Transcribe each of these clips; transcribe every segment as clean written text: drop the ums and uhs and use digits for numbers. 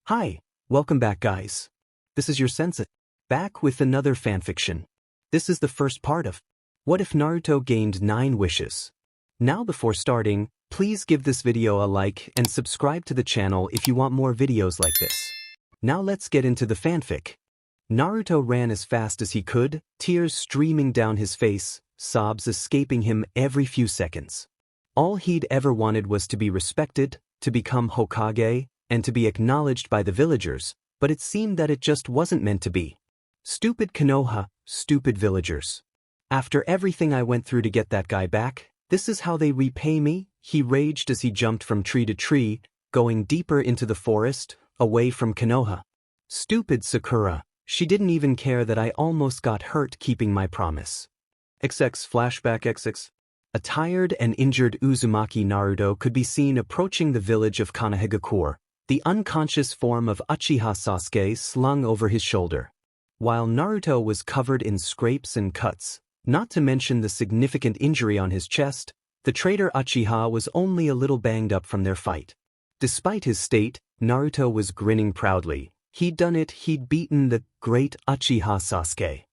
Hi, welcome back guys. This is your sensei, back with another fanfiction. This is the first part of What If Naruto Gained 9 Wishes. Now before starting, please give this video a like and subscribe to the channel if you want more videos like this. Now let's get into the fanfic. Naruto ran as fast as he could, tears streaming down his face, sobs escaping him every few seconds. All he'd ever wanted was to be respected, to become Hokage, and to be acknowledged by the villagers, but it seemed that it just wasn't meant to be. Stupid Konoha, stupid villagers. After everything I went through to get that guy back, this is how they repay me? He raged as he jumped from tree to tree, going deeper into the forest, away from Konoha. Stupid Sakura, she didn't even care that I almost got hurt keeping my promise. XX Flashback XX. A tired and injured Uzumaki Naruto could be seen approaching the village of Konoha, the unconscious form of Uchiha Sasuke slung over his shoulder. While Naruto was covered in scrapes and cuts, not to mention the significant injury on his chest, the traitor Uchiha was only a little banged up from their fight. Despite his state, Naruto was grinning proudly. He'd done it, he'd beaten the great Uchiha Sasuke.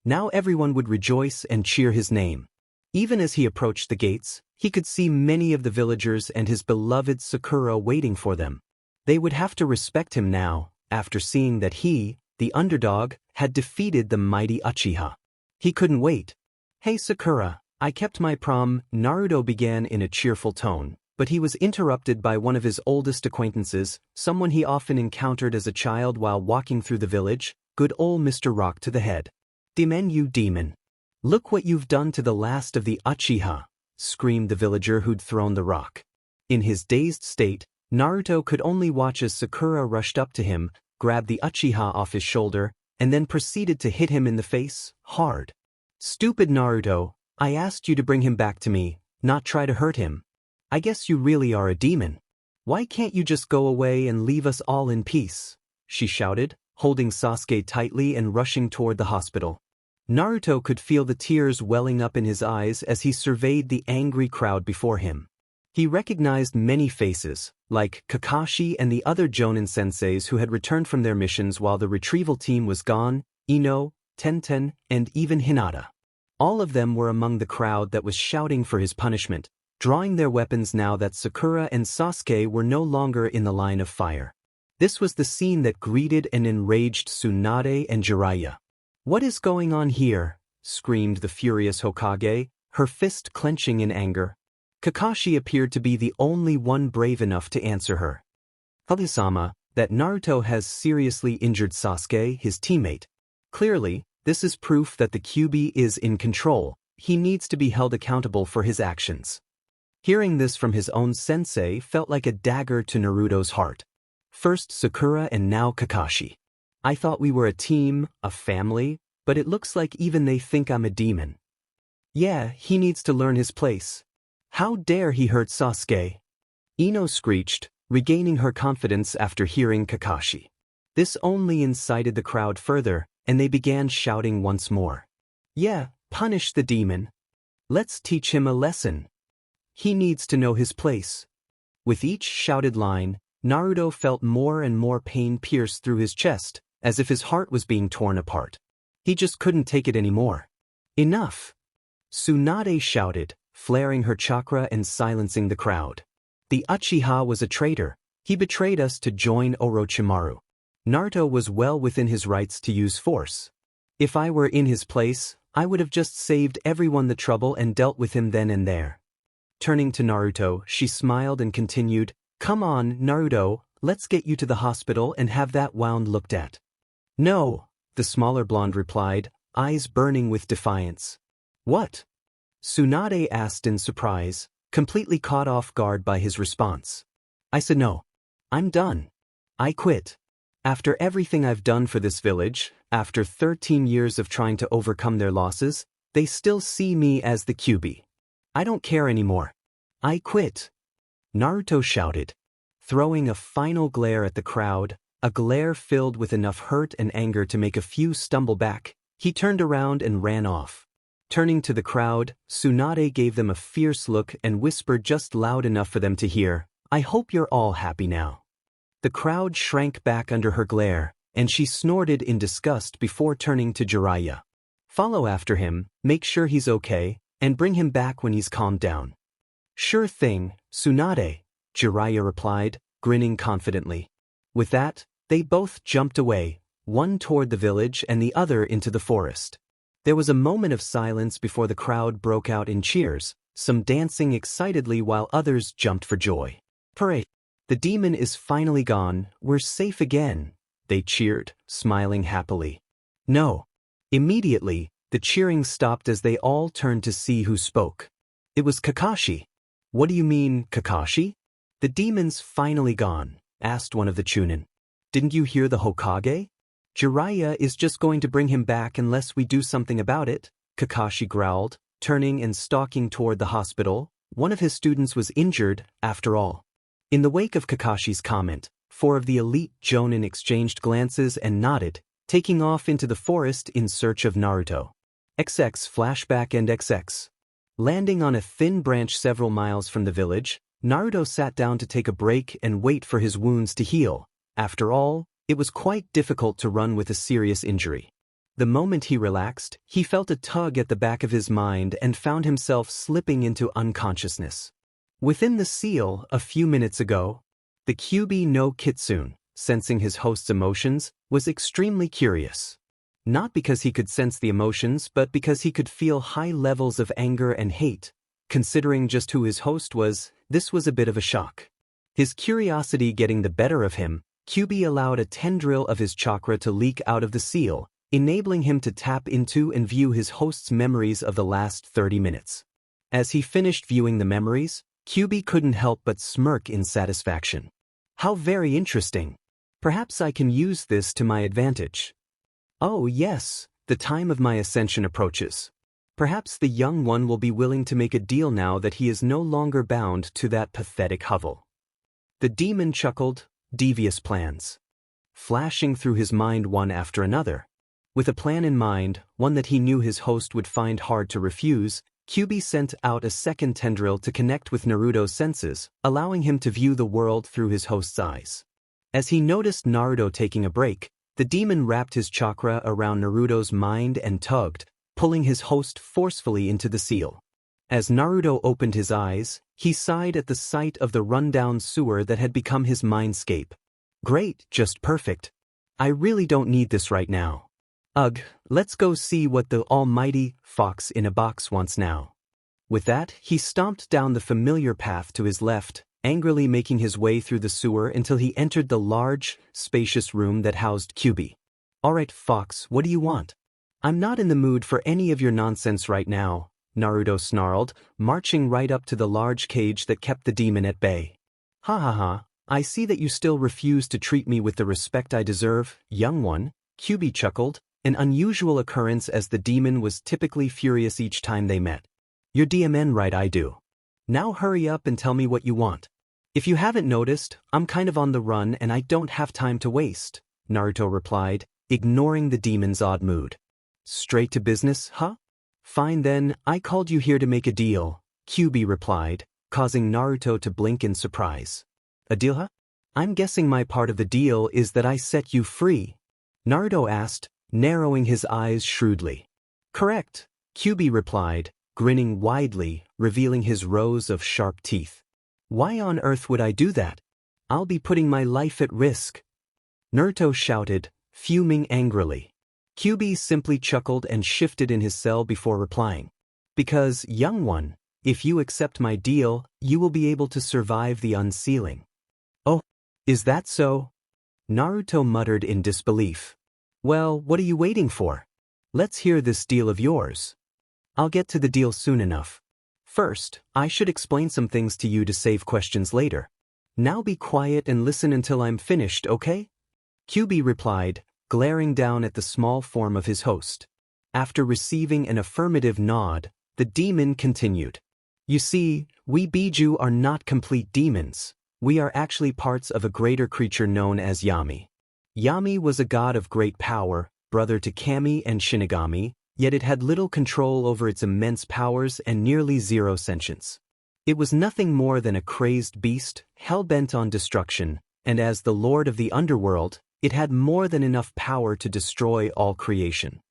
Now everyone would rejoice and cheer his name. Even as he approached the gates, he could see many of the villagers and his beloved Sakura waiting for them. They would have to respect him now, after seeing that he, the underdog, had defeated the mighty Uchiha. He couldn't wait. "Hey Sakura, I kept my prom," Naruto began in a cheerful tone, but he was interrupted by one of his oldest acquaintances, someone he often encountered as a child while walking through the village, good ol' Mr. Rock to the head. "Demon, you demon. Look what you've done to the last of the Uchiha," screamed the villager who'd thrown the rock. In his dazed state, Naruto could only watch as Sakura rushed up to him, grabbed the Uchiha off his shoulder, and then proceeded to hit him in the face, hard. "Stupid Naruto, I asked you to bring him back to me, not try to hurt him. I guess you really are a demon. Why can't you just go away and leave us all in peace?" she shouted, holding Sasuke tightly and rushing toward the hospital. Naruto could feel the tears welling up in his eyes as he surveyed the angry crowd before him. He recognized many faces, like Kakashi and the other Jonin senseis who had returned from their missions while the retrieval team was gone, Ino, Tenten, and even Hinata. All of them were among the crowd that was shouting for his punishment, drawing their weapons now that Sakura and Sasuke were no longer in the line of fire. This was the scene that greeted and enraged Tsunade and Jiraiya. "What is going on here?" screamed the furious Hokage, her fist clenching in anger. Kakashi appeared to be the only one brave enough to answer her. "Kage-sama, that Naruto has seriously injured Sasuke, his teammate. Clearly, this is proof that the Kyuubi is in control. He needs to be held accountable for his actions." Hearing this from his own sensei felt like a dagger to Naruto's heart. First Sakura and now Kakashi. I thought we were a team, a family, but it looks like even they think I'm a demon. Yeah, he needs to learn his place. How dare he hurt Sasuke? Ino screeched, regaining her confidence after hearing Kakashi. This only incited the crowd further, and they began shouting once more. "Yeah, punish the demon. Let's teach him a lesson. He needs to know his place." With each shouted line, Naruto felt more and more pain pierce through his chest, as if his heart was being torn apart. He just couldn't take it anymore. "Enough!" Tsunade shouted, flaring her chakra and silencing the crowd. "The Uchiha was a traitor. He betrayed us to join Orochimaru. Naruto was well within his rights to use force. If I were in his place, I would have just saved everyone the trouble and dealt with him then and there." Turning to Naruto, she smiled and continued, "Come on, Naruto, let's get you to the hospital and have that wound looked at." "No," the smaller blonde replied, eyes burning with defiance. "What?" Tsunade asked in surprise, completely caught off guard by his response. "I said no. I'm done. I quit. After everything I've done for this village, after 13 years of trying to overcome their losses, they still see me as the Kyuubi. I don't care anymore. I quit." Naruto shouted, throwing a final glare at the crowd, a glare filled with enough hurt and anger to make a few stumble back. He turned around and ran off. Turning to the crowd, Tsunade gave them a fierce look and whispered just loud enough for them to hear, "I hope you're all happy now." The crowd shrank back under her glare, and she snorted in disgust before turning to Jiraiya. Follow after him, make sure he's okay, and bring him back when he's calmed down. Sure thing, Tsunade, Jiraiya replied, grinning confidently. With that, they both jumped away, one toward the village and the other into the forest. There was a moment of silence before the crowd broke out in cheers, some dancing excitedly while others jumped for joy. Hooray! The demon is finally gone, we're safe again, they cheered, smiling happily. No. Immediately, the cheering stopped as they all turned to see who spoke. It was Kakashi. What do you mean, Kakashi? The demon's finally gone, asked one of the Chunin. Didn't you hear the Hokage? Jiraiya is just going to bring him back unless we do something about it, Kakashi growled, turning and stalking toward the hospital. One of his students was injured, after all. In the wake of Kakashi's comment, 4 of the elite Jonin exchanged glances and nodded, taking off into the forest in search of Naruto. XX Flashback and XX. Landing on a thin branch several miles from the village, Naruto sat down to take a break and wait for his wounds to heal. After all, it was quite difficult to run with a serious injury. The moment he relaxed, he felt a tug at the back of his mind and found himself slipping into unconsciousness. Within the seal, a few minutes ago, the Kyuubi no Kitsune, sensing his host's emotions, was extremely curious. Not because he could sense the emotions, but because he could feel high levels of anger and hate. Considering just who his host was, this was a bit of a shock. His curiosity getting the better of him, Kyuubi allowed a tendril of his chakra to leak out of the seal, enabling him to tap into and view his host's memories of the last 30 minutes. As he finished viewing the memories, Kyuubi couldn't help but smirk in satisfaction. How very interesting. Perhaps I can use this to my advantage. Oh yes, the time of my ascension approaches. Perhaps the young one will be willing to make a deal now that he is no longer bound to that pathetic hovel. The demon chuckled, devious plans. Flashing through his mind one after another. With a plan in mind, one that he knew his host would find hard to refuse, Kyuubi sent out a second tendril to connect with Naruto's senses, allowing him to view the world through his host's eyes. As he noticed Naruto taking a break, the demon wrapped his chakra around Naruto's mind and tugged, pulling his host forcefully into the seal. As Naruto opened his eyes, he sighed at the sight of the rundown sewer that had become his mindscape. Great, just perfect. I really don't need this right now. Ugh, let's go see what the almighty fox in a box wants now. With that, he stomped down the familiar path to his left, angrily making his way through the sewer until he entered the large, spacious room that housed Kyuubi. Alright, Fox, what do you want? I'm not in the mood for any of your nonsense right now, Naruto snarled, marching right up to the large cage that kept the demon at bay. Ha ha ha, I see that you still refuse to treat me with the respect I deserve, young one, Kyuubi chuckled, an unusual occurrence as the demon was typically furious each time they met. You're DMN right, I do. Now hurry up and tell me what you want. If you haven't noticed, I'm kind of on the run and I don't have time to waste, Naruto replied, ignoring the demon's odd mood. Straight to business, huh? Fine then, I called you here to make a deal, Kyuubi replied, causing Naruto to blink in surprise. A deal, huh? I'm guessing my part of the deal is that I set you free, Naruto asked, narrowing his eyes shrewdly. Correct, Kyuubi replied, grinning widely, revealing his rows of sharp teeth. Why on earth would I do that? I'll be putting my life at risk. Naruto shouted, fuming angrily. Kyuubi simply chuckled and shifted in his cell before replying. Because, young one, if you accept my deal, you will be able to survive the unsealing. Oh, is that so? Naruto muttered in disbelief. Well, what are you waiting for? Let's hear this deal of yours. I'll get to the deal soon enough. First, I should explain some things to you to save questions later. Now be quiet and listen until I'm finished, okay? Kyuubi replied, glaring down at the small form of his host. After receiving an affirmative nod, the demon continued. You see, we Biju are not complete demons. We are actually parts of a greater creature known as Yami. Yami was a god of great power, brother to Kami and Shinigami, yet it had little control over its immense powers and nearly zero sentience. It was nothing more than a crazed beast, hell-bent on destruction, and as the Lord of the Underworld, it had more than enough power to destroy all creation.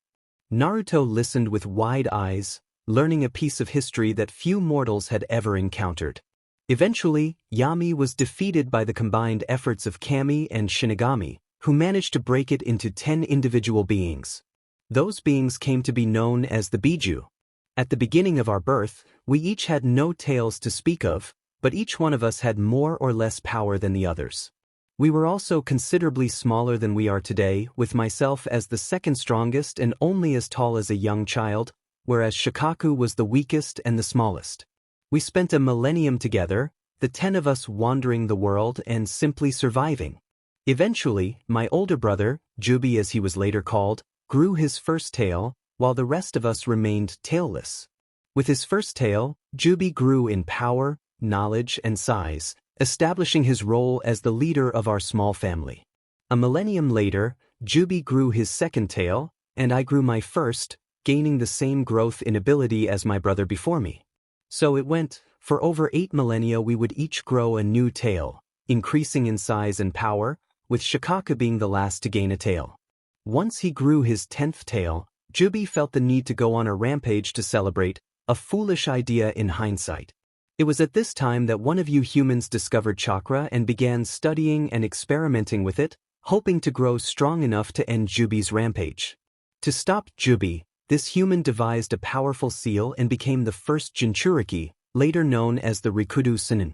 Naruto listened with wide eyes, learning a piece of history that few mortals had ever encountered. Eventually, Yami was defeated by the combined efforts of Kami and Shinigami, who managed to break it into 10 individual beings. Those beings came to be known as the Biju. At the beginning of our birth, we each had no tails to speak of, but each one of us had more or less power than the others. We were also considerably smaller than we are today, with myself as the second strongest and only as tall as a young child, whereas Shikaku was the weakest and the smallest. We spent a millennium together, the 10 of us wandering the world and simply surviving. Eventually, my older brother, Kyuubi as he was later called, grew his first tail, while the rest of us remained tailless. With his first tail, Kyuubi grew in power, knowledge, and size, establishing his role as the leader of our small family. A millennium later, Kyuubi grew his second tail, and I grew my first, gaining the same growth in ability as my brother before me. So it went, for over 8 millennia we would each grow a new tail, increasing in size and power, with Shikaku being the last to gain a tail. Once he grew his 10th tail, Kyuubi felt the need to go on a rampage to celebrate, a foolish idea in hindsight. It was at this time that one of you humans discovered chakra and began studying and experimenting with it, hoping to grow strong enough to end Kyuubi's rampage. To stop Kyuubi, this human devised a powerful seal and became the first Jinchuriki, later known as the Rikudo.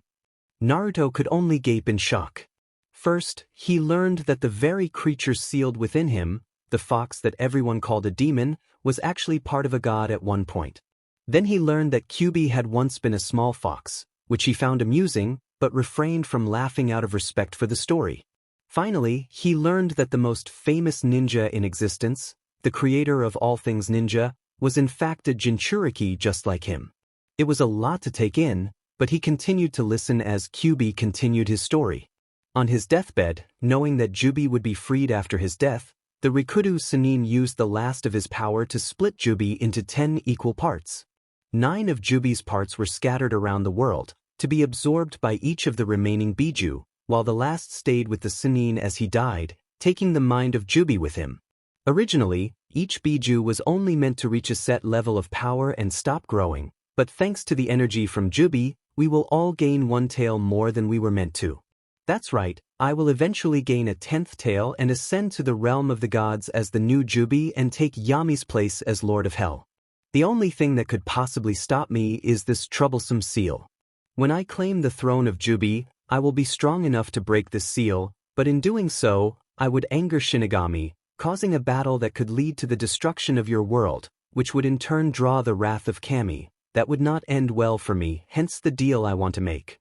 Naruto could only gape in shock. First, he learned that the very creature sealed within him, the fox that everyone called a demon, was actually part of a god at one point. Then he learned that Kyuubi had once been a small fox, which he found amusing, but refrained from laughing out of respect for the story. Finally, he learned that the most famous ninja in existence, the creator of all things ninja, was in fact a Jinchuriki just like him. It was a lot to take in, but he continued to listen as Kyuubi continued his story. On his deathbed, knowing that Kyuubi would be freed after his death, the Rikudo used the last of his power to split Kyuubi into 10 equal parts. 9 of Kyuubi's parts were scattered around the world, to be absorbed by each of the remaining Biju, while the last stayed with the Sannin as he died, taking the mind of Kyuubi with him. Originally, each Biju was only meant to reach a set level of power and stop growing, but thanks to the energy from Kyuubi, we will all gain one tail more than we were meant to. That's right, I will eventually gain a 10th tail and ascend to the realm of the gods as the new Kyuubi and take Yami's place as Lord of Hell. The only thing that could possibly stop me is this troublesome seal. When I claim the throne of Kyuubi, I will be strong enough to break this seal, but in doing so, I would anger Shinigami, causing a battle that could lead to the destruction of your world, which would in turn draw the wrath of Kami. That would not end well for me, hence the deal I want to make.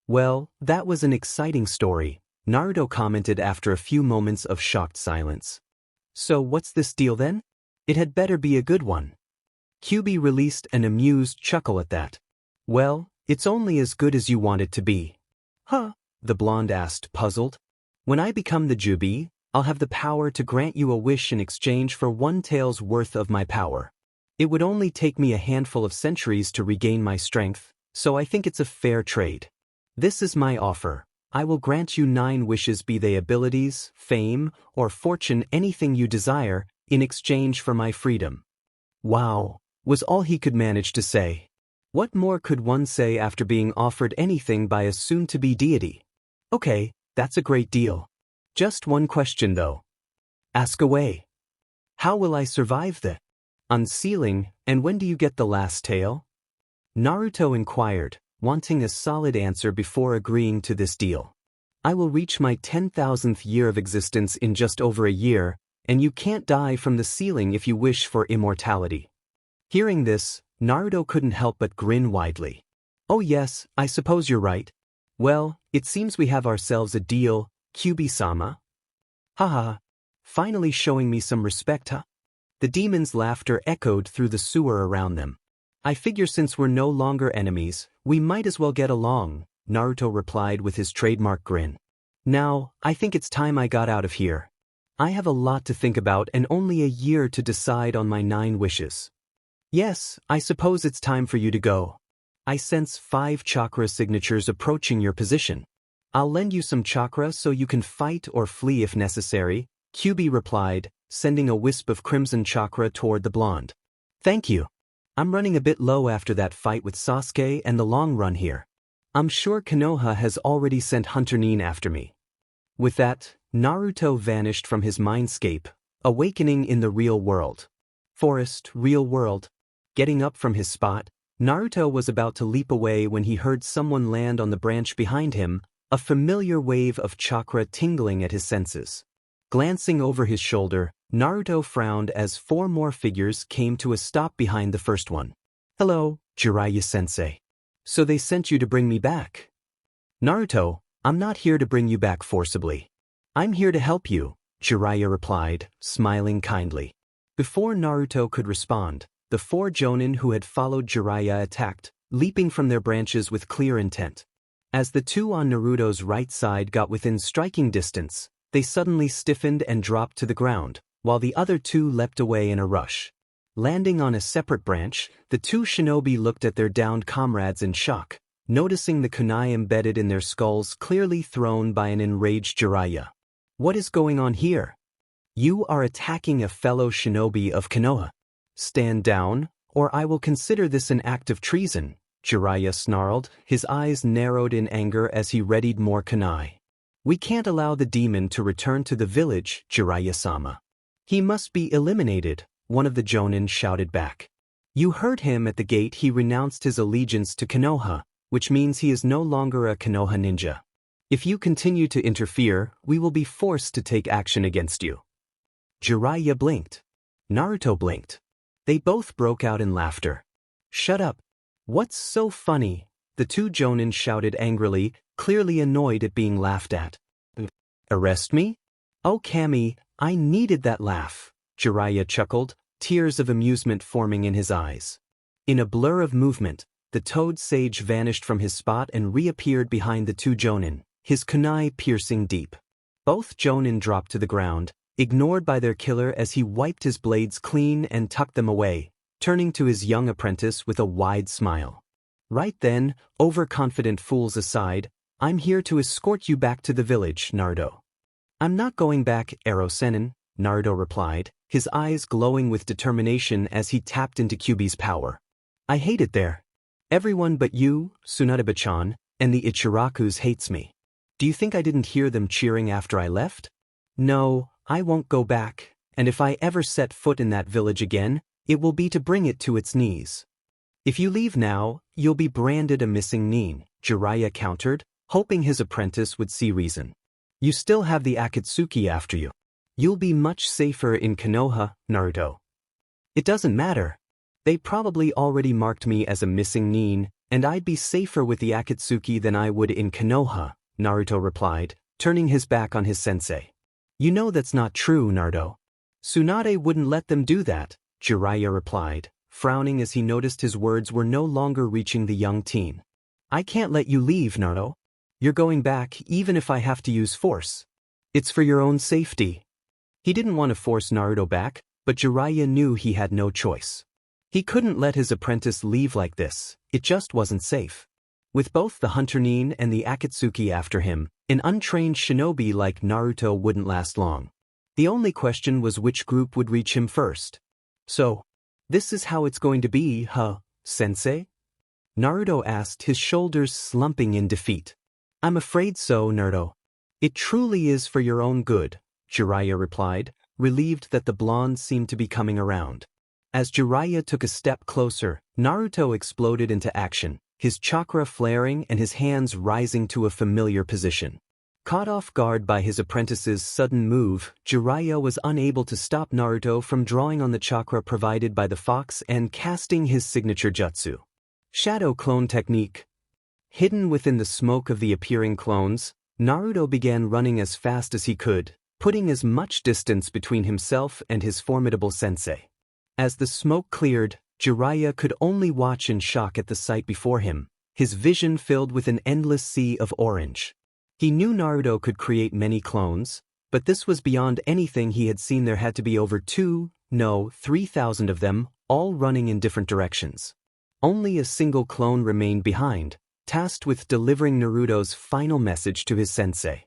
Well, that was an exciting story, Naruto commented after a few moments of shocked silence. So what's this deal then? It had better be a good one. Kyuubi released an amused chuckle at that. Well, it's only as good as you want it to be. Huh? The blonde asked, puzzled. When I become the Kyuubi, I'll have the power to grant you a wish in exchange for one tail's worth of my power. It would only take me a handful of centuries to regain my strength, so I think it's a fair trade. This is my offer. I will grant you 9 wishes, be they abilities, fame, or fortune, anything you desire, in exchange for my freedom. Wow, was all he could manage to say. What more could one say after being offered anything by a soon-to-be deity? Okay, that's a great deal. Just one question though. Ask away. How will I survive the unsealing, and when do you get the last tail? Naruto inquired, wanting a solid answer before agreeing to this deal. I will reach my 10,000th year of existence in just over a year, and you can't die from the sealing if you wish for immortality. Hearing this, Naruto couldn't help but grin widely. Oh yes, I suppose you're right. Well, it seems we have ourselves a deal, Kyuubi-sama. Haha, finally showing me some respect, huh? The demon's laughter echoed through the sewer around them. I figure since we're no longer enemies, we might as well get along, Naruto replied with his trademark grin. Now, I think it's time I got out of here. I have a lot to think about and only a year to decide on my 9 wishes. Yes, I suppose it's time for you to go. I sense 5 chakra signatures approaching your position. I'll lend you some chakra so you can fight or flee if necessary, Kyuubi replied, sending a wisp of crimson chakra toward the blonde. Thank you. I'm running a bit low after that fight with Sasuke and the long run here. I'm sure Konoha has already sent Hunter Nin after me. With that, Naruto vanished from his mindscape, awakening in the real world. Forest, real world. Getting up from his spot, Naruto was about to leap away when he heard someone land on the branch behind him, a familiar wave of chakra tingling at his senses. Glancing over his shoulder, Naruto frowned as 4 more figures came to a stop behind the first one. Hello, Jiraiya-sensei. So they sent you to bring me back? Naruto, I'm not here to bring you back forcibly. I'm here to help you, Jiraiya replied, smiling kindly. Before Naruto could respond, the 4 Jonin who had followed Jiraiya attacked, leaping from their branches with clear intent. As the 2 on Naruto's right side got within striking distance, they suddenly stiffened and dropped to the ground, while the other 2 leapt away in a rush. Landing on a separate branch, the 2 shinobi looked at their downed comrades in shock, noticing the kunai embedded in their skulls clearly thrown by an enraged Jiraiya. What is going on here? You are attacking a fellow shinobi of Konoha. Stand down, or I will consider this an act of treason, Jiraiya snarled, his eyes narrowed in anger as he readied more kunai. We can't allow the demon to return to the village, Jiraiya-sama. He must be eliminated, one of the Jonin shouted back. You heard him at the gate. He renounced his allegiance to Konoha, which means he is no longer a Konoha ninja. If you continue to interfere, we will be forced to take action against you. Jiraiya blinked. Naruto blinked. They both broke out in laughter. Shut up. What's so funny? The 2 Jonin shouted angrily, clearly annoyed at being laughed at. Arrest me? Oh Kami, I needed that laugh, Jiraiya chuckled, tears of amusement forming in his eyes. In a blur of movement, the Toad Sage vanished from his spot and reappeared behind the 2 Jonin, his kunai piercing deep. Both Jonin dropped to the ground, ignored by their killer as he wiped his blades clean and tucked them away, turning to his young apprentice with a wide smile. Right then, overconfident fools aside, I'm here to escort you back to the village, Naruto. I'm not going back, Ero-sennin, Naruto replied, his eyes glowing with determination as he tapped into Kyuubi's power. I hate it there. Everyone but you, Tsunade-chan, and the Ichirakus hates me. Do you think I didn't hear them cheering after I left? No, I won't go back, and if I ever set foot in that village again, it will be to bring it to its knees. If you leave now, you'll be branded a missing nin, Jiraiya countered, hoping his apprentice would see reason. You still have the Akatsuki after you. You'll be much safer in Konoha, Naruto. It doesn't matter. They probably already marked me as a missing nin, and I'd be safer with the Akatsuki than I would in Konoha, Naruto replied, turning his back on his sensei. You know that's not true, Naruto. Tsunade wouldn't let them do that, Jiraiya replied, frowning as he noticed his words were no longer reaching the young teen. I can't let you leave, Naruto. You're going back even if I have to use force. It's for your own safety. He didn't want to force Naruto back, but Jiraiya knew he had no choice. He couldn't let his apprentice leave like this, it just wasn't safe. With both the Hunter Nin and the Akatsuki after him, an untrained shinobi like Naruto wouldn't last long. The only question was which group would reach him first. So, this is how it's going to be, huh, sensei? Naruto asked, his shoulders slumping in defeat. I'm afraid so, Naruto. It truly is for your own good, Jiraiya replied, relieved that the blonde seemed to be coming around. As Jiraiya took a step closer, Naruto exploded into action, his chakra flaring and his hands rising to a familiar position. Caught off guard by his apprentice's sudden move, Jiraiya was unable to stop Naruto from drawing on the chakra provided by the fox and casting his signature jutsu. Shadow Clone Technique. Hidden within the smoke of the appearing clones, Naruto began running as fast as he could, putting as much distance between himself and his formidable sensei. As the smoke cleared, Jiraiya could only watch in shock at the sight before him, his vision filled with an endless sea of orange. He knew Naruto could create many clones, but this was beyond anything he had seen. There had to be over 3,000 of them, all running in different directions. Only a single clone remained behind, tasked with delivering Naruto's final message to his sensei.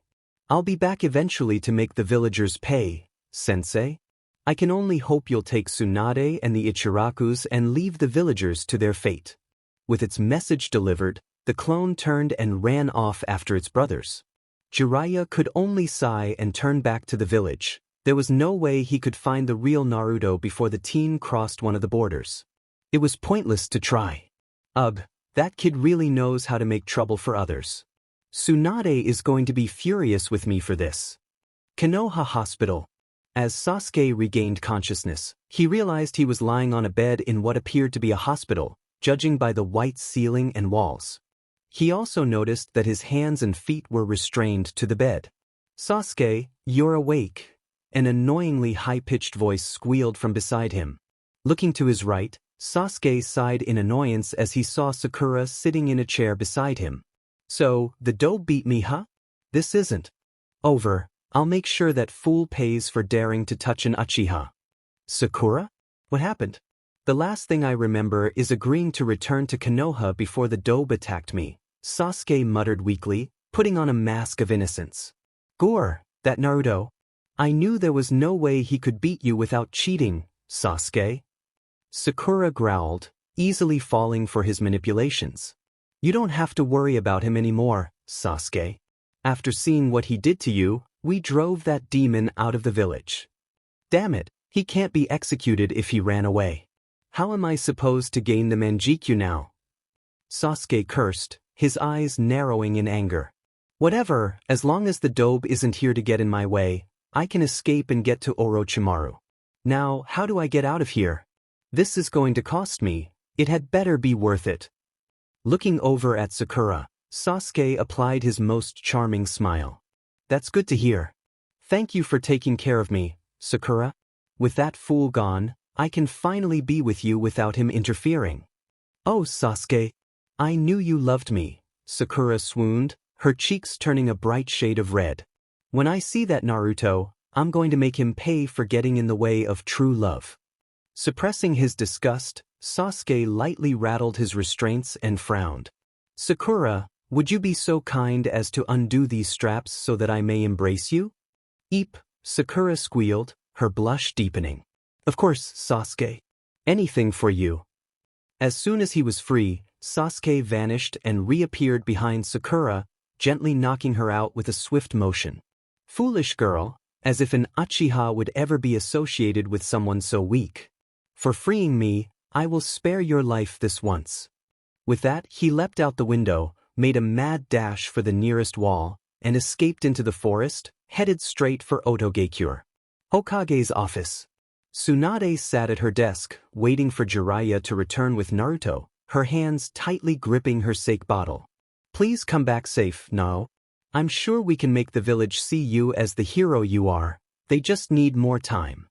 I'll be back eventually to make the villagers pay, sensei. I can only hope you'll take Tsunade and the Ichirakus and leave the villagers to their fate. With its message delivered, the clone turned and ran off after its brothers. Jiraiya could only sigh and turn back to the village. There was no way he could find the real Naruto before the teen crossed one of the borders. It was pointless to try. Ugh, that kid really knows how to make trouble for others. Tsunade is going to be furious with me for this. Konoha Hospital. As Sasuke regained consciousness, he realized he was lying on a bed in what appeared to be a hospital, judging by the white ceiling and walls. He also noticed that his hands and feet were restrained to the bed. Sasuke, you're awake. An annoyingly high-pitched voice squealed from beside him. Looking to his right, Sasuke sighed in annoyance as he saw Sakura sitting in a chair beside him. So, the doe beat me, huh? This isn't over. I'll make sure that fool pays for daring to touch an Uchiha. Sakura? What happened? The last thing I remember is agreeing to return to Konoha before the dobe attacked me, Sasuke muttered weakly, putting on a mask of innocence. Gore, that Naruto. I knew there was no way he could beat you without cheating, Sasuke. Sakura growled, easily falling for his manipulations. You don't have to worry about him anymore, Sasuke. After seeing what he did to you, we drove that demon out of the village. Damn it, he can't be executed if he ran away. How am I supposed to gain the Manjikyu now? Sasuke cursed, his eyes narrowing in anger. Whatever, as long as the dobe isn't here to get in my way, I can escape and get to Orochimaru. Now, how do I get out of here? This is going to cost me. It had better be worth it. Looking over at Sakura, Sasuke applied his most charming smile. That's good to hear. Thank you for taking care of me, Sakura. With that fool gone, I can finally be with you without him interfering. Oh, Sasuke. I knew you loved me, Sakura swooned, her cheeks turning a bright shade of red. When I see that Naruto, I'm going to make him pay for getting in the way of true love. Suppressing his disgust, Sasuke lightly rattled his restraints and frowned. Sakura, would you be so kind as to undo these straps so that I may embrace you? Eep, Sakura squealed, her blush deepening. Of course, Sasuke. Anything for you. As soon as he was free, Sasuke vanished and reappeared behind Sakura, gently knocking her out with a swift motion. Foolish girl, as if an Uchiha would ever be associated with someone so weak. For freeing me, I will spare your life this once. With that, he leapt out the window, made a mad dash for the nearest wall, and escaped into the forest, headed straight for Otogakure. Hokage's office. Tsunade sat at her desk, waiting for Jiraiya to return with Naruto, her hands tightly gripping her sake bottle. Please come back safe, no? I'm sure we can make the village see you as the hero you are. They just need more time.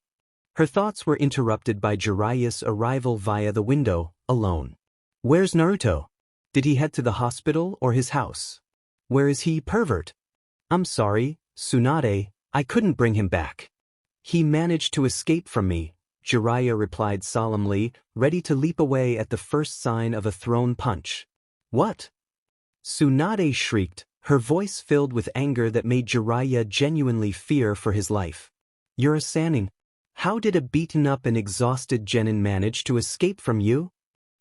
Her thoughts were interrupted by Jiraiya's arrival via the window, alone. Where's Naruto? Did he head to the hospital or his house? Where is he, pervert? I'm sorry, Tsunade, I couldn't bring him back. He managed to escape from me, Jiraiya replied solemnly, ready to leap away at the first sign of a thrown punch. What? Tsunade shrieked, her voice filled with anger that made Jiraiya genuinely fear for his life. You're a Sannin. How did a beaten-up and exhausted genin manage to escape from you?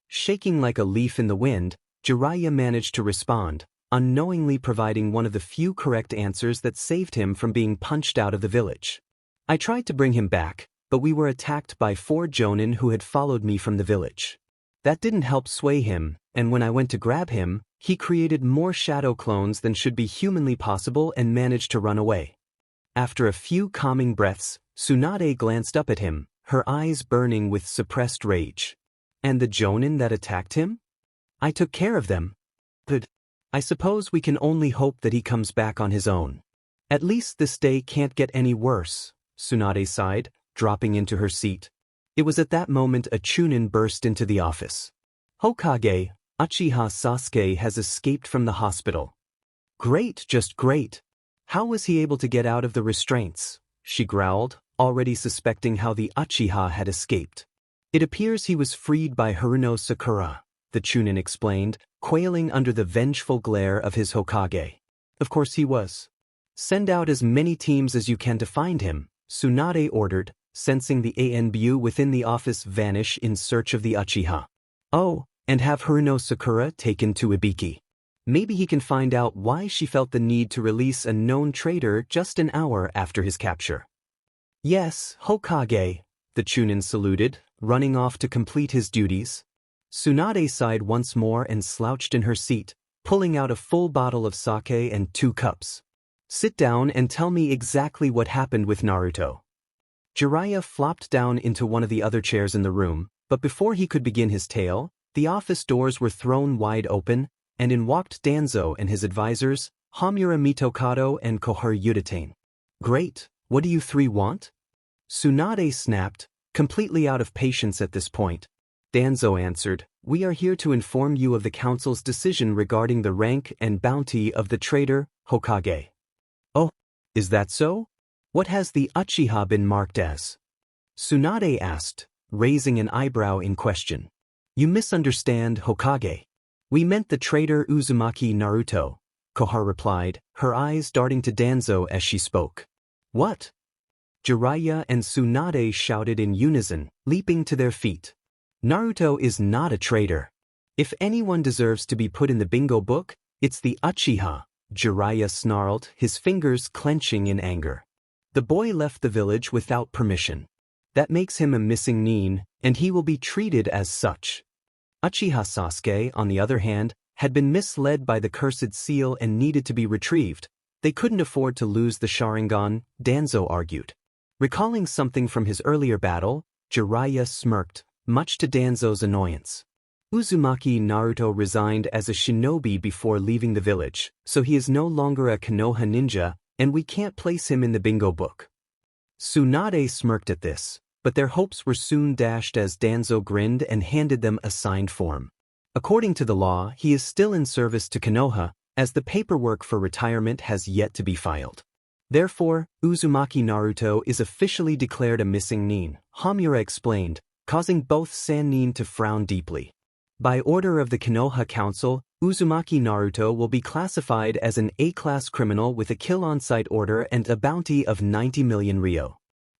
Shaking like a leaf in the wind, Jiraiya managed to respond, unknowingly providing one of the few correct answers that saved him from being punched out of the village. I tried to bring him back, but we were attacked by 4 jonin who had followed me from the village. That didn't help sway him, and when I went to grab him, he created more shadow clones than should be humanly possible and managed to run away. After a few calming breaths, Tsunade glanced up at him, her eyes burning with suppressed rage. And the jonin that attacked him? I took care of them. But I suppose we can only hope that he comes back on his own. At least this day can't get any worse, Tsunade sighed, dropping into her seat. It was at that moment a chunin burst into the office. Hokage, Uchiha Sasuke has escaped from the hospital. Great, just great. How was he able to get out of the restraints? She growled, already suspecting how the Uchiha had escaped. It appears he was freed by Haruno Sakura, the chunin explained, quailing under the vengeful glare of his Hokage. Of course he was. Send out as many teams as you can to find him, Tsunade ordered, sensing the ANBU within the office vanish in search of the Uchiha. Oh, and have Haruno Sakura taken to Ibiki. Maybe he can find out why she felt the need to release a known traitor just an hour after his capture. Yes, Hokage, the Chunin saluted, running off to complete his duties. Tsunade sighed once more and slouched in her seat, pulling out a full bottle of sake and 2 cups. Sit down and tell me exactly what happened with Naruto. Jiraiya flopped down into one of the other chairs in the room, but before he could begin his tale, the office doors were thrown wide open, and in walked Danzo and his advisors, Homura Mitokado and Koharu Uchiha. Great, what do you 3 want? Tsunade snapped, completely out of patience at this point. Danzo answered, we are here to inform you of the council's decision regarding the rank and bounty of the traitor, Hokage. Oh, is that so? What has the Uchiha been marked as? Tsunade asked, raising an eyebrow in question. You misunderstand, Hokage. We meant the traitor Uzumaki Naruto, Koharu replied, her eyes darting to Danzo as she spoke. What? Jiraiya and Tsunade shouted in unison, leaping to their feet. Naruto is not a traitor. If anyone deserves to be put in the bingo book, it's the Uchiha, Jiraiya snarled, his fingers clenching in anger. The boy left the village without permission. That makes him a missing nin, and he will be treated as such. Uchiha Sasuke, on the other hand, had been misled by the cursed seal and needed to be retrieved. They couldn't afford to lose the Sharingan, Danzo argued. Recalling something from his earlier battle, Jiraiya smirked, much to Danzo's annoyance. Uzumaki Naruto resigned as a shinobi before leaving the village, so he is no longer a Konoha ninja, and we can't place him in the bingo book. Tsunade smirked at this, but their hopes were soon dashed as Danzo grinned and handed them a signed form. According to the law, he is still in service to Konoha, as the paperwork for retirement has yet to be filed. Therefore, Uzumaki Naruto is officially declared a missing nin, Homura explained, causing both Sannin to frown deeply. By order of the Konoha Council, Uzumaki Naruto will be classified as an A-class criminal with a kill-on-sight order and a bounty of 90 million ryo.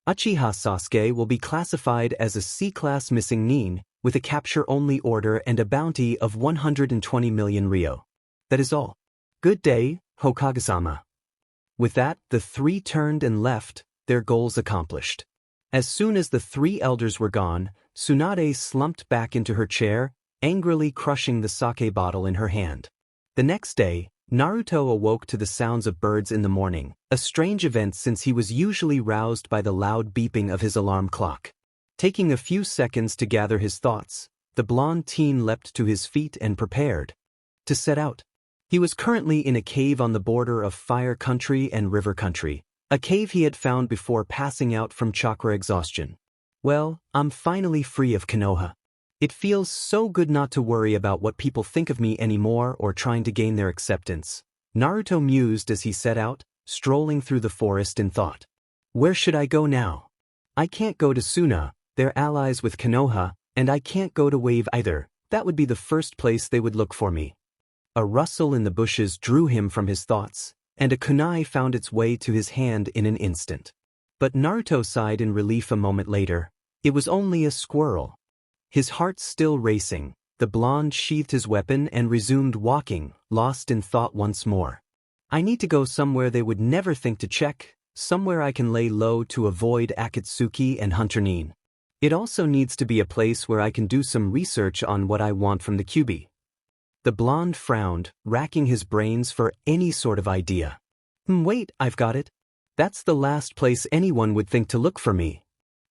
Uchiha Sasuke will be classified as a C-class missing nin, with a capture-only order and a bounty of 120 million ryo. That is all. Good day, Hokage-sama. With that, the 3 turned and left, their goals accomplished. As soon as the 3 elders were gone, Tsunade slumped back into her chair, angrily crushing the sake bottle in her hand. The next day, Naruto awoke to the sounds of birds in the morning, a strange event since he was usually roused by the loud beeping of his alarm clock. Taking a few seconds to gather his thoughts, the blonde teen leapt to his feet and prepared to set out. He was currently in a cave on the border of Fire Country and River Country, a cave he had found before passing out from chakra exhaustion. Well, I'm finally free of Konoha. It feels so good not to worry about what people think of me anymore or trying to gain their acceptance. Naruto mused as he set out, strolling through the forest in thought. Where should I go now? I can't go to Suna, they're allies with Konoha, and I can't go to Wave either. That would be the first place they would look for me. A rustle in the bushes drew him from his thoughts, and a kunai found its way to his hand in an instant. But Naruto sighed in relief a moment later. It was only a squirrel. His heart still racing, the blonde sheathed his weapon and resumed walking, lost in thought once more. I need to go somewhere they would never think to check, somewhere I can lay low to avoid Akatsuki and Hunter Nin. It also needs to be a place where I can do some research on what I want from the Kyuubi. The blonde frowned, racking his brains for any sort of idea. Wait, I've got it. That's the last place anyone would think to look for me.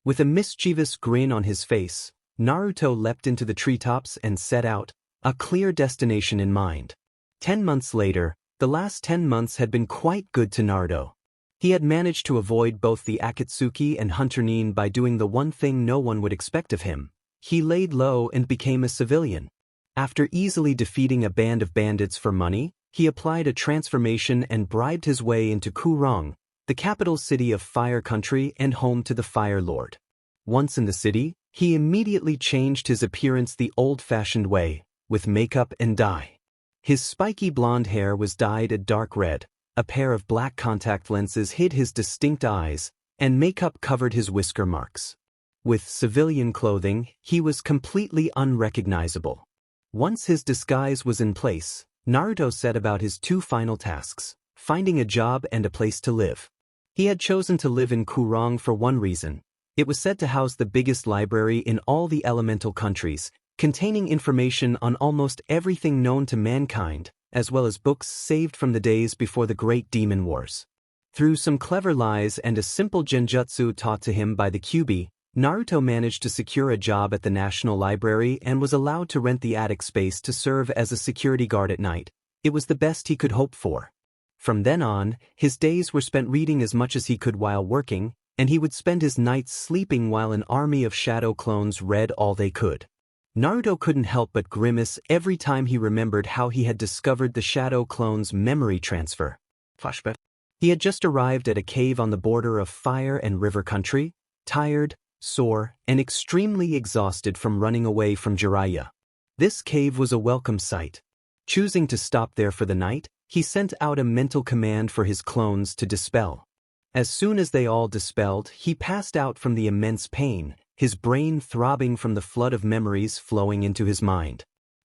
With a mischievous grin on his face, Naruto leapt into the treetops and set out, a clear destination in mind. 10 months later, the last 10 months had been quite good to Naruto. He had managed to avoid both the Akatsuki and Hunter Nin by doing the one thing no one would expect of him. He laid low and became a civilian. After easily defeating a band of bandits for money, he applied a transformation and bribed his way into Kurama, the capital city of Fire Country and home to the Fire Lord. Once in the city, he immediately changed his appearance the old-fashioned way, with makeup and dye. His spiky blonde hair was dyed a dark red, a pair of black contact lenses hid his distinct eyes, and makeup covered his whisker marks. With civilian clothing, he was completely unrecognizable. Once his disguise was in place, Naruto set about his two final tasks: finding a job and a place to live. He had chosen to live in Kurama for one reason. It was said to house the biggest library in all the elemental countries, containing information on almost everything known to mankind, as well as books saved from the days before the Great Demon Wars. Through some clever lies and a simple genjutsu taught to him by the Kyuubi, Naruto managed to secure a job at the National Library and was allowed to rent the attic space to serve as a security guard at night. It was the best he could hope for. From then on, his days were spent reading as much as he could while working, and he would spend his nights sleeping while an army of shadow clones read all they could. Naruto couldn't help but grimace every time he remembered how he had discovered the shadow clone's memory transfer. Flashback. He had just arrived at a cave on the border of fire and river country, tired, sore, and extremely exhausted from running away from Jiraiya. This cave was a welcome sight. Choosing to stop there for the night, he sent out a mental command for his clones to dispel. As soon as they all dispelled, he passed out from the immense pain, his brain throbbing from the flood of memories flowing into his mind.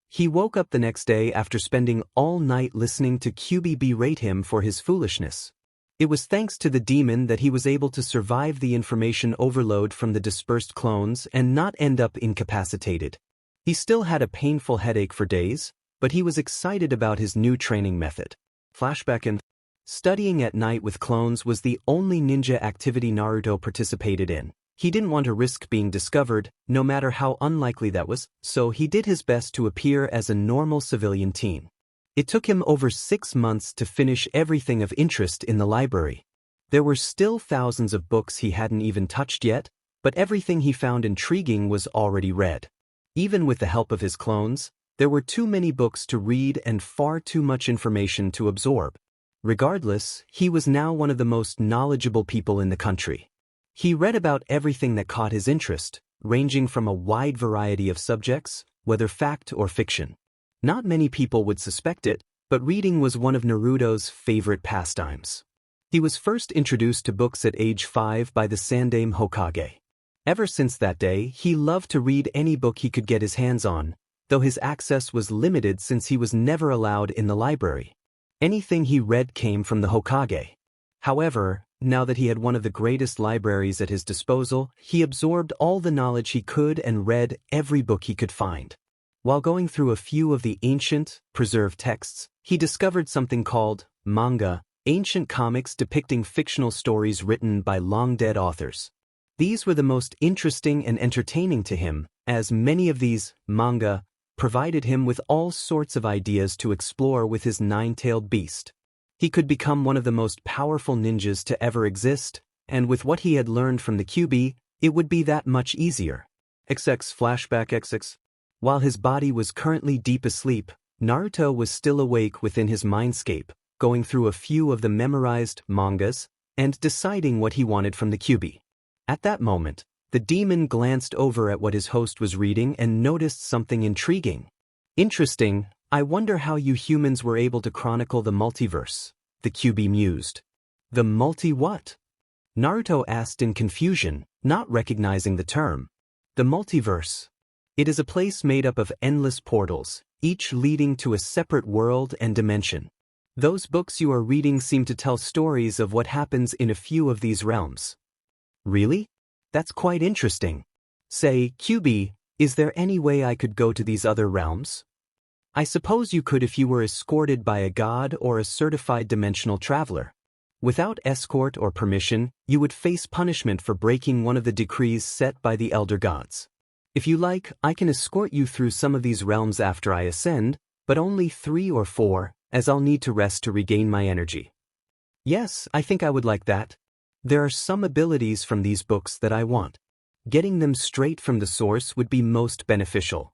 He woke up the next day after spending all night listening to Kyuubi berate him for his foolishness. It was thanks to the demon that he was able to survive the information overload from the dispersed clones and not end up incapacitated. He still had a painful headache for days, but he was excited about his new training method. Flashback. And studying at night with clones was the only ninja activity Naruto participated in. He didn't want to risk being discovered, no matter how unlikely that was, so he did his best to appear as a normal civilian teen. It took him over 6 months to finish everything of interest in the library. There were still thousands of books he hadn't even touched yet, but everything he found intriguing was already read. Even with the help of his clones, there were too many books to read and far too much information to absorb. Regardless, he was now one of the most knowledgeable people in the country. He read about everything that caught his interest, ranging from a wide variety of subjects, whether fact or fiction. Not many people would suspect it, but reading was one of Naruto's favorite pastimes. He was first introduced to books at age 5 by the Sandaime Hokage. Ever since that day, he loved to read any book he could get his hands on, though his access was limited since he was never allowed in the library. Anything he read came from the Hokage. However, now that he had one of the greatest libraries at his disposal, he absorbed all the knowledge he could and read every book he could find. While going through a few of the ancient, preserved texts, he discovered something called manga, ancient comics depicting fictional stories written by long-dead authors. These were the most interesting and entertaining to him, as many of these manga provided him with all sorts of ideas to explore with his nine-tailed beast. He could become one of the most powerful ninjas to ever exist, and with what he had learned from the Kyuubi, it would be that much easier. XX Flashback XX. While his body was currently deep asleep, Naruto was still awake within his mindscape, going through a few of the memorized mangas and deciding what he wanted from the Kyuubi. At that moment, the demon glanced over at what his host was reading and noticed something intriguing. Interesting, I wonder how you humans were able to chronicle the multiverse, the Kyuubi mused. The multi-what? Naruto asked in confusion, not recognizing the term. The multiverse. It is a place made up of endless portals, each leading to a separate world and dimension. Those books you are reading seem to tell stories of what happens in a few of these realms. Really? That's quite interesting. Say, Kyuubi, is there any way I could go to these other realms? I suppose you could if you were escorted by a god or a certified dimensional traveler. Without escort or permission, you would face punishment for breaking one of the decrees set by the elder gods. If you like, I can escort you through some of these realms after I ascend, but only 3 or 4, as I'll need to rest to regain my energy. Yes, I think I would like that. There are some abilities from these books that I want. Getting them straight from the source would be most beneficial.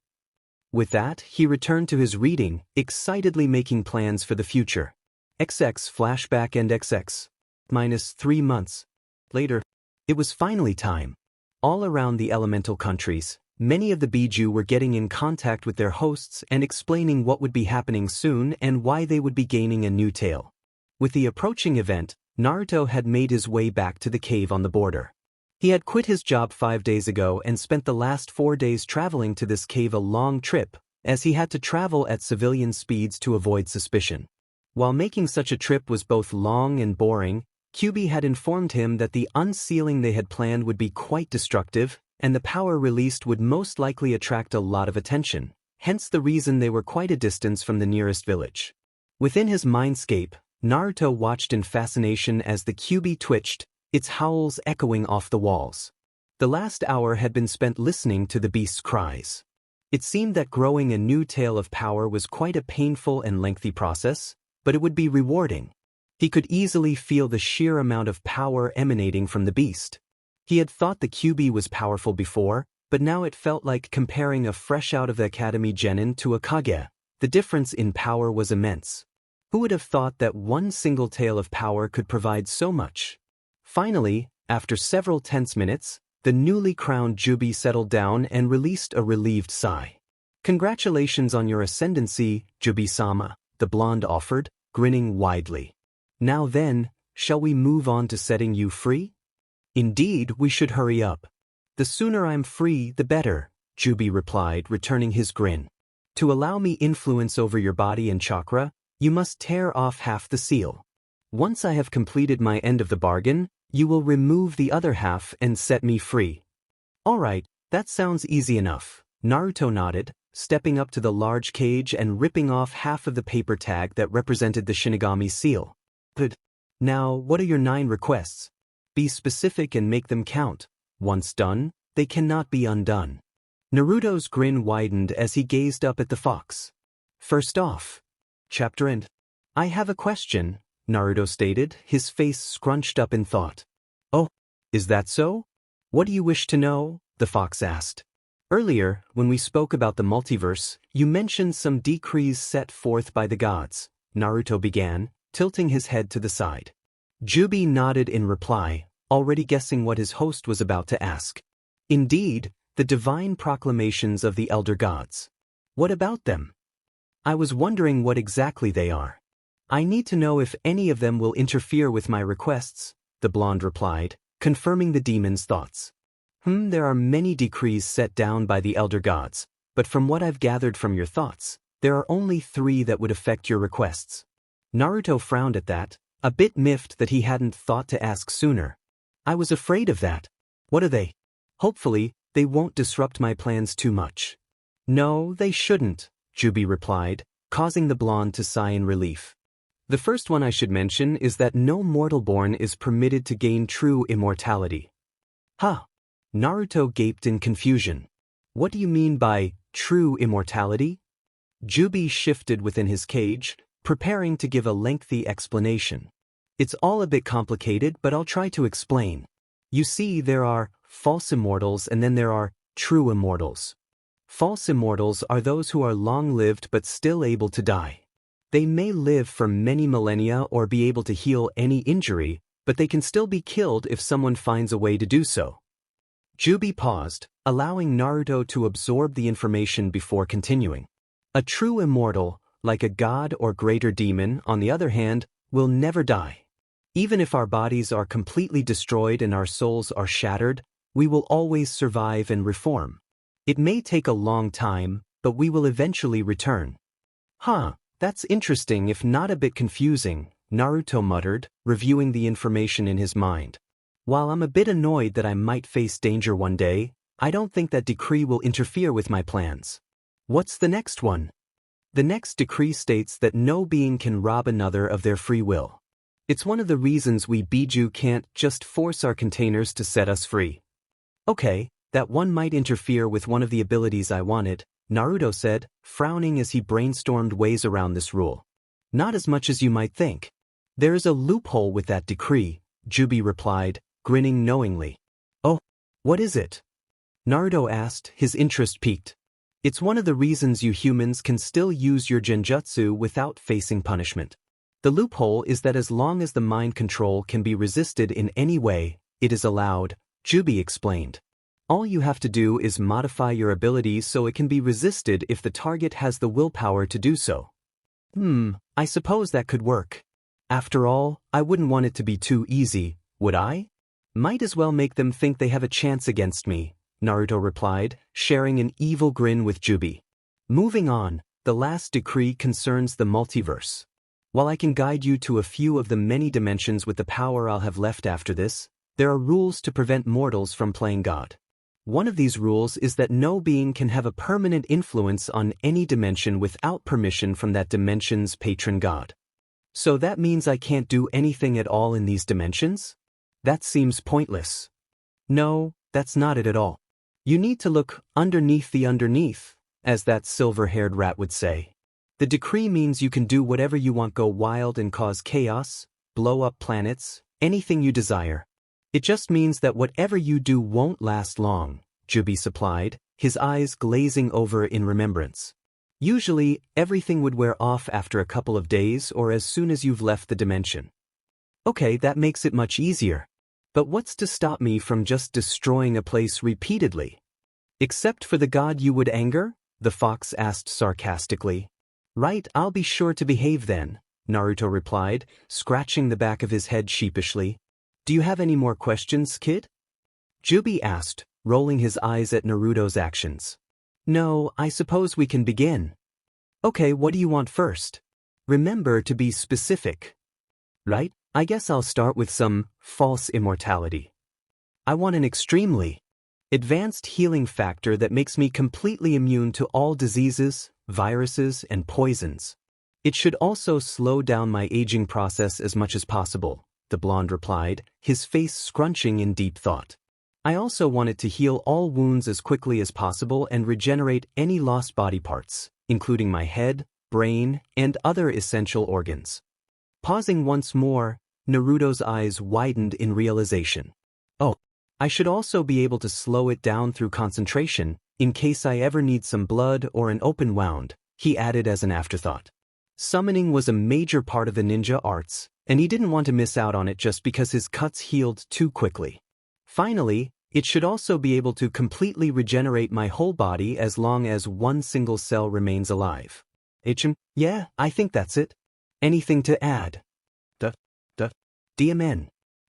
With that, he returned to his reading, excitedly making plans for the future. XX Flashback and XX. -3 months. Later. It was finally time. All around the elemental countries, Many of the Biju were getting in contact with their hosts and explaining what would be happening soon and why they would be gaining a new tail. With the approaching event, Naruto had made his way back to the cave on the border. He had quit his job 5 days ago and spent the last 4 days traveling to this cave, a long trip, as he had to travel at civilian speeds to avoid suspicion. While making such a trip was both long and boring, Kyuubi had informed him that the unsealing they had planned would be quite destructive, and the power released would most likely attract a lot of attention, hence the reason they were quite a distance from the nearest village. Within his mindscape, Naruto watched in fascination as the Kyuubi twitched, its howls echoing off the walls. The last hour had been spent listening to the beast's cries. It seemed that growing a new tail of power was quite a painful and lengthy process, but it would be rewarding. He could easily feel the sheer amount of power emanating from the beast. He had thought the Kyuubi was powerful before, but now it felt like comparing a fresh out of the academy genin to a Kage. The difference in power was immense. Who would have thought that one single tail of power could provide so much? Finally, after several tense minutes, the newly crowned Kyuubi settled down and released a relieved sigh. "Congratulations on your ascendancy, Kyuubi-sama," the blonde offered, grinning widely. "Now then, shall we move on to setting you free?" "Indeed, we should hurry up. The sooner I'm free, the better," Kyuubi replied, returning his grin. "To allow me influence over your body and chakra, you must tear off half the seal. Once I have completed my end of the bargain, you will remove the other half and set me free." "All right, that sounds easy enough," Naruto nodded, stepping up to the large cage and ripping off half of the paper tag that represented the Shinigami seal. "Good. Now, what are your 9 requests? Be specific and make them count. Once done, they cannot be undone." Naruto's grin widened as he gazed up at the fox. "First off, chapter end. I have a question," Naruto stated, his face scrunched up in thought. "Oh, is that so? What do you wish to know?" the fox asked. "Earlier, when we spoke about the multiverse, you mentioned some decrees set forth by the gods," Naruto began, tilting his head to the side. Kyuubi nodded in reply, already guessing what his host was about to ask. "Indeed, the divine proclamations of the elder gods. What about them? I was wondering what exactly they are. I need to know if any of them will interfere with my requests," the blonde replied, confirming the demon's thoughts. There are many decrees set down by the elder gods, but from what I've gathered from your thoughts, there are only 3 that would affect your requests." Naruto frowned at that, a bit miffed that he hadn't thought to ask sooner. "I was afraid of that. What are they? Hopefully, they won't disrupt my plans too much." "No, they shouldn't," Kyuubi replied, causing the blonde to sigh in relief. "The first one I should mention is that no mortal born is permitted to gain true immortality." "Huh?" Naruto gaped in confusion. "What do you mean by true immortality?" Kyuubi shifted within his cage, preparing to give a lengthy explanation. "It's all a bit complicated, but I'll try to explain. You see, there are false immortals and then there are true immortals. False immortals are those who are long-lived but still able to die. They may live for many millennia or be able to heal any injury, but they can still be killed if someone finds a way to do so." Kyuubi paused, allowing Naruto to absorb the information before continuing. "A true immortal, like a god or greater demon, on the other hand, will never die. Even if our bodies are completely destroyed and our souls are shattered, we will always survive and reform. It may take a long time, but we will eventually return." "Huh, that's interesting if not a bit confusing," Naruto muttered, reviewing the information in his mind. "While I'm a bit annoyed that I might face danger one day, I don't think that decree will interfere with my plans." "What's the next one?" "The next decree states that no being can rob another of their free will. It's one of the reasons we Biju can't just force our containers to set us free." "Okay, that one might interfere with one of the abilities I wanted," Naruto said, frowning as he brainstormed ways around this rule. "Not as much as you might think. There is a loophole with that decree," Kyuubi replied, grinning knowingly. "Oh, what is it?" Naruto asked, his interest piqued. "It's one of the reasons you humans can still use your genjutsu without facing punishment. The loophole is that as long as the mind control can be resisted in any way, it is allowed," Kyuubi explained. All you have to do is modify your ability so it can be resisted if the target has the willpower to do so. I suppose that could work. After all, I wouldn't want it to be too easy, would I? Might as well make them think they have a chance against me, Naruto replied, sharing an evil grin with Kyuubi. Moving on, the last decree concerns the multiverse. While I can guide you to a few of the many dimensions with the power I'll have left after this, there are rules to prevent mortals from playing God. One of these rules is that no being can have a permanent influence on any dimension without permission from that dimension's patron god. So that means I can't do anything at all in these dimensions? That seems pointless. No, that's not it at all. You need to look underneath the underneath, as that silver-haired rat would say. The decree means you can do whatever you want, go wild and cause chaos, blow up planets, anything you desire. It just means that whatever you do won't last long, Kyuubi supplied, his eyes glazing over in remembrance. Usually, everything would wear off after a couple of days or as soon as you've left the dimension. Okay, that makes it much easier. But what's to stop me from just destroying a place repeatedly? Except for the god you would anger? The fox asked sarcastically. Right, I'll be sure to behave then, Naruto replied, scratching the back of his head sheepishly. Do you have any more questions, kid? Kyuubi asked, rolling his eyes at Naruto's actions. No, I suppose we can begin. Okay, what do you want first? Remember to be specific. Right, I guess I'll start with some false immortality. I want an extremely advanced healing factor that makes me completely immune to all diseases, viruses, and poisons. It should also slow down my aging process as much as possible, the blonde replied, his face scrunching in deep thought. I also want it to heal all wounds as quickly as possible and regenerate any lost body parts, including my head, brain, and other essential organs. Pausing once more, Naruto's eyes widened in realization. Oh, I should also be able to slow it down through concentration, in case I ever need some blood or an open wound, he added as an afterthought. Summoning was a major part of the ninja arts, and he didn't want to miss out on it just because his cuts healed too quickly. Finally, it should also be able to completely regenerate my whole body as long as one single cell remains alive. Yeah, I think that's it. Anything to add? DMN.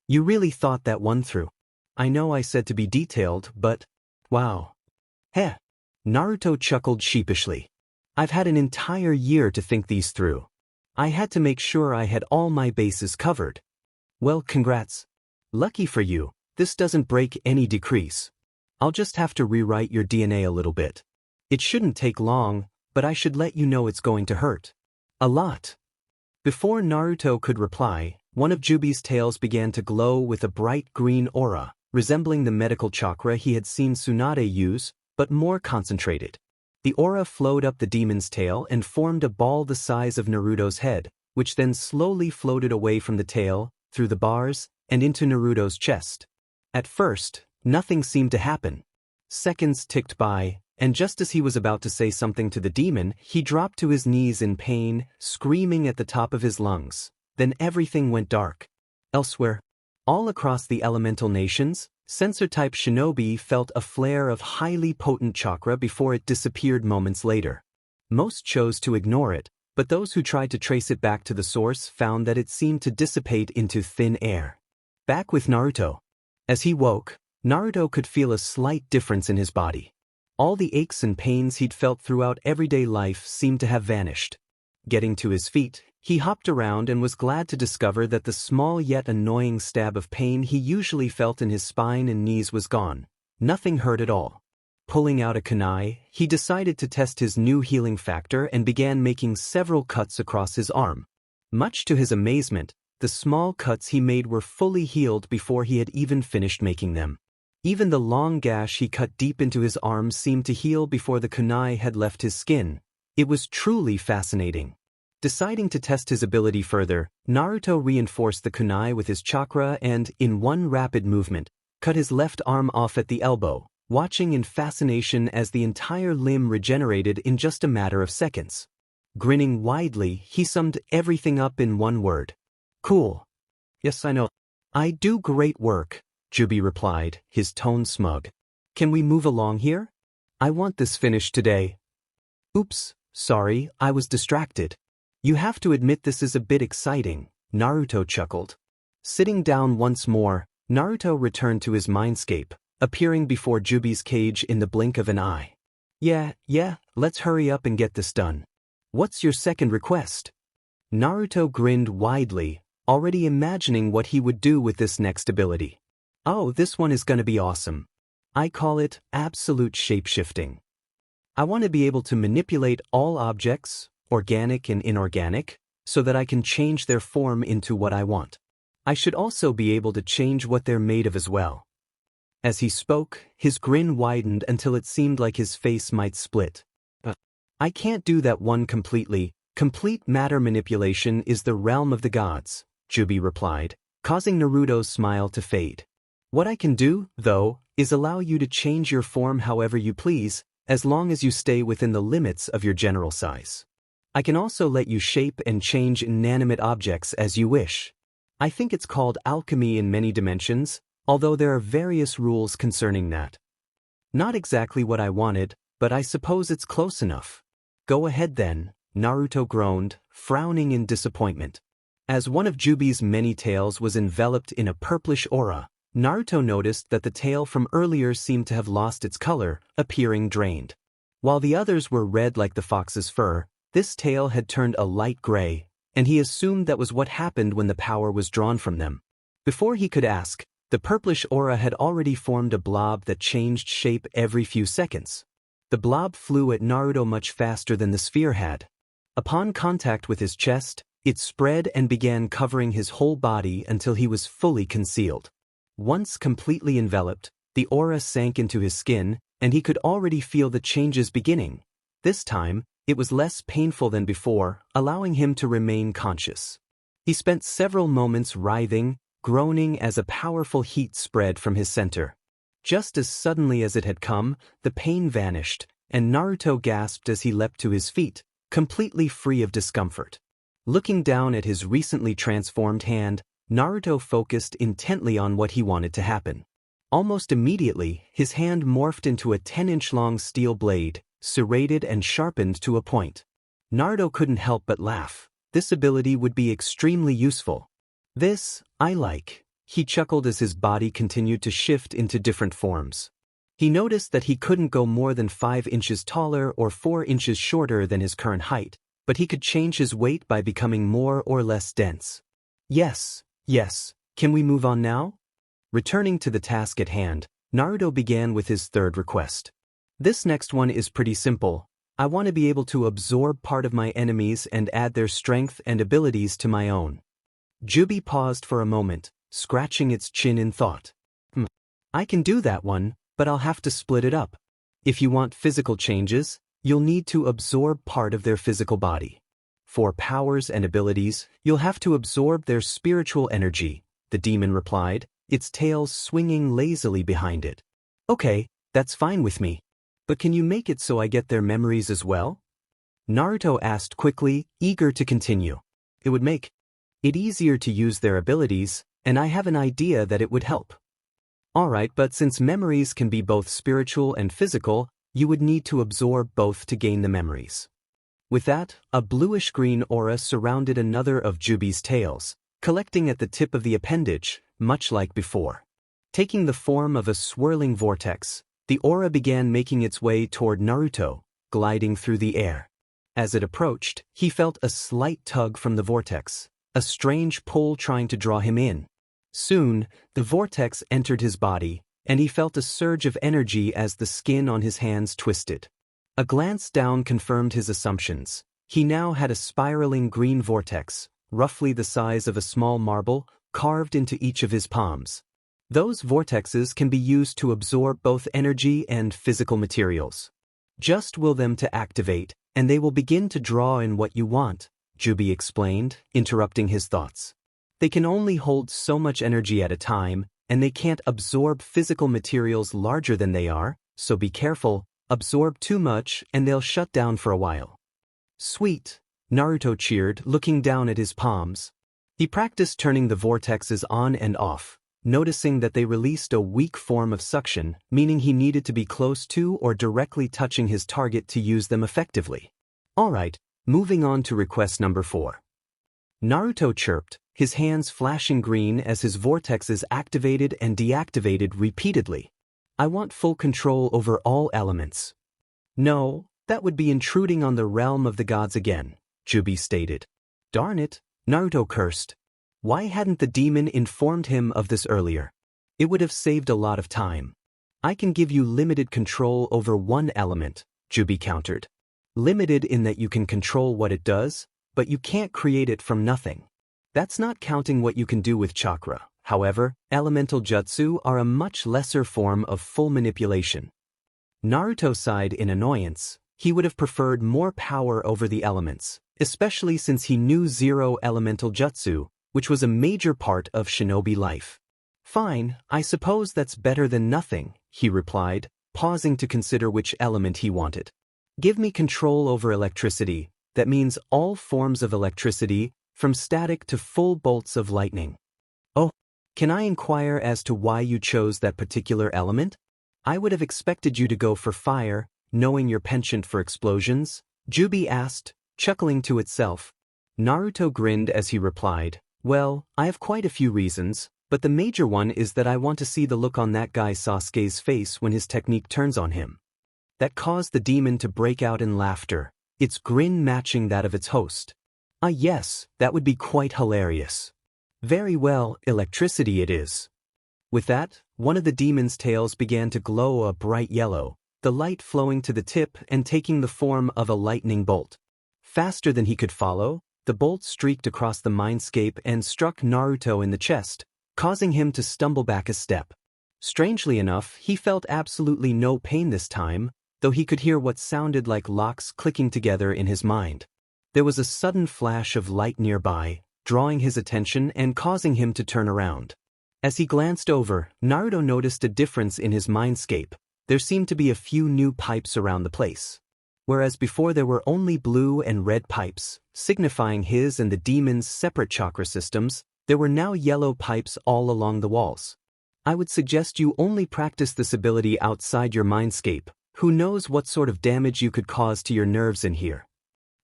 You really thought that one through. I know I said to be detailed, but wow. Heh. Naruto chuckled sheepishly. I've had an entire year to think these through. I had to make sure I had all my bases covered. Well, congrats. Lucky for you, this doesn't break any decrees. I'll just have to rewrite your DNA a little bit. It shouldn't take long, but I should let you know it's going to hurt. A lot. Before Naruto could reply, one of Kyuubi's tails began to glow with a bright green aura, resembling the medical chakra he had seen Tsunade use, but more concentrated. The aura flowed up the demon's tail and formed a ball the size of Naruto's head, which then slowly floated away from the tail, through the bars, and into Naruto's chest. At first, nothing seemed to happen. Seconds ticked by, and just as he was about to say something to the demon, he dropped to his knees in pain, screaming at the top of his lungs. Then everything went dark. Elsewhere, all across the elemental nations, Sensor-type shinobi felt a flare of highly potent chakra before it disappeared moments later. Most chose to ignore it, but those who tried to trace it back to the source found that it seemed to dissipate into thin air. Back with Naruto. As he woke, Naruto could feel a slight difference in his body. All the aches and pains he'd felt throughout everyday life seemed to have vanished. Getting to his feet, he hopped around and was glad to discover that the small yet annoying stab of pain he usually felt in his spine and knees was gone. Nothing hurt at all. Pulling out a kunai, he decided to test his new healing factor and began making several cuts across his arm. Much to his amazement, the small cuts he made were fully healed before he had even finished making them. Even the long gash he cut deep into his arm seemed to heal before the kunai had left his skin. It was truly fascinating. Deciding to test his ability further, Naruto reinforced the kunai with his chakra and, in one rapid movement, cut his left arm off at the elbow, watching in fascination as the entire limb regenerated in just a matter of seconds. Grinning widely, he summed everything up in one word. Cool. Yes, I know. I do great work, Kyuubi replied, his tone smug. Can we move along here? I want this finished today. Oops, sorry, I was distracted. You have to admit this is a bit exciting, Naruto chuckled. Sitting down once more, Naruto returned to his mindscape, appearing before Jubi's cage in the blink of an eye. Yeah, let's hurry up and get this done. What's your second request? Naruto grinned widely, already imagining what he would do with this next ability. Oh, this one is gonna be awesome. I call it absolute shapeshifting. I want to be able to manipulate all objects, organic and inorganic, so that I can change their form into what I want. I should also be able to change what they're made of as well. As he spoke, his grin widened until it seemed like his face might split. I can't do that one completely. Complete matter manipulation is the realm of the gods, Jubi replied, causing Naruto's smile to fade. What I can do, though, is allow you to change your form however you please, as long as you stay within the limits of your general size. I can also let you shape and change inanimate objects as you wish. I think it's called alchemy in many dimensions, although there are various rules concerning that. Not exactly what I wanted, but I suppose it's close enough. Go ahead then, Naruto groaned, frowning in disappointment. As one of Jubi's many tails was enveloped in a purplish aura, Naruto noticed that the tail from earlier seemed to have lost its color, appearing drained. While the others were red like the fox's fur, this tail had turned a light gray, and he assumed that was what happened when the power was drawn from them. Before he could ask, the purplish aura had already formed a blob that changed shape every few seconds. The blob flew at Naruto much faster than the sphere had. Upon contact with his chest, it spread and began covering his whole body until he was fully concealed. Once completely enveloped, the aura sank into his skin, and he could already feel the changes beginning. This time, it was less painful than before, allowing him to remain conscious. He spent several moments writhing, groaning as a powerful heat spread from his center. Just as suddenly as it had come, the pain vanished, and Naruto gasped as he leapt to his feet, completely free of discomfort. Looking down at his recently transformed hand, Naruto focused intently on what he wanted to happen. Almost immediately, his hand morphed into a 10-inch-long steel blade, serrated and sharpened to a point. Naruto couldn't help but laugh. This ability would be extremely useful. This, I like. He chuckled as his body continued to shift into different forms. He noticed that he couldn't go more than 5 inches taller or 4 inches shorter than his current height, but he could change his weight by becoming more or less dense. Yes, can we move on now? Returning to the task at hand, Naruto began with his third request. This next one is pretty simple. I want to be able to absorb part of my enemies and add their strength and abilities to my own. Jubi paused for a moment, scratching its chin in thought. I can do that one, but I'll have to split it up. If you want physical changes, you'll need to absorb part of their physical body. For powers and abilities, you'll have to absorb their spiritual energy, the demon replied, its tail swinging lazily behind it. Okay, that's fine with me. But can you make it so I get their memories as well? Naruto asked quickly, eager to continue. It would make it easier to use their abilities, and I have an idea that it would help. Alright, but since memories can be both spiritual and physical, you would need to absorb both to gain the memories. With that, a bluish-green aura surrounded another of Jubi's tails, collecting at the tip of the appendage, much like before. Taking the form of a swirling vortex, the aura began making its way toward Naruto, gliding through the air. As it approached, he felt a slight tug from the vortex, a strange pull trying to draw him in. Soon, the vortex entered his body, and he felt a surge of energy as the skin on his hands twisted. A glance down confirmed his assumptions. He now had a spiraling green vortex, roughly the size of a small marble, carved into each of his palms. Those vortexes can be used to absorb both energy and physical materials. Just will them to activate, and they will begin to draw in what you want, Jubi explained, interrupting his thoughts. They can only hold so much energy at a time, and they can't absorb physical materials larger than they are, so be careful. Absorb too much, and they'll shut down for a while. Sweet, Naruto cheered, looking down at his palms. He practiced turning the vortexes on and off, noticing that they released a weak form of suction, meaning he needed to be close to or directly touching his target to use them effectively. Alright, moving on to request number 4. Naruto chirped, his hands flashing green as his vortexes activated and deactivated repeatedly. I want full control over all elements. No, that would be intruding on the realm of the gods again, Kyuubi stated. Darn it, Naruto cursed. Why hadn't the demon informed him of this earlier? It would have saved a lot of time. I can give you limited control over one element, Kyuubi countered. Limited in that you can control what it does, but you can't create it from nothing. That's not counting what you can do with chakra. However, elemental jutsu are a much lesser form of full manipulation. Naruto sighed in annoyance. He would have preferred more power over the elements, especially since he knew zero elemental jutsu, which was a major part of shinobi life. Fine, I suppose that's better than nothing, he replied, pausing to consider which element he wanted. Give me control over electricity. That means all forms of electricity, from static to full bolts of lightning. Oh, can I inquire as to why you chose that particular element? I would have expected you to go for fire, knowing your penchant for explosions, Kyuubi asked, chuckling to itself. Naruto grinned as he replied, well, I have quite a few reasons, but the major one is that I want to see the look on that guy Sasuke's face when his technique turns on him. That caused the demon to break out in laughter, its grin matching that of its host. Ah yes, that would be quite hilarious. Very well, electricity it is. With that, one of the demon's tails began to glow a bright yellow, the light flowing to the tip and taking the form of a lightning bolt. Faster than he could follow, the bolt streaked across the mindscape and struck Naruto in the chest, causing him to stumble back a step. Strangely enough, he felt absolutely no pain this time, though he could hear what sounded like locks clicking together in his mind. There was a sudden flash of light nearby, drawing his attention and causing him to turn around. As he glanced over, Naruto noticed a difference in his mindscape. There seemed to be a few new pipes around the place. Whereas before there were only blue and red pipes, signifying his and the demon's separate chakra systems, there were now yellow pipes all along the walls. I would suggest you only practice this ability outside your mindscape. Who knows what sort of damage you could cause to your nerves in here.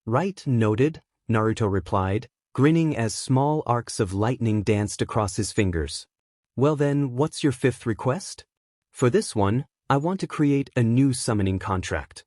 Right, noted, Naruto replied, grinning as small arcs of lightning danced across his fingers. Well then, what's your 5th request? For this one, I want to create a new summoning contract.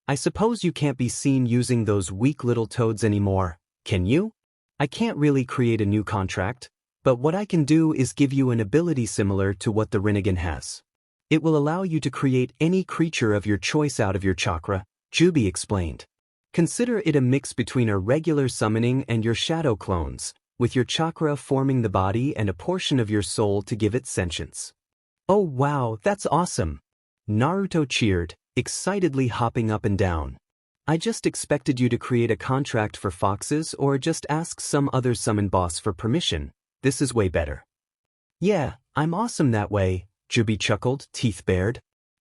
I suppose you can't be seen using those weak little toads anymore, can you? I can't really create a new contract, but what I can do is give you an ability similar to what the Rinnegan has. It will allow you to create any creature of your choice out of your chakra, Kyuubi explained. Consider it a mix between a regular summoning and your shadow clones, with your chakra forming the body and a portion of your soul to give it sentience. Oh wow, that's awesome! Naruto cheered, excitedly hopping up and down. I just expected you to create a contract for foxes or just ask some other summon boss for permission. This is way better. Yeah, I'm awesome that way, Kyuubi chuckled, teeth bared.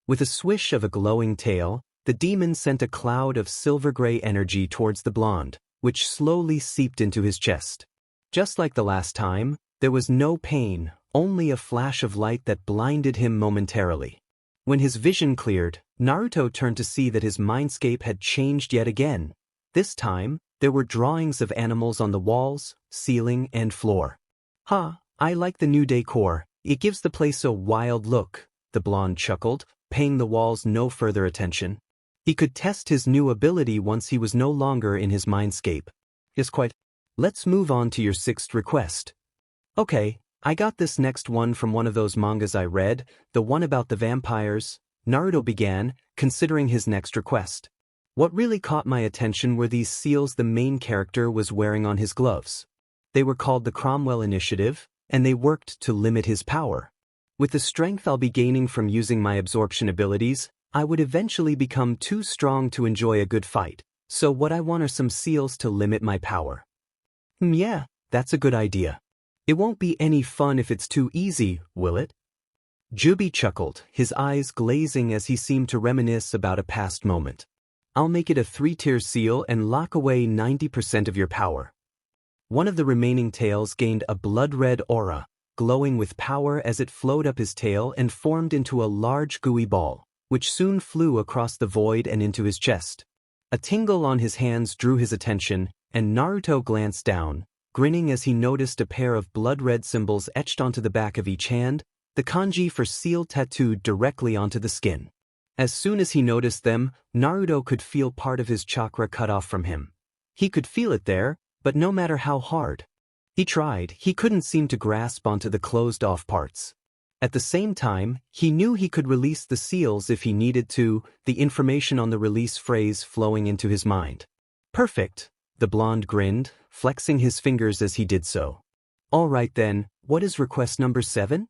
With a swish of a glowing tail, the demon sent a cloud of silver-gray energy towards the blonde, which slowly seeped into his chest. Just like the last time, there was no pain, only a flash of light that blinded him momentarily. When his vision cleared, Naruto turned to see that his mindscape had changed yet again. This time, there were drawings of animals on the walls, ceiling, and floor. I like the new decor. It gives the place a wild look, the blonde chuckled, paying the walls no further attention. He could test his new ability once he was no longer in his mindscape. Yes, quite. Let's move on to your 6th request. Okay, I got this next one from one of those mangas I read, the one about the vampires, Naruto began, considering his next request. What really caught my attention were these seals the main character was wearing on his gloves. They were called the Cromwell Initiative, and they worked to limit his power. With the strength I'll be gaining from using my absorption abilities, I would eventually become too strong to enjoy a good fight, so what I want are some seals to limit my power. Yeah, that's a good idea. It won't be any fun if it's too easy, will it? Kyuubi chuckled, his eyes glazing as he seemed to reminisce about a past moment. I'll make it a 3-tier seal and lock away 90% of your power. One of the remaining tails gained a blood-red aura, glowing with power as it flowed up his tail and formed into a large gooey ball, which soon flew across the void and into his chest. A tingle on his hands drew his attention, and Naruto glanced down, grinning as he noticed a pair of blood-red symbols etched onto the back of each hand, the kanji for seal tattooed directly onto the skin. As soon as he noticed them, Naruto could feel part of his chakra cut off from him. He could feel it there, but no matter how hard he tried, he couldn't seem to grasp onto the closed-off parts. At the same time, he knew he could release the seals if he needed to, the information on the release phrase flowing into his mind. Perfect, the blonde grinned, flexing his fingers as he did so. All right then, what is request number 7?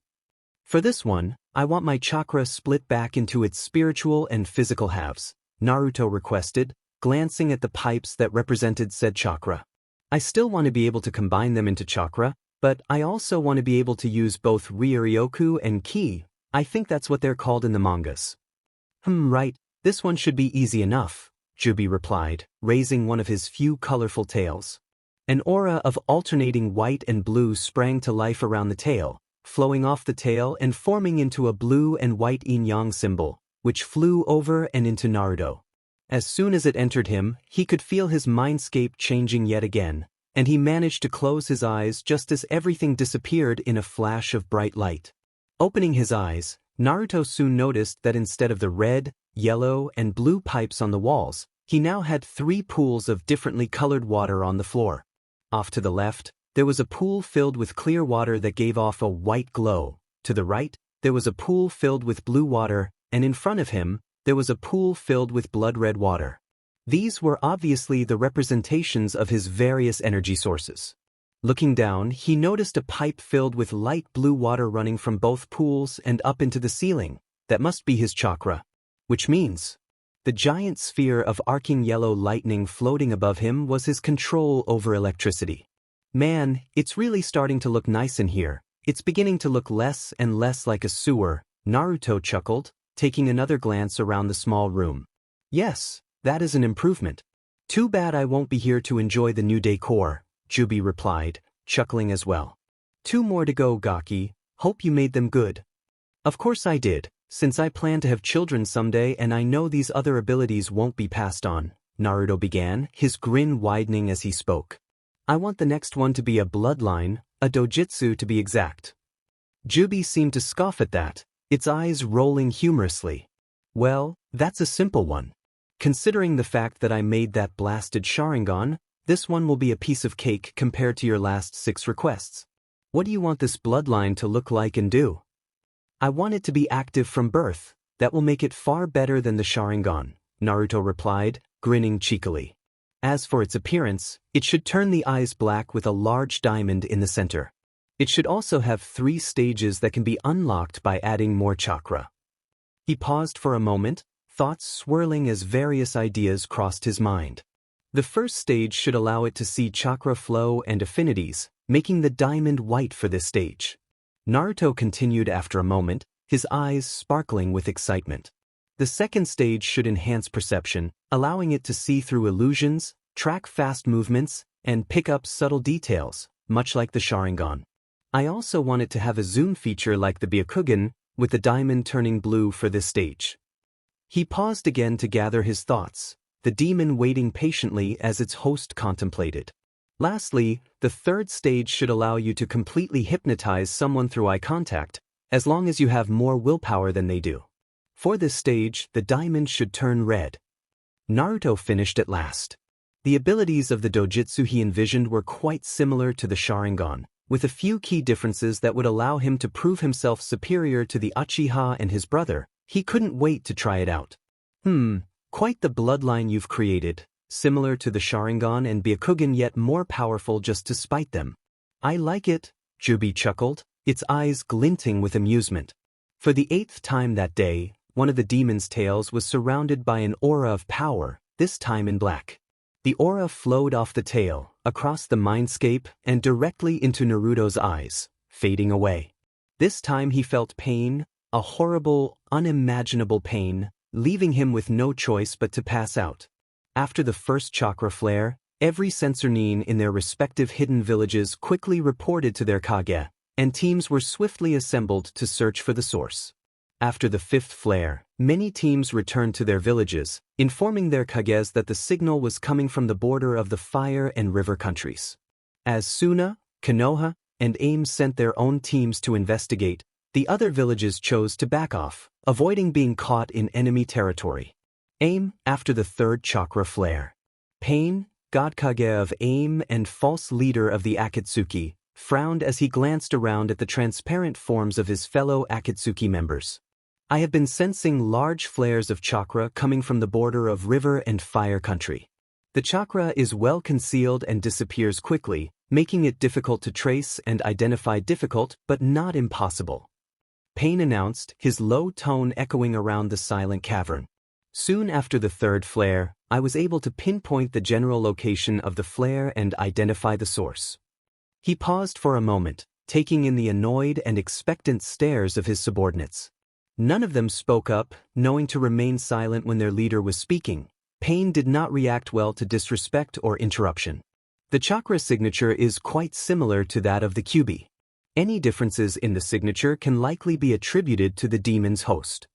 For this one, I want my chakra split back into its spiritual and physical halves, Naruto requested, glancing at the pipes that represented said chakra. I still want to be able to combine them into chakra, but I also want to be able to use both Ryoryoku and Ki. I think that's what they're called in the mangas. Right, this one should be easy enough, Kyuubi replied, raising one of his few colorful tails. An aura of alternating white and blue sprang to life around the tail, flowing off the tail and forming into a blue and white yin-yang symbol, which flew over and into Naruto. As soon as it entered him, he could feel his mindscape changing yet again, and he managed to close his eyes just as everything disappeared in a flash of bright light. Opening his eyes, Naruto soon noticed that instead of the red, yellow, and blue pipes on the walls, he now had 3 pools of differently colored water on the floor. Off to the left, there was a pool filled with clear water that gave off a white glow. To the right, there was a pool filled with blue water, and in front of him, there was a pool filled with blood-red water. These were obviously the representations of his various energy sources. Looking down, he noticed a pipe filled with light blue water running from both pools and up into the ceiling. That must be his chakra. Which means the giant sphere of arcing yellow lightning floating above him was his control over electricity. Man, it's really starting to look nice in here. It's beginning to look less and less like a sewer, Naruto chuckled, taking another glance around the small room. Yes, that is an improvement. Too bad I won't be here to enjoy the new decor, Kyuubi replied, chuckling as well. 2 more to go, Gaki. Hope you made them good. Of course I did, since I plan to have children someday and I know these other abilities won't be passed on, Naruto began, his grin widening as he spoke. I want the next one to be a bloodline, a dojutsu to be exact. Kyuubi seemed to scoff at that, its eyes rolling humorously. Well, that's a simple one. Considering the fact that I made that blasted Sharingan, this one will be a piece of cake compared to your last 6 requests. What do you want this bloodline to look like and do? I want it to be active from birth. That will make it far better than the Sharingan, Naruto replied, grinning cheekily. As for its appearance, it should turn the eyes black with a large diamond in the center. It should also have 3 stages that can be unlocked by adding more chakra. He paused for a moment, thoughts swirling as various ideas crossed his mind. The first stage should allow it to see chakra flow and affinities, making the diamond white for this stage. Naruto continued after a moment, his eyes sparkling with excitement. The second stage should enhance perception, allowing it to see through illusions, track fast movements, and pick up subtle details, much like the Sharingan. I also want it to have a zoom feature like the Byakugan, with the diamond turning blue for this stage. He paused again to gather his thoughts, the demon waiting patiently as its host contemplated. Lastly, the third stage should allow you to completely hypnotize someone through eye contact, as long as you have more willpower than they do. For this stage, the diamond should turn red. Naruto finished at last. The abilities of the dojutsu he envisioned were quite similar to the Sharingan, with a few key differences that would allow him to prove himself superior to the Uchiha and his brother. He couldn't wait to try it out. Quite the bloodline you've created, similar to the Sharingan and Byakugan yet more powerful just to spite them. I like it, Kyuubi chuckled, its eyes glinting with amusement. For the 8th time that day, one of the demon's tails was surrounded by an aura of power, this time in black. The aura flowed off the tail, across the mindscape, and directly into Naruto's eyes, fading away. This time he felt pain, a horrible, unimaginable pain, leaving him with no choice but to pass out. After the first chakra flare, every censornin in their respective hidden villages quickly reported to their Kage, and teams were swiftly assembled to search for the source. After the fifth flare, many teams returned to their villages, informing their kages that the signal was coming from the border of the fire and river countries. As Suna, Konoha, and AIM sent their own teams to investigate, the other villages chose to back off, avoiding being caught in enemy territory. AIM after the third chakra flare. Pain, Godkage of AIM and false leader of the Akatsuki, frowned as he glanced around at the transparent forms of his fellow Akatsuki members. I have been sensing large flares of chakra coming from the border of river and fire country. The chakra is well concealed and disappears quickly, making it difficult to trace and identify, difficult but not impossible. Pain announced, his low tone echoing around the silent cavern. Soon after the third flare, I was able to pinpoint the general location of the flare and identify the source. He paused for a moment, taking in the annoyed and expectant stares of his subordinates. None of them spoke up, knowing to remain silent when their leader was speaking. Pain did not react well to disrespect or interruption. The chakra signature is quite similar to that of the Kyuubi. Any differences in the signature can likely be attributed to the demon's host.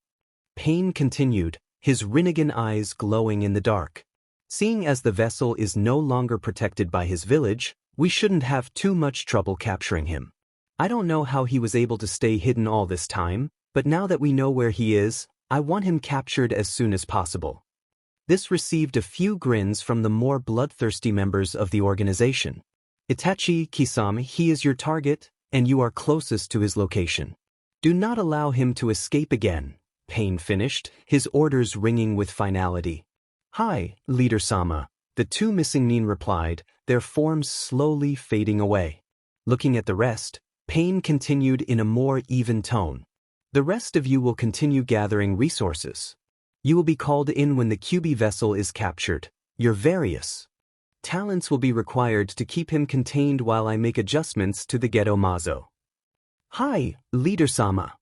Pain continued, his Rinnegan eyes glowing in the dark. Seeing as the vessel is no longer protected by his village, we shouldn't have too much trouble capturing him. I don't know how he was able to stay hidden all this time, but now that we know where he is, I want him captured as soon as possible. This received a few grins from the more bloodthirsty members of the organization. Itachi Kisame, he is your target, and you are closest to his location. Do not allow him to escape again. Pain finished, his orders ringing with finality. Hi, Leader Sama, the two missing nin replied, their forms slowly fading away. Looking at the rest, Pain continued in a more even tone. The rest of you will continue gathering resources. You will be called in when the Kyuubi vessel is captured. Your various talents will be required to keep him contained while I make adjustments to the Geto Mazo. Hi, Leader Sama.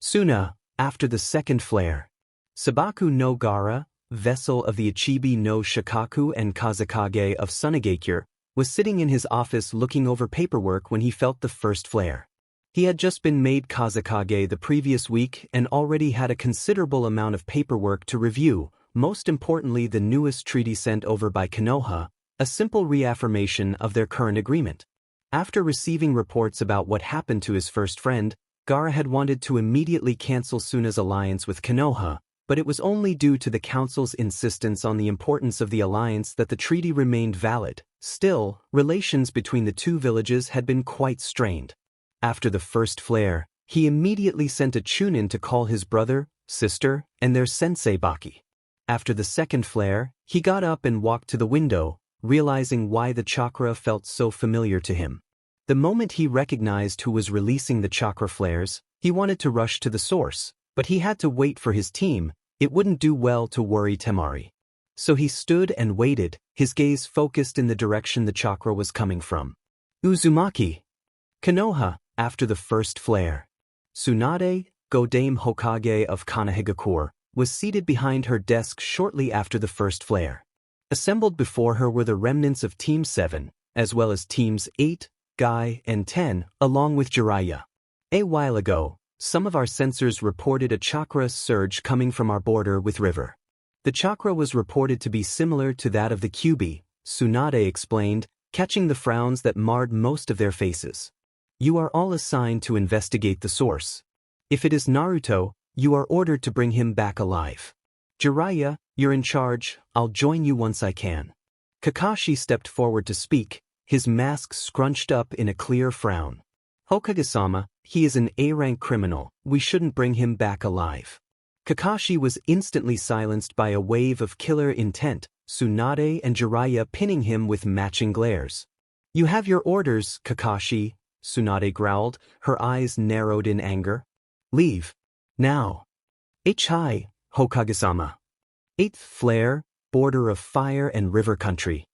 Suna, after the second flare. Sabaku no Gara, vessel of the Ichibi no Shikaku and Kazekage of Tsunade, was sitting in his office looking over paperwork when he felt the first flare. He had just been made Kazekage the previous week and already had a considerable amount of paperwork to review, most importantly the newest treaty sent over by Konoha, a simple reaffirmation of their current agreement. After receiving reports about what happened to his first friend, Gara had wanted to immediately cancel Suna's alliance with Konoha, but it was only due to the council's insistence on the importance of the alliance that the treaty remained valid. Still, relations between the two villages had been quite strained. After the first flare, he immediately sent a chunin to call his brother, sister, and their sensei Baki. After the second flare, he got up and walked to the window, realizing why the chakra felt so familiar to him. The moment he recognized who was releasing the chakra flares, he wanted to rush to the source, but he had to wait for his team. It wouldn't do well to worry Temari. So he stood and waited, his gaze focused in the direction the chakra was coming from. Uzumaki. Konoha, after the first flare. Tsunade, Godame Hokage of Amegakure, was seated behind her desk shortly after the first flare. Assembled before her were the remnants of Team 7, as well as Teams 8, Guy, and 10, along with Jiraiya. A while ago, some of our sensors reported a chakra surge coming from our border with river. The chakra was reported to be similar to that of the Kyuubi, Tsunade explained, catching the frowns that marred most of their faces. You are all assigned to investigate the source. If it is Naruto, you are ordered to bring him back alive. Jiraiya, you're in charge, I'll join you once I can. Kakashi stepped forward to speak, his mask scrunched up in a clear frown. Hokage-sama, he is an A-rank criminal, we shouldn't bring him back alive. Kakashi was instantly silenced by a wave of killer intent, Tsunade and Jiraiya pinning him with matching glares. You have your orders, Kakashi, Tsunade growled, her eyes narrowed in anger. Leave. Now. Hi, Hokage-sama. Eighth flare, border of fire and river country.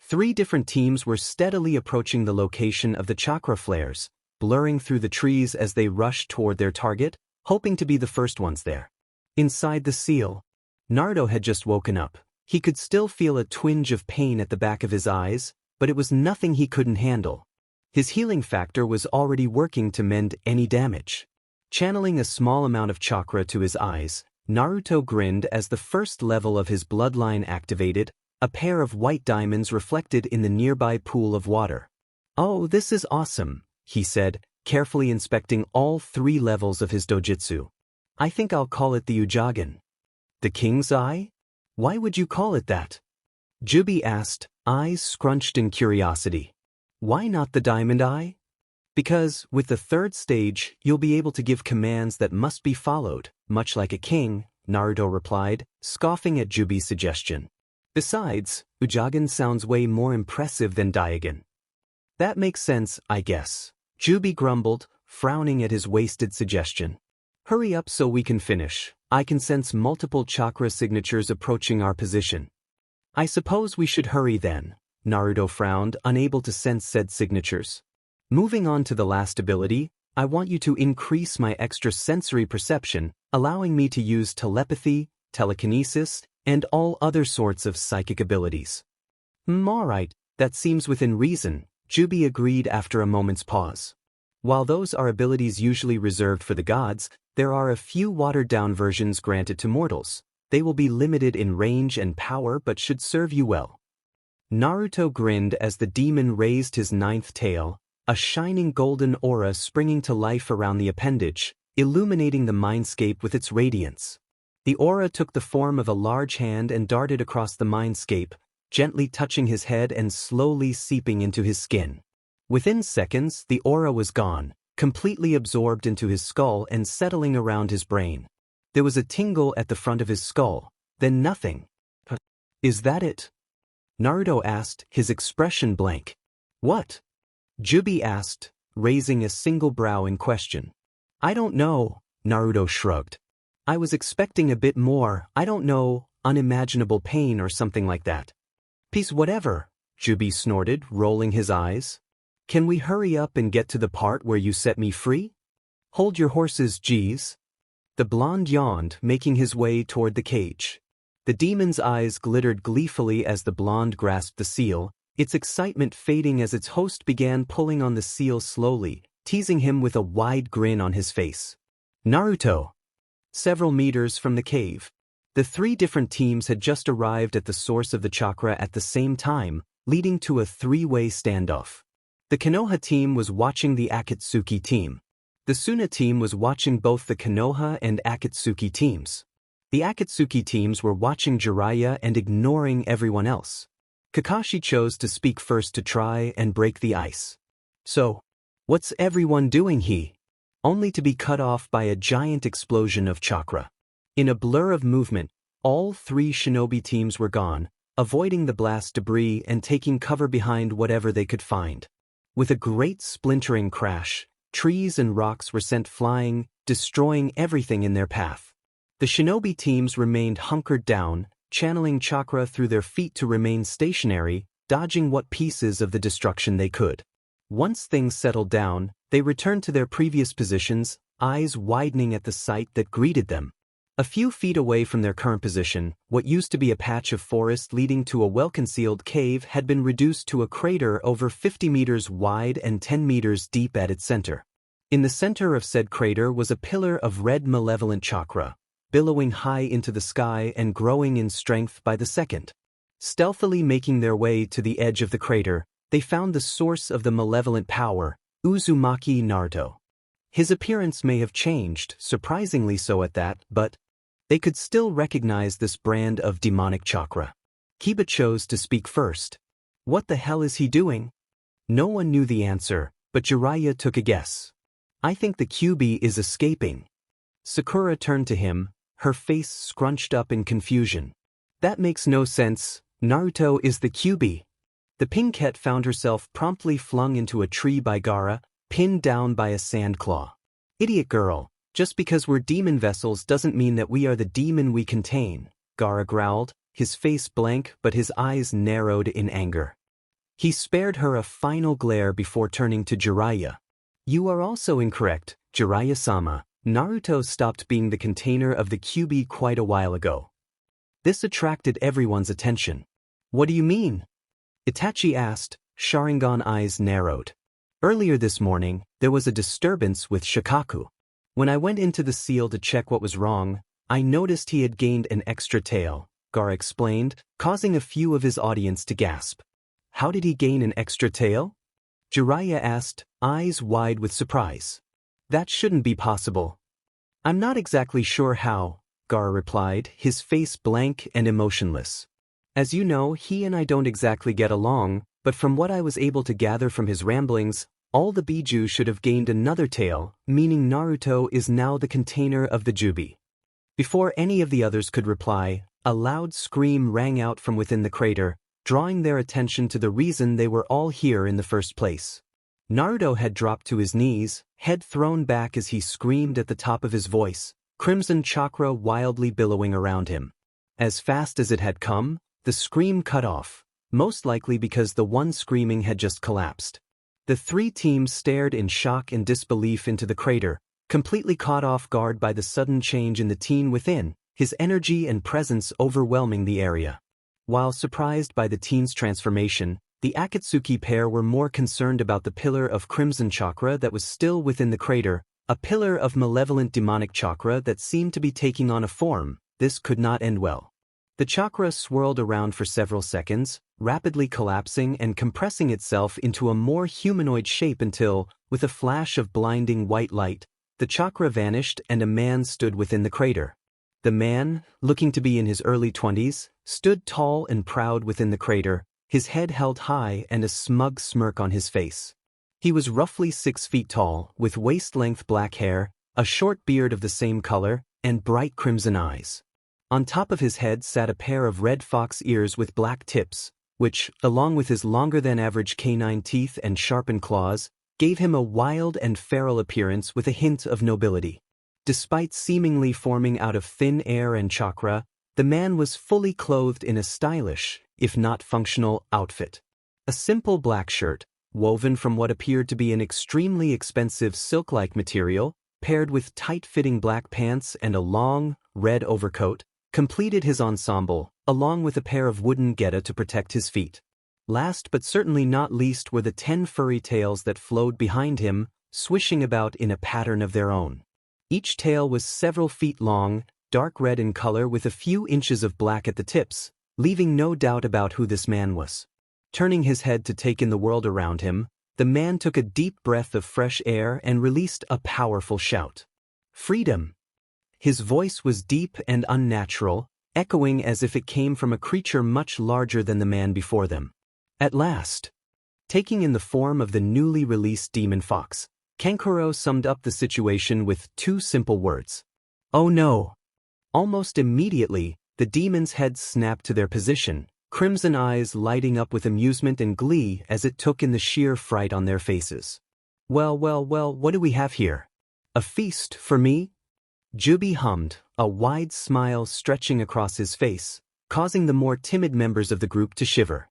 3 different teams were steadily approaching the location of the chakra flares, blurring through the trees as they rushed toward their target, hoping to be the first ones there. Inside the seal, Naruto had just woken up. He could still feel a twinge of pain at the back of his eyes, but it was nothing he couldn't handle. His healing factor was already working to mend any damage. Channeling a small amount of chakra to his eyes, Naruto grinned as the first level of his bloodline activated, a pair of white diamonds reflected in the nearby pool of water. "Oh, this is awesome," he said, carefully inspecting all 3 levels of his dojutsu. "I think I'll call it the Ujagen." "The King's Eye? Why would you call it that?" Kyuubi asked, eyes scrunched in curiosity. "Why not the Diamond Eye?" "Because, with the 3rd stage, you'll be able to give commands that must be followed, much like a king," Naruto replied, scoffing at Kyuubi's suggestion. "Besides, Ujagen sounds way more impressive than Daigen." "That makes sense, I guess," Kyuubi grumbled, frowning at his wasted suggestion. "Hurry up so we can finish. I can sense multiple chakra signatures approaching our position." "I suppose we should hurry then," Naruto frowned, unable to sense said signatures. "Moving on to the last ability, I want you to increase my extrasensory perception, allowing me to use telepathy, telekinesis, and all other sorts of psychic abilities." Alright, that seems within reason," Kyuubi agreed after a moment's pause. "While those are abilities usually reserved for the gods, there are a few watered-down versions granted to mortals. They will be limited in range and power but should serve you well." Naruto grinned as the demon raised his 9th tail, a shining golden aura springing to life around the appendage, illuminating the mindscape with its radiance. The aura took the form of a large hand and darted across the mindscape, gently touching his head and slowly seeping into his skin. Within seconds, the aura was gone, completely absorbed into his skull and settling around his brain. There was a tingle at the front of his skull, then nothing. "Is that it?" Naruto asked, his expression blank. "What?" Kyuubi asked, raising a single brow in question. "I don't know," Naruto shrugged. "I was expecting a bit more, I don't know, unimaginable pain or something like that." "Peace whatever," Kyuubi snorted, rolling his eyes. "Can we hurry up and get to the part where you set me free?" "Hold your horses, geez." The blonde yawned, making his way toward the cage. The demon's eyes glittered gleefully as the blonde grasped the seal, its excitement fading as its host began pulling on the seal slowly, teasing him with a wide grin on his face. "Naruto!" Several meters from the cave. The 3 different teams had just arrived at the source of the chakra at the same time, leading to a 3-way standoff. The Konoha team was watching the Akatsuki team. The Suna team was watching both the Konoha and Akatsuki teams. The Akatsuki teams were watching Jiraiya and ignoring everyone else. Kakashi chose to speak first to try and break the ice. "So, what's everyone doing here?" Only to be cut off by a giant explosion of chakra. In a blur of movement, all 3 shinobi teams were gone, avoiding the blast debris and taking cover behind whatever they could find. With a great splintering crash, trees and rocks were sent flying, destroying everything in their path. The shinobi teams remained hunkered down, channeling chakra through their feet to remain stationary, dodging what pieces of the destruction they could. Once things settled down, they returned to their previous positions, eyes widening at the sight that greeted them. A few feet away from their current position, what used to be a patch of forest leading to a well-concealed cave had been reduced to a crater over 50 meters wide and 10 meters deep at its center. In the center of said crater was a pillar of red malevolent chakra, billowing high into the sky and growing in strength by the second. Stealthily making their way to the edge of the crater, they found the source of the malevolent power, Uzumaki Naruto. His appearance may have changed, surprisingly so at that, but they could still recognize this brand of demonic chakra. Kiba chose to speak first. "What the hell is he doing?" No one knew the answer, but Jiraiya took a guess. "I think the Kyuubi is escaping." Sakura turned to him, her face scrunched up in confusion. "That makes no sense. Naruto is the Kyuubi." The Pinkette found herself promptly flung into a tree by Gaara, pinned down by a sand claw. "Idiot girl, just because we're demon vessels doesn't mean that we are the demon we contain," Gaara growled, his face blank but his eyes narrowed in anger. He spared her a final glare before turning to Jiraiya. "You are also incorrect, Jiraiya-sama. Naruto stopped being the container of the Kyuubi quite a while ago." This attracted everyone's attention. "What do you mean?" Itachi asked, Sharingan eyes narrowed. Earlier this morning, there was a disturbance with Shikaku. When I went into the seal to check what was wrong, I noticed he had gained an extra tail, Gar explained, causing a few of his audience to gasp. How did he gain an extra tail? Jiraiya asked, eyes wide with surprise. That shouldn't be possible. I'm not exactly sure how, Gar replied, his face blank and emotionless. As you know, he and I don't exactly get along, but from what I was able to gather from his ramblings, all the Biju should have gained another tail, meaning Naruto is now the container of the Kyuubi. Before any of the others could reply, a loud scream rang out from within the crater, drawing their attention to the reason they were all here in the first place. Naruto had dropped to his knees, head thrown back as he screamed at the top of his voice, crimson chakra wildly billowing around him. As fast as it had come, the scream cut off, most likely because the one screaming had just collapsed. The three teams stared in shock and disbelief into the crater, completely caught off guard by the sudden change in the teen within, his energy and presence overwhelming the area. While surprised by the teen's transformation, the Akatsuki pair were more concerned about the pillar of crimson chakra that was still within the crater, a pillar of malevolent demonic chakra that seemed to be taking on a form. This could not end well. The chakra swirled around for several seconds, rapidly collapsing and compressing itself into a more humanoid shape until, with a flash of blinding white light, the chakra vanished and a man stood within the crater. The man, looking to be in his early 20s, stood tall and proud within the crater, his head held high and a smug smirk on his face. He was roughly 6 feet tall, with waist-length black hair, a short beard of the same color, and bright crimson eyes. On top of his head sat a pair of red fox ears with black tips, which, along with his longer-than-average canine teeth and sharpened claws, gave him a wild and feral appearance with a hint of nobility. Despite seemingly forming out of thin air and chakra, the man was fully clothed in a stylish, if not functional, outfit. A simple black shirt, woven from what appeared to be an extremely expensive silk-like material, paired with tight-fitting black pants and a long, red overcoat, completed his ensemble, along with a pair of wooden geta to protect his feet. Last but certainly not least were the 10 furry tails that flowed behind him, swishing about in a pattern of their own. Each tail was several feet long, dark red in color with a few inches of black at the tips, leaving no doubt about who this man was. Turning his head to take in the world around him, the man took a deep breath of fresh air and released a powerful shout. Freedom! His voice was deep and unnatural, echoing as if it came from a creature much larger than the man before them. At last, taking in the form of the newly released demon fox, Kankuro summed up the situation with 2 simple words. Oh no! Almost immediately, the demon's heads snapped to their position, crimson eyes lighting up with amusement and glee as it took in the sheer fright on their faces. Well, what do we have here? A feast for me? Kyuubi hummed, a wide smile stretching across his face, causing the more timid members of the group to shiver.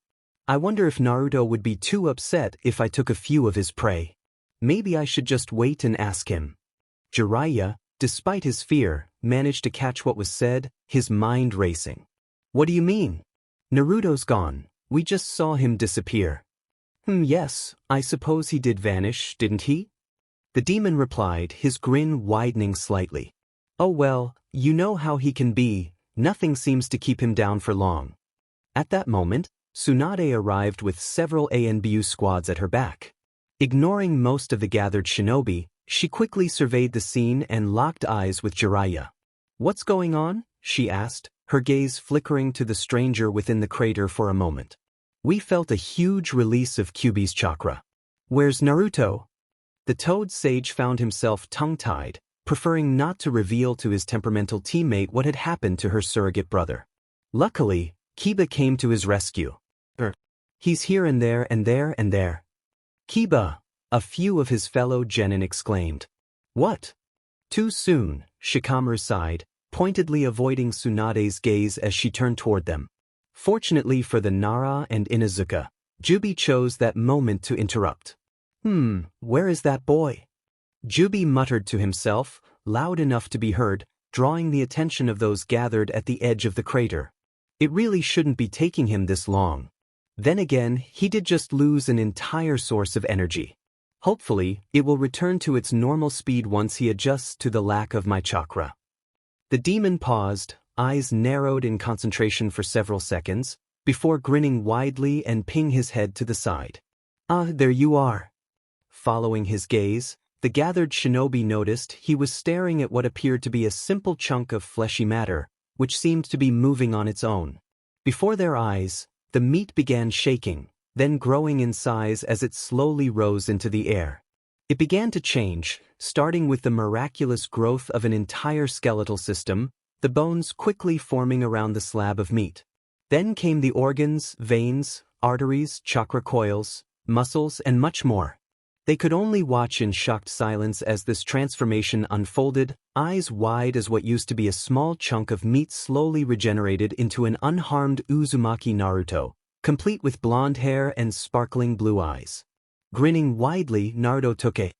I wonder if Naruto would be too upset if I took a few of his prey. Maybe I should just wait and ask him. Jiraiya, despite his fear, managed to catch what was said, his mind racing. What do you mean? Naruto's gone. We just saw him disappear. Yes, I suppose he did vanish, didn't he? The demon replied, his grin widening slightly. Oh well, you know how he can be, nothing seems to keep him down for long. At that moment, Tsunade arrived with several ANBU squads at her back. Ignoring most of the gathered shinobi, she quickly surveyed the scene and locked eyes with Jiraiya. What's going on? She asked, her gaze flickering to the stranger within the crater for a moment. We felt a huge release of Kyuubi's chakra. Where's Naruto? The Toad Sage found himself tongue-tied, preferring not to reveal to his temperamental teammate what had happened to her surrogate brother. Luckily, Kiba came to his rescue. He's here and there and there and there. Kiba, a few of his fellow genin exclaimed. What? Too soon, Shikamaru sighed, pointedly avoiding Tsunade's gaze as she turned toward them. Fortunately for the Nara and Inuzuka, Kyuubi chose that moment to interrupt. Where is that boy? Kyuubi muttered to himself, loud enough to be heard, drawing the attention of those gathered at the edge of the crater. It really shouldn't be taking him this long. Then again, he did just lose an entire source of energy. Hopefully, it will return to its normal speed once he adjusts to the lack of my chakra. The demon paused, eyes narrowed in concentration for several seconds, before grinning widely and ping his head to the side. "Ah, there you are." Following his gaze, the gathered shinobi noticed he was staring at what appeared to be a simple chunk of fleshy matter, which seemed to be moving on its own. Before their eyes, the meat began shaking, then growing in size as it slowly rose into the air. It began to change, starting with the miraculous growth of an entire skeletal system, the bones quickly forming around the slab of meat. Then came the organs, veins, arteries, chakra coils, muscles, and much more. They could only watch in shocked silence as this transformation unfolded, eyes wide as what used to be a small chunk of meat slowly regenerated into an unharmed Uzumaki Naruto, complete with blonde hair and sparkling blue eyes. Grinning widely, Naruto took a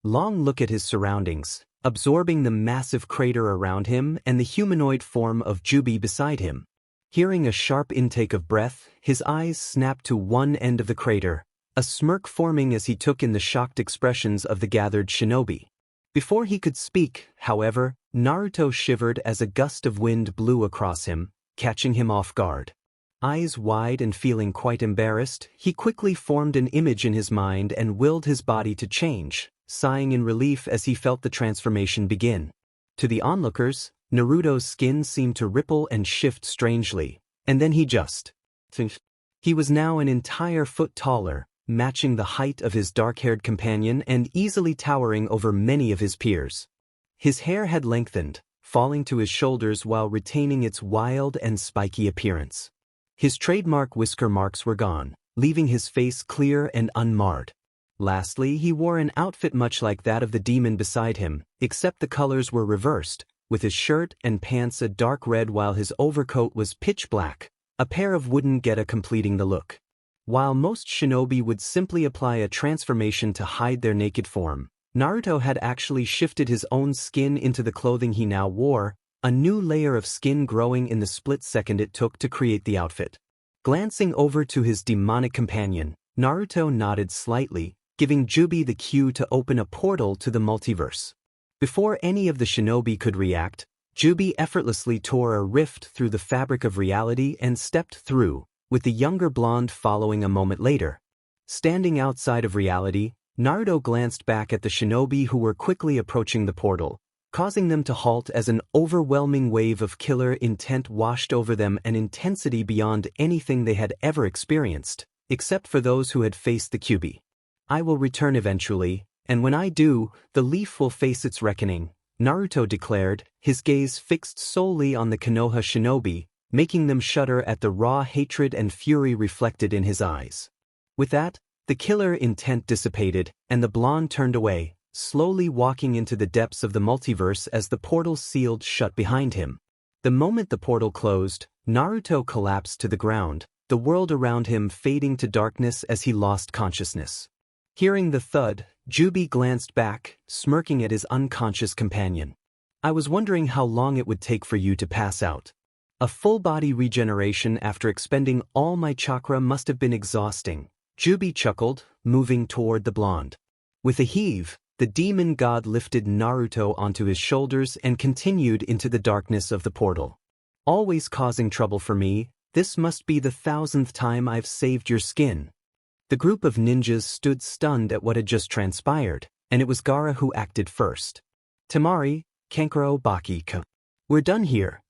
long look at his surroundings, absorbing the massive crater around him and the humanoid form of Kyuubi beside him. Hearing a sharp intake of breath, his eyes snapped to one end of the crater, a smirk forming as he took in the shocked expressions of the gathered shinobi. Before he could speak, however, Naruto shivered as a gust of wind blew across him, catching him off guard. Eyes wide and feeling quite embarrassed, he quickly formed an image in his mind and willed his body to change, sighing in relief as he felt the transformation begin. To the onlookers, Naruto's skin seemed to ripple and shift strangely, and then he was now an entire foot taller, matching the height of his dark-haired companion and easily towering over many of his peers. His hair had lengthened, falling to his shoulders while retaining its wild and spiky appearance. His trademark whisker marks were gone, leaving his face clear and unmarred. Lastly, he wore an outfit much like that of the demon beside him, except the colors were reversed, with his shirt and pants a dark red while his overcoat was pitch black, a pair of wooden geta completing the look. While most shinobi would simply apply a transformation to hide their naked form, Naruto had actually shifted his own skin into the clothing he now wore, a new layer of skin growing in the split second it took to create the outfit. Glancing over to his demonic companion, Naruto nodded slightly, giving Kyuubi the cue to open a portal to the multiverse. Before any of the shinobi could react, Kyuubi effortlessly tore a rift through the fabric of reality and stepped through, with the younger blonde following a moment later. Standing outside of reality, Naruto glanced back at the shinobi who were quickly approaching the portal, causing them to halt as an overwhelming wave of killer intent washed over them, an intensity beyond anything they had ever experienced, except for those who had faced the Kyuubi. "I will return eventually, and when I do, the leaf will face its reckoning," Naruto declared, his gaze fixed solely on the Konoha shinobi, making them shudder at the raw hatred and fury reflected in his eyes. With that, the killer intent dissipated, and the blonde turned away, slowly walking into the depths of the multiverse as the portal sealed shut behind him. The moment the portal closed, Naruto collapsed to the ground, the world around him fading to darkness as he lost consciousness. Hearing the thud, Kyuubi glanced back, smirking at his unconscious companion. "I was wondering how long it would take for you to pass out. A full-body regeneration after expending all my chakra must have been exhausting," Kyuubi chuckled, moving toward the blonde. With a heave, the demon god lifted Naruto onto his shoulders and continued into the darkness of the portal. "Always causing trouble for me, this must be the 1,000th time I've saved your skin." The group of ninjas stood stunned at what had just transpired, and it was Gaara who acted first. "Temari, Kankuro Baki-ka. We're done here,"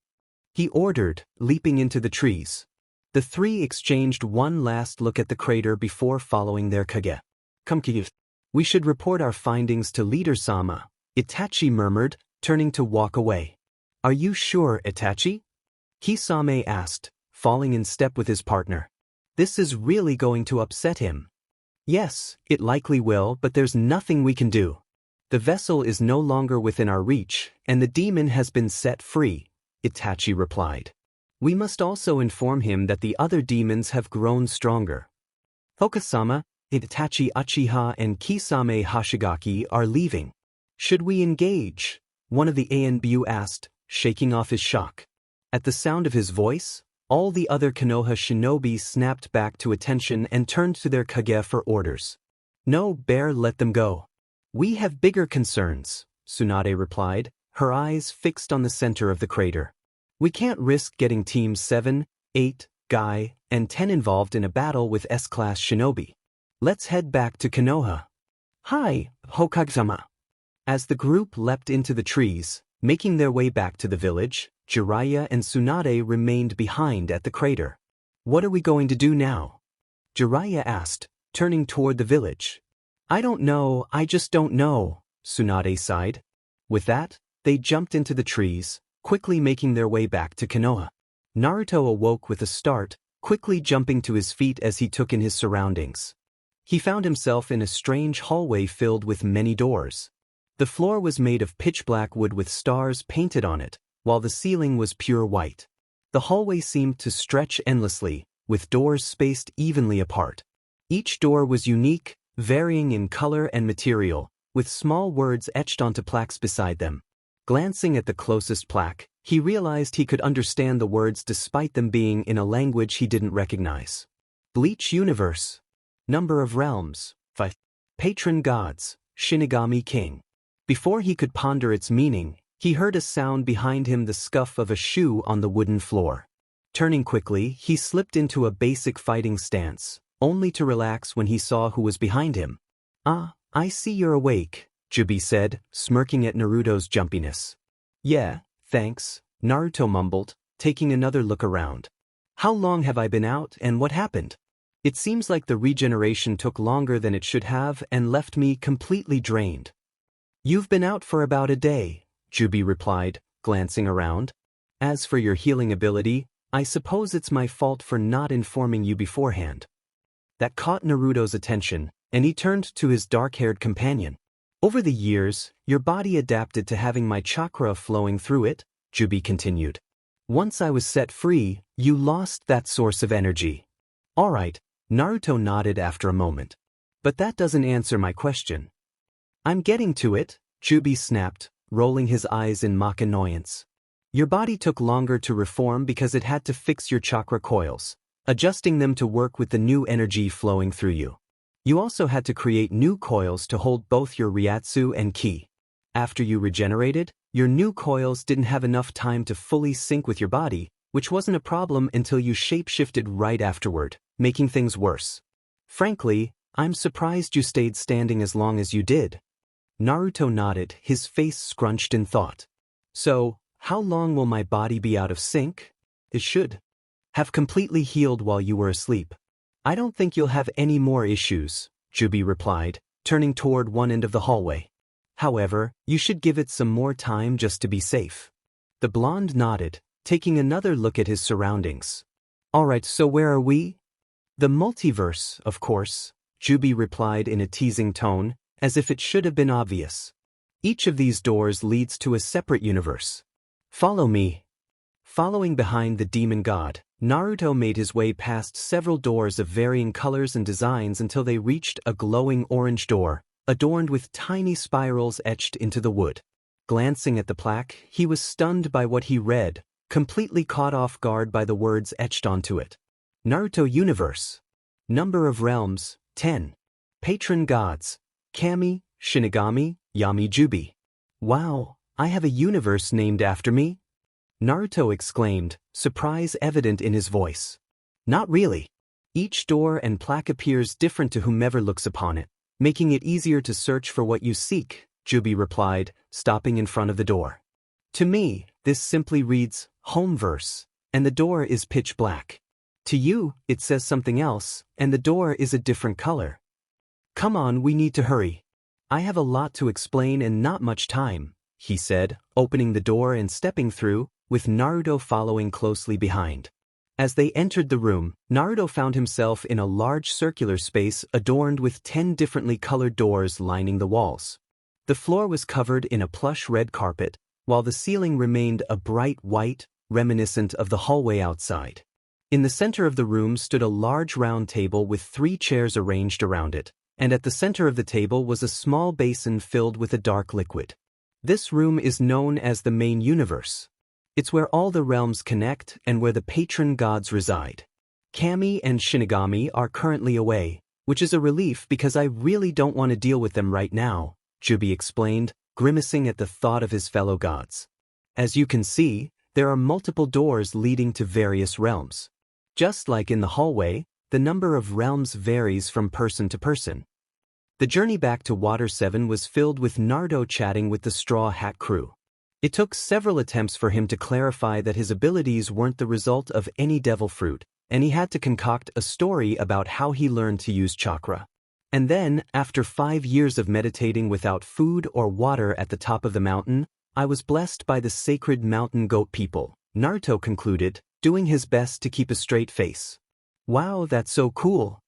he ordered, leaping into the trees. The three exchanged one last look at the crater before following their Kage. "Come, Kiri. We should report our findings to Leader-sama," Itachi murmured, turning to walk away. "Are you sure, Itachi?" Kisame asked, falling in step with his partner. "This is really going to upset him." "Yes, it likely will, but there's nothing we can do. The vessel is no longer within our reach, and the demon has been set free," Itachi replied. "We must also inform him that the other demons have grown stronger. Hokage-sama, Itachi Uchiha and Kisame Hashigaki are leaving. Should we engage?" one of the ANBU asked, shaking off his shock. At the sound of his voice, all the other Konoha shinobi snapped back to attention and turned to their Kage for orders. No, bear, let them go. We have bigger concerns, Tsunade replied, her eyes fixed on the center of the crater. We can't risk getting teams 7, 8, Guy, and 10 involved in a battle with S-class shinobi. Let's head back to Konoha. Hi, Hokage-sama. As the group leapt into the trees, making their way back to the village, Jiraiya and Tsunade remained behind at the crater. What are we going to do now? Jiraiya asked, turning toward the village. I don't know, I just don't know, Tsunade sighed. With that, they jumped into the trees, quickly making their way back to Konoha. Naruto awoke with a start, quickly jumping to his feet as he took in his surroundings. He found himself in a strange hallway filled with many doors. The floor was made of pitch-black wood with stars painted on it, while the ceiling was pure white. The hallway seemed to stretch endlessly, with doors spaced evenly apart. Each door was unique, varying in color and material, with small words etched onto plaques beside them. Glancing at the closest plaque, he realized he could understand the words despite them being in a language he didn't recognize. Bleach Universe. Number of realms, 5. Patron gods, Shinigami King. Before he could ponder its meaning, he heard a sound behind him, the scuff of a shoe on the wooden floor. Turning quickly, he slipped into a basic fighting stance, only to relax when he saw who was behind him. Ah, I see you're awake, Kyuubi said, smirking at Naruto's jumpiness. Yeah, thanks, Naruto mumbled, taking another look around. How long have I been out and what happened? It seems like the regeneration took longer than it should have and left me completely drained. You've been out for about a day, Kyuubi replied, glancing around. As for your healing ability, I suppose it's my fault for not informing you beforehand. That caught Naruto's attention, and he turned to his dark-haired companion. Over the years, your body adapted to having my chakra flowing through it, Kyuubi continued. Once I was set free, you lost that source of energy. All right, Naruto nodded after a moment. But that doesn't answer my question. I'm getting to it, Kyuubi snapped, rolling his eyes in mock annoyance. Your body took longer to reform because it had to fix your chakra coils, adjusting them to work with the new energy flowing through you. You also had to create new coils to hold both your Ryatsu and Ki. After you regenerated, your new coils didn't have enough time to fully sync with your body, which wasn't a problem until you shape-shifted right afterward, making things worse. Frankly, I'm surprised you stayed standing as long as you did. Naruto nodded, his face scrunched in thought. So, how long will my body be out of sync? It should have completely healed while you were asleep. I don't think you'll have any more issues, Kyuubi replied, turning toward one end of the hallway. However, you should give it some more time just to be safe. The blonde nodded, taking another look at his surroundings. Alright, so where are we? The multiverse, of course, Kyuubi replied in a teasing tone, as if it should have been obvious. Each of these doors leads to a separate universe. Follow me. Following behind the demon god, Naruto made his way past several doors of varying colors and designs until they reached a glowing orange door, adorned with tiny spirals etched into the wood. Glancing at the plaque, he was stunned by what he read, completely caught off guard by the words etched onto it. Naruto Universe. Number of realms, 10. Patron gods, Kami, Shinigami, Yami Jubi. Wow, I have a universe named after me? Naruto exclaimed, surprise evident in his voice. Not really. Each door and plaque appears different to whomever looks upon it, making it easier to search for what you seek, Kyuubi replied, stopping in front of the door. To me, this simply reads, Homeverse, and the door is pitch black. To you, it says something else, and the door is a different color. Come on, we need to hurry. I have a lot to explain and not much time, he said, opening the door and stepping through, with Naruto following closely behind. As they entered the room, Naruto found himself in a large circular space adorned with 10 differently colored doors lining the walls. The floor was covered in a plush red carpet, while the ceiling remained a bright white, reminiscent of the hallway outside. In the center of the room stood a large round table with 3 chairs arranged around it, and at the center of the table was a small basin filled with a dark liquid. This room is known as the main universe. It's where all the realms connect and where the patron gods reside. Kami and Shinigami are currently away, Which is a relief because I really don't want to deal with them right now, Kyuubi explained, grimacing at the thought of his fellow gods. As you can see, there are multiple doors leading to various realms. Just like in the hallway, the number of realms varies from person to person. The journey back to Water 7 was filled with Naruto chatting with the Straw Hat crew. It took several attempts for him to clarify that his abilities weren't the result of any devil fruit, and he had to concoct a story about how he learned to use chakra. And then, after 5 years of meditating without food or water at the top of the mountain, I was blessed by the sacred mountain goat people, Naruto concluded, doing his best to keep a straight face. Wow, that's so cool!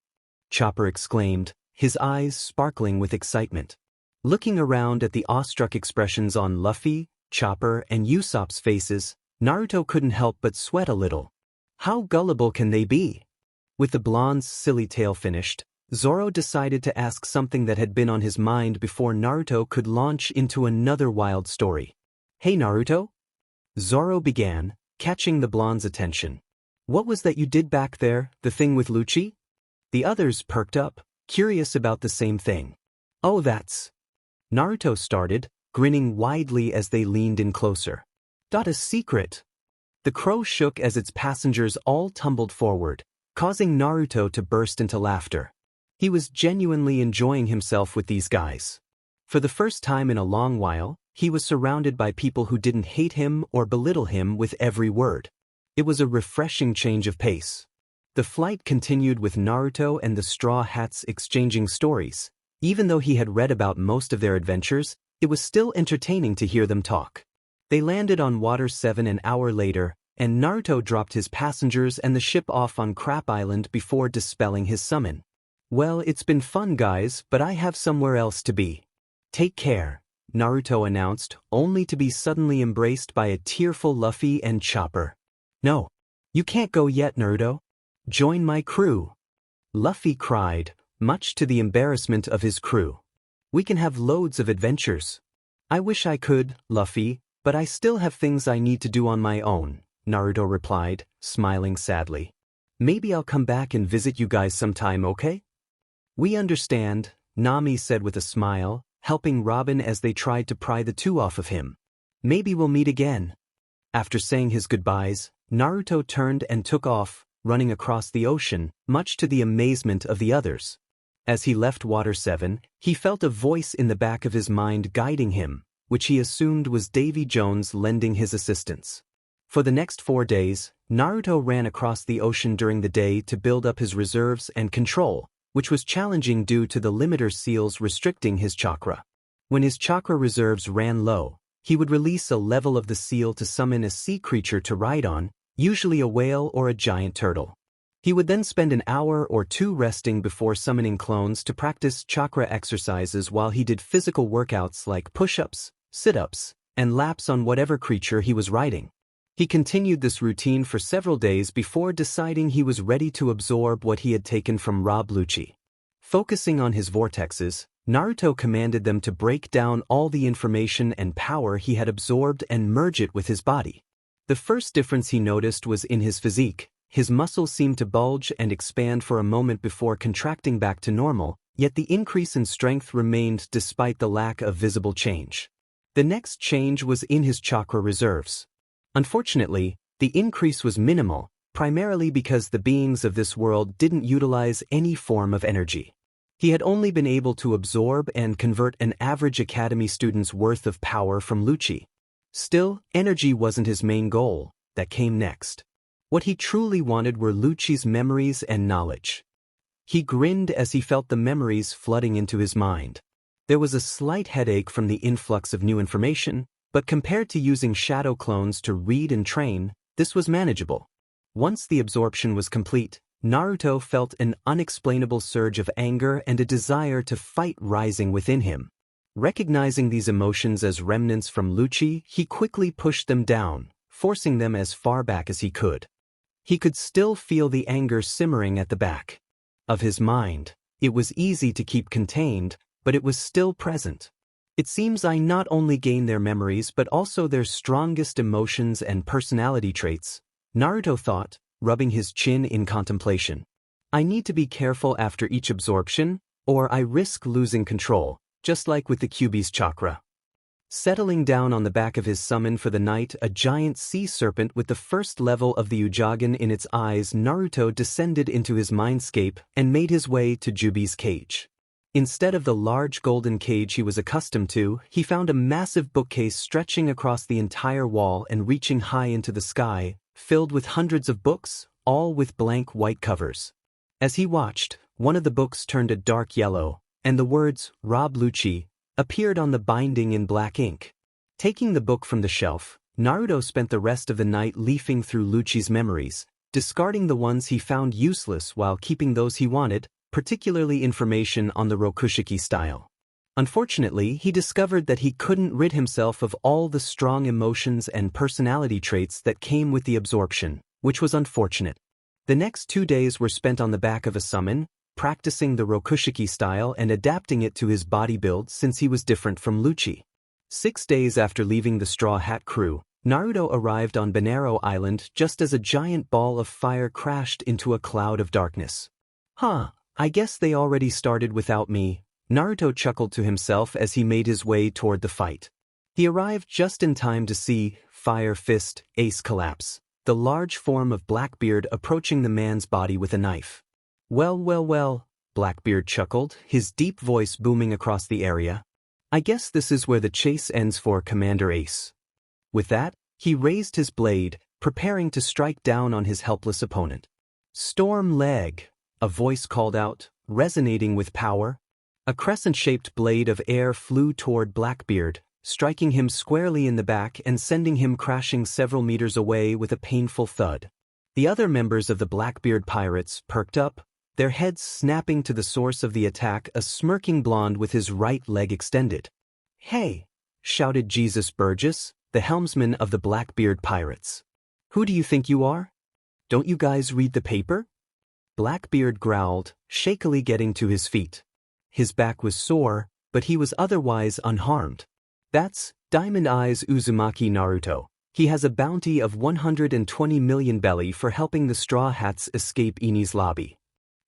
Chopper exclaimed, his eyes sparkling with excitement. Looking around at the awestruck expressions on Luffy, Chopper, and Usopp's faces, Naruto couldn't help but sweat a little. How gullible can they be? With the blonde's silly tale finished, Zoro decided to ask something that had been on his mind before Naruto could launch into another wild story. Hey Naruto? Zoro began, catching the blonde's attention. What was that you did back there, the thing with Lucci? The others perked up, curious about the same thing. Oh, that's... Naruto started, grinning widely as they leaned in closer. A secret. The crow shook as its passengers all tumbled forward, causing Naruto to burst into laughter. He was genuinely enjoying himself with these guys. For the first time in a long while, he was surrounded by people who didn't hate him or belittle him with every word. It was a refreshing change of pace. The flight continued with Naruto and the Straw Hats exchanging stories. Even though he had read about most of their adventures, it was still entertaining to hear them talk. They landed on Water 7 an hour later, and Naruto dropped his passengers and the ship off on Crap Island before dispelling his summon. Well, it's been fun guys, but I have somewhere else to be. Take care, Naruto announced, only to be suddenly embraced by a tearful Luffy and Chopper. No, you can't go yet, Naruto. Join my crew. Luffy cried, much to the embarrassment of his crew. We can have loads of adventures. I wish I could, Luffy, but I still have things I need to do on my own, Naruto replied, smiling sadly. Maybe I'll come back and visit you guys sometime, okay? We understand, Nami said with a smile, helping Robin as they tried to pry the two off of him. Maybe we'll meet again. After saying his goodbyes, Naruto turned and took off, running across the ocean, much to the amazement of the others. As he left Water 7, he felt a voice in the back of his mind guiding him, which he assumed was Davy Jones lending his assistance. For the next 4 days, Naruto ran across the ocean during the day to build up his reserves and control, which was challenging due to the limiter seals restricting his chakra. When his chakra reserves ran low, he would release a level of the seal to summon a sea creature to ride on, usually a whale or a giant turtle. He would then spend an hour or two resting before summoning clones to practice chakra exercises while he did physical workouts like push-ups, sit-ups, and laps on whatever creature he was riding. He continued this routine for several days before deciding he was ready to absorb what he had taken from Rob Lucci. Focusing on his vortexes, Naruto commanded them to break down all the information and power he had absorbed and merge it with his body. The first difference he noticed was in his physique. His muscles seemed to bulge and expand for a moment before contracting back to normal, yet the increase in strength remained despite the lack of visible change. The next change was in his chakra reserves. Unfortunately, the increase was minimal, primarily because the beings of this world didn't utilize any form of energy. He had only been able to absorb and convert an average academy student's worth of power from Lucci. Still, energy wasn't his main goal. That came next. What he truly wanted were Lucci's memories and knowledge. He grinned as he felt the memories flooding into his mind. There was a slight headache from the influx of new information, but compared to using shadow clones to read and train, this was manageable. Once the absorption was complete, Naruto felt an unexplainable surge of anger and a desire to fight rising within him. Recognizing these emotions as remnants from Lucci, he quickly pushed them down, forcing them as far back as he could. He could still feel the anger simmering at the back of his mind. It was easy to keep contained, but it was still present. It seems I not only gain their memories but also their strongest emotions and personality traits, Naruto thought, rubbing his chin in contemplation. I need to be careful after each absorption, or I risk losing control, just like with the Kyuubi's chakra. Settling down on the back of his summon for the night, a giant sea serpent with the first level of the Uchiha in its eyes, Naruto descended into his mindscape and made his way to Jubi's cage. Instead of the large golden cage he was accustomed to, he found a massive bookcase stretching across the entire wall and reaching high into the sky, filled with hundreds of books, all with blank white covers. As he watched, one of the books turned a dark yellow, and the words, Rob Lucci, appeared on the binding in black ink. Taking the book from the shelf, Naruto spent the rest of the night leafing through Lucci's memories, discarding the ones he found useless while keeping those he wanted, particularly information on the Rokushiki style. Unfortunately, he discovered that he couldn't rid himself of all the strong emotions and personality traits that came with the absorption, which was unfortunate. The next 2 days were spent on the back of a summon, practicing the Rokushiki style and adapting it to his body build since he was different from Lucci. 6 days after leaving the Straw Hat crew, Naruto arrived on Banero Island just as a giant ball of fire crashed into a cloud of darkness. I guess they already started without me, Naruto chuckled to himself as he made his way toward the fight. He arrived just in time to see Fire Fist Ace collapse, the large form of Blackbeard approaching the man's body with a knife. Well, Blackbeard chuckled, his deep voice booming across the area. I guess this is where the chase ends for Commander Ace. With that, he raised his blade, preparing to strike down on his helpless opponent. Storm Leg, a voice called out, resonating with power. A crescent-shaped blade of air flew toward Blackbeard, striking him squarely in the back and sending him crashing several meters away with a painful thud. The other members of the Blackbeard pirates perked up, their heads snapping to the source of the attack, a smirking blonde with his right leg extended. Hey! Shouted Jesus Burgess, the helmsman of the Blackbeard pirates. Who do you think you are? Don't you guys read the paper? Blackbeard growled, shakily getting to his feet. His back was sore, but he was otherwise unharmed. That's Diamond Eyes Uzumaki Naruto. He has a bounty of 120 million belly for helping the Straw Hats escape Eni's lobby.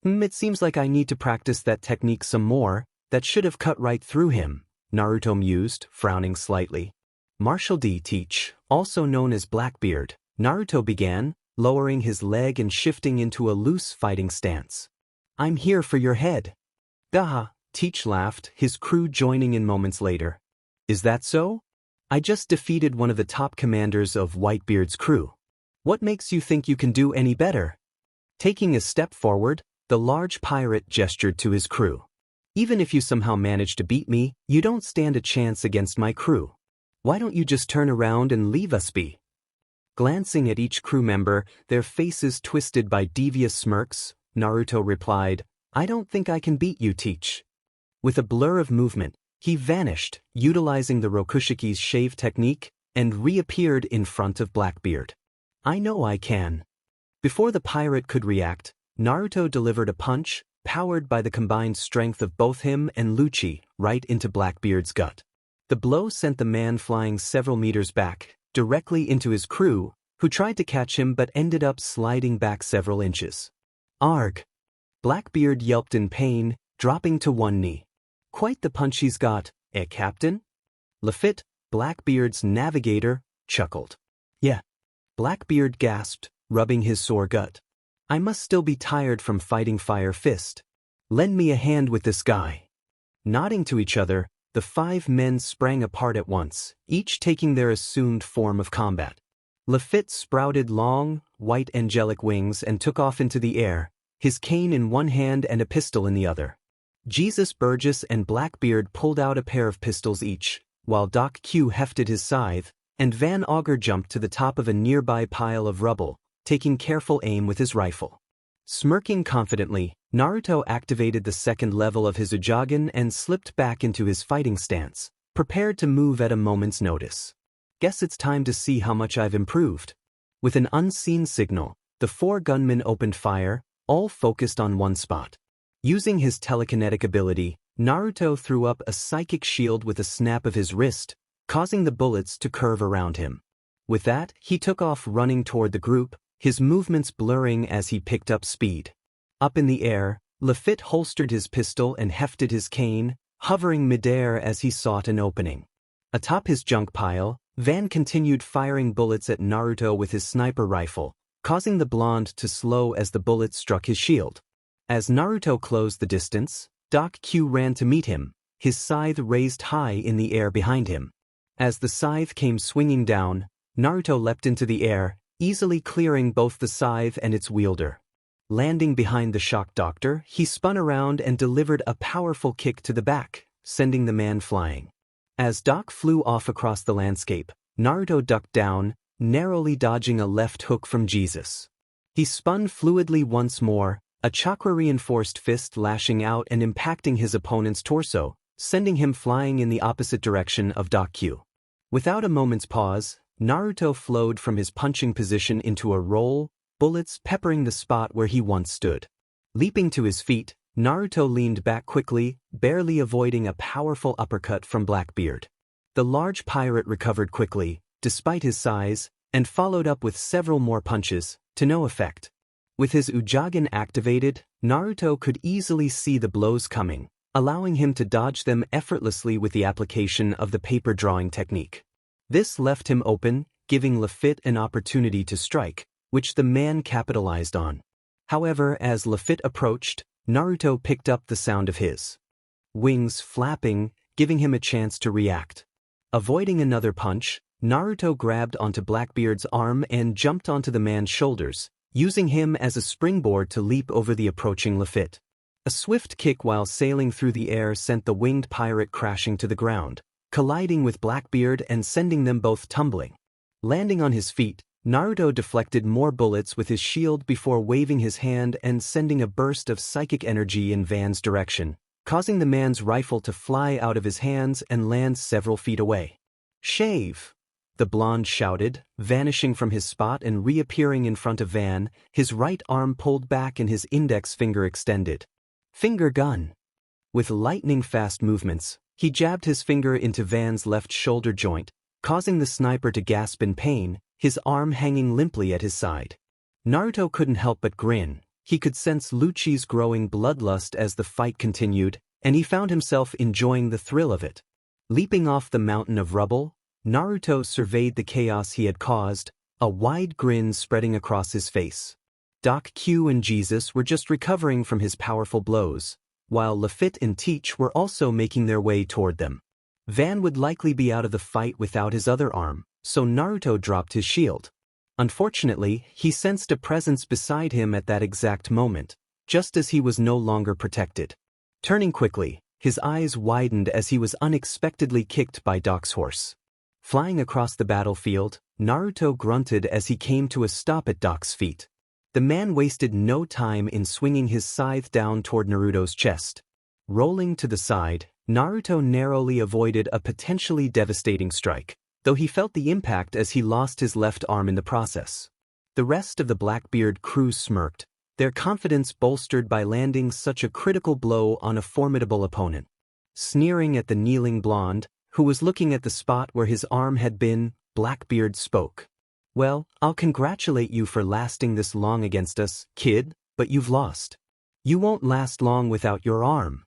It seems like I need to practice that technique some more. That should have cut right through him, Naruto mused, frowning slightly. Martial D teach, also known as Blackbeard, Naruto began, lowering his leg and shifting into a loose fighting stance. I'm here for your head. Gaha, Teach laughed, his crew joining in moments later. Is that so? I just defeated one of the top commanders of Whitebeard's crew. What makes you think you can do any better? Taking a step forward, the large pirate gestured to his crew. Even if you somehow manage to beat me, you don't stand a chance against my crew. Why don't you just turn around and leave us be? Glancing at each crew member, their faces twisted by devious smirks, Naruto replied, I don't think I can beat you, Teach. With a blur of movement, he vanished, utilizing the Rokushiki's shave technique, and reappeared in front of Blackbeard. I know I can. Before the pirate could react, Naruto delivered a punch, powered by the combined strength of both him and Lucci, right into Blackbeard's gut. The blow sent the man flying several meters back, directly into his crew, who tried to catch him but ended up sliding back several inches. Arg! Blackbeard yelped in pain, dropping to one knee. Quite the punch he's got, Captain? Lafitte, Blackbeard's navigator, chuckled. Yeah. Blackbeard gasped, rubbing his sore gut. I must still be tired from fighting Fire Fist. Lend me a hand with this guy. Nodding to each other, the 5 men sprang apart at once, each taking their assumed form of combat. Lafitte sprouted long, white angelic wings and took off into the air, his cane in one hand and a pistol in the other. Jesus Burgess and Blackbeard pulled out a pair of pistols each, while Doc Q hefted his scythe, and Van Augur jumped to the top of a nearby pile of rubble, taking careful aim with his rifle. Smirking confidently, Naruto activated the second level of his Uchiha and slipped back into his fighting stance, prepared to move at a moment's notice. Guess it's time to see how much I've improved. With an unseen signal, the 4 gunmen opened fire, all focused on one spot. Using his telekinetic ability, Naruto threw up a psychic shield with a snap of his wrist, causing the bullets to curve around him. With that, he took off running toward the group, his movements blurring as he picked up speed. Up in the air, Lafitte holstered his pistol and hefted his cane, hovering midair as he sought an opening. Atop his junk pile, Van continued firing bullets at Naruto with his sniper rifle, causing the blonde to slow as the bullets struck his shield. As Naruto closed the distance, Doc Q ran to meet him, his scythe raised high in the air behind him. As the scythe came swinging down, Naruto leapt into the air, easily clearing both the scythe and its wielder. Landing behind the shocked doctor, he spun around and delivered a powerful kick to the back, sending the man flying. As Doc flew off across the landscape, Naruto ducked down, narrowly dodging a left hook from Jesus. He spun fluidly once more, a chakra-reinforced fist lashing out and impacting his opponent's torso, sending him flying in the opposite direction of Doc Q. Without a moment's pause, Naruto flowed from his punching position into a roll, bullets peppering the spot where he once stood. Leaping to his feet, Naruto leaned back quickly, barely avoiding a powerful uppercut from Blackbeard. The large pirate recovered quickly, despite his size, and followed up with several more punches, to no effect. With his Uchiha activated, Naruto could easily see the blows coming, allowing him to dodge them effortlessly with the application of the paper drawing technique. This left him open, giving Lafitte an opportunity to strike, which the man capitalized on. However, as Lafitte approached, Naruto picked up the sound of his wings flapping, giving him a chance to react. Avoiding another punch, Naruto grabbed onto Blackbeard's arm and jumped onto the man's shoulders, using him as a springboard to leap over the approaching Lafitte. A swift kick while sailing through the air sent the winged pirate crashing to the ground, colliding with Blackbeard and sending them both tumbling. Landing on his feet, Naruto deflected more bullets with his shield before waving his hand and sending a burst of psychic energy in Van's direction, causing the man's rifle to fly out of his hands and land several feet away. "Shave!" the blonde shouted, vanishing from his spot and reappearing in front of Van, his right arm pulled back and his index finger extended. Finger gun. With lightning-fast movements, he jabbed his finger into Van's left shoulder joint, causing the sniper to gasp in pain, his arm hanging limply at his side. Naruto couldn't help but grin. He could sense Lucci's growing bloodlust as the fight continued, and he found himself enjoying the thrill of it. Leaping off the mountain of rubble, Naruto surveyed the chaos he had caused, a wide grin spreading across his face. Doc Q and Jesus were just recovering from his powerful blows, while Lafitte and Teach were also making their way toward them. Van would likely be out of the fight without his other arm, so Naruto dropped his shield. Unfortunately, he sensed a presence beside him at that exact moment, just as he was no longer protected. Turning quickly, his eyes widened as he was unexpectedly kicked by Doc's horse. Flying across the battlefield, Naruto grunted as he came to a stop at Doc's feet. The man wasted no time in swinging his scythe down toward Naruto's chest. Rolling to the side, Naruto narrowly avoided a potentially devastating strike, though he felt the impact as he lost his left arm in the process. The rest of the Blackbeard crew smirked, their confidence bolstered by landing such a critical blow on a formidable opponent. Sneering at the kneeling blonde, who was looking at the spot where his arm had been, Blackbeard spoke. "Well, I'll congratulate you for lasting this long against us, kid, but you've lost. You won't last long without your arm."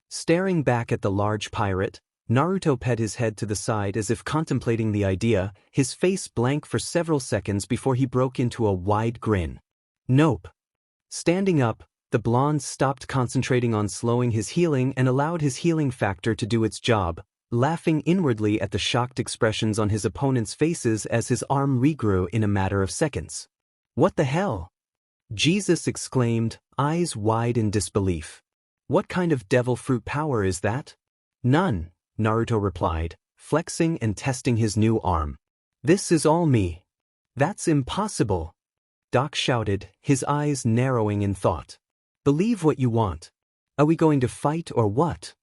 Staring back at the large pirate, Naruto pet his head to the side as if contemplating the idea, his face blank for several seconds before he broke into a wide grin. "Nope." Standing up, the blonde stopped concentrating on slowing his healing and allowed his healing factor to do its job, laughing inwardly at the shocked expressions on his opponent's faces as his arm regrew in a matter of seconds. "What the hell?" Jesus exclaimed, eyes wide in disbelief. "What kind of devil fruit power is that?" "None," Naruto replied, flexing and testing his new arm. "This is all me." "That's impossible," Doc shouted, his eyes narrowing in thought. "Believe what you want. Are we going to fight or what?"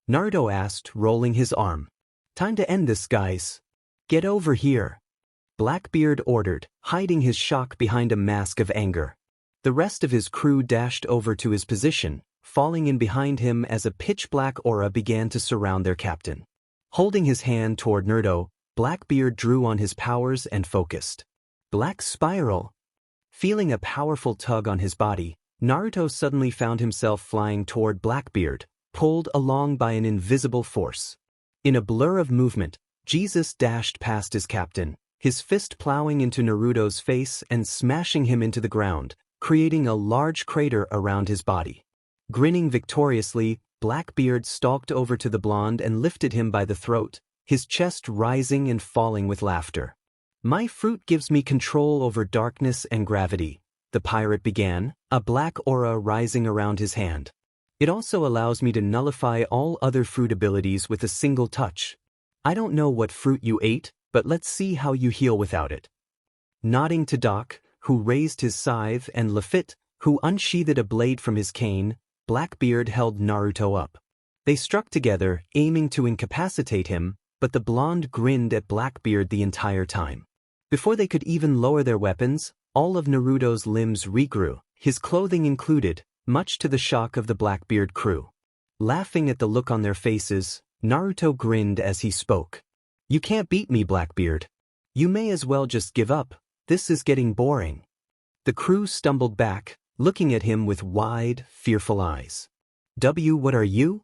Naruto asked, rolling his arm. "Time to end this, guys. Get over here," Blackbeard ordered, hiding his shock behind a mask of anger. The rest of his crew dashed over to his position, falling in behind him as a pitch-black aura began to surround their captain. Holding his hand toward Naruto, Blackbeard drew on his powers and focused. Black Spiral. Feeling a powerful tug on his body, Naruto suddenly found himself flying toward Blackbeard, pulled along by an invisible force. In a blur of movement, Jesus dashed past his captain, his fist plowing into Naruto's face and smashing him into the ground, creating a large crater around his body. Grinning victoriously, Blackbeard stalked over to the blonde and lifted him by the throat, his chest rising and falling with laughter. "My fruit gives me control over darkness and gravity," the pirate began, a black aura rising around his hand. "It also allows me to nullify all other fruit abilities with a single touch. I don't know what fruit you ate, but let's see how you heal without it." Nodding to Doc, who raised his scythe, and Lafitte, who unsheathed a blade from his cane, Blackbeard held Naruto up. They struck together, aiming to incapacitate him, but the blonde grinned at Blackbeard the entire time. Before they could even lower their weapons, all of Naruto's limbs regrew, his clothing included, much to the shock of the Blackbeard crew. Laughing at the look on their faces, Naruto grinned as he spoke. "You can't beat me, Blackbeard. You may as well just give up, this is getting boring." The crew stumbled back, looking at him with wide, fearful eyes. What are you?"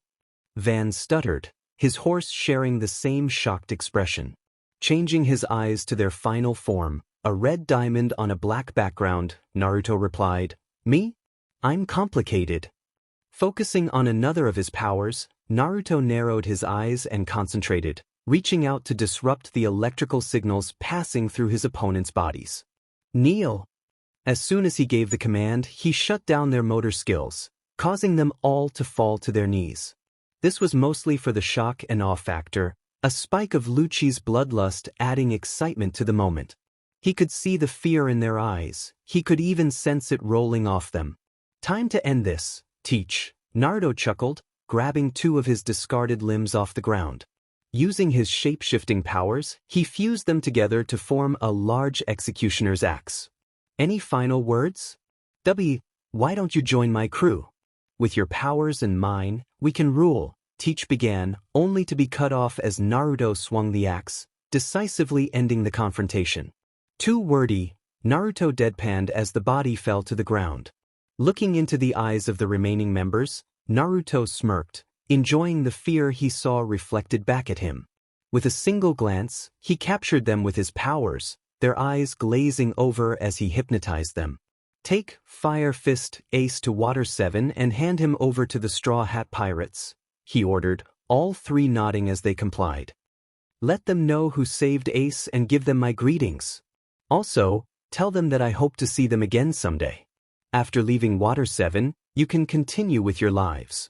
Van stuttered, his horse sharing the same shocked expression. Changing his eyes to their final form, a red diamond on a black background, Naruto replied, "Me? I'm complicated." Focusing on another of his powers, Naruto narrowed his eyes and concentrated, reaching out to disrupt the electrical signals passing through his opponent's bodies. "Kneel!" As soon as he gave the command, he shut down their motor skills, causing them all to fall to their knees. This was mostly for the shock and awe factor, a spike of Lucci's bloodlust adding excitement to the moment. He could see the fear in their eyes, he could even sense it rolling off them. "Time to end this, Teach," Naruto chuckled, grabbing two of his discarded limbs off the ground. Using his shape-shifting powers, he fused them together to form a large executioner's axe. "Any final words? Why don't you join my crew? With your powers and mine, we can rule," Teach began, only to be cut off as Naruto swung the axe, decisively ending the confrontation. Too wordy, Naruto deadpanned as the body fell to the ground. Looking into the eyes of the remaining members, Naruto smirked, enjoying the fear he saw reflected back at him. With a single glance, he captured them with his powers, their eyes glazing over as he hypnotized them. "Take Fire Fist Ace to Water 7 and hand him over to the Straw Hat Pirates," he ordered, all three nodding as they complied. "Let them know who saved Ace and give them my greetings. Also, tell them that I hope to see them again someday. After leaving Water 7, you can continue with your lives."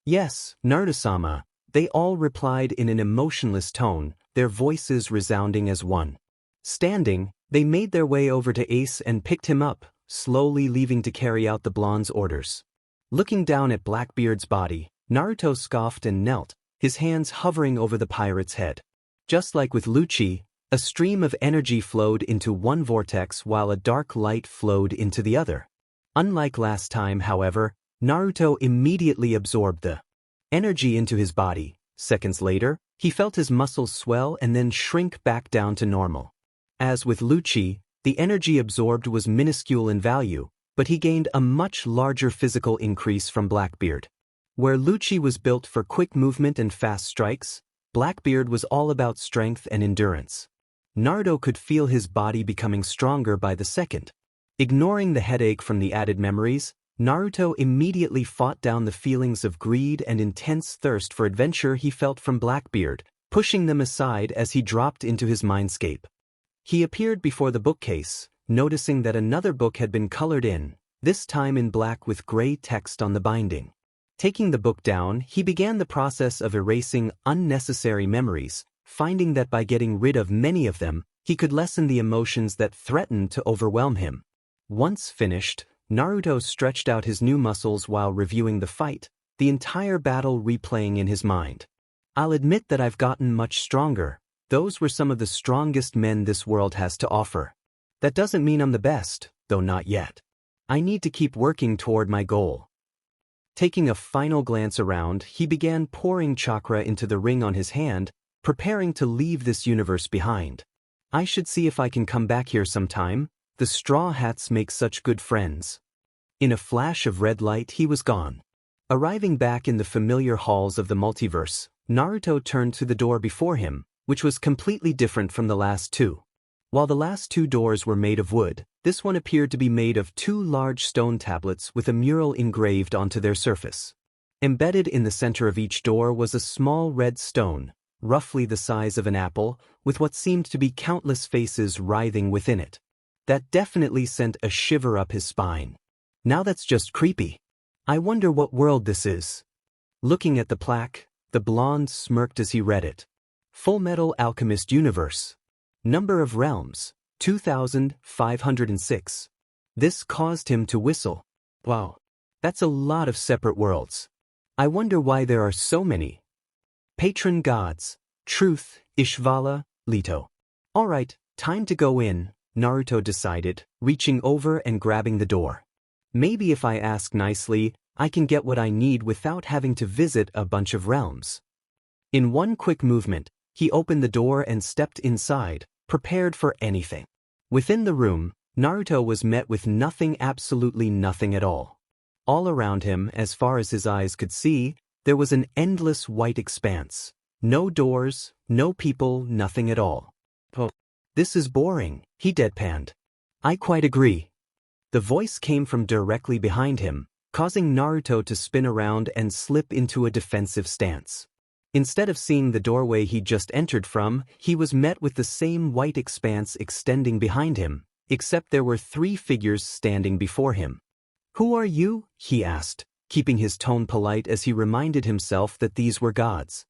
"Yes, Naruto-sama," they all replied in an emotionless tone, their voices resounding as one. Standing, they made their way over to Ace and picked him up, slowly leaving to carry out the blonde's orders. Looking down at Blackbeard's body, Naruto scoffed and knelt, his hands hovering over the pirate's head. Just like with Lucci, a stream of energy flowed into one vortex while a dark light flowed into the other. Unlike last time, however, Naruto immediately absorbed the energy into his body. Seconds later, he felt his muscles swell and then shrink back down to normal. As with Lucci, the energy absorbed was minuscule in value, but he gained a much larger physical increase from Blackbeard. Where Lucci was built for quick movement and fast strikes, Blackbeard was all about strength and endurance. Naruto could feel his body becoming stronger by the second. Ignoring the headache from the added memories, Naruto immediately fought down the feelings of greed and intense thirst for adventure he felt from Blackbeard, pushing them aside as he dropped into his mindscape. He appeared before the bookcase, noticing that another book had been colored in, this time in black with gray text on the binding. Taking the book down, he began the process of erasing unnecessary memories, finding that by getting rid of many of them, he could lessen the emotions that threatened to overwhelm him. Once finished, Naruto stretched out his new muscles while reviewing the fight, the entire battle replaying in his mind. "I'll admit that I've gotten much stronger. Those were some of the strongest men this world has to offer. That doesn't mean I'm the best, though not yet. I need to keep working toward my goal." Taking a final glance around, he began pouring chakra into the ring on his hand, preparing to leave this universe behind. "I should see if I can come back here sometime. The Straw Hats make such good friends." In a flash of red light he was gone. Arriving back in the familiar halls of the multiverse, Naruto turned to the door before him, which was completely different from the last two. While the last two doors were made of wood, this one appeared to be made of two large stone tablets with a mural engraved onto their surface. Embedded in the center of each door was a small red stone, roughly the size of an apple, with what seemed to be countless faces writhing within it. That definitely sent a shiver up his spine. Now that's just creepy. I wonder what world this is. Looking at the plaque, the blonde smirked as he read it. Full Metal Alchemist Universe. Number of realms, 2506. This caused him to whistle. Wow, that's a lot of separate worlds. I wonder why there are so many. Patron gods, Truth, Ishvala, Leto. Alright, time to go in, Naruto decided, reaching over and grabbing the door. Maybe if I ask nicely, I can get what I need without having to visit a bunch of realms. In one quick movement, he opened the door and stepped inside, prepared for anything. Within the room, Naruto was met with nothing, absolutely nothing at all. All around him, as far as his eyes could see, there was an endless white expanse. No doors, no people, nothing at all. Oh, this is boring, he deadpanned. I quite agree. The voice came from directly behind him, causing Naruto to spin around and slip into a defensive stance. Instead of seeing the doorway he just entered from, he was met with the same white expanse extending behind him, except there were three figures standing before him. Who are you? He asked, keeping his tone polite as he reminded himself that these were gods.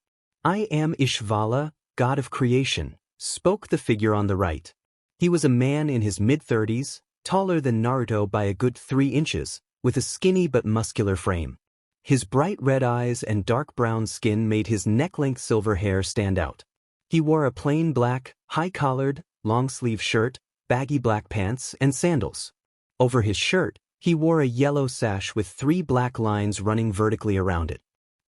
I am Ishvala, god of creation, spoke the figure on the right. He was a man in his mid-30s, taller than Naruto by a good 3 inches, with a skinny but muscular frame. His bright red eyes and dark brown skin made his neck-length silver hair stand out. He wore a plain black, high-collared, long-sleeve shirt, baggy black pants, and sandals. Over his shirt, he wore a yellow sash with 3 black lines running vertically around it.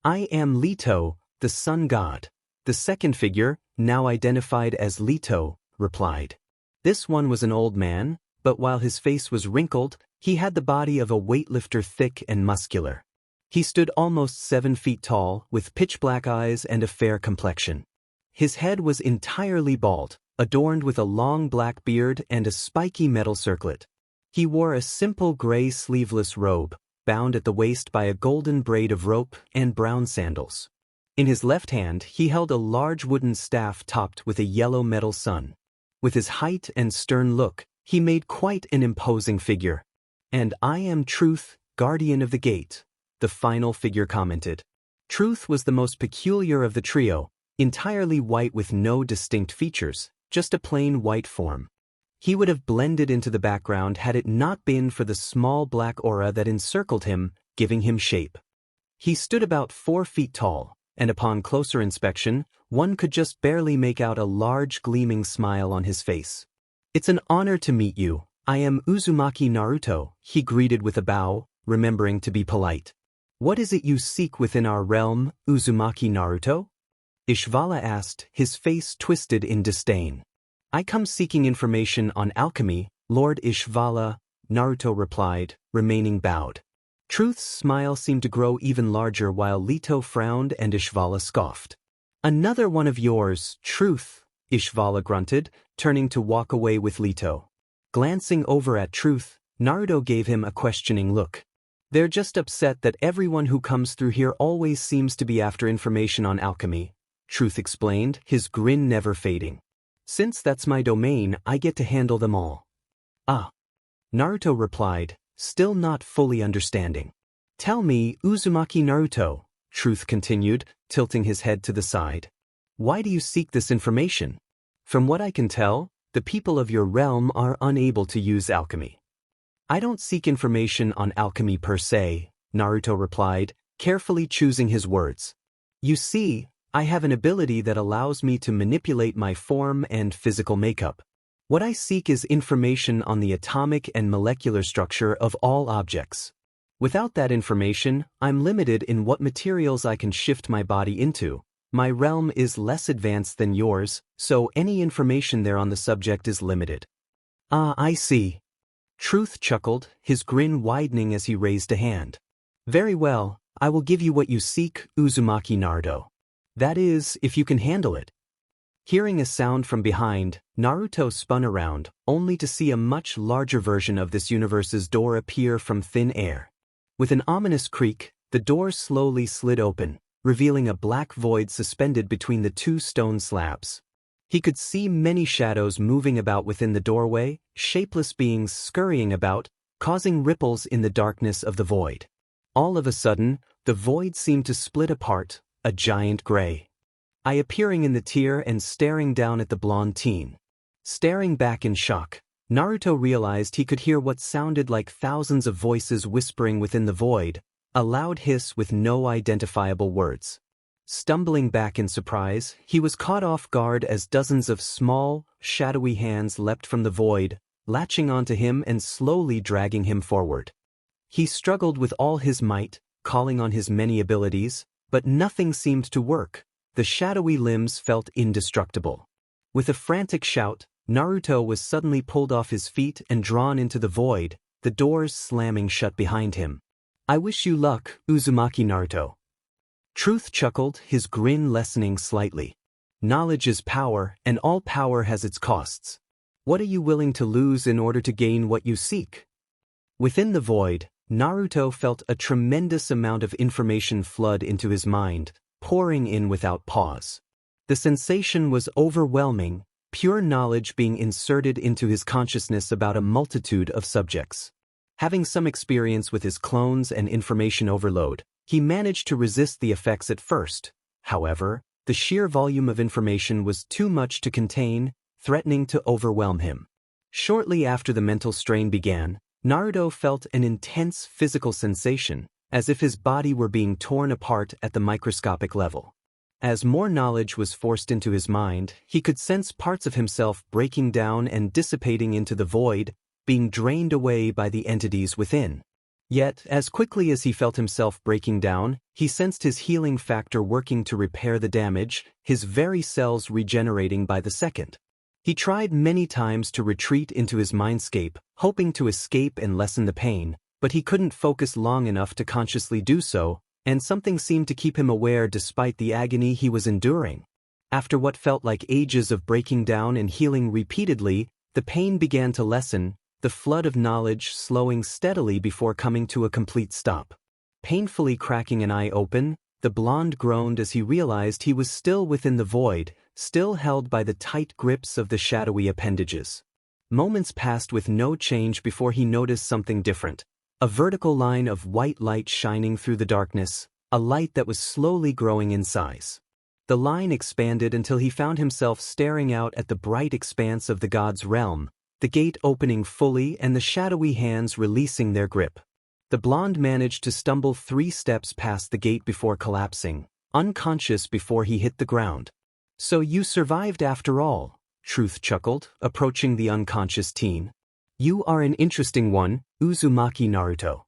I am Leto, the sun god. The second figure, now identified as Leto, replied. This one was an old man, but while his face was wrinkled, he had the body of a weightlifter, thick and muscular. He stood almost 7 feet tall, with pitch-black eyes and a fair complexion. His head was entirely bald, adorned with a long black beard and a spiky metal circlet. He wore a simple gray sleeveless robe, bound at the waist by a golden braid of rope, and brown sandals. In his left hand he held a large wooden staff topped with a yellow metal sun. With his height and stern look, he made quite an imposing figure. And I am Truth, guardian of the gate, the final figure commented. Truth was the most peculiar of the trio, entirely white with no distinct features, just a plain white form. He would have blended into the background had it not been for the small black aura that encircled him, giving him shape. He stood about 4 feet tall, and upon closer inspection, one could just barely make out a large gleaming smile on his face. It's an honor to meet you. I am Uzumaki Naruto, he greeted with a bow, remembering to be polite. What is it you seek within our realm, Uzumaki Naruto? Ishvala asked, his face twisted in disdain. I come seeking information on alchemy, Lord Ishvala, Naruto replied, remaining bowed. Truth's smile seemed to grow even larger while Leto frowned and Ishvala scoffed. Another one of yours, Truth, Ishvala grunted, turning to walk away with Leto. Glancing over at Truth, Naruto gave him a questioning look. They're just upset that everyone who comes through here always seems to be after information on alchemy, Truth explained, his grin never fading. Since that's my domain, I get to handle them all. Ah. Naruto replied, still not fully understanding. Tell me, Uzumaki Naruto, Truth continued, tilting his head to the side. Why do you seek this information? From what I can tell, the people of your realm are unable to use alchemy. I don't seek information on alchemy per se, Naruto replied, carefully choosing his words. You see, I have an ability that allows me to manipulate my form and physical makeup. What I seek is information on the atomic and molecular structure of all objects. Without that information, I'm limited in what materials I can shift my body into. My realm is less advanced than yours, so any information there on the subject is limited. Ah, I see. Truth chuckled, his grin widening as he raised a hand. Very well, I will give you what you seek, Uzumaki Naruto. That is, if you can handle it. Hearing a sound from behind, Naruto spun around, only to see a much larger version of this universe's door appear from thin air. With an ominous creak, the door slowly slid open, revealing a black void suspended between the two stone slabs. He could see many shadows moving about within the doorway, shapeless beings scurrying about, causing ripples in the darkness of the void. All of a sudden, the void seemed to split apart, a giant gray eye appearing in the tier and staring down at the blonde teen. Staring back in shock, Naruto realized he could hear what sounded like thousands of voices whispering within the void, a loud hiss with no identifiable words. Stumbling back in surprise, he was caught off guard as dozens of small, shadowy hands leapt from the void, latching onto him and slowly dragging him forward. He struggled with all his might, calling on his many abilities, but nothing seemed to work. The shadowy limbs felt indestructible. With a frantic shout, Naruto was suddenly pulled off his feet and drawn into the void, the doors slamming shut behind him. I wish you luck, Uzumaki Naruto. Truth chuckled, his grin lessening slightly. Knowledge is power, and all power has its costs. What are you willing to lose in order to gain what you seek? Within the void, Naruto felt a tremendous amount of information flood into his mind, pouring in without pause. The sensation was overwhelming, pure knowledge being inserted into his consciousness about a multitude of subjects. Having some experience with his clones and information overload, he managed to resist the effects at first. However, the sheer volume of information was too much to contain, threatening to overwhelm him. Shortly after the mental strain began, Naruto felt an intense physical sensation, as if his body were being torn apart at the microscopic level. As more knowledge was forced into his mind, he could sense parts of himself breaking down and dissipating into the void, being drained away by the entities within. Yet, as quickly as he felt himself breaking down, he sensed his healing factor working to repair the damage, his very cells regenerating by the second. He tried many times to retreat into his mindscape, hoping to escape and lessen the pain, but he couldn't focus long enough to consciously do so, and something seemed to keep him aware despite the agony he was enduring. After what felt like ages of breaking down and healing repeatedly, the pain began to lessen, the flood of knowledge slowing steadily before coming to a complete stop. Painfully cracking an eye open, the blonde groaned as he realized he was still within the void, still held by the tight grips of the shadowy appendages. Moments passed with no change before he noticed something different. A vertical line of white light shining through the darkness, a light that was slowly growing in size. The line expanded until he found himself staring out at the bright expanse of the god's realm, the gate opening fully and the shadowy hands releasing their grip. The blonde managed to stumble 3 steps past the gate before collapsing, unconscious before he hit the ground. So you survived after all, Truth chuckled, approaching the unconscious teen. You are an interesting one, Uzumaki Naruto.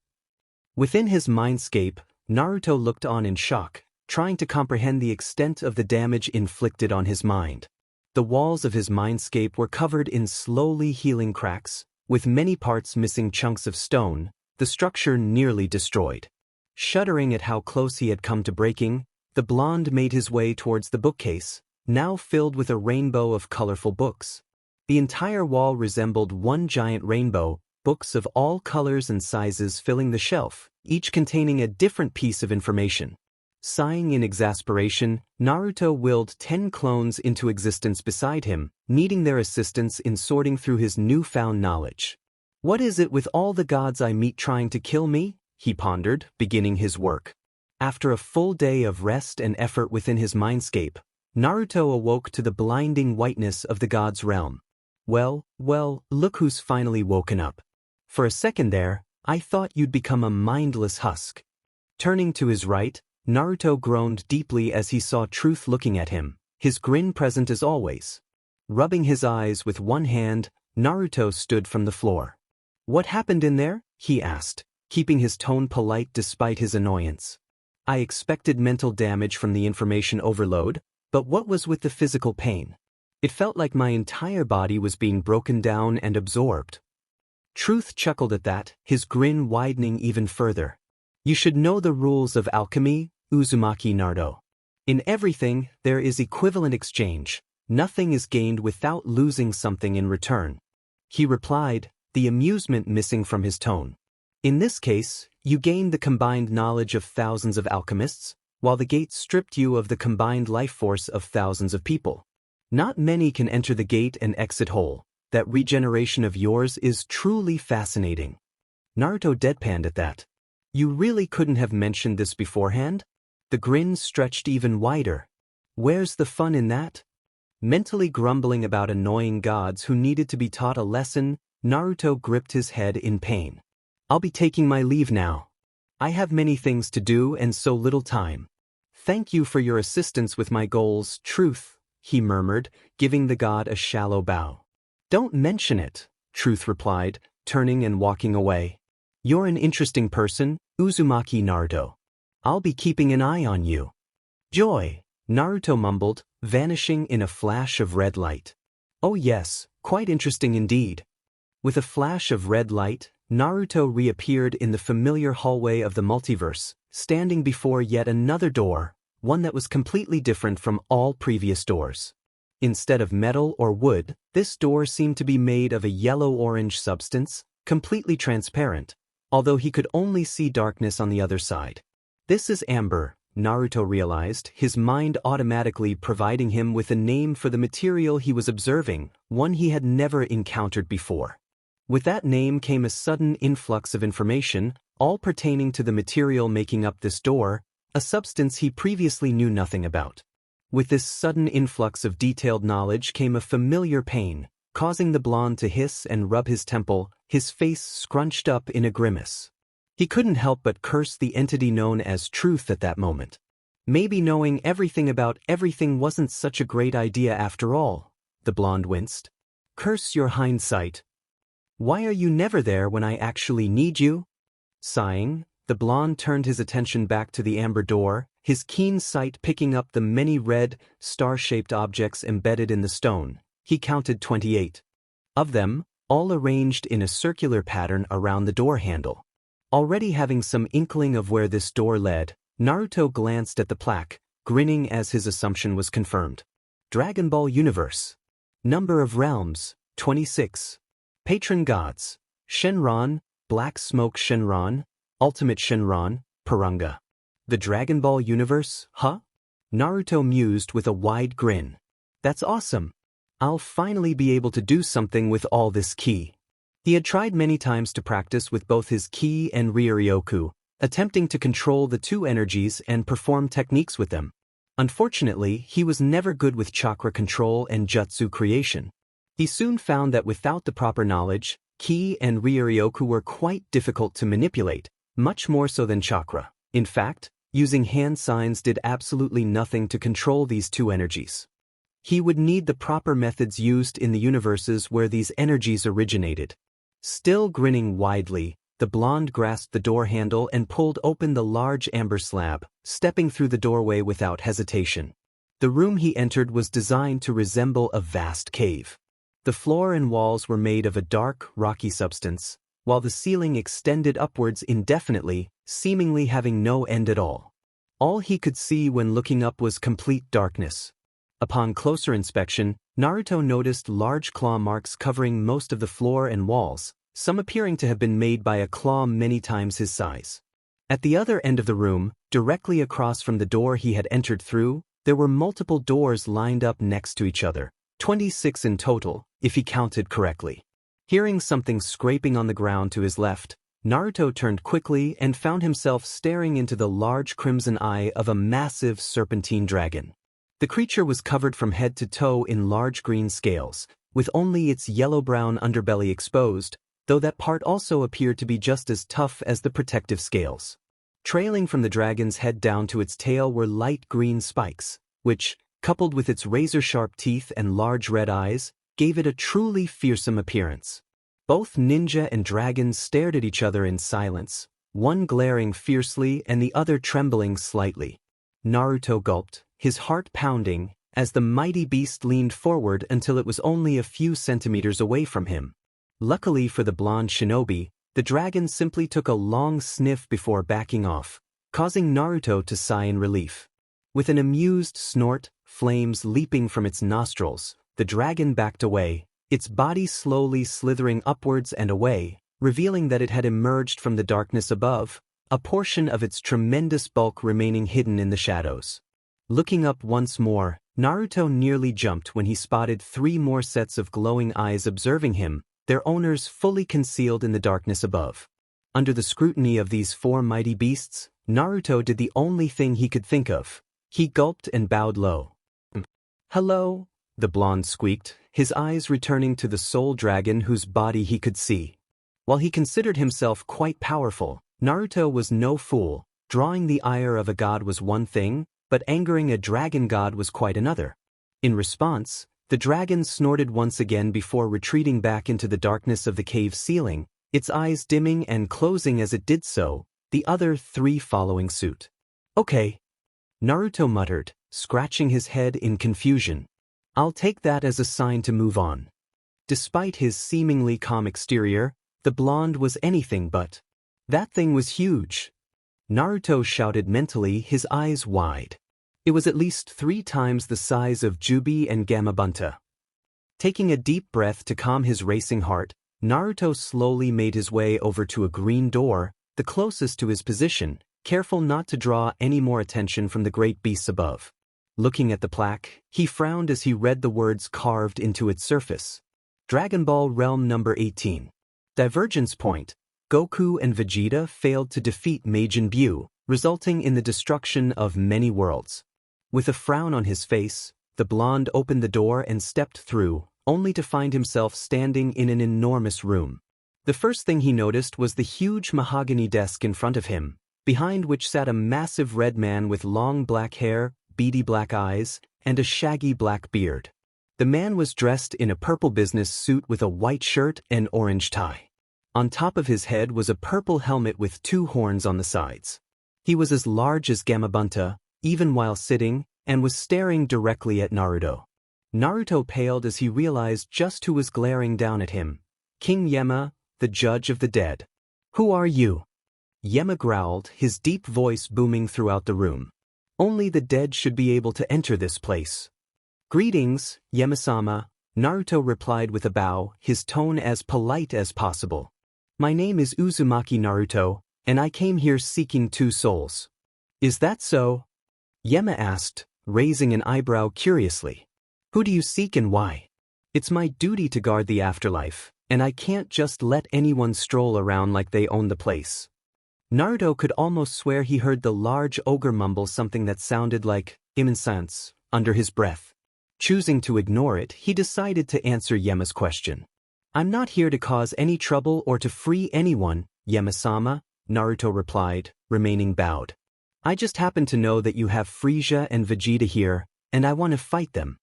Within his mindscape, Naruto looked on in shock, trying to comprehend the extent of the damage inflicted on his mind. The walls of his mindscape were covered in slowly healing cracks, with many parts missing chunks of stone, the structure nearly destroyed. Shuddering at how close he had come to breaking, the blonde made his way towards the bookcase, now filled with a rainbow of colorful books. The entire wall resembled one giant rainbow, books of all colors and sizes filling the shelf, each containing a different piece of information. Sighing in exasperation, Naruto willed 10 clones into existence beside him, needing their assistance in sorting through his newfound knowledge. What is it with all the gods I meet trying to kill me? He pondered, beginning his work. After a full day of rest and effort within his mindscape, Naruto awoke to the blinding whiteness of the god's realm. Well, look who's finally woken up. For a second there, I thought you'd become a mindless husk. Turning to his right, Naruto groaned deeply as he saw Truth looking at him, his grin present as always. Rubbing his eyes with one hand, Naruto stood from the floor. What happened in there? He asked, keeping his tone polite despite his annoyance. I expected mental damage from the information overload, but what was with the physical pain? It felt like my entire body was being broken down and absorbed. Truth chuckled at that, his grin widening even further. You should know the rules of alchemy, Uzumaki Naruto. In everything, there is equivalent exchange. Nothing is gained without losing something in return. He replied, the amusement missing from his tone. In this case, you gained the combined knowledge of thousands of alchemists, while the gate stripped you of the combined life force of thousands of people. Not many can enter the gate and exit whole. That regeneration of yours is truly fascinating. Naruto deadpanned at that. You really couldn't have mentioned this beforehand? The grin stretched even wider. Where's the fun in that? Mentally grumbling about annoying gods who needed to be taught a lesson, Naruto gripped his head in pain. I'll be taking my leave now. I have many things to do and so little time. Thank you for your assistance with my goals, Truth, he murmured, giving the god a shallow bow. Don't mention it, Truth replied, turning and walking away. You're an interesting person, Uzumaki Naruto. I'll be keeping an eye on you. Joy, Naruto mumbled, vanishing in a flash of red light. Oh yes, quite interesting indeed. With a flash of red light, Naruto reappeared in the familiar hallway of the multiverse, standing before yet another door, one that was completely different from all previous doors. Instead of metal or wood, this door seemed to be made of a yellow-orange substance, completely transparent, although he could only see darkness on the other side. This is amber, Naruto realized, his mind automatically providing him with a name for the material he was observing, one he had never encountered before. With that name came a sudden influx of information, all pertaining to the material making up this door, a substance he previously knew nothing about. With this sudden influx of detailed knowledge came a familiar pain, causing the blonde to hiss and rub his temple, his face scrunched up in a grimace. He couldn't help but curse the entity known as Truth at that moment. Maybe knowing everything about everything wasn't such a great idea after all, the blonde winced. Curse your hindsight. Why are you never there when I actually need you? Sighing, the blonde turned his attention back to the amber door, his keen sight picking up the many red, star-shaped objects embedded in the stone. He counted 28. Of them, all arranged in a circular pattern around the door handle. Already having some inkling of where this door led, Naruto glanced at the plaque, grinning as his assumption was confirmed. Dragon Ball Universe. Number of realms, 26. Patron gods, Shenron, Black Smoke Shenron, Ultimate Shenron, Purunga. The Dragon Ball Universe, huh? Naruto mused with a wide grin. That's awesome. I'll finally be able to do something with all this ki. He had tried many times to practice with both his ki and Ryoryoku, attempting to control the two energies and perform techniques with them. Unfortunately, he was never good with chakra control and jutsu creation. He soon found that without the proper knowledge, ki and Ryoryoku were quite difficult to manipulate, much more so than chakra. In fact, using hand signs did absolutely nothing to control these two energies. He would need the proper methods used in the universes where these energies originated. Still grinning widely, the blonde grasped the door handle and pulled open the large amber slab, stepping through the doorway without hesitation. The room he entered was designed to resemble a vast cave. The floor and walls were made of a dark, rocky substance, while the ceiling extended upwards indefinitely, seemingly having no end at all. All he could see when looking up was complete darkness. Upon closer inspection, Naruto noticed large claw marks covering most of the floor and walls, some appearing to have been made by a claw many times his size. At the other end of the room, directly across from the door he had entered through, there were multiple doors lined up next to each other, 26 in total, if he counted correctly. Hearing something scraping on the ground to his left, Naruto turned quickly and found himself staring into the large crimson eye of a massive serpentine dragon. The creature was covered from head to toe in large green scales, with only its yellow-brown underbelly exposed, though that part also appeared to be just as tough as the protective scales. Trailing from the dragon's head down to its tail were light green spikes, which, coupled with its razor-sharp teeth and large red eyes, gave it a truly fearsome appearance. Both ninja and dragon stared at each other in silence, one glaring fiercely and the other trembling slightly. Naruto gulped, his heart pounding, as the mighty beast leaned forward until it was only a few centimeters away from him. Luckily for the blonde shinobi, the dragon simply took a long sniff before backing off, causing Naruto to sigh in relief. With an amused snort, flames leaping from its nostrils, the dragon backed away, its body slowly slithering upwards and away, revealing that it had emerged from the darkness above, a portion of its tremendous bulk remaining hidden in the shadows. Looking up once more, Naruto nearly jumped when he spotted 3 more sets of glowing eyes observing him, their owners fully concealed in the darkness above. Under the scrutiny of these 4 mighty beasts, Naruto did the only thing he could think of. He gulped and bowed low. "Hello," the blonde squeaked, his eyes returning to the soul dragon whose body he could see. While he considered himself quite powerful, Naruto was no fool. Drawing the ire of a god was one thing, but angering a dragon god was quite another. In response, the dragon snorted once again before retreating back into the darkness of the cave ceiling, its eyes dimming and closing as it did so, the other 3 following suit. "Okay," Naruto muttered, scratching his head in confusion. "I'll take that as a sign to move on." Despite his seemingly calm exterior, the blonde was anything but. That thing was huge. Naruto shouted mentally, his eyes wide. It was at least 3 times the size of Kyuubi and Gamabunta. Taking a deep breath to calm his racing heart, Naruto slowly made his way over to a green door, the closest to his position, careful not to draw any more attention from the great beasts above. Looking at the plaque, he frowned as he read the words carved into its surface. Dragon Ball Realm number 18. Divergence point. Goku and Vegeta failed to defeat Majin Buu, resulting in the destruction of many worlds. With a frown on his face, the blonde opened the door and stepped through, only to find himself standing in an enormous room. The first thing he noticed was the huge mahogany desk in front of him, behind which sat a massive red man with long black hair, beady black eyes, and a shaggy black beard. The man was dressed in a purple business suit with a white shirt and orange tie. On top of his head was a purple helmet with 2 horns on the sides. He was as large as Gamabunta, even while sitting, and was staring directly at Naruto. Naruto paled as he realized just who was glaring down at him. King Yema, the judge of the dead. "Who are you?" Yema growled, his deep voice booming throughout the room. "Only the dead should be able to enter this place." "Greetings, Yema-sama," Naruto replied with a bow, his tone as polite as possible. "My name is Uzumaki Naruto, and I came here seeking 2 souls." "Is that so?" Yema asked, raising an eyebrow curiously. "Who do you seek and why?" "It's my duty to guard the afterlife, and I can't just let anyone stroll around like they own the place." Naruto could almost swear he heard the large ogre mumble something that sounded like "immense" under his breath. Choosing to ignore it, he decided to answer Yema's question. "I'm not here to cause any trouble or to free anyone, Yema-sama," Naruto replied, remaining bowed. "I just happen to know that you have Frieza and Vegeta here, and I want to fight them."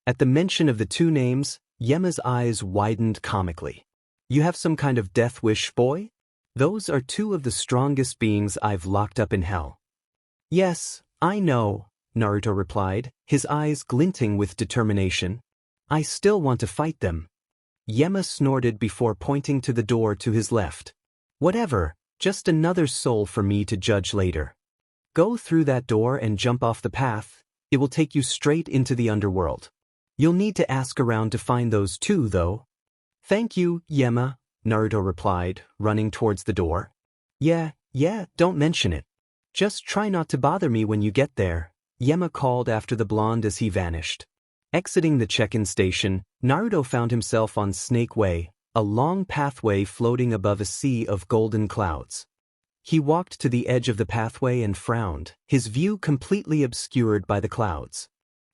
At the mention of the 2 names, Yema's eyes widened comically. "You have some kind of death wish, boy? Those are 2 of the strongest beings I've locked up in hell." "Yes, I know," Naruto replied, his eyes glinting with determination. "I still want to fight them." Yema snorted before pointing to the door to his left. "Whatever, just another soul for me to judge later. Go through that door and jump off the path. It will take you straight into the underworld. You'll need to ask around to find those 2, though." "Thank you, Yema," Naruto replied, running towards the door. Yeah, don't mention it. Just try not to bother me when you get there," Yema called after the blonde as he vanished. Exiting the check-in station, Naruto found himself on Snake Way, a long pathway floating above a sea of golden clouds. He walked to the edge of the pathway and frowned, his view completely obscured by the clouds.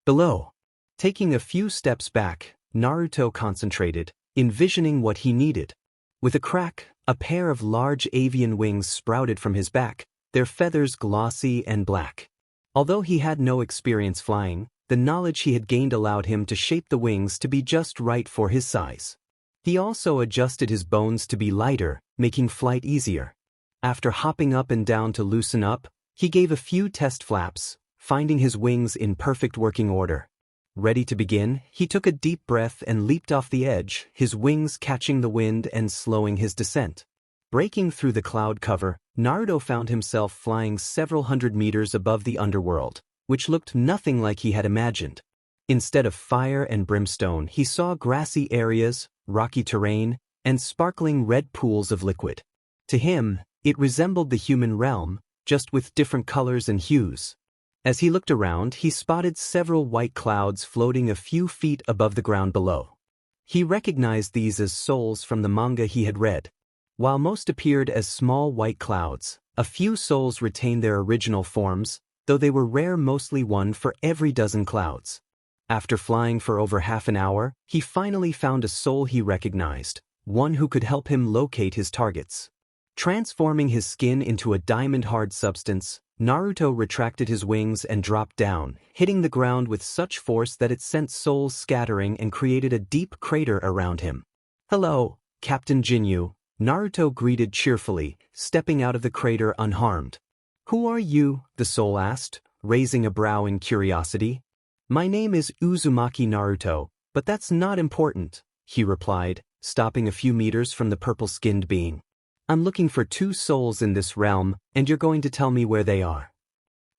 Below. Taking a few steps back, Naruto concentrated, envisioning what he needed. With a crack, a pair of large avian wings sprouted from his back, their feathers glossy and black. Although he had no experience flying, the knowledge he had gained allowed him to shape the wings to be just right for his size. He also adjusted his bones to be lighter, making flight easier. After hopping up and down to loosen up, he gave a few test flaps, finding his wings in perfect working order. Ready to begin, he took a deep breath and leaped off the edge, his wings catching the wind and slowing his descent. Breaking through the cloud cover, Naruto found himself flying several hundred meters above the underworld, which looked nothing like he had imagined. Instead of fire and brimstone, he saw grassy areas, rocky terrain, and sparkling red pools of liquid. To him, it resembled the human realm, just with different colors and hues. As he looked around, he spotted several white clouds floating a few feet above the ground below. He recognized these as souls from the manga he had read. While most appeared as small white clouds, a few souls retained their original forms, though they were rare, mostly one for every dozen clouds. After flying for over half an hour, he finally found a soul he recognized, one who could help him locate his targets. Transforming his skin into a diamond-hard substance, Naruto retracted his wings and dropped down, hitting the ground with such force that it sent souls scattering and created a deep crater around him. "Hello, Captain Jinyu," Naruto greeted cheerfully, stepping out of the crater unharmed. "Who are you?" the soul asked, raising a brow in curiosity. "My name is Uzumaki Naruto, but that's not important," he replied, stopping a few meters from the purple-skinned being. "I'm looking for two souls in this realm, and you're going to tell me where they are."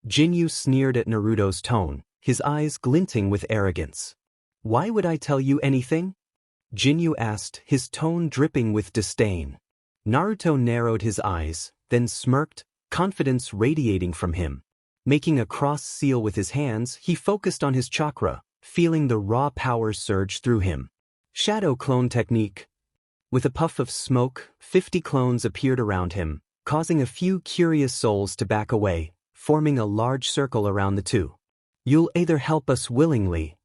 Jinyu sneered at Naruto's tone, his eyes glinting with arrogance. "Why would I tell you anything?" Jinyu asked, his tone dripping with disdain. Naruto narrowed his eyes, then smirked, confidence radiating from him. Making a cross seal with his hands, he focused on his chakra, feeling the raw power surge through him. Shadow clone technique. With a puff of smoke, 50 clones appeared around him, causing a few curious souls to back away, forming a large circle around the two. "You'll either help us willingly,"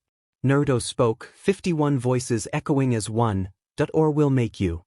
Naruto spoke, 51 voices echoing as one, "or we'll make you."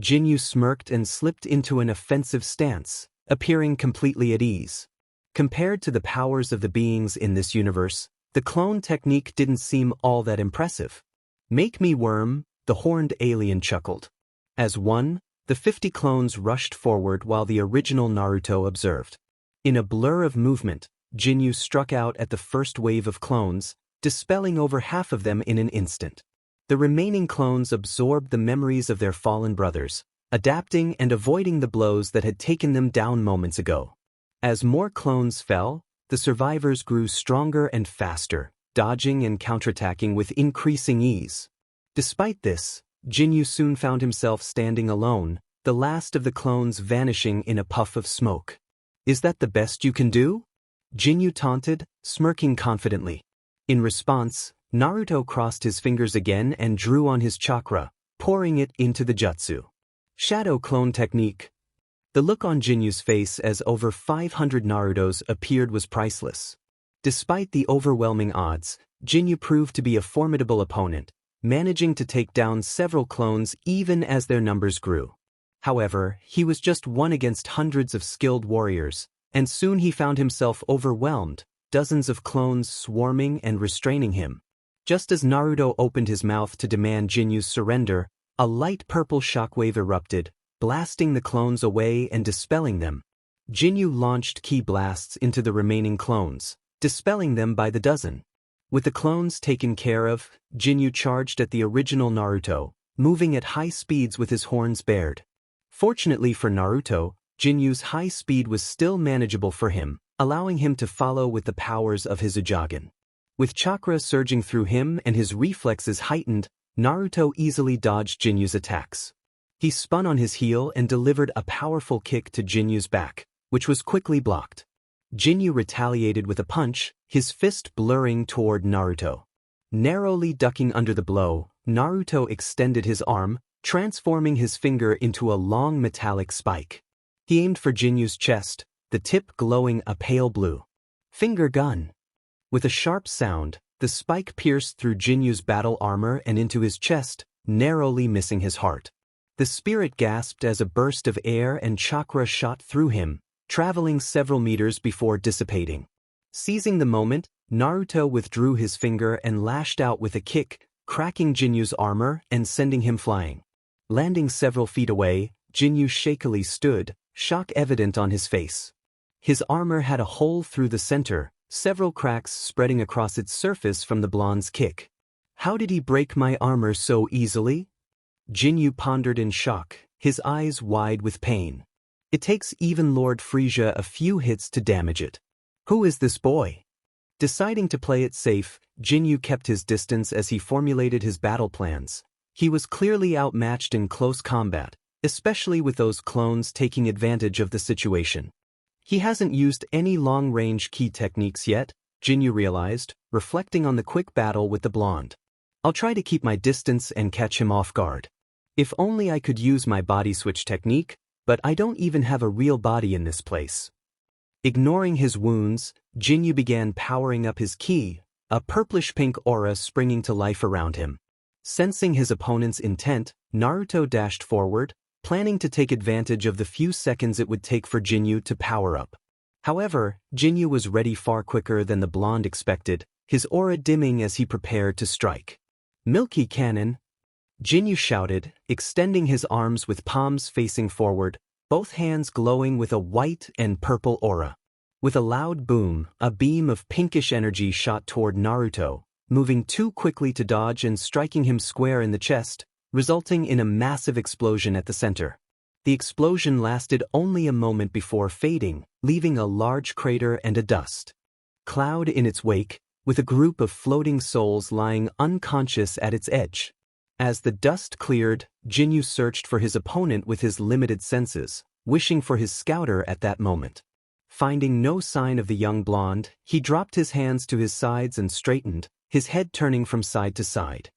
Jinyu smirked and slipped into an offensive stance, appearing completely at ease. Compared to the powers of the beings in this universe, the clone technique didn't seem all that impressive. "Make me worm," the horned alien chuckled. As one, the 50 clones rushed forward while the original Naruto observed. In a blur of movement, Jinyu struck out at the first wave of clones, dispelling over half of them in an instant. The remaining clones absorbed the memories of their fallen brothers, adapting and avoiding the blows that had taken them down moments ago. As more clones fell, the survivors grew stronger and faster, dodging and counterattacking with increasing ease. Despite this, Jinyu soon found himself standing alone, the last of the clones vanishing in a puff of smoke. "Is that the best you can do?" Jinyu taunted, smirking confidently. In response, Naruto crossed his fingers again and drew on his chakra, pouring it into the jutsu. Shadow clone technique. The look on Jinyu's face as over 500 Narutos appeared was priceless. Despite the overwhelming odds, Jinyu proved to be a formidable opponent, managing to take down several clones even as their numbers grew. However, he was just one against hundreds of skilled warriors, and soon he found himself overwhelmed, dozens of clones swarming and restraining him. Just as Naruto opened his mouth to demand Jinyu's surrender, a light purple shockwave erupted, blasting the clones away and dispelling them. Jinyu launched ki blasts into the remaining clones, dispelling them by the dozen. With the clones taken care of, Jinyu charged at the original Naruto, moving at high speeds with his horns bared. Fortunately for Naruto, Jinyu's high speed was still manageable for him, allowing him to follow with the powers of his Uchiha. With chakra surging through him and his reflexes heightened, Naruto easily dodged Jinyu's attacks. He spun on his heel and delivered a powerful kick to Jinyu's back, which was quickly blocked. Jinyu retaliated with a punch, his fist blurring toward Naruto. Narrowly ducking under the blow, Naruto extended his arm, transforming his finger into a long metallic spike. He aimed for Jinyu's chest, the tip glowing a pale blue. Finger gun. With a sharp sound, the spike pierced through Jinyu's battle armor and into his chest, narrowly missing his heart. The spirit gasped as a burst of air and chakra shot through him, traveling several meters before dissipating. Seizing the moment, Naruto withdrew his finger and lashed out with a kick, cracking Jinyu's armor and sending him flying. Landing several feet away, Jinyu shakily stood, shock evident on his face. His armor had a hole through the center, several cracks spreading across its surface from the blonde's kick. How did he break my armor so easily? Jinyu pondered in shock, his eyes wide with pain. It takes even Lord Frisia a few hits to damage it. Who is this boy? Deciding to play it safe, Jinyu kept his distance as he formulated his battle plans. He was clearly outmatched in close combat, especially with those clones taking advantage of the situation. He hasn't used any long-range ki techniques yet, Jinyu realized, reflecting on the quick battle with the blonde. I'll try to keep my distance and catch him off guard. If only I could use my body switch technique, but I don't even have a real body in this place. Ignoring his wounds, Jinyu began powering up his ki, a purplish-pink aura springing to life around him. Sensing his opponent's intent, Naruto dashed forward, planning to take advantage of the few seconds it would take for Jinyu to power up. However, Jinyu was ready far quicker than the blonde expected, his aura dimming as he prepared to strike. Milky Cannon! Jinyu shouted, extending his arms with palms facing forward, both hands glowing with a white and purple aura. With a loud boom, a beam of pinkish energy shot toward Naruto, moving too quickly to dodge and striking him square in the chest, resulting in a massive explosion at the center. The explosion lasted only a moment before fading, leaving a large crater and a dust cloud in its wake, with a group of floating souls lying unconscious at its edge. As the dust cleared, Jinyu searched for his opponent with his limited senses, wishing for his scouter at that moment. Finding no sign of the young blonde, he dropped his hands to his sides and straightened, his head turning from side to side.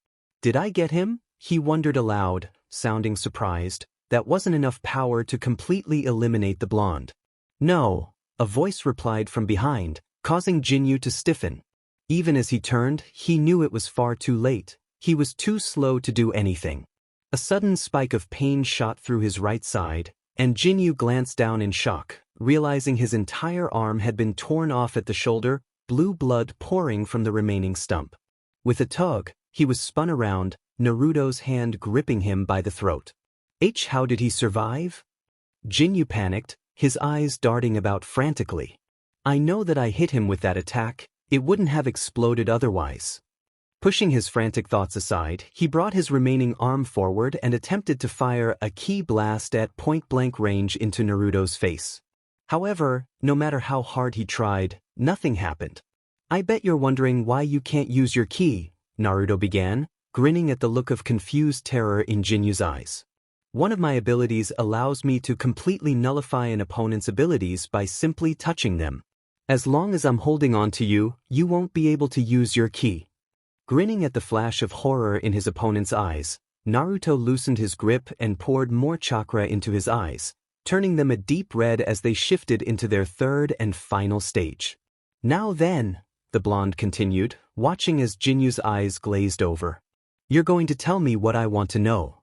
Did I get him? He wondered aloud, sounding surprised. That wasn't enough power to completely eliminate the blonde. No, a voice replied from behind, causing Jinyu to stiffen. Even as he turned, he knew it was far too late. He was too slow to do anything. A sudden spike of pain shot through his right side, and Jinyu glanced down in shock, realizing his entire arm had been torn off at the shoulder, blue blood pouring from the remaining stump. With a tug, he was spun around, Naruto's hand gripping him by the throat. How did he survive? Jinyu panicked, his eyes darting about frantically. I know that I hit him with that attack, it wouldn't have exploded otherwise. Pushing his frantic thoughts aside, he brought his remaining arm forward and attempted to fire a ki blast at point-blank range into Naruto's face. However, no matter how hard he tried, nothing happened. I bet you're wondering why you can't use your ki, Naruto began, grinning at the look of confused terror in Jinyu's eyes. One of my abilities allows me to completely nullify an opponent's abilities by simply touching them. As long as I'm holding on to you, you won't be able to use your ki. Grinning at the flash of horror in his opponent's eyes, Naruto loosened his grip and poured more chakra into his eyes, turning them a deep red as they shifted into their third and final stage. Now then, the blonde continued, watching as Jinyu's eyes glazed over. You're going to tell me what I want to know.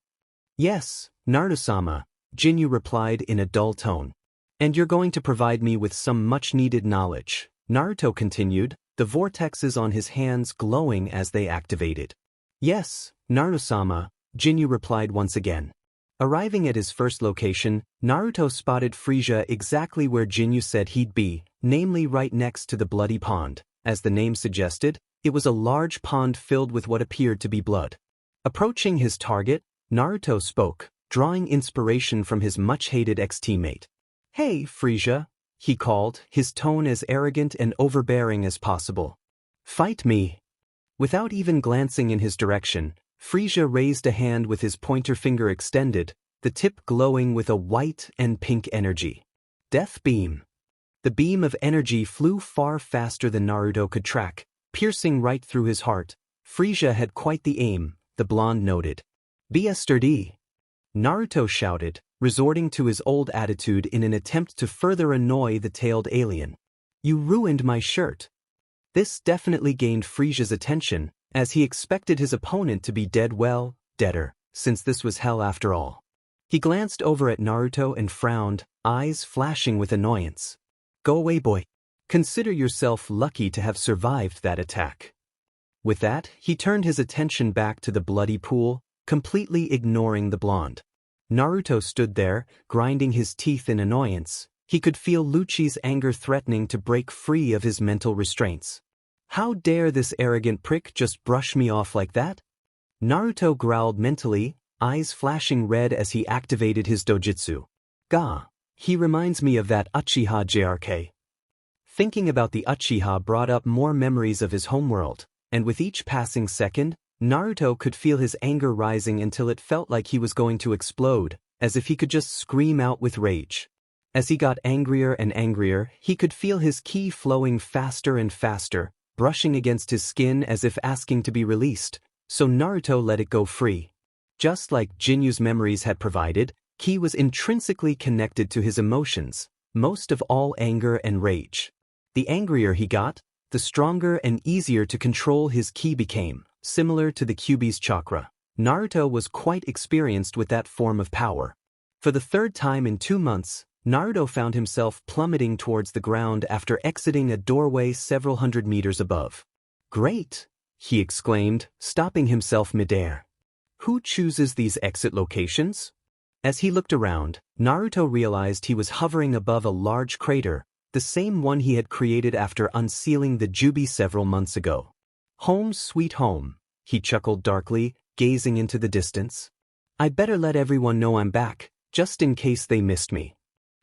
Yes, Naruto-sama, Jinyu replied in a dull tone. And you're going to provide me with some much-needed knowledge, Naruto continued, the vortexes on his hands glowing as they activated. Yes, Naruto-sama, Jinyu replied once again. Arriving at his first location, Naruto spotted Frisia exactly where Jinyu said he'd be, namely right next to the bloody pond. As the name suggested, it was a large pond filled with what appeared to be blood. Approaching his target, Naruto spoke, drawing inspiration from his much-hated ex-teammate. Hey, Frisia, he called, his tone as arrogant and overbearing as possible. Fight me. Without even glancing in his direction, Frisia raised a hand with his pointer finger extended, the tip glowing with a white and pink energy. Death Beam. The beam of energy flew far faster than Naruto could track, piercing right through his heart. Frisia had quite the aim, the blonde noted. Be sturdy. Naruto shouted, resorting to his old attitude in an attempt to further annoy the tailed alien. You ruined my shirt. This definitely gained Frisia's attention, as he expected his opponent to be deader, since this was hell after all. He glanced over at Naruto and frowned, eyes flashing with annoyance. Go away, boy. Consider yourself lucky to have survived that attack. With that, he turned his attention back to the bloody pool, completely ignoring the blonde. Naruto stood there, grinding his teeth in annoyance, He could feel Lucci's anger threatening to break free of his mental restraints. How dare this arrogant prick just brush me off like that? Naruto growled mentally, eyes flashing red as he activated his dojutsu. Gah, he reminds me of that Uchiha JRK. Thinking about the Uchiha brought up more memories of his homeworld, and with each passing second, Naruto could feel his anger rising until it felt like he was going to explode, as if he could just scream out with rage. As he got angrier and angrier, he could feel his ki flowing faster and faster, brushing against his skin as if asking to be released, so Naruto let it go free. Just like Jinyu's memories had provided, ki was intrinsically connected to his emotions, most of all anger and rage. The angrier he got, the stronger and easier to control his ki became, similar to the Kyuubi's chakra. Naruto was quite experienced with that form of power. For the third time in 2 months, Naruto found himself plummeting towards the ground after exiting a doorway several hundred meters above. Great! He exclaimed, stopping himself midair. Who chooses these exit locations? As he looked around, Naruto realized he was hovering above a large crater, the same one he had created after unsealing the Jubi several months ago. Home sweet home, he chuckled darkly, gazing into the distance. I better let everyone know I'm back, just in case they missed me.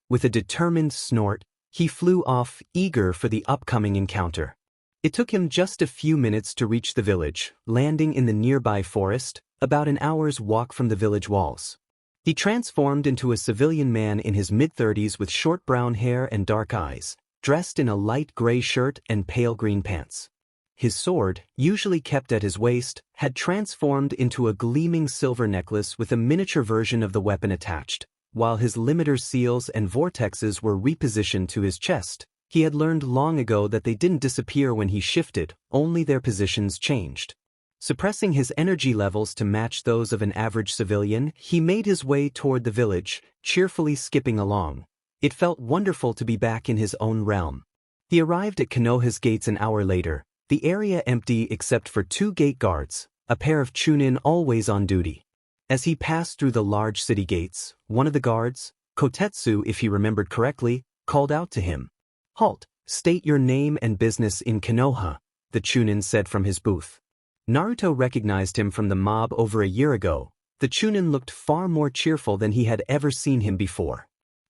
With a determined snort, he flew off, eager for the upcoming encounter. It took him just a few minutes to reach the village, landing in the nearby forest, about an hour's walk from the village walls. He transformed into a civilian man in his mid-30s with short brown hair and dark eyes, dressed in a light gray shirt and pale green pants. His sword, usually kept at his waist, had transformed into a gleaming silver necklace with a miniature version of the weapon attached. While his limiter seals and vortexes were repositioned to his chest, he had learned long ago that they didn't disappear when he shifted, only their positions changed. Suppressing his energy levels to match those of an average civilian, he made his way toward the village, cheerfully skipping along. It felt wonderful to be back in his own realm. He arrived at Konoha's gates an hour later, the area empty except for 2 gate guards, a pair of chunin always on duty. As he passed through the large city gates, one of the guards, Kotetsu if he remembered correctly, called out to him. Halt, state your name and business in Konoha, the chunin said from his booth. Naruto recognized him from the mob over a year ago. The chunin looked far more cheerful than he had ever seen him before.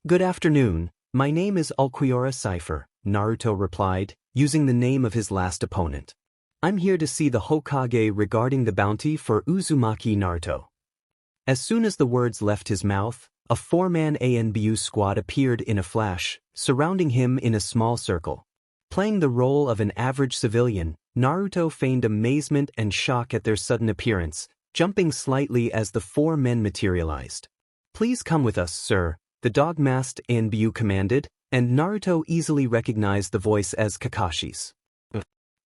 Good afternoon, my name is Ulquiorra Cipher, Naruto replied, using the name of his last opponent. I'm here to see the Hokage regarding the bounty for Uzumaki Naruto. As soon as the words left his mouth, a 4-man ANBU squad appeared in a flash, surrounding him in a small circle. Playing the role of an average civilian, Naruto feigned amazement and shock at their sudden appearance, jumping slightly as the 4 men materialized. Please come with us, sir, the dog-masked ANBU commanded, and Naruto easily recognized the voice as Kakashi's.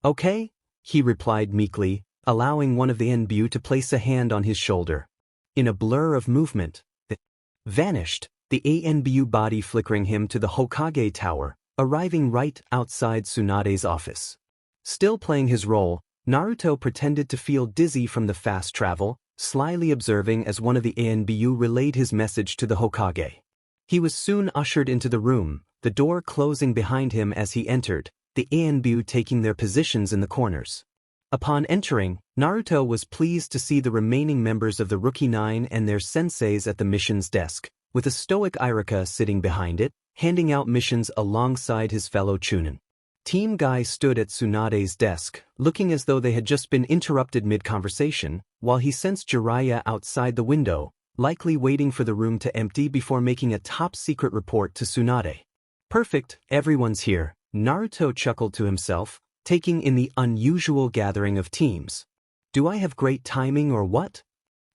Okay, he replied meekly, allowing one of the ANBU to place a hand on his shoulder. In a blur of movement, it vanished, the ANBU body flickering him to the Hokage tower, arriving right outside Tsunade's office. Still playing his role, Naruto pretended to feel dizzy from the fast travel, slyly observing as one of the ANBU relayed his message to the Hokage. He was soon ushered into the room, the door closing behind him as he entered, the ANBU taking their positions in the corners. Upon entering, Naruto was pleased to see the remaining members of the Rookie 9 and their senseis at the missions desk, with a stoic Irika sitting behind it, handing out missions alongside his fellow chunin. Team Guy stood at Tsunade's desk, looking as though they had just been interrupted mid-conversation, while he sensed Jiraiya outside the window, likely waiting for the room to empty before making a top-secret report to Tsunade. Perfect, everyone's here, Naruto chuckled to himself, taking in the unusual gathering of teams. Do I have great timing or what?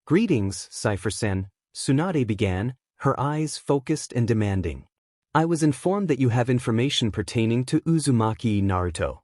Greetings, Cypher-sen, Tsunade began, her eyes focused and demanding. I was informed that you have information pertaining to Uzumaki Naruto.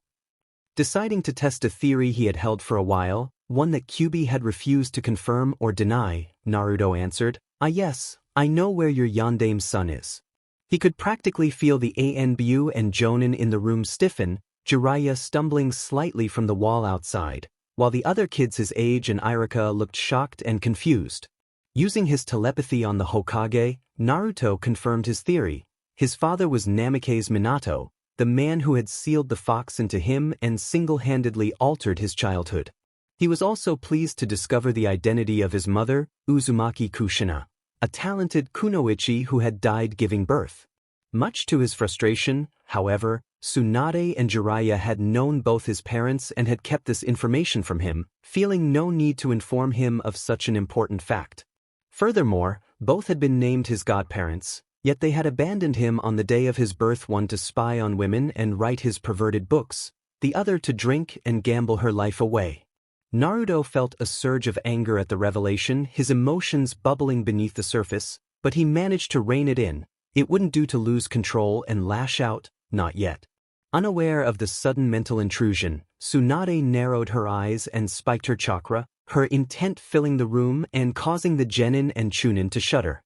Deciding to test a theory he had held for a while, one that Kyuubi had refused to confirm or deny, Naruto answered, yes, I know where your Yandame's son is. He could practically feel the ANBU and Jonin in the room stiffen, Jiraiya stumbling slightly from the wall outside, while the other kids his age and Irika looked shocked and confused. Using his telepathy on the Hokage, Naruto confirmed his theory. His father was Namikaze Minato, the man who had sealed the fox into him and single-handedly altered his childhood. He was also pleased to discover the identity of his mother, Uzumaki Kushina, a talented kunoichi who had died giving birth. Much to his frustration, however, Tsunade and Jiraiya had known both his parents and had kept this information from him, feeling no need to inform him of such an important fact. Furthermore, both had been named his godparents, yet they had abandoned him on the day of his birth, one to spy on women and write his perverted books, the other to drink and gamble her life away. Naruto felt a surge of anger at the revelation, his emotions bubbling beneath the surface, but he managed to rein it in. It wouldn't do to lose control and lash out, not yet. Unaware of the sudden mental intrusion, Tsunade narrowed her eyes and spiked her chakra, her intent filling the room and causing the genin and chunin to shudder.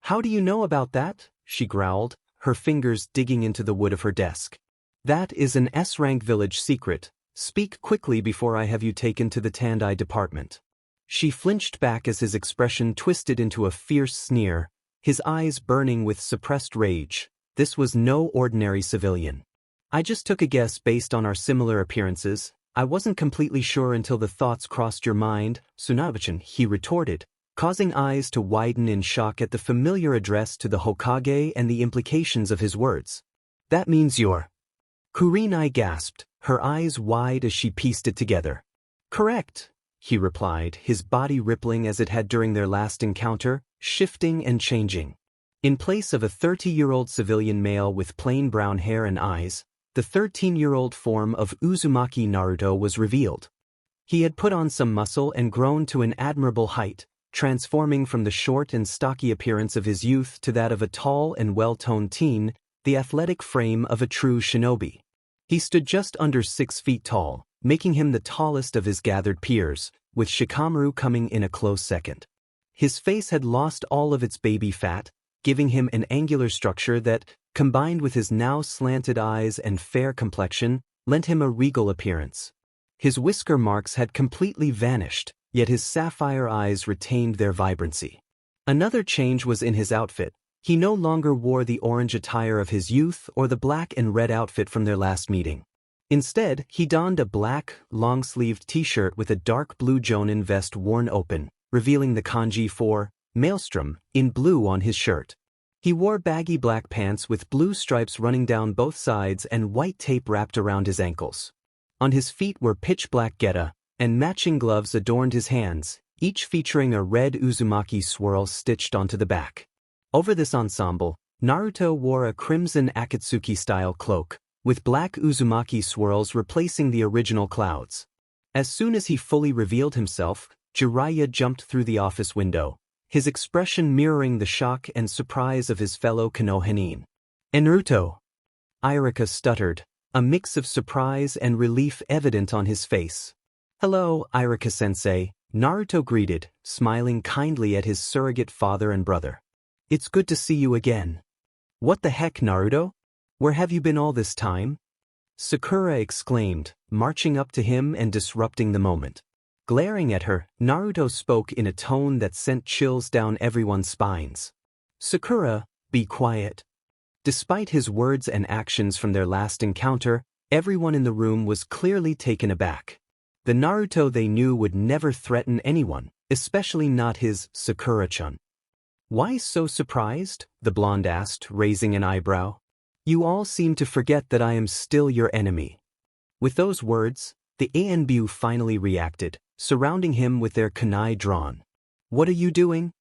"How do you know about that?" she growled, her fingers digging into the wood of her desk. "That is an S-rank village secret. Speak quickly before I have you taken to the Tandai department." She flinched back as his expression twisted into a fierce sneer, his eyes burning with suppressed rage. This was no ordinary civilian. "I just took a guess based on our similar appearances. I wasn't completely sure until the thoughts crossed your mind, Tsunade," he retorted, causing eyes to widen in shock at the familiar address to the Hokage and the implications of his words. "That means you're—" Kurenai gasped, her eyes wide as she pieced it together. "Correct," he replied, his body rippling as it had during their last encounter, shifting and changing. In place of a 30-year-old civilian male with plain brown hair and eyes, the 13-year-old form of Uzumaki Naruto was revealed. He had put on some muscle and grown to an admirable height, transforming from the short and stocky appearance of his youth to that of a tall and well-toned teen, the athletic frame of a true shinobi. He stood just under 6 feet tall, making him the tallest of his gathered peers, with Shikamaru coming in a close second. His face had lost all of its baby fat, giving him an angular structure that, combined with his now slanted eyes and fair complexion, lent him a regal appearance. His whisker marks had completely vanished, yet his sapphire eyes retained their vibrancy. Another change was in his outfit. He no longer wore the orange attire of his youth or the black and red outfit from their last meeting. Instead, he donned a black, long-sleeved t-shirt with a dark blue jonin vest worn open, revealing the kanji for Maelstrom in blue on his shirt. He wore baggy black pants with blue stripes running down both sides and white tape wrapped around his ankles. On his feet were pitch-black geta, and matching gloves adorned his hands, each featuring a red Uzumaki swirl stitched onto the back. Over this ensemble, Naruto wore a crimson Akatsuki-style cloak, with black Uzumaki swirls replacing the original clouds. As soon as he fully revealed himself, Jiraiya jumped through the office window, his expression mirroring the shock and surprise of his fellow Konohanin. "Naruto," Irika stuttered, a mix of surprise and relief evident on his face. "Hello, Irika-sensei," Naruto greeted, smiling kindly at his surrogate father and brother. "It's good to see you again." "What the heck, Naruto? Where have you been all this time?" Sakura exclaimed, marching up to him and disrupting the moment. Glaring at her, Naruto spoke in a tone that sent chills down everyone's spines. "Sakura, be quiet." Despite his words and actions from their last encounter, everyone in the room was clearly taken aback. The Naruto they knew would never threaten anyone, especially not his Sakura-chan. "Why so surprised?" the blonde asked, raising an eyebrow. "You all seem to forget that I am still your enemy." With those words, the Anbu finally reacted, surrounding him with their kunai drawn. "What are you doing?"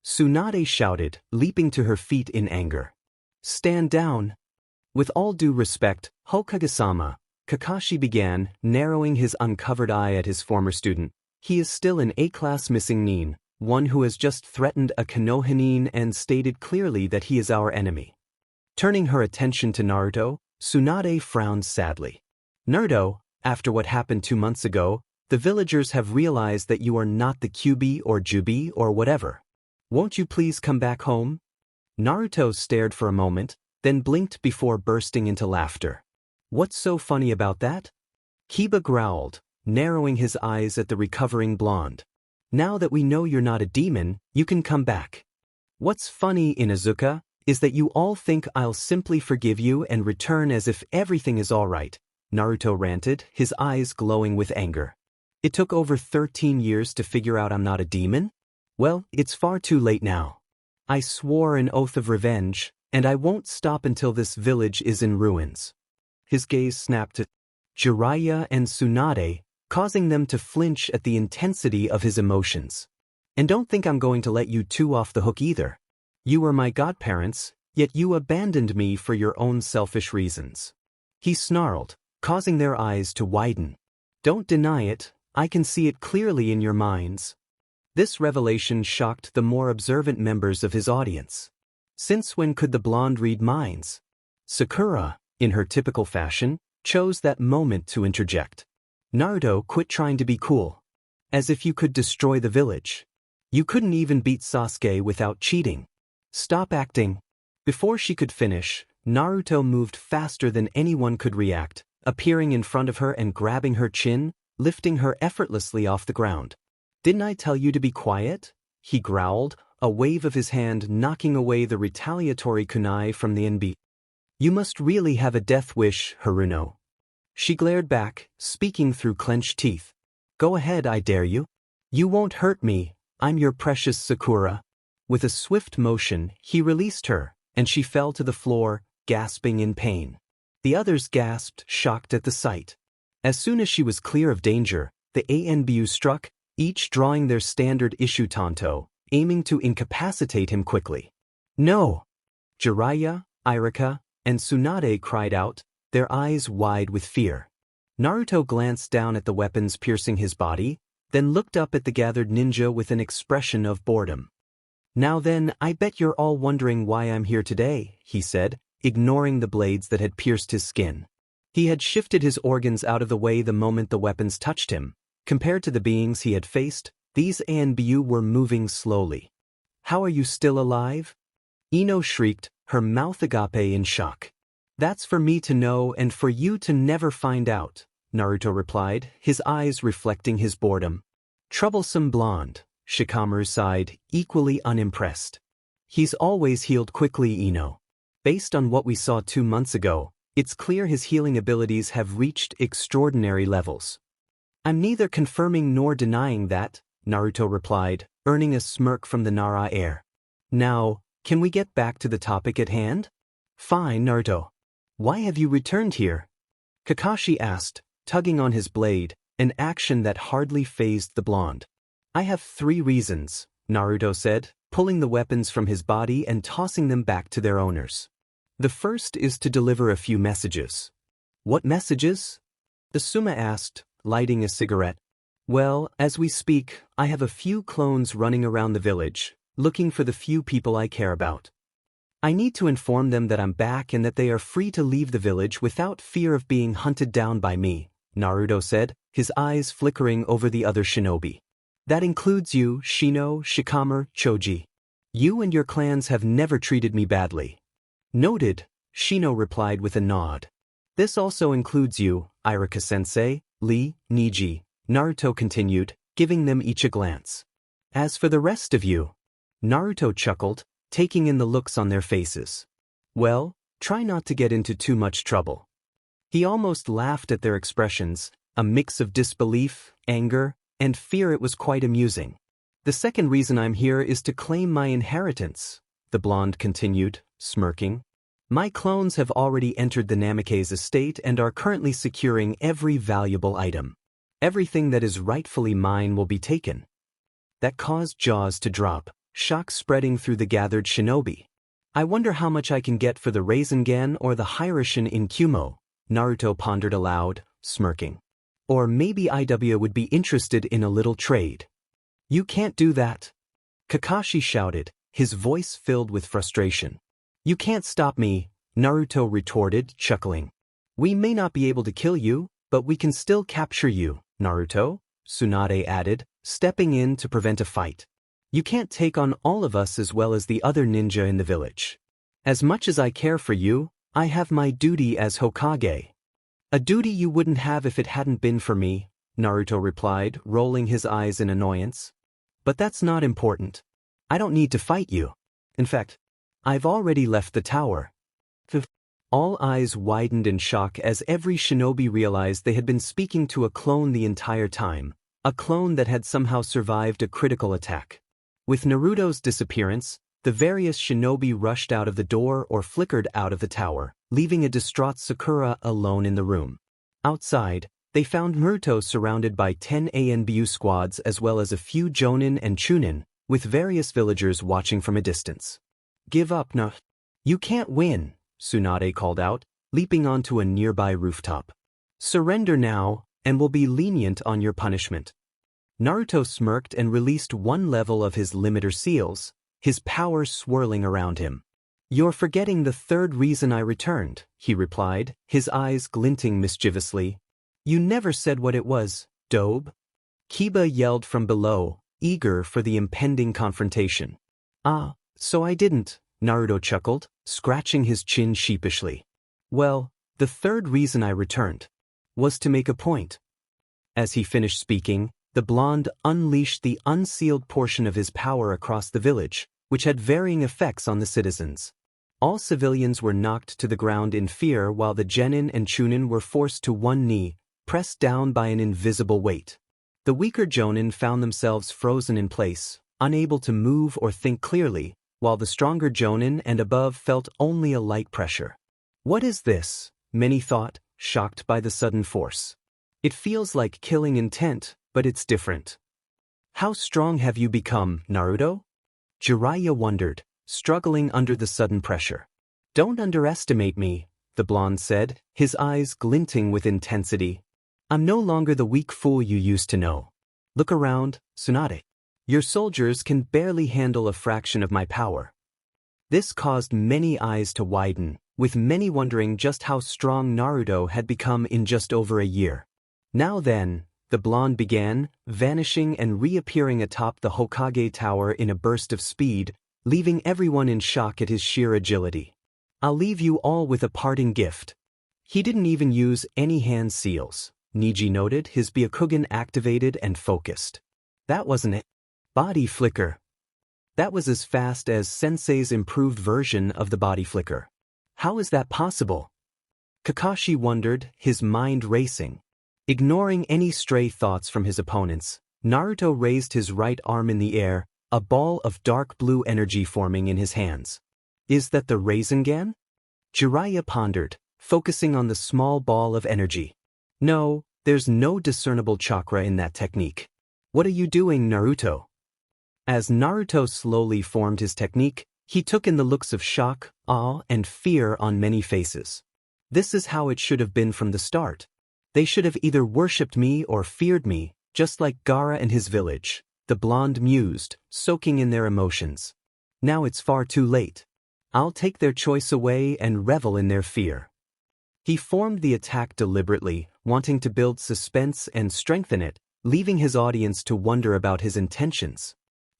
Tsunade shouted, leaping to her feet in anger. "Stand down." "With all due respect, Hokage-sama," Kakashi began, narrowing his uncovered eye at his former student. "He is still an A-class missing nin, one who has just threatened a Konohanin and stated clearly that he is our enemy." Turning her attention to Naruto, Tsunade frowned sadly. "Naruto, after what happened 2 months ago, the villagers have realized that you are not the Kyuubi or Jubi or whatever. Won't you please come back home?" Naruto stared for a moment, then blinked before bursting into laughter. "What's so funny about that?" Kiba growled, narrowing his eyes at the recovering blonde. "Now that we know you're not a demon, you can come back." "What's funny, Inuzuka?" is that you all think I'll simply forgive you and return as if everything is alright, Naruto ranted, his eyes glowing with anger. It took over 13 years to figure out I'm not a demon? Well, it's far too late now. I swore an oath of revenge, and I won't stop until this village is in ruins. His gaze snapped at Jiraiya and Tsunade, causing them to flinch at the intensity of his emotions. And don't think I'm going to let you two off the hook either. You were my godparents, yet you abandoned me for your own selfish reasons. He snarled, causing their eyes to widen. Don't deny it, I can see it clearly in your minds. This revelation shocked the more observant members of his audience. Since when could the blonde read minds? Sakura, in her typical fashion, chose that moment to interject. Naruto, quit trying to be cool. As if you could destroy the village. You couldn't even beat Sasuke without cheating. Stop acting. Before she could finish, Naruto moved faster than anyone could react, appearing in front of her and grabbing her chin, lifting her effortlessly off the ground. Didn't I tell you to be quiet? He growled, a wave of his hand knocking away the retaliatory kunai from the NB. You must really have a death wish, Haruno. She glared back, speaking through clenched teeth. Go ahead, I dare you. You won't hurt me, I'm your precious Sakura. With a swift motion, he released her, and she fell to the floor, gasping in pain. The others gasped, shocked at the sight. As soon as she was clear of danger, the ANBU struck, each drawing their standard issue tanto, aiming to incapacitate him quickly. No! Jiraiya, Irika, and Tsunade cried out, their eyes wide with fear. Naruto glanced down at the weapons piercing his body, then looked up at the gathered ninja with an expression of boredom. Now then, I bet you're all wondering why I'm here today, he said, ignoring the blades that had pierced his skin. He had shifted his organs out of the way the moment the weapons touched him. Compared to the beings he had faced, these ANBU were moving slowly. How are you still alive? Ino shrieked, her mouth agape in shock. That's for me to know and for you to never find out, Naruto replied, his eyes reflecting his boredom. Troublesome blonde, Shikamaru sighed, equally unimpressed. He's always healed quickly, Ino. Based on what we saw 2 months ago, it's clear his healing abilities have reached extraordinary levels. I'm neither confirming nor denying that, Naruto replied, earning a smirk from the Nara air. Now, can we get back to the topic at hand? Fine, Naruto. Why have you returned here? Kakashi asked, tugging on his blade, an action that hardly fazed the blonde. I have 3 reasons, Naruto said, pulling the weapons from his body and tossing them back to their owners. The first is to deliver a few messages. What messages? The Suma asked, lighting a cigarette. Well, as we speak, I have a few clones running around the village, looking for the few people I care about. I need to inform them that I'm back and that they are free to leave the village without fear of being hunted down by me, Naruto said, his eyes flickering over the other shinobi. That includes you, Shino, Shikamaru, Choji. You and your clans have never treated me badly. Noted, Shino replied with a nod. This also includes you, Irika-sensei, Lee, Niji, Naruto continued, giving them each a glance. As for the rest of you, Naruto chuckled, taking in the looks on their faces. Well, try not to get into too much trouble. He almost laughed at their expressions, a mix of disbelief, anger, and fear. It was quite amusing. The second reason I'm here is to claim my inheritance, the blonde continued, smirking. My clones have already entered the Namake's estate and are currently securing every valuable item. Everything that is rightfully mine will be taken. That caused jaws to drop, shock spreading through the gathered shinobi. I wonder how much I can get for the Rasengan or the Hiraishin in Kumo, Naruto pondered aloud, smirking. Or maybe IW would be interested in a little trade. You can't do that. Kakashi shouted, his voice filled with frustration. You can't stop me, Naruto retorted, chuckling. We may not be able to kill you, but we can still capture you, Naruto, Tsunade added, stepping in to prevent a fight. You can't take on all of us as well as the other ninja in the village. As much as I care for you, I have my duty as Hokage. A duty you wouldn't have if it hadn't been for me, Naruto replied, rolling his eyes in annoyance. But that's not important. I don't need to fight you. In fact, I've already left the tower. All eyes widened in shock as every shinobi realized they had been speaking to a clone the entire time, a clone that had somehow survived a critical attack. With Naruto's disappearance, the various shinobi rushed out of the door or flickered out of the tower, leaving a distraught Sakura alone in the room. Outside, they found Naruto surrounded by 10 ANBU squads as well as a few Jonin and Chunin, with various villagers watching from a distance. Give up, no. You can't win, Tsunade called out, leaping onto a nearby rooftop. Surrender now, and we'll be lenient on your punishment. Naruto smirked and released one level of his limiter seals, his power swirling around him. You're forgetting the third reason I returned, he replied, his eyes glinting mischievously. You never said what it was, Dobe. Kiba yelled from below, eager for the impending confrontation. Ah, so I didn't, Naruto chuckled, scratching his chin sheepishly. Well, the third reason I returned was to make a point. As he finished speaking, the blonde unleashed the unsealed portion of his power across the village, which had varying effects on the citizens. All civilians were knocked to the ground in fear while the genin and chunin were forced to one knee, pressed down by an invisible weight. The weaker jonin found themselves frozen in place, unable to move or think clearly, while the stronger jonin and above felt only a light pressure. What is this? Many thought, shocked by the sudden force. It feels like killing intent, but it's different. How strong have you become, Naruto? Jiraiya wondered, struggling under the sudden pressure. Don't underestimate me, the blonde said, his eyes glinting with intensity. I'm no longer the weak fool you used to know. Look around, Tsunade. Your soldiers can barely handle a fraction of my power. This caused many eyes to widen, with many wondering just how strong Naruto had become in just over a year. Now then, the blonde began, vanishing and reappearing atop the Hokage tower in a burst of speed, leaving everyone in shock at his sheer agility. I'll leave you all with a parting gift. He didn't even use any hand seals, Niji noted, his Byakugan activated and focused. That wasn't it. Body flicker. That was as fast as Sensei's improved version of the body flicker. How is that possible? Kakashi wondered, his mind racing. Ignoring any stray thoughts from his opponents, Naruto raised his right arm in the air, a ball of dark blue energy forming in his hands. Is that the Rasengan? Jiraiya pondered, focusing on the small ball of energy. No, there's no discernible chakra in that technique. What are you doing, Naruto? As Naruto slowly formed his technique, he took in the looks of shock, awe, and fear on many faces. This is how it should have been from the start. They should have either worshipped me or feared me, just like Gaara and his village, the blonde mused, soaking in their emotions. Now it's far too late. I'll take their choice away and revel in their fear. He formed the attack deliberately, wanting to build suspense and strengthen it, leaving his audience to wonder about his intentions.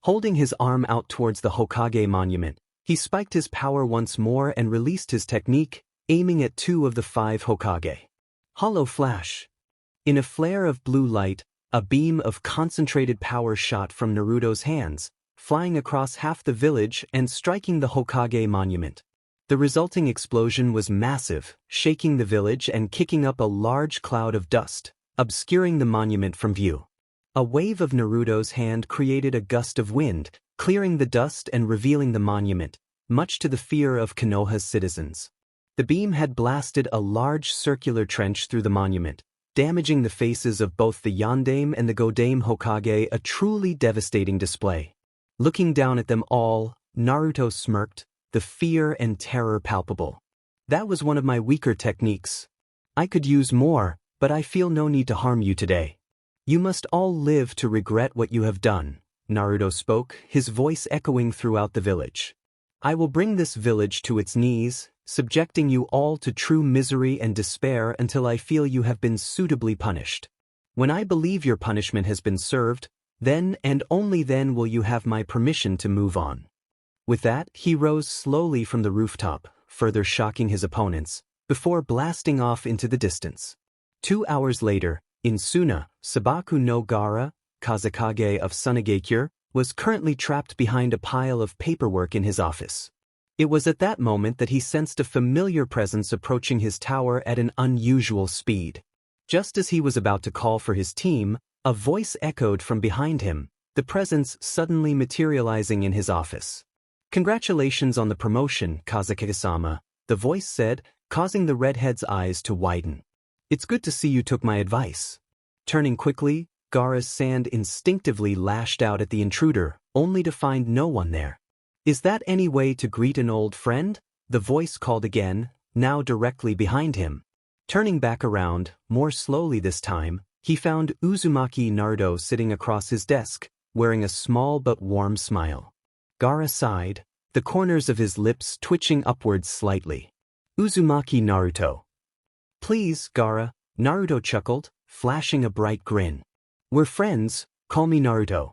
Holding his arm out towards the Hokage monument, he spiked his power once more and released his technique, aiming at 2 of the 5 Hokage. Hollow flash. In a flare of blue light, a beam of concentrated power shot from Naruto's hands, flying across half the village and striking the Hokage monument. The resulting explosion was massive, shaking the village and kicking up a large cloud of dust, obscuring the monument from view. A wave of Naruto's hand created a gust of wind, clearing the dust and revealing the monument, much to the fear of Konoha's citizens. The beam had blasted a large circular trench through the monument, damaging the faces of both the Yondaime and the Godaime Hokage, a truly devastating display. Looking down at them all, Naruto smirked, the fear and terror palpable. That was one of my weaker techniques. I could use more, but I feel no need to harm you today. You must all live to regret what you have done, Naruto spoke, his voice echoing throughout the village. I will bring this village to its knees, subjecting you all to true misery and despair until I feel you have been suitably punished. When I believe your punishment has been served, then and only then will you have my permission to move on. With that, he rose slowly from the rooftop, further shocking his opponents, before blasting off into the distance. 2 hours later, in Suna, Sabaku no Gaara, Kazekage of Sunagakure, was currently trapped behind a pile of paperwork in his office. It was at that moment that he sensed a familiar presence approaching his tower at an unusual speed. Just as he was about to call for his team, a voice echoed from behind him, the presence suddenly materializing in his office. "Congratulations on the promotion, Kazuki-sama," the voice said, causing the redhead's eyes to widen. "It's good to see you took my advice." Turning quickly, Gaara's sand instinctively lashed out at the intruder, only to find no one there. "Is that any way to greet an old friend?" the voice called again, now directly behind him. Turning back around, more slowly this time, he found Uzumaki Naruto sitting across his desk, wearing a small but warm smile. Gaara sighed, the corners of his lips twitching upwards slightly. "Uzumaki Naruto." "Please, Gaara," Naruto chuckled, flashing a bright grin. "We're friends, call me Naruto."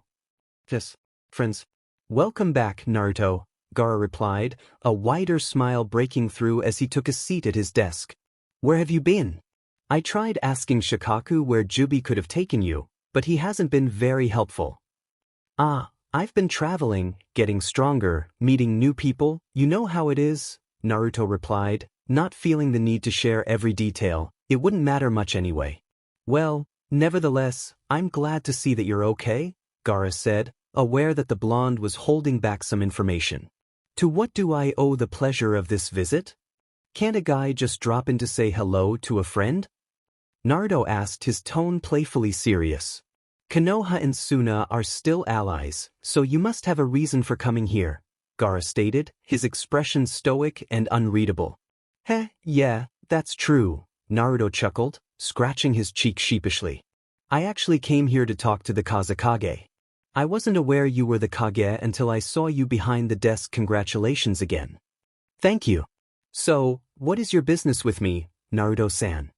"Yes, friends." "Welcome back, Naruto," Gaara replied, a wider smile breaking through as he took a seat at his desk. "Where have you been? I tried asking Shikaku where Jubi could have taken you, but he hasn't been very helpful." "Ah, I've been traveling, getting stronger, meeting new people, you know how it is," Naruto replied, not feeling the need to share every detail. It wouldn't matter much anyway. "Well, nevertheless, I'm glad to see that you're okay," Gaara said, aware that the blonde was holding back some information. "To what do I owe the pleasure of this visit? Can't a guy just drop in to say hello to a friend?" Naruto asked, his tone playfully serious. "Konoha and Suna are still allies, so you must have a reason for coming here," Gaara stated, his expression stoic and unreadable. "Heh, yeah, that's true," Naruto chuckled, scratching his cheek sheepishly. "I actually came here to talk to the Kazekage. I wasn't aware you were the Kage until I saw you behind the desk. Congratulations again." "Thank you. So, what is your business with me, Naruto-san?"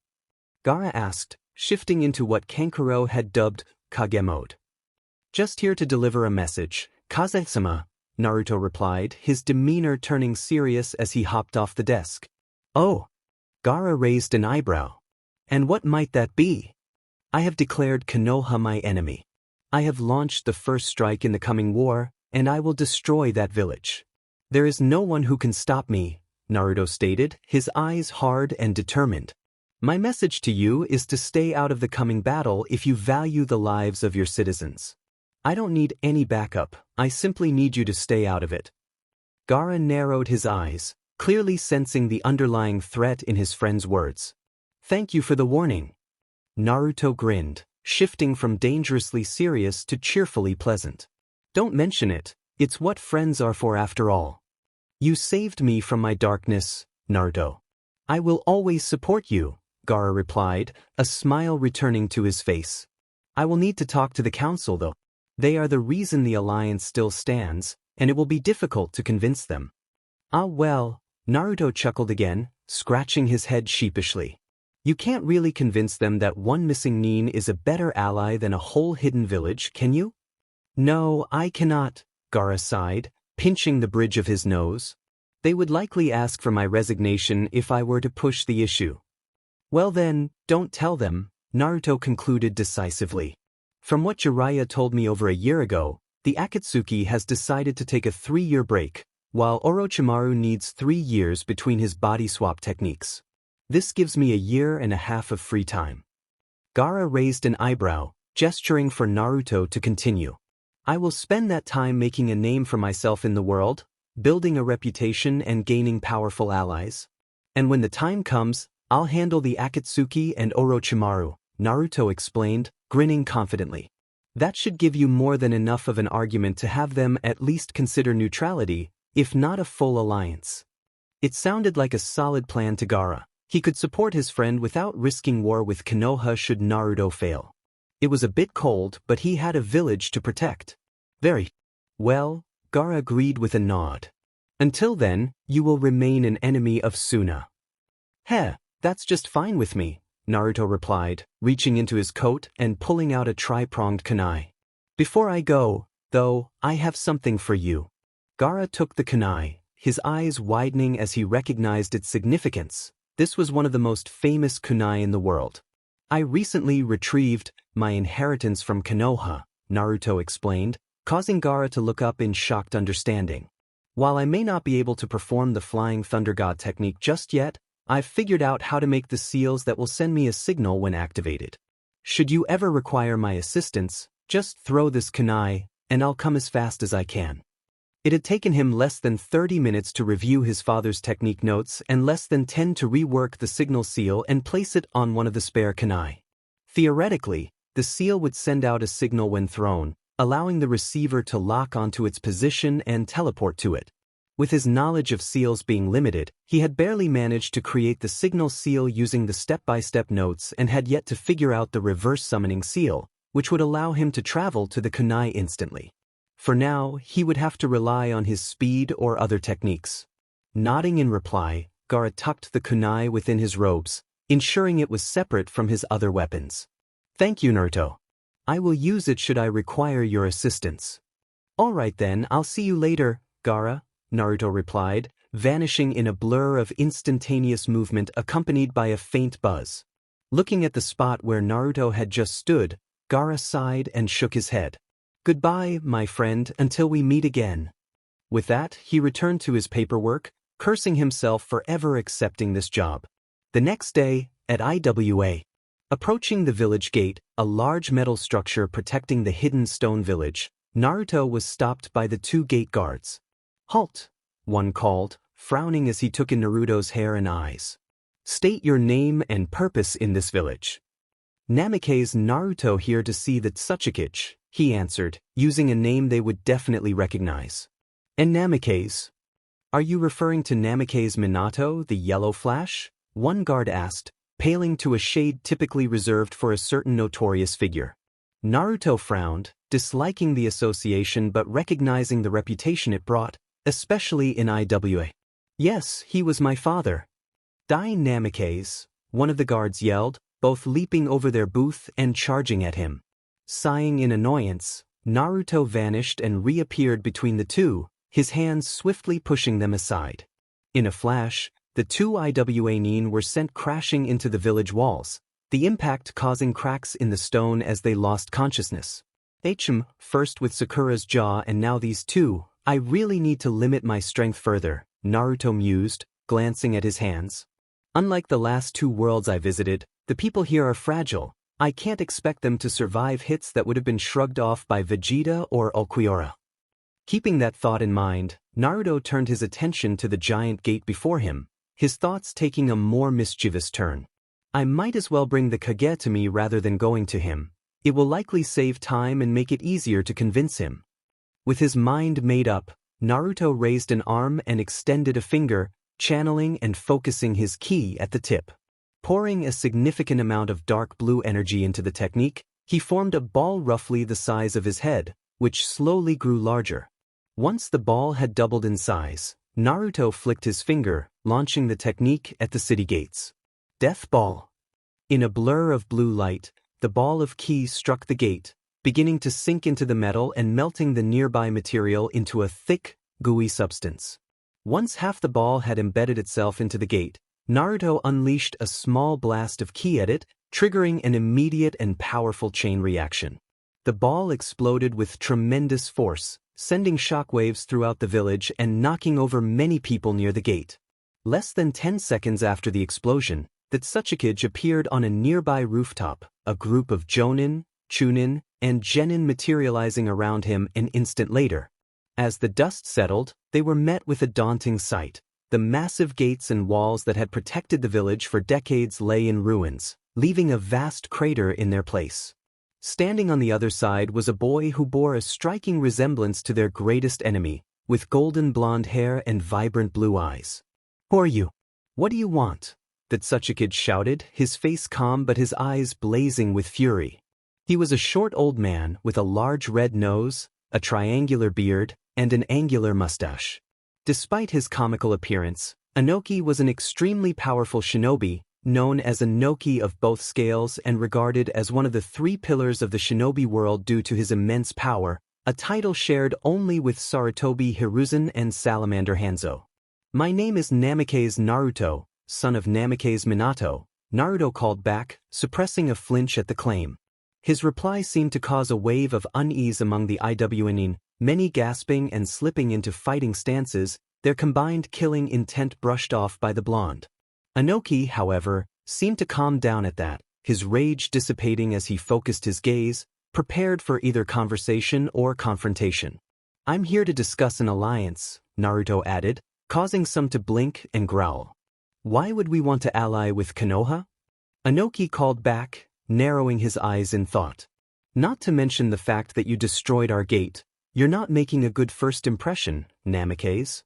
Gaara asked, shifting into what Kankuro had dubbed Kage mode. "Just here to deliver a message, Kaze-sama," Naruto replied, his demeanor turning serious as he hopped off the desk. "Oh." Gaara raised an eyebrow. "And what might that be?" "I have declared Konoha my enemy. I have launched the first strike in the coming war, and I will destroy that village. There is no one who can stop me," Naruto stated, his eyes hard and determined. "My message to you is to stay out of the coming battle if you value the lives of your citizens. I don't need any backup, I simply need you to stay out of it." Gaara narrowed his eyes, clearly sensing the underlying threat in his friend's words. "Thank you for the warning." Naruto grinned, shifting from dangerously serious to cheerfully pleasant. "Don't mention it, it's what friends are for after all. You saved me from my darkness, Naruto. I will always support you," Gaara replied, a smile returning to his face. "I will need to talk to the council though. They are the reason the alliance still stands, and it will be difficult to convince them." "Ah well," Naruto chuckled again, scratching his head sheepishly. "You can't really convince them that one missing Nin is a better ally than a whole hidden village, can you?" "No, I cannot," Gaara sighed, pinching the bridge of his nose. "They would likely ask for my resignation if I were to push the issue." "Well then, don't tell them," Naruto concluded decisively. "From what Jiraiya told me over a year ago, the Akatsuki has decided to take a 3-year break, while Orochimaru needs 3 years between his body swap techniques. This gives me a year and a half of free time." Gaara raised an eyebrow, gesturing for Naruto to continue. "I will spend that time making a name for myself in the world, building a reputation and gaining powerful allies. And when the time comes, I'll handle the Akatsuki and Orochimaru," Naruto explained, grinning confidently. "That should give you more than enough of an argument to have them at least consider neutrality, if not a full alliance." It sounded like a solid plan to Gaara. He could support his friend without risking war with Konoha should Naruto fail. It was a bit cold, but he had a village to protect. "Very well," Gaara agreed with a nod. "Until then, you will remain an enemy of Suna." "Heh, that's just fine with me," Naruto replied, reaching into his coat and pulling out a tri-pronged kunai. "Before I go, though, I have something for you." Gaara took the kunai, his eyes widening as he recognized its significance. This was one of the most famous kunai in the world. "I recently retrieved my inheritance from Konoha," Naruto explained, causing Gaara to look up in shocked understanding. While I may not be able to perform the Flying Thunder God technique just yet, I've figured out how to make the seals that will send me a signal when activated. Should you ever require my assistance, just throw this kunai, and I'll come as fast as I can. It had taken him less than 30 minutes to review his father's technique notes and less than 10 to rework the signal seal and place it on one of the spare kunai. Theoretically, the seal would send out a signal when thrown, allowing the receiver to lock onto its position and teleport to it. With his knowledge of seals being limited, he had barely managed to create the signal seal using the step-by-step notes and had yet to figure out the reverse summoning seal, which would allow him to travel to the kunai instantly. For now, he would have to rely on his speed or other techniques. Nodding in reply, Gaara tucked the kunai within his robes, ensuring it was separate from his other weapons. Thank you, Naruto. I will use it should I require your assistance. All right then, I'll see you later, Gaara, Naruto replied, vanishing in a blur of instantaneous movement accompanied by a faint buzz. Looking at the spot where Naruto had just stood, Gaara sighed and shook his head. Goodbye, my friend, until we meet again. With that, he returned to his paperwork, cursing himself for ever accepting this job. The next day, at IWA. Approaching the village gate, a large metal structure protecting the hidden stone village, Naruto was stopped by the two gate guards. Halt, one called, frowning as he took in Naruto's hair and eyes. State your name and purpose in this village. Namake's Naruto here to see the Tsuchikage, he answered, using a name they would definitely recognize. And Namake's? Are you referring to Namake's Minato, the yellow flash? One guard asked, paling to a shade typically reserved for a certain notorious figure. Naruto frowned, disliking the association but recognizing the reputation it brought, especially in IWA. Yes, he was my father. Dai Namake's, one of the guards yelled, both leaping over their booth and charging at him. Sighing in annoyance, Naruto vanished and reappeared between the two, his hands swiftly pushing them aside. In a flash, the two IWA nin were sent crashing into the village walls, the impact causing cracks in the stone as they lost consciousness. First with Sakura's jaw and now these two, I really need to limit my strength further, Naruto mused, glancing at his hands. Unlike the last two worlds I visited, the people here are fragile. I can't expect them to survive hits that would have been shrugged off by Vegeta or Ulquiorra. Keeping that thought in mind, Naruto turned his attention to the giant gate before him, his thoughts taking a more mischievous turn. I might as well bring the Kage to me rather than going to him. It will likely save time and make it easier to convince him. With his mind made up, Naruto raised an arm and extended a finger, channeling and focusing his ki at the tip. Pouring a significant amount of dark blue energy into the technique, he formed a ball roughly the size of his head, which slowly grew larger. Once the ball had doubled in size, Naruto flicked his finger, launching the technique at the city gates. Death Ball. In a blur of blue light, the ball of ki struck the gate, beginning to sink into the metal and melting the nearby material into a thick, gooey substance. Once half the ball had embedded itself into the gate, Naruto unleashed a small blast of ki at it, triggering an immediate and powerful chain reaction. The ball exploded with tremendous force, sending shockwaves throughout the village and knocking over many people near the gate. Less than 10 seconds after the explosion, the Tsuchikage appeared on a nearby rooftop, a group of Jonin, Chunin, and Genin materializing around him an instant later. As the dust settled, they were met with a daunting sight. The massive gates and walls that had protected the village for decades lay in ruins, leaving a vast crater in their place. Standing on the other side was a boy who bore a striking resemblance to their greatest enemy, with golden blonde hair and vibrant blue eyes. Who are you? What do you want? The Tsuchikage shouted, his face calm but his eyes blazing with fury. He was a short old man with a large red nose, a triangular beard, and an angular mustache. Despite his comical appearance, Inoki was an extremely powerful shinobi, known as Inoki of both scales and regarded as one of the 3 pillars of the shinobi world due to his immense power, a title shared only with Sarutobi Hiruzen and Salamander Hanzo. My name is Namake's Naruto, son of Namake's Minato, Naruto called back, suppressing a flinch at the claim. His reply seemed to cause a wave of unease among the IWNin, many gasping and slipping into fighting stances, their combined killing intent brushed off by the blonde. Inoki, however, seemed to calm down at that, his rage dissipating as he focused his gaze, prepared for either conversation or confrontation. "I'm here to discuss an alliance," Naruto added, causing some to blink and growl. "Why would we want to ally with Konoha?" Inoki called back, narrowing his eyes in thought. "Not to mention the fact that you destroyed our gate. You're not making a good first impression, Namikaze."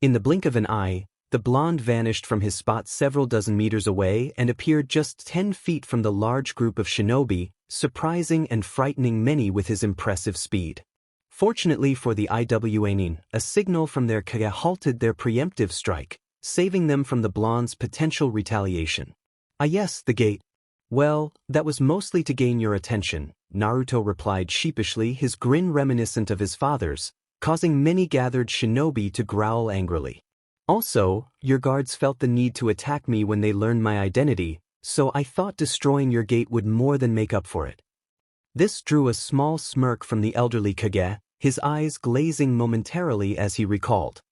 In the blink of an eye, the blonde vanished from his spot several dozen meters away and appeared just 10 feet from the large group of shinobi, surprising and frightening many with his impressive speed. Fortunately for the Iwanin, a signal from their Kage halted their preemptive strike, saving them from the blonde's potential retaliation. "Ah yes, the gate. Well, that was mostly to gain your attention," Naruto replied sheepishly, his grin reminiscent of his father's, causing many gathered shinobi to growl angrily. "Also, your guards felt the need to attack me when they learned my identity, so I thought destroying your gate would more than make up for it." This drew a small smirk from the elderly Kage, his eyes glazing momentarily as he recalled.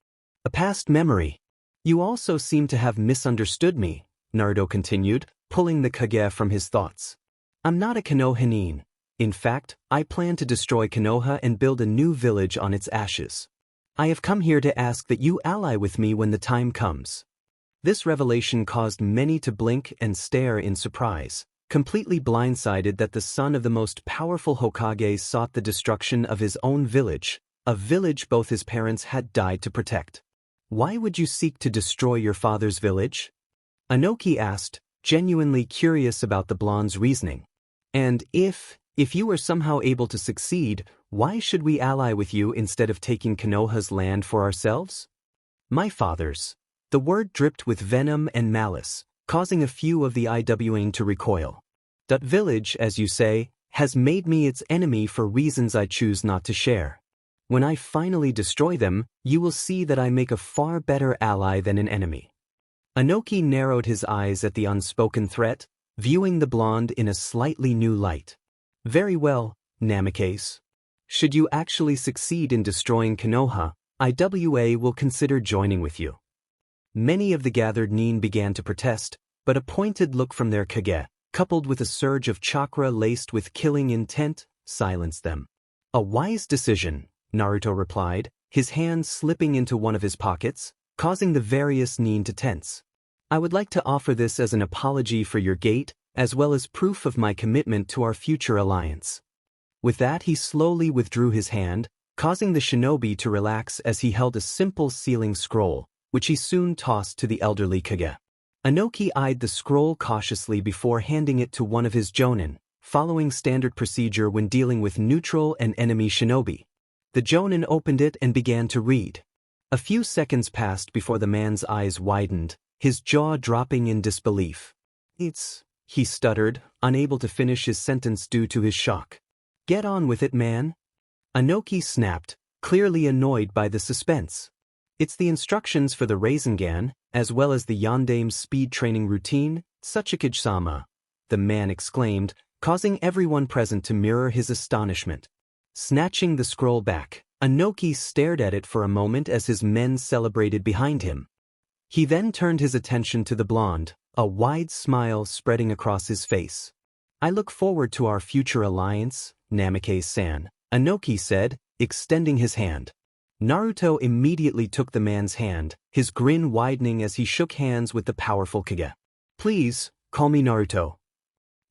"A past memory. You also seem to have misunderstood me," Naruto continued, pulling the Kage from his thoughts. "I'm not a Konohanin. In fact, I plan to destroy Konoha and build a new village on its ashes. I have come here to ask that you ally with me when the time comes." This revelation caused many to blink and stare in surprise, completely blindsided that the son of the most powerful Hokage sought the destruction of his own village, a village both his parents had died to protect. "Why would you seek to destroy your father's village?" Inoki asked, genuinely curious about the blonde's reasoning. "And if you were somehow able to succeed, why should we ally with you instead of taking Konoha's land for ourselves?" "My father's." The word dripped with venom and malice, causing a few of the Iwain to recoil. "That village, as you say, has made me its enemy for reasons I choose not to share. When I finally destroy them, you will see that I make a far better ally than an enemy." Inoki narrowed his eyes at the unspoken threat, viewing the blonde in a slightly new light. "Very well, Namikaze. Should you actually succeed in destroying Konoha, Iwa will consider joining with you." Many of the gathered nin began to protest, but a pointed look from their Kage, coupled with a surge of chakra laced with killing intent, silenced them. "A wise decision," Naruto replied, his hand slipping into one of his pockets, causing the various nin to tense. "I would like to offer this as an apology for your gate, as well as proof of my commitment to our future alliance." With that, he slowly withdrew his hand, causing the shinobi to relax as he held a simple sealing scroll, which he soon tossed to the elderly Kage. Inoki eyed the scroll cautiously before handing it to one of his jonin, following standard procedure when dealing with neutral and enemy shinobi. The jonin opened it and began to read. A few seconds passed before the man's eyes widened, his jaw dropping in disbelief. He stuttered, unable to finish his sentence due to his shock. "Get on with it, man." Inoki snapped, clearly annoyed by the suspense. "It's the instructions for the Rasengan, as well as the Yondame's speed training routine, Tsuchikage-sama," the man exclaimed, causing everyone present to mirror his astonishment. Snatching the scroll back, Inoki stared at it for a moment as his men celebrated behind him. He then turned his attention to the blonde, a wide smile spreading across his face. "I look forward to our future alliance, Namikaze-san," Inoki said, extending his hand. Naruto immediately took the man's hand, his grin widening as he shook hands with the powerful Kage. "Please, call me Naruto."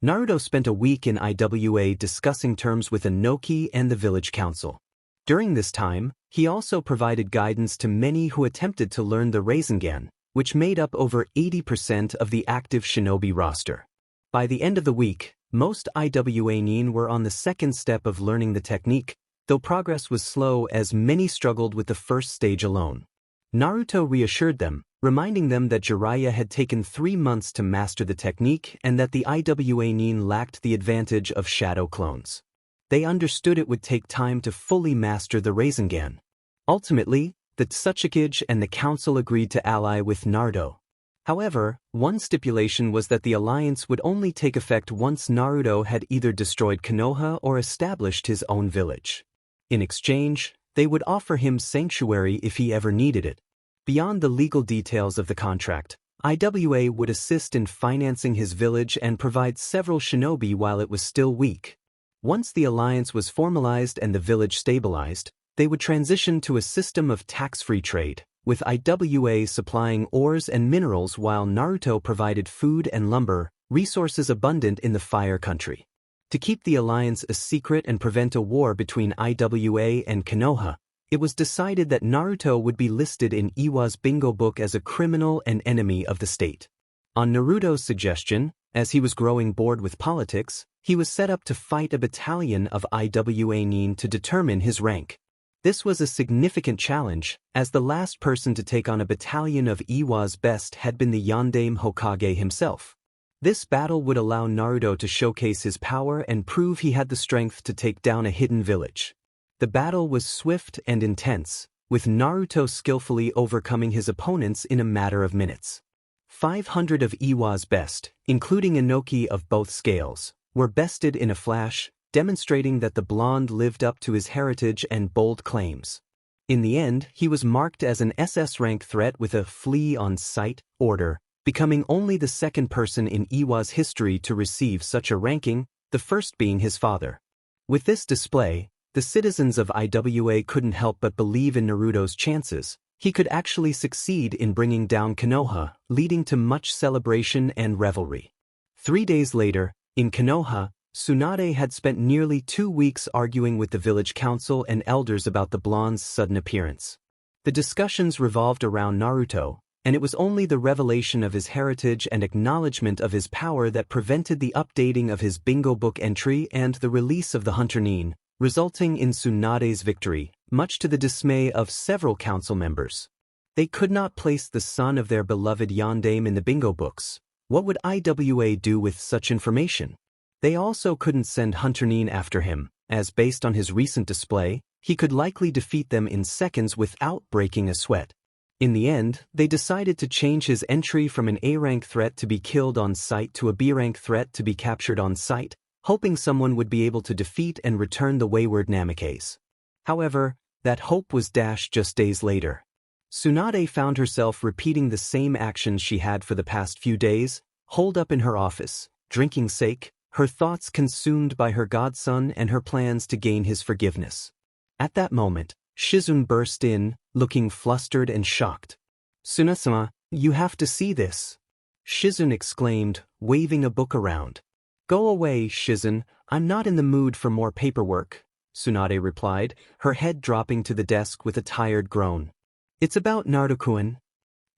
Naruto spent a week in Iwa discussing terms with Inoki and the village council. During this time, he also provided guidance to many who attempted to learn the Rasengan, which made up over 80% of the active shinobi roster. By the end of the week, most Iwanin were on the second step of learning the technique, though progress was slow as many struggled with the first stage alone. Naruto reassured them, reminding them that Jiraiya had taken 3 months to master the technique and that the Iwanin lacked the advantage of shadow clones. They understood it would take time to fully master the Rasengan. Ultimately, the Tsuchikage and the council agreed to ally with Naruto. However, one stipulation was that the alliance would only take effect once Naruto had either destroyed Konoha or established his own village. In exchange, They would offer him sanctuary if he ever needed it. Beyond the legal details of the contract, IWA would assist in financing his village and provide several shinobi while it was still weak. Once the alliance was formalized and the village stabilized, they would transition to a system of tax-free trade, with IWA supplying ores and minerals while Naruto provided food and lumber, resources abundant in the Fire Country. To keep the alliance a secret and prevent a war between IWA and Konoha, it was decided that Naruto would be listed in Iwa's bingo book as a criminal and enemy of the state. On Naruto's suggestion, as he was growing bored with politics, he was set up to fight a battalion of IWA nin to determine his rank. This was a significant challenge, as the last person to take on a battalion of Iwa's best had been the Yondaime Hokage himself. This battle would allow Naruto to showcase his power and prove he had the strength to take down a hidden village. The battle was swift and intense, with Naruto skillfully overcoming his opponents in a matter of minutes. 500 of Iwa's best, including Inoki of both scales, were bested in a flash, demonstrating that the blonde lived up to his heritage and bold claims. In the end, he was marked as an SS rank threat with a flee on sight order, becoming only the second person in Iwa's history to receive such a ranking, the first being his father. With this display, the citizens of IWA couldn't help but believe in Naruto's chances. He could actually succeed in bringing down Konoha, leading to much celebration and revelry. 3 days later, in Konoha, Tsunade had spent nearly 2 weeks arguing with the village council and elders about the blonde's sudden appearance. The discussions revolved around Naruto, and it was only the revelation of his heritage and acknowledgement of his power that prevented the updating of his bingo book entry and the release of the Hunter nin, resulting in Tsunade's victory, much to the dismay of several council members. They could not place the son of their beloved Yondaime in the bingo books. What would IWA do with such information? They also couldn't send Hunter nin after him, as based on his recent display, he could likely defeat them in seconds without breaking a sweat. In the end, they decided to change his entry from an A-rank threat to be killed on sight to a B-rank threat to be captured on sight, hoping someone would be able to defeat and return the wayward Namikaze. However, that hope was dashed just days later. Tsunade found herself repeating the same actions she had for the past few days, holed up in her office, drinking sake, her thoughts consumed by her godson and her plans to gain his forgiveness. At that moment, Shizune burst in, looking flustered and shocked. "Suna-sama, you have to see this," Shizune exclaimed, waving a book around. "Go away, Shizune, I'm not in the mood for more paperwork," Tsunade replied, her head dropping to the desk with a tired groan. "It's about Naruto-kun,"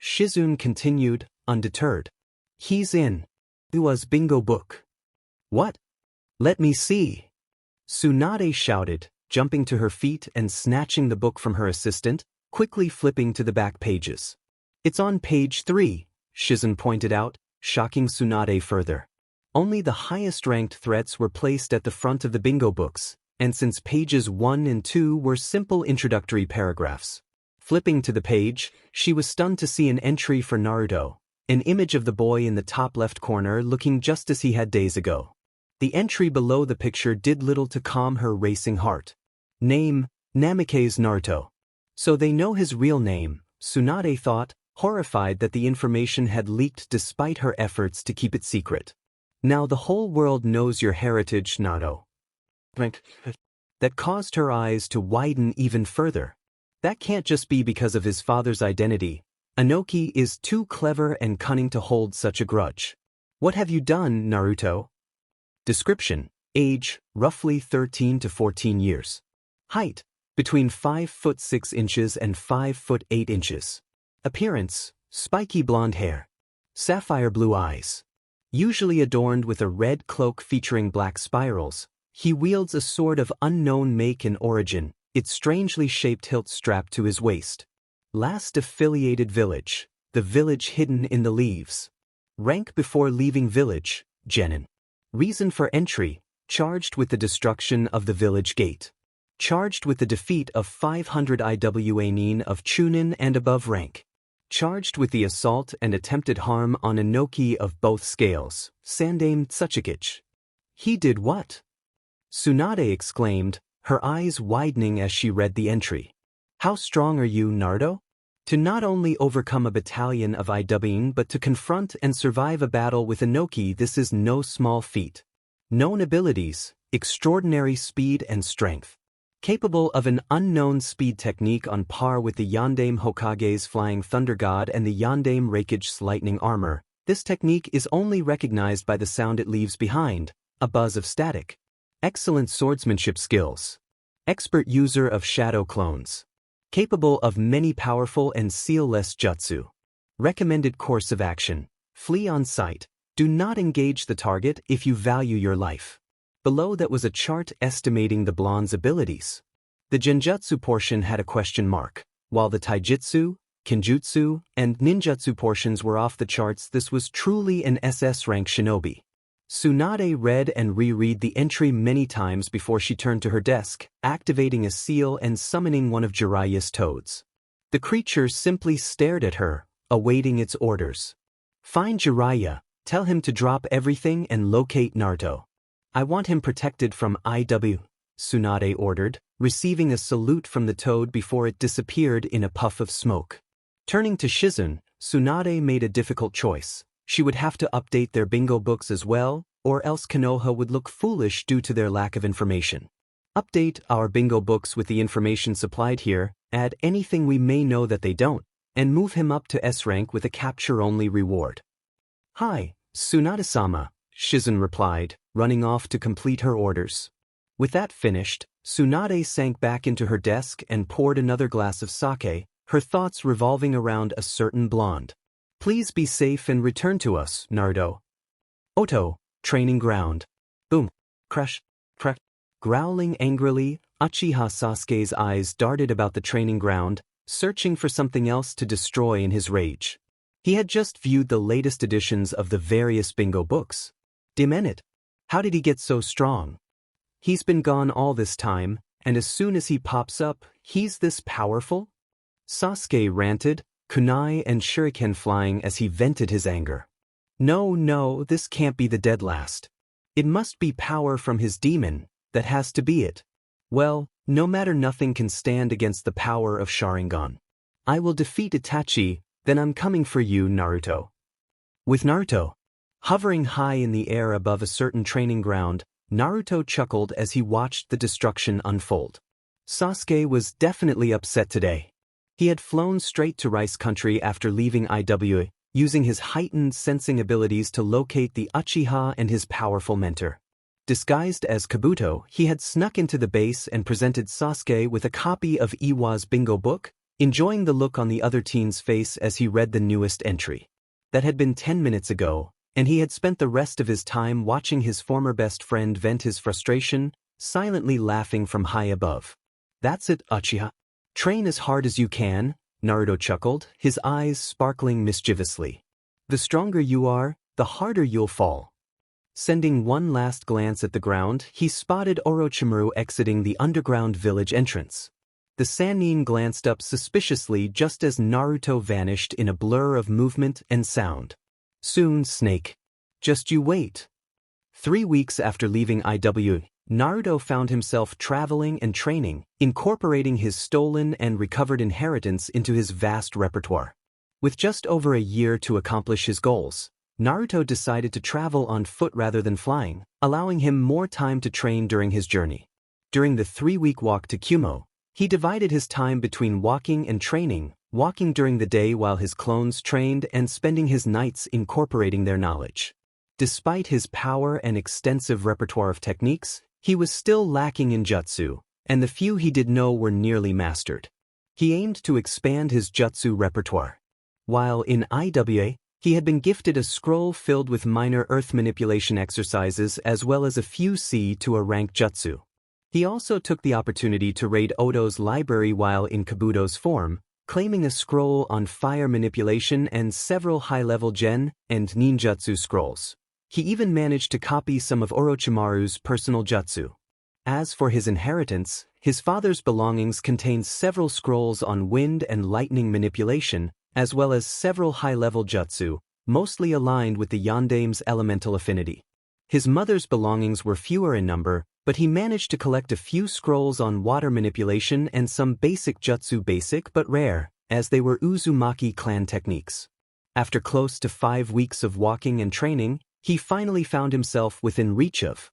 Shizune continued, undeterred. "He's in Iwa's bingo book." "What? Let me see," Tsunade shouted, jumping to her feet and snatching the book from her assistant, quickly flipping to the back pages. "It's on page 3, Shizune pointed out, shocking Tsunade further. Only the highest-ranked threats were placed at the front of the bingo books, and since pages 1 and 2 were simple introductory paragraphs. Flipping to the page, she was stunned to see an entry for Naruto, an image of the boy in the top left corner looking just as he had days ago. The entry below the picture did little to calm her racing heart. Name, Namikaze Naruto. So they know his real name, Tsunade thought, horrified that the information had leaked despite her efforts to keep it secret. Now the whole world knows your heritage, Naruto. That caused her eyes to widen even further. That can't just be because of his father's identity. Inoki is too clever and cunning to hold such a grudge. What have you done, Naruto? Description: age, roughly 13 to 14 years. Height, between 5 foot 6 inches and 5 foot 8 inches. Appearance, spiky blonde hair. Sapphire blue eyes. Usually adorned with a red cloak featuring black spirals, he wields a sword of unknown make and origin, its strangely shaped hilt strapped to his waist. Last affiliated village, the village hidden in the leaves. Rank before leaving village, genin. Reason for entry, charged with the destruction of the village gate. Charged with the defeat of 500 IWA nin of Chunin and above rank. Charged with the assault and attempted harm on Inoki of both scales, Sandaime Tsuchikage. He did what? Tsunade exclaimed, her eyes widening as she read the entry. How strong are you, Naruto? To not only overcome a battalion of IWing but to confront and survive a battle with Inoki, this is no small feat. Known abilities, extraordinary speed and strength. Capable of an unknown speed technique on par with the Yondaime Hokage's Flying Thunder God and the Yondaime Raikage's Lightning Armor, this technique is only recognized by the sound it leaves behind, a buzz of static. Excellent swordsmanship skills. Expert user of shadow clones. Capable of many powerful and seal-less jutsu. Recommended course of action. Flee on sight. Do not engage the target if you value your life. Below that was a chart estimating the blonde's abilities. The genjutsu portion had a question mark, while the taijutsu, kenjutsu, and ninjutsu portions were off the charts. This was truly an SS rank shinobi. Tsunade read and reread the entry many times before she turned to her desk, activating a seal and summoning one of Jiraiya's toads. The creature simply stared at her, awaiting its orders. Find Jiraiya, tell him to drop everything and locate Naruto. I want him protected from IW, Tsunade ordered, receiving a salute from the toad before it disappeared in a puff of smoke. Turning to Shizune, Tsunade made a difficult choice. She would have to update their bingo books as well, or else Konoha would look foolish due to their lack of information. Update our bingo books with the information supplied here, add anything we may know that they don't, and move him up to S rank with a capture-only reward. Hi, Tsunade-sama, Shizune replied, running off to complete her orders. With that finished, Tsunade sank back into her desk and poured another glass of sake, her thoughts revolving around a certain blonde. Please be safe and return to us, Naruto. Oto, training ground. Boom. Crash. Crack. Growling angrily, Uchiha Sasuke's eyes darted about the training ground, searching for something else to destroy in his rage. He had just viewed the latest editions of the various bingo books. Demenit. How did he get so strong? He's been gone all this time, and as soon as he pops up, he's this powerful? Sasuke ranted, kunai and shuriken flying as he vented his anger. No, this can't be the dead last. It must be power from his demon, that has to be it. Well, no matter, nothing can stand against the power of Sharingan. I will defeat Itachi, then I'm coming for you, Naruto. With Naruto hovering high in the air above a certain training ground, Naruto chuckled as he watched the destruction unfold. Sasuke was definitely upset today. He had flown straight to Rice Country after leaving Iwa, using his heightened sensing abilities to locate the Uchiha and his powerful mentor. Disguised as Kabuto, he had snuck into the base and presented Sasuke with a copy of Iwa's bingo book, enjoying the look on the other teen's face as he read the newest entry. That had been 10 minutes ago, and he had spent the rest of his time watching his former best friend vent his frustration, silently laughing from high above. That's it, Uchiha. Train as hard as you can, Naruto chuckled, his eyes sparkling mischievously. The stronger you are, the harder you'll fall. Sending one last glance at the ground, he spotted Orochimaru exiting the underground village entrance. The Sannin glanced up suspiciously just as Naruto vanished in a blur of movement and sound. Soon, Snake. Just you wait. 3 weeks after leaving Iwa, Naruto found himself traveling and training, incorporating his stolen and recovered inheritance into his vast repertoire. With just over a year to accomplish his goals, Naruto decided to travel on foot rather than flying, allowing him more time to train during his journey. During the 3-week walk to Kumo, he divided his time between walking and training, walking during the day while his clones trained and spending his nights incorporating their knowledge. Despite his power and extensive repertoire of techniques, he was still lacking in jutsu, and the few he did know were nearly mastered. He aimed to expand his jutsu repertoire. While in Iwa, he had been gifted a scroll filled with minor earth manipulation exercises as well as a few C to a rank jutsu. He also took the opportunity to raid Oto's library while in Kabuto's form, claiming a scroll on fire manipulation and several high-level gen and ninjutsu scrolls. He even managed to copy some of Orochimaru's personal jutsu. As for his inheritance, his father's belongings contained several scrolls on wind and lightning manipulation, as well as several high-level jutsu, mostly aligned with the Yondaime's elemental affinity. His mother's belongings were fewer in number, but he managed to collect a few scrolls on water manipulation and some basic jutsu, basic but rare, as they were Uzumaki clan techniques. After close to 5 weeks of walking and training, he finally found himself within reach of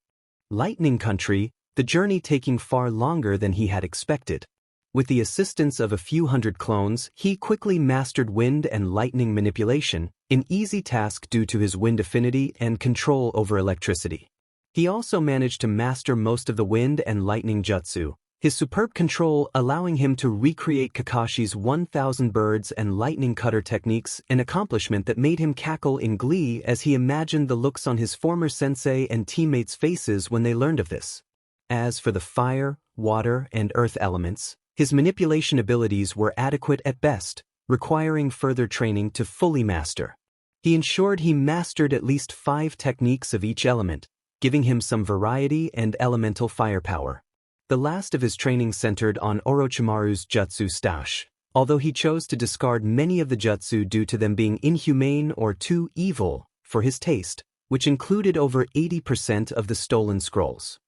Lightning Country, the journey taking far longer than he had expected. With the assistance of a few hundred clones, he quickly mastered wind and lightning manipulation, an easy task due to his wind affinity and control over electricity. He also managed to master most of the wind and lightning jutsu, his superb control allowing him to recreate Kakashi's 1,000 birds and lightning cutter techniques, an accomplishment that made him cackle in glee as he imagined the looks on his former sensei and teammates' faces when they learned of this. As for the fire, water, and earth elements, his manipulation abilities were adequate at best, requiring further training to fully master. He ensured he mastered at least 5 techniques of each element, giving him some variety and elemental firepower. The last of his training centered on Orochimaru's jutsu stash, although he chose to discard many of the jutsu due to them being inhumane or too evil for his taste, which included over 80% of the stolen scrolls.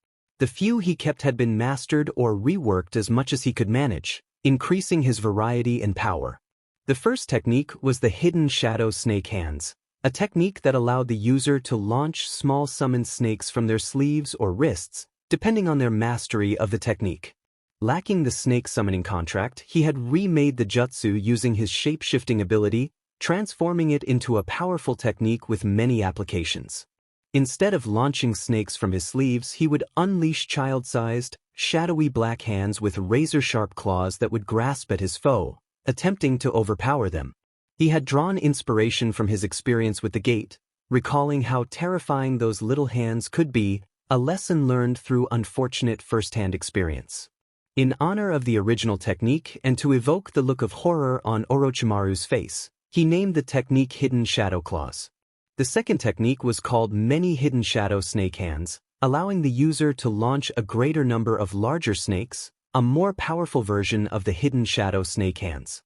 The few he kept had been mastered or reworked as much as he could manage, increasing his variety and power. The first technique was the Hidden Shadow Snake Hands, a technique that allowed the user to launch small summoned snakes from their sleeves or wrists, depending on their mastery of the technique. Lacking the snake summoning contract, he had remade the jutsu using his shape-shifting ability, transforming it into a powerful technique with many applications. Instead of launching snakes from his sleeves, he would unleash child-sized, shadowy black hands with razor-sharp claws that would grasp at his foe, attempting to overpower them. He had drawn inspiration from his experience with the gate, recalling how terrifying those little hands could be, a lesson learned through unfortunate first-hand experience. In honor of the original technique and to evoke the look of horror on Orochimaru's face, he named the technique Hidden Shadow Claws. The second technique was called Many Hidden Shadow Snake Hands, allowing the user to launch a greater number of larger snakes, a more powerful version of the Hidden Shadow Snake Hands.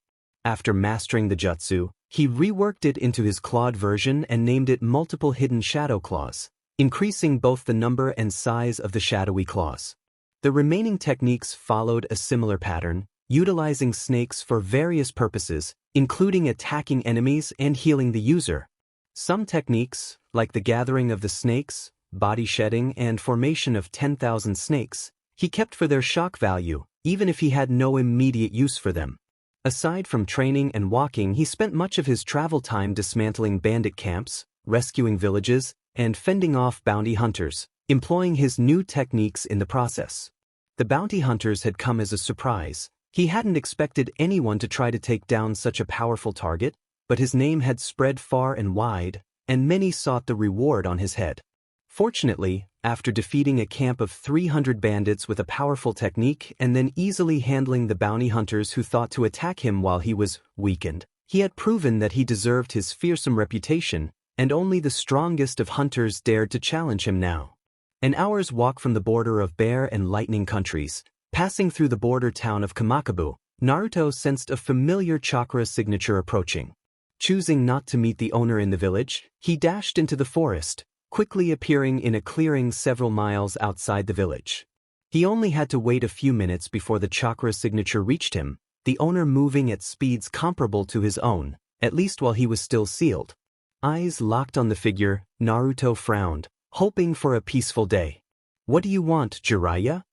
After mastering the jutsu, he reworked it into his clawed version and named it Multiple Hidden Shadow Claws, increasing both the number and size of the shadowy claws. The remaining techniques followed a similar pattern, utilizing snakes for various purposes, including attacking enemies and healing the user. Some techniques, like the gathering of the snakes, body shedding, and formation of 10,000 snakes, he kept for their shock value, even if he had no immediate use for them. Aside from training and walking, he spent much of his travel time dismantling bandit camps, rescuing villages, and fending off bounty hunters, employing his new techniques in the process. The bounty hunters had come as a surprise. He hadn't expected anyone to try to take down such a powerful target, but his name had spread far and wide, and many sought the reward on his head. Fortunately, after defeating a camp of 300 bandits with a powerful technique and then easily handling the bounty hunters who thought to attack him while he was weakened, he had proven that he deserved his fearsome reputation, and only the strongest of hunters dared to challenge him now. An hour's walk from the border of Bear and Lightning countries, passing through the border town of Kamakabu, Naruto sensed a familiar chakra signature approaching. Choosing not to meet the owner in the village, he dashed into the forest, quickly appearing in a clearing several miles outside the village. He only had to wait a few minutes before the chakra signature reached him, the owner moving at speeds comparable to his own, at least while he was still sealed. Eyes locked on the figure, Naruto frowned, hoping for a peaceful day. "What do you want, Jiraiya?"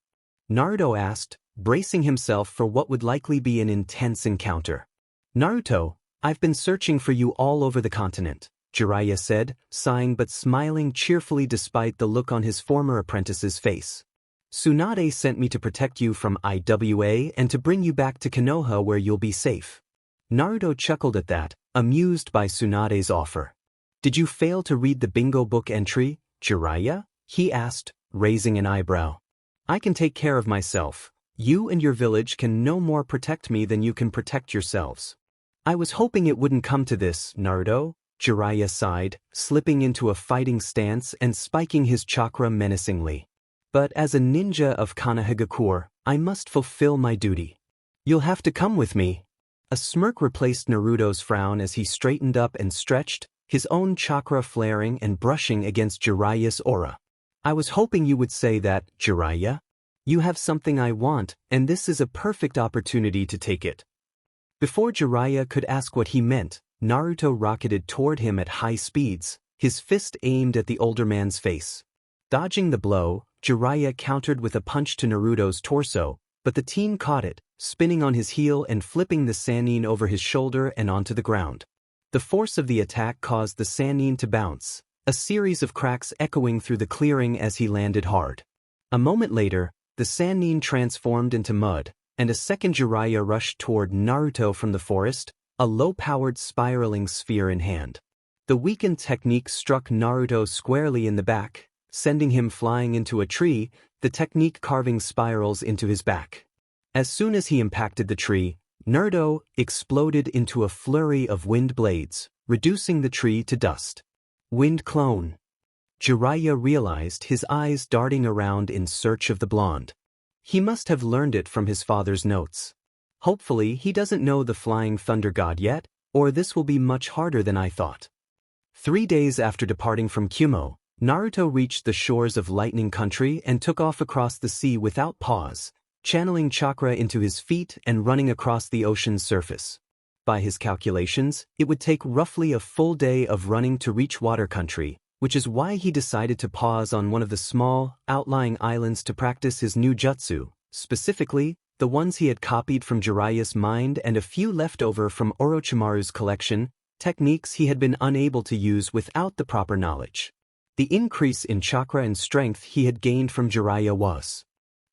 Naruto asked, bracing himself for what would likely be an intense encounter. "Naruto, I've been searching for you all over the continent," Jiraiya said, sighing but smiling cheerfully despite the look on his former apprentice's face. "Tsunade sent me to protect you from IWA and to bring you back to Konoha where you'll be safe." Naruto chuckled at that, amused by Tsunade's offer. "Did you fail to read the bingo book entry, Jiraiya?" he asked, raising an eyebrow. "I can take care of myself. You and your village can no more protect me than you can protect yourselves." "I was hoping it wouldn't come to this, Naruto," Jiraiya sighed, slipping into a fighting stance and spiking his chakra menacingly. "But as a ninja of Konoha, I must fulfill my duty. You'll have to come with me." A smirk replaced Naruto's frown as he straightened up and stretched, his own chakra flaring and brushing against Jiraiya's aura. I was hoping you would say that, Jiraiya. You have something I want, and this is a perfect opportunity to take it. Before Jiraiya could ask what he meant, Naruto rocketed toward him at high speeds, his fist aimed at the older man's face. Dodging the blow, Jiraiya countered with a punch to Naruto's torso, but the teen caught it, spinning on his heel and flipping the Sannin over his shoulder and onto the ground. The force of the attack caused the Sannin to bounce, a series of cracks echoing through the clearing as he landed hard. A moment later, the Sannin transformed into mud, and a second Jiraiya rushed toward Naruto from the forest, a low-powered spiraling sphere in hand. The weakened technique struck Naruto squarely in the back, sending him flying into a tree, the technique carving spirals into his back. As soon as he impacted the tree, Naruto exploded into a flurry of wind blades, reducing the tree to dust. Wind clone. Jiraiya realized, his eyes darting around in search of the blonde. He must have learned it from his father's notes. Hopefully he doesn't know the Flying Thunder God yet, or this will be much harder than I thought. 3 days after departing from Kyuubi, Naruto reached the shores of Lightning Country and took off across the sea without pause, channeling chakra into his feet and running across the ocean's surface. By his calculations, it would take roughly a full day of running to reach Water Country, which is why he decided to pause on one of the small, outlying islands to practice his new jutsu, specifically, the ones he had copied from Jiraiya's mind and a few left over from Orochimaru's collection, techniques he had been unable to use without the proper knowledge. The increase in chakra and strength he had gained from Jiraiya was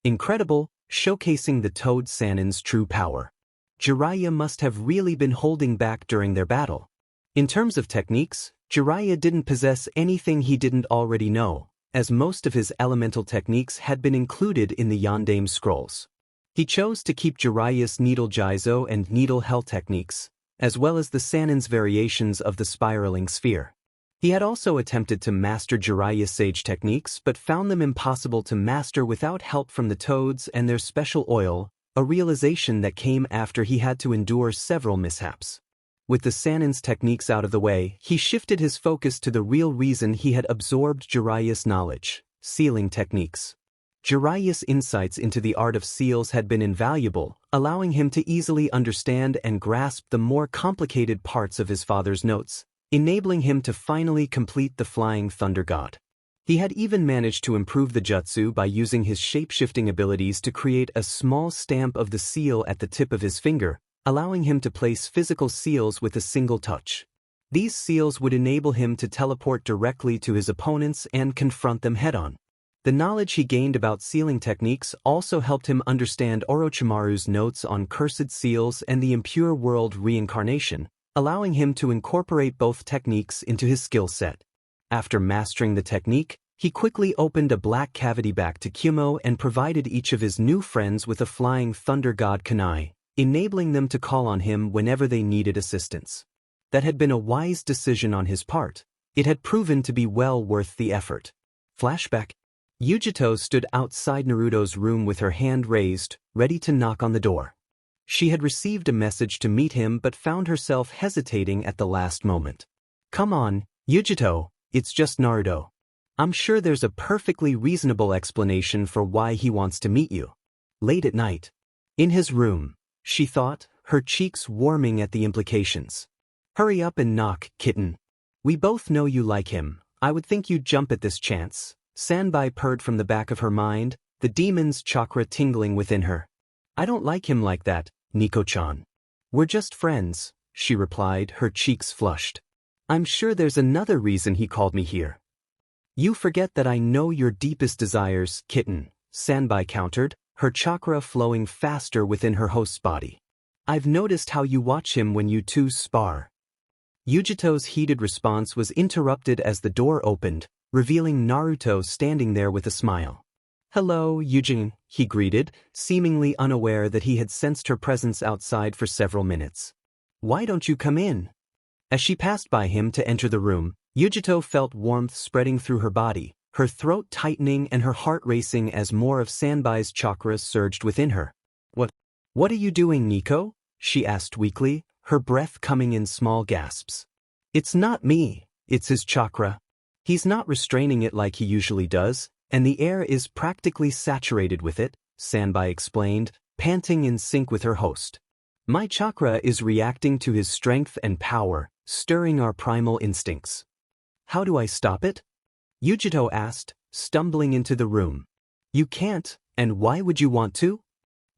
incredible, showcasing the Toad Sannin's true power. Jiraiya must have really been holding back during their battle. In terms of techniques, Jiraiya didn't possess anything he didn't already know, as most of his elemental techniques had been included in the Yondaime scrolls. He chose to keep Jiraiya's Needle Jizo and Needle Hell techniques, as well as the Sannin's variations of the spiraling sphere. He had also attempted to master Jiraiya's Sage techniques but found them impossible to master without help from the toads and their special oil, a realization that came after he had to endure several mishaps. With the Sannin's techniques out of the way, he shifted his focus to the real reason he had absorbed Jiraiya's knowledge, sealing techniques. Jiraiya's insights into the art of seals had been invaluable, allowing him to easily understand and grasp the more complicated parts of his father's notes, enabling him to finally complete the Flying Thunder God. He had even managed to improve the jutsu by using his shape-shifting abilities to create a small stamp of the seal at the tip of his finger, allowing him to place physical seals with a single touch. These seals would enable him to teleport directly to his opponents and confront them head-on. The knowledge he gained about sealing techniques also helped him understand Orochimaru's notes on cursed seals and the impure world reincarnation, allowing him to incorporate both techniques into his skill set. After mastering the technique, he quickly opened a black cavity back to Kyuubi and provided each of his new friends with a Flying Thunder God kunai, enabling them to call on him whenever they needed assistance. That had been a wise decision on his part. It had proven to be well worth the effort. Flashback. Yujito stood outside Naruto's room with her hand raised, ready to knock on the door. She had received a message to meet him but found herself hesitating at the last moment. Come on, Yujito, it's just Naruto. I'm sure there's a perfectly reasonable explanation for why he wants to meet you. Late at night. In his room, she thought, her cheeks warming at the implications. Hurry up and knock, kitten. We both know you like him. I would think you'd jump at this chance. Sanbai purred from the back of her mind, the demon's chakra tingling within her. I don't like him like that, Nico-chan. We're just friends, she replied, her cheeks flushed. I'm sure there's another reason he called me here. You forget that I know your deepest desires, kitten, Sanbai countered, her chakra flowing faster within her host's body. I've noticed how you watch him when you two spar. Yujito's heated response was interrupted as the door opened, revealing Naruto standing there with a smile. Hello, Yujin, he greeted, seemingly unaware that he had sensed her presence outside for several minutes. Why don't you come in? As she passed by him to enter the room, Yujito felt warmth spreading through her body, her throat tightening and her heart racing as more of Sanbai's chakras surged within her. What are you doing, Nico? She asked weakly, her breath coming in small gasps. It's not me, it's his chakra. He's not restraining it like he usually does, and the air is practically saturated with it, Sanbai explained, panting in sync with her host. My chakra is reacting to his strength and power, stirring our primal instincts. How do I stop it? Yujito asked, stumbling into the room. You can't, and why would you want to?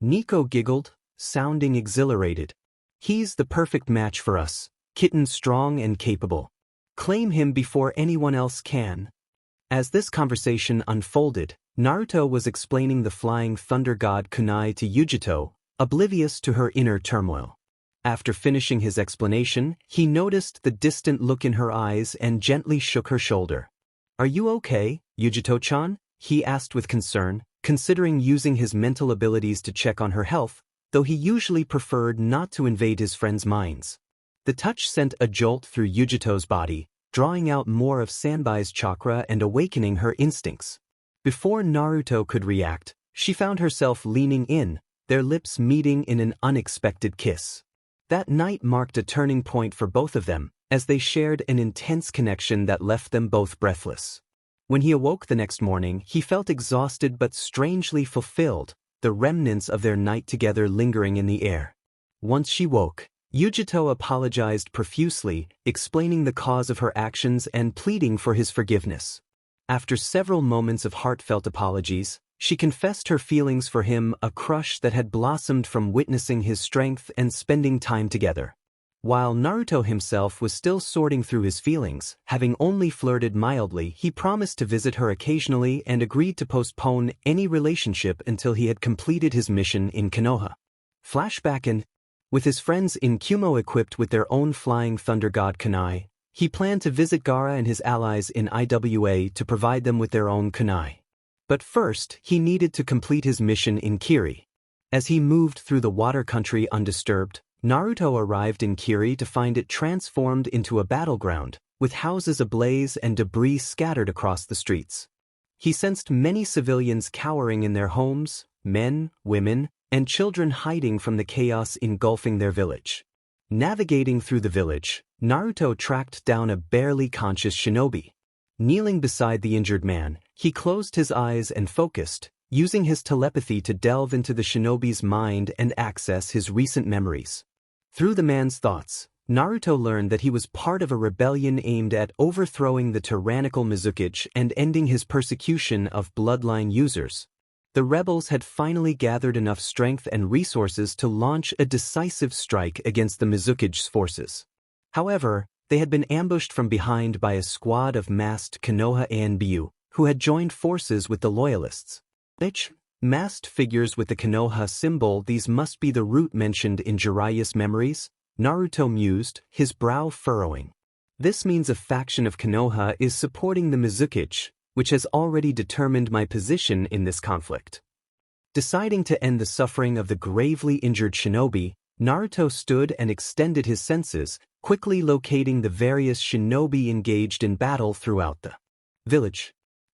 Nico giggled, sounding exhilarated. He's the perfect match for us, kitten strong and capable. Claim him before anyone else can. As this conversation unfolded, Naruto was explaining the flying thunder god kunai to Yujito, oblivious to her inner turmoil. After finishing his explanation, he noticed the distant look in her eyes and gently shook her shoulder. Are you okay, Yujito-chan? He asked with concern, considering using his mental abilities to check on her health, though he usually preferred not to invade his friends' minds. The touch sent a jolt through Yujito's body, drawing out more of Sanbai's chakra and awakening her instincts. Before Naruto could react, she found herself leaning in, their lips meeting in an unexpected kiss. That night marked a turning point for both of them, as they shared an intense connection that left them both breathless. When he awoke the next morning, he felt exhausted but strangely fulfilled, the remnants of their night together lingering in the air. Once she woke, Yujito apologized profusely, explaining the cause of her actions and pleading for his forgiveness. After several moments of heartfelt apologies, she confessed her feelings for him, a crush that had blossomed from witnessing his strength and spending time together. While Naruto himself was still sorting through his feelings, having only flirted mildly, he promised to visit her occasionally and agreed to postpone any relationship until he had completed his mission in Konoha. Flashback and, with his friends in Kumo equipped with their own flying thunder god kunai, he planned to visit Gaara and his allies in Iwa to provide them with their own kunai. But first, he needed to complete his mission in Kiri. As he moved through the water country undisturbed, Naruto arrived in Kiri to find it transformed into a battleground, with houses ablaze and debris scattered across the streets. He sensed many civilians cowering in their homes, men, women, and children hiding from the chaos engulfing their village. Navigating through the village, Naruto tracked down a barely conscious shinobi. Kneeling beside the injured man, he closed his eyes and focused, using his telepathy to delve into the shinobi's mind and access his recent memories. Through the man's thoughts, Naruto learned that he was part of a rebellion aimed at overthrowing the tyrannical Mizukage and ending his persecution of bloodline users. The rebels had finally gathered enough strength and resources to launch a decisive strike against the Mizukage's forces. However, they had been ambushed from behind by a squad of masked Konoha Anbu, who had joined forces with the loyalists. Masked figures with the Konoha symbol, these must be the root mentioned in Jiraiya's memories, Naruto mused, his brow furrowing. This means a faction of Konoha is supporting the Mizukage, which has already determined my position in this conflict. Deciding to end the suffering of the gravely injured shinobi, Naruto stood and extended his senses, quickly locating the various shinobi engaged in battle throughout the village.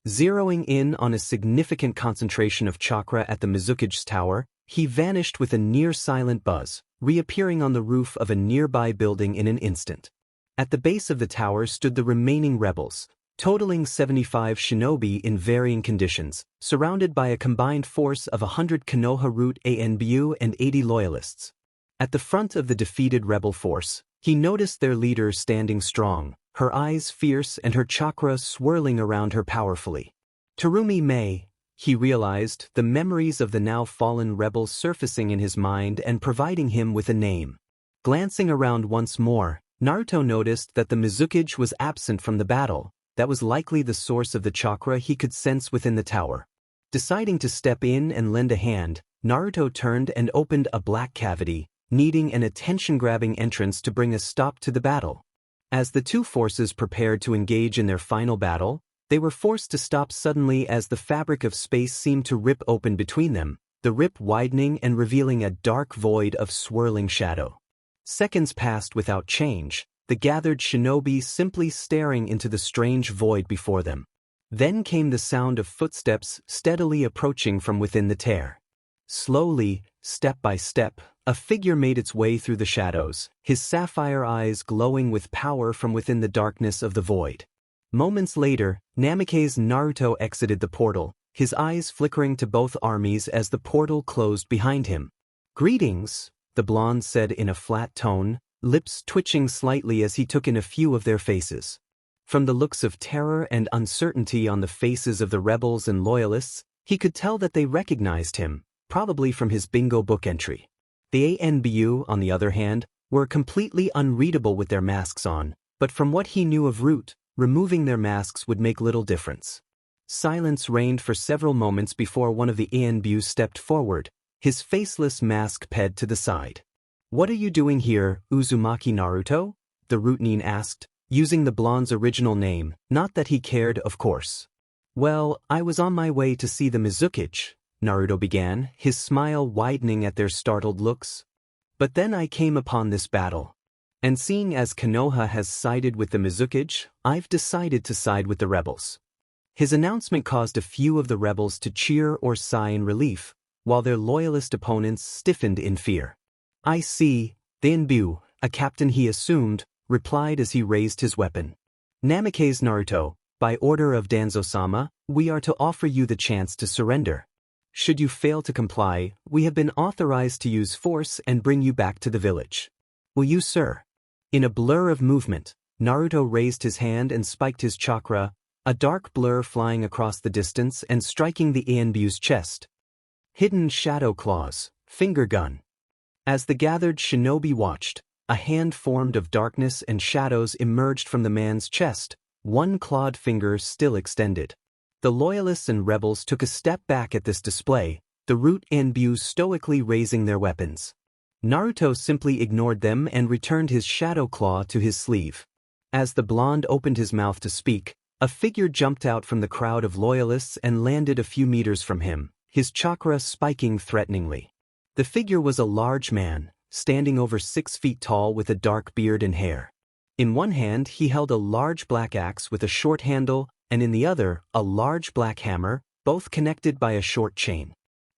Zeroing in on a significant concentration of chakra at the Mizukage's tower, he vanished with a near-silent buzz, reappearing on the roof of a nearby building in an instant. At the base of the tower stood the remaining rebels, totaling 75 shinobi in varying conditions, surrounded by a combined force of 100 Konoha Root Anbu and 80 loyalists. At the front of the defeated rebel force, he noticed their leader standing strong, her eyes fierce and her chakra swirling around her powerfully. Terumi Mei, he realized, the memories of the now fallen rebels surfacing in his mind and providing him with a name. Glancing around once more, Naruto noticed that the Mizukage was absent from the battle. That was likely the source of the chakra he could sense within the tower. Deciding to step in and lend a hand, Naruto turned and opened a black cavity, needing an attention-grabbing entrance to bring a stop to the battle. As the two forces prepared to engage in their final battle, they were forced to stop suddenly as the fabric of space seemed to rip open between them, the rip widening and revealing a dark void of swirling shadow. Seconds passed without change, the gathered shinobi simply staring into the strange void before them. Then came the sound of footsteps steadily approaching from within the tear. Slowly, step by step, a figure made its way through the shadows, his sapphire eyes glowing with power from within the darkness of the void. Moments later, Namake's Naruto exited the portal, his eyes flickering to both armies as the portal closed behind him. "Greetings," the blonde said in a flat tone, lips twitching slightly as he took in a few of their faces. From the looks of terror and uncertainty on the faces of the rebels and loyalists, he could tell that they recognized him, probably from his bingo book entry. The ANBU, on the other hand, were completely unreadable with their masks on, but from what he knew of Root, removing their masks would make little difference. Silence reigned for several moments before one of the ANBU stepped forward, his faceless mask ped to the side. "What are you doing here, Uzumaki Naruto?" the Rootnin asked, using the blonde's original name, not that he cared, of course. "Well, I was on my way to see the Mizukage," Naruto began, his smile widening at their startled looks. "But then I came upon this battle. And seeing as Konoha has sided with the Mizukage, I've decided to side with the rebels." His announcement caused a few of the rebels to cheer or sigh in relief, while their loyalist opponents stiffened in fear. "I see," the Inbu, a captain he assumed, replied as he raised his weapon. "Namake's Naruto, by order of Danzo-sama, we are to offer you the chance to surrender. Should you fail to comply, we have been authorized to use force and bring you back to the village. Will you, sir?" In a blur of movement, Naruto raised his hand and spiked his chakra, a dark blur flying across the distance and striking the Anbu's chest. Hidden shadow claws, finger gun. As the gathered shinobi watched, a hand formed of darkness and shadows emerged from the man's chest, one clawed finger still extended. The loyalists and rebels took a step back at this display, the Root Anbu stoically raising their weapons. Naruto simply ignored them and returned his shadow claw to his sleeve. As the blonde opened his mouth to speak, a figure jumped out from the crowd of loyalists and landed a few meters from him, his chakra spiking threateningly. The figure was a large man, standing over 6 feet tall with a dark beard and hair. In one hand he held a large black axe with a short handle, and in the other, a large black hammer, both connected by a short chain.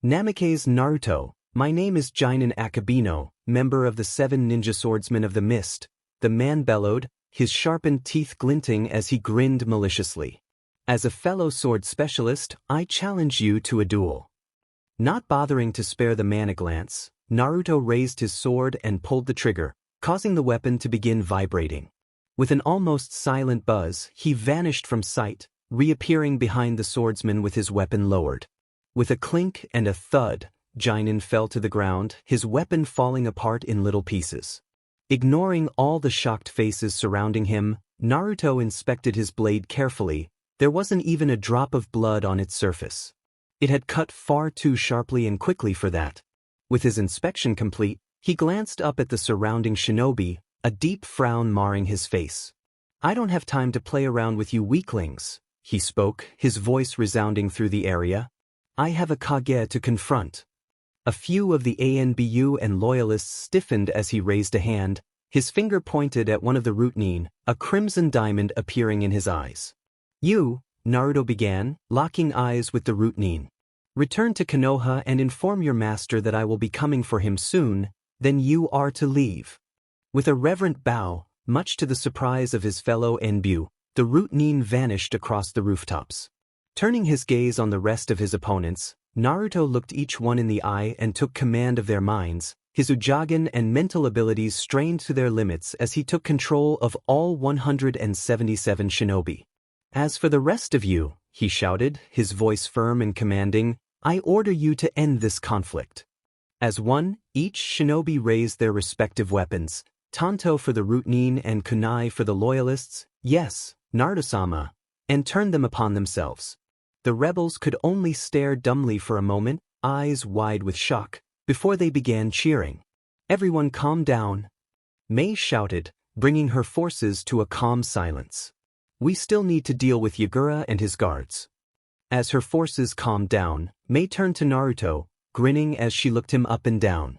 "Namake's Naruto, my name is Jinin Akabino, member of the 7 Ninja Swordsmen of the Mist," the man bellowed, his sharpened teeth glinting as he grinned maliciously. "As a fellow sword specialist, I challenge you to a duel." Not bothering to spare the man a glance, Naruto raised his sword and pulled the trigger, causing the weapon to begin vibrating. With an almost silent buzz, he vanished from sight, reappearing behind the swordsman with his weapon lowered. With a clink and a thud, Jinin fell to the ground, his weapon falling apart in little pieces. Ignoring all the shocked faces surrounding him, Naruto inspected his blade carefully. There wasn't even a drop of blood on its surface. It had cut far too sharply and quickly for that. With his inspection complete, he glanced up at the surrounding shinobi, a deep frown marring his face. "I don't have time to play around with you weaklings," he spoke, his voice resounding through the area. "I have a Kage to confront." A few of the ANBU and loyalists stiffened as he raised a hand, his finger pointed at one of the Rootnin, a crimson diamond appearing in his eyes. "You," Naruto began, locking eyes with the Rootnin. "Return to Konoha and inform your master that I will be coming for him soon, then you are to leave." With a reverent bow, much to the surprise of his fellow Enbu, the Rootnin vanished across the rooftops. Turning his gaze on the rest of his opponents, Naruto looked each one in the eye and took command of their minds, his Ujagen and mental abilities strained to their limits as he took control of all 177 shinobi. "As for the rest of you," he shouted, his voice firm and commanding, "I order you to end this conflict." As one, each shinobi raised their respective weapons, Tanto for the Rootnin and Kunai for the loyalists, yes, Naruto-sama, and turned them upon themselves. The rebels could only stare dumbly for a moment, eyes wide with shock, before they began cheering. "Everyone calm down," Mei shouted, bringing her forces to a calm silence. "We still need to deal with Yagura and his guards." As her forces calmed down, Mei turned to Naruto, grinning as she looked him up and down.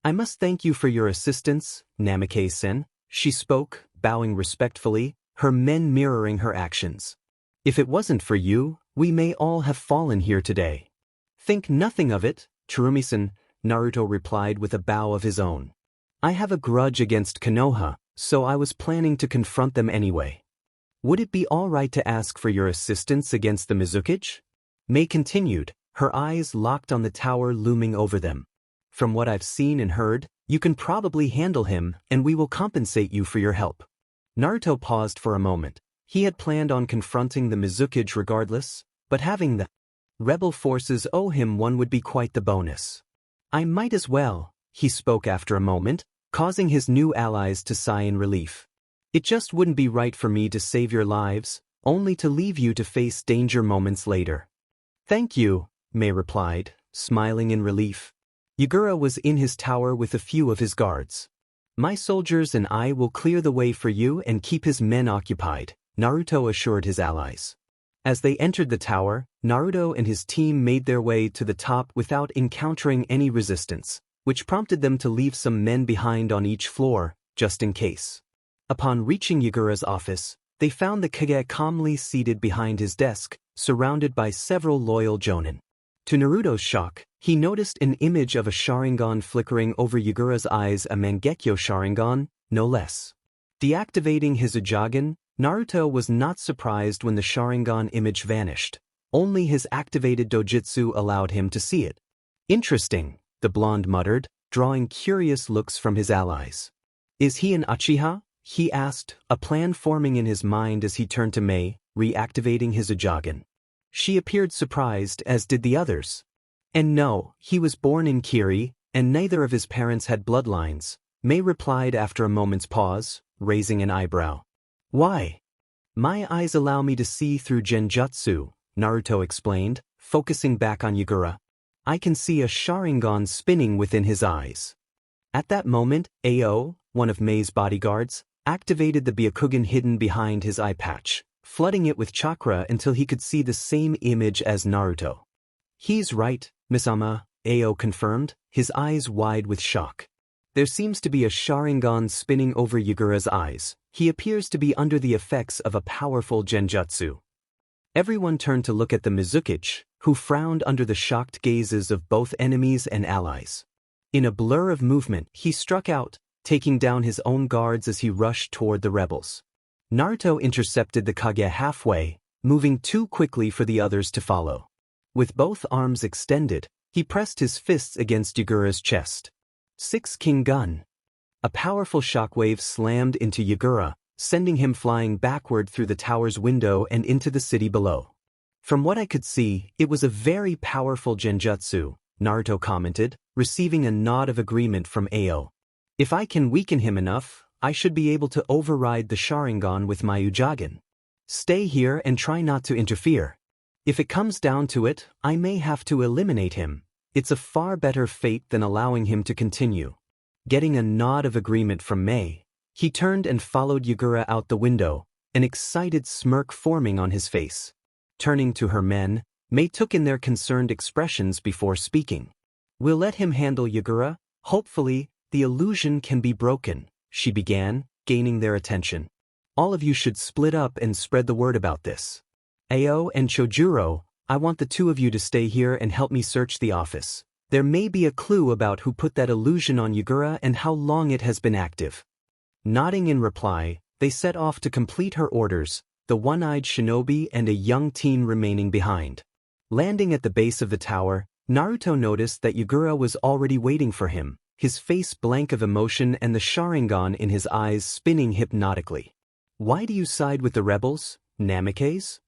"I must thank you for your assistance, Namikaze-sen," she spoke, bowing respectfully, her men mirroring her actions. "If it wasn't for you, we may all have fallen here today." "Think nothing of it, Tsurumi-san," Naruto replied with a bow of his own. "I have a grudge against Konoha, so I was planning to confront them anyway." Would it be alright to ask for your assistance against the Mizukage? Mei continued, her eyes locked on the tower looming over them. From what I've seen and heard, you can probably handle him, and we will compensate you for your help. Naruto paused for a moment. He had planned on confronting the Mizukage regardless, but having the rebel forces owe him one would be quite the bonus. I might as well, he spoke after a moment, causing his new allies to sigh in relief. It just wouldn't be right for me to save your lives, only to leave you to face danger moments later. Thank you, Mei replied, smiling in relief. Yugura was in his tower with a few of his guards. My soldiers and I will clear the way for you and keep his men occupied, Naruto assured his allies. As they entered the tower, Naruto and his team made their way to the top without encountering any resistance, which prompted them to leave some men behind on each floor, just in case. Upon reaching Yugura's office, they found the Kage calmly seated behind his desk, surrounded by several loyal jonin. To Naruto's shock, he noticed an image of a Sharingan flickering over Yugura's eyes, a Mangekyo Sharingan, no less. Deactivating his Uchiha, Naruto was not surprised when the Sharingan image vanished. Only his activated dojutsu allowed him to see it. Interesting, the blonde muttered, drawing curious looks from his allies. Is he an Uchiha? He asked, a plan forming in his mind as he turned to Mei, reactivating his Uchiha. She appeared surprised, as did the others. And no, he was born in Kiri, and neither of his parents had bloodlines, Mei replied after a moment's pause, raising an eyebrow. Why? My eyes allow me to see through genjutsu, Naruto explained, focusing back on Yugura. I can see a Sharingan spinning within his eyes. At that moment, Ao, one of Mei's bodyguards, activated the Byakugan hidden behind his eye patch, flooding it with chakra until he could see the same image as Naruto. He's right, Misama, Ao confirmed, his eyes wide with shock. There seems to be a Sharingan spinning over Yugura's eyes. He appears to be under the effects of a powerful genjutsu. Everyone turned to look at the Mizukage, who frowned under the shocked gazes of both enemies and allies. In a blur of movement, he struck out, taking down his own guards as he rushed toward the rebels. Naruto intercepted the Kage halfway, moving too quickly for the others to follow. With both arms extended, he pressed his fists against Yugura's chest. 6 King Gun. A powerful shockwave slammed into Yugura, sending him flying backward through the tower's window and into the city below. From what I could see, it was a very powerful genjutsu, Naruto commented, receiving a nod of agreement from Ao. If I can weaken him enough, I should be able to override the Sharingan with my Uchiha. Stay here and try not to interfere. If it comes down to it, I may have to eliminate him. It's a far better fate than allowing him to continue. Getting a nod of agreement from Mei, he turned and followed Yugura out the window, an excited smirk forming on his face. Turning to her men, Mei took in their concerned expressions before speaking. We'll let him handle Yugura. Hopefully, the illusion can be broken, she began, gaining their attention. All of you should split up and spread the word about this. Ao and Chojuro, I want the two of you to stay here and help me search the office. There may be a clue about who put that illusion on Yugura and how long it has been active. Nodding in reply, they set off to complete her orders, the one-eyed shinobi and a young teen remaining behind. Landing at the base of the tower, Naruto noticed that Yugura was already waiting for him, his face blank of emotion and the Sharingan in his eyes spinning hypnotically. Why do you side with the rebels, Namikaze?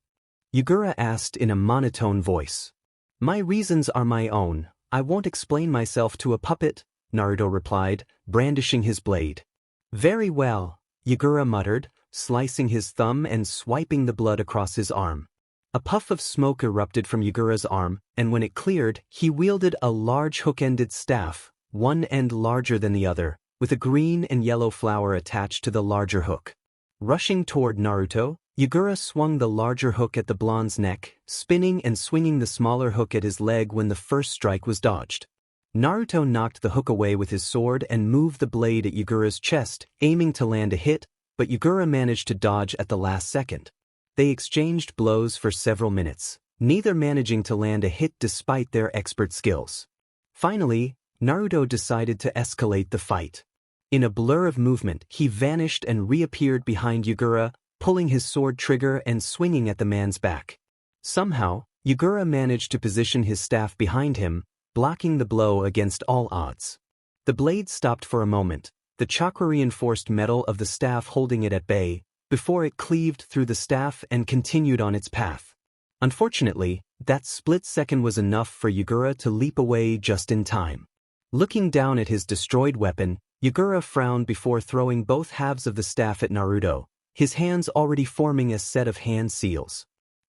Yugura asked in a monotone voice. My reasons are my own. I won't explain myself to a puppet, Naruto replied, brandishing his blade. Very well, Yugura muttered, slicing his thumb and swiping the blood across his arm. A puff of smoke erupted from Yugura's arm, and when it cleared, he wielded a large hook-ended staff, one end larger than the other, with a green and yellow flower attached to the larger hook. Rushing toward Naruto, Yugura swung the larger hook at the blonde's neck, spinning and swinging the smaller hook at his leg when the first strike was dodged. Naruto knocked the hook away with his sword and moved the blade at Yugura's chest, aiming to land a hit, but Yugura managed to dodge at the last second. They exchanged blows for several minutes, neither managing to land a hit despite their expert skills. Finally, Naruto decided to escalate the fight. In a blur of movement, he vanished and reappeared behind Yugura, pulling his sword trigger and swinging at the man's back. Somehow, Yugura managed to position his staff behind him, blocking the blow against all odds. The blade stopped for a moment, the chakra-reinforced metal of the staff holding it at bay, before it cleaved through the staff and continued on its path. Unfortunately, that split second was enough for Yugura to leap away just in time. Looking down at his destroyed weapon, Yugura frowned before throwing both halves of the staff at Naruto, his hands already forming a set of hand seals.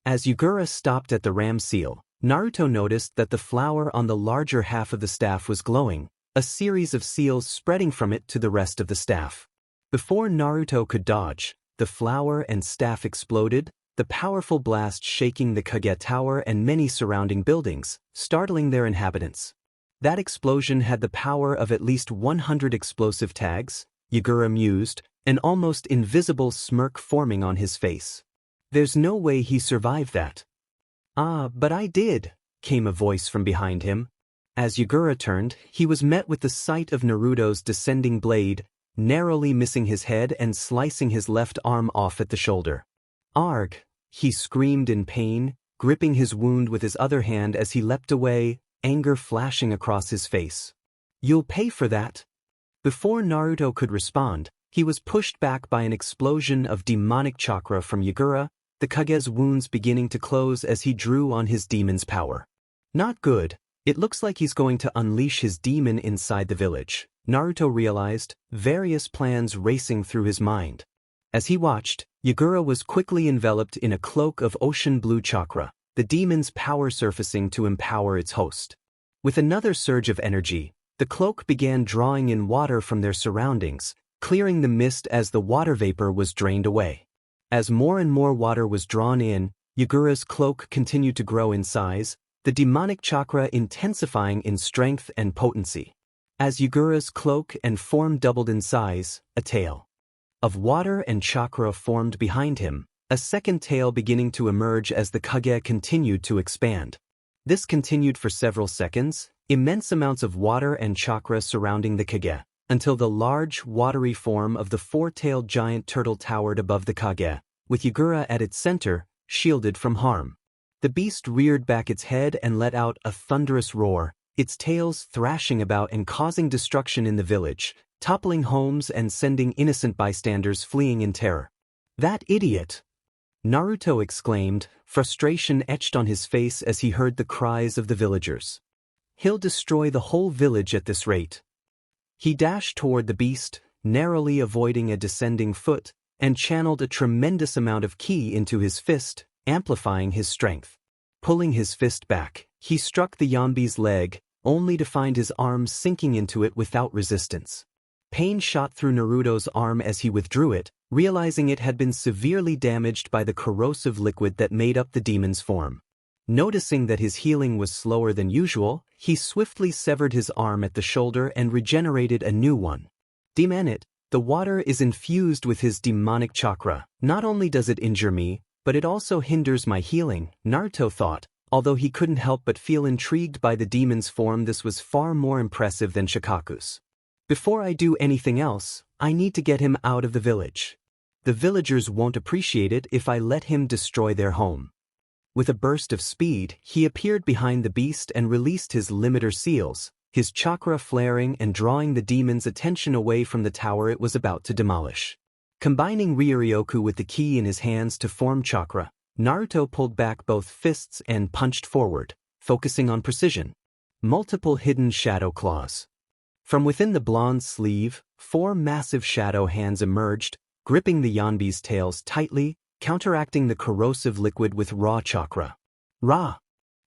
As Yugura stopped at the ram seal, Naruto noticed that the flower on the larger half of the staff was glowing, a series of seals spreading from it to the rest of the staff. Before Naruto could dodge, the flower and staff exploded, the powerful blast shaking the Kage Tower and many surrounding buildings, startling their inhabitants. That explosion had the power of at least 100 explosive tags, Yugura mused, an almost invisible smirk forming on his face. There's no way he survived that. "Ah, but I did," came a voice from behind him. As Yugura turned, he was met with the sight of Naruto's descending blade, narrowly missing his head and slicing his left arm off at the shoulder. "Arg!" he screamed in pain, gripping his wound with his other hand as he leapt away, anger flashing across his face. "You'll pay for that." Before Naruto could respond, he was pushed back by an explosion of demonic chakra from Yugura, the Kage's wounds beginning to close as he drew on his demon's power. Not good. It looks like he's going to unleash his demon inside the village, Naruto realized, various plans racing through his mind. As he watched, Yugura was quickly enveloped in a cloak of ocean blue chakra, the demon's power surfacing to empower its host. With another surge of energy, the cloak began drawing in water from their surroundings, clearing the mist as the water vapor was drained away. As more and more water was drawn in, Yugura's cloak continued to grow in size, the demonic chakra intensifying in strength and potency. As Yugura's cloak and form doubled in size, a tail of water and chakra formed behind him, a second tail beginning to emerge as the Kage continued to expand. This continued for several seconds, immense amounts of water and chakra surrounding the Kage, until the large, watery form of the four-tailed giant turtle towered above the Kage, with Yugura at its center, shielded from harm. The beast reared back its head and let out a thunderous roar, its tails thrashing about and causing destruction in the village, toppling homes and sending innocent bystanders fleeing in terror. "That idiot!" Naruto exclaimed, frustration etched on his face as he heard the cries of the villagers. "He'll destroy the whole village at this rate." He dashed toward the beast, narrowly avoiding a descending foot, and channeled a tremendous amount of ki into his fist, amplifying his strength. Pulling his fist back, he struck the Yambi's leg, only to find his arm sinking into it without resistance. Pain shot through Naruto's arm as he withdrew it, realizing it had been severely damaged by the corrosive liquid that made up the demon's form. Noticing that his healing was slower than usual, he swiftly severed his arm at the shoulder and regenerated a new one. "Demon it, the water is infused with his demonic chakra. Not only does it injure me, but it also hinders my healing," Naruto thought, although he couldn't help but feel intrigued by the demon's form. This was far more impressive than Shikaku's. "Before I do anything else, I need to get him out of the village. The villagers won't appreciate it if I let him destroy their home." With a burst of speed, he appeared behind the beast and released his limiter seals, his chakra flaring and drawing the demon's attention away from the tower it was about to demolish. Combining Ryoryoku with the ki in his hands to form chakra, Naruto pulled back both fists and punched forward, focusing on precision. Multiple hidden shadow claws. From within the blonde sleeve, 4 massive shadow hands emerged, gripping the Yanbi's tails tightly, counteracting the corrosive liquid with raw chakra. "Ra!"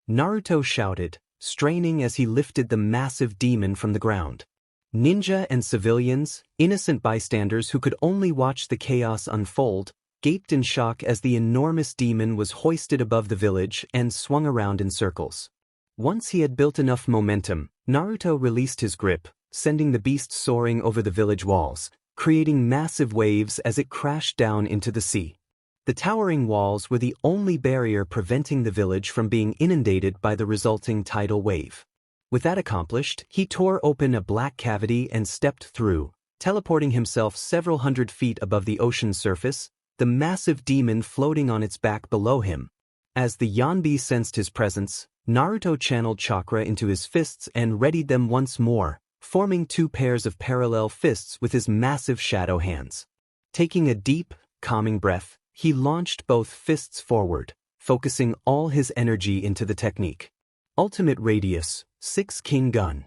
Naruto shouted, straining as he lifted the massive demon from the ground. Ninja and civilians, innocent bystanders who could only watch the chaos unfold, gaped in shock as the enormous demon was hoisted above the village and swung around in circles. Once he had built enough momentum, Naruto released his grip, sending the beast soaring over the village walls, creating massive waves as it crashed down into the sea. The towering walls were the only barrier preventing the village from being inundated by the resulting tidal wave. With that accomplished, he tore open a black cavity and stepped through, teleporting himself several hundred feet above the ocean's surface, the massive demon floating on its back below him. As the Yanbi sensed his presence, Naruto channeled chakra into his fists and readied them once more, forming two pairs of parallel fists with his massive shadow hands. Taking a deep, calming breath, he launched both fists forward, focusing all his energy into the technique. Ultimate Radius, 6 King Gun.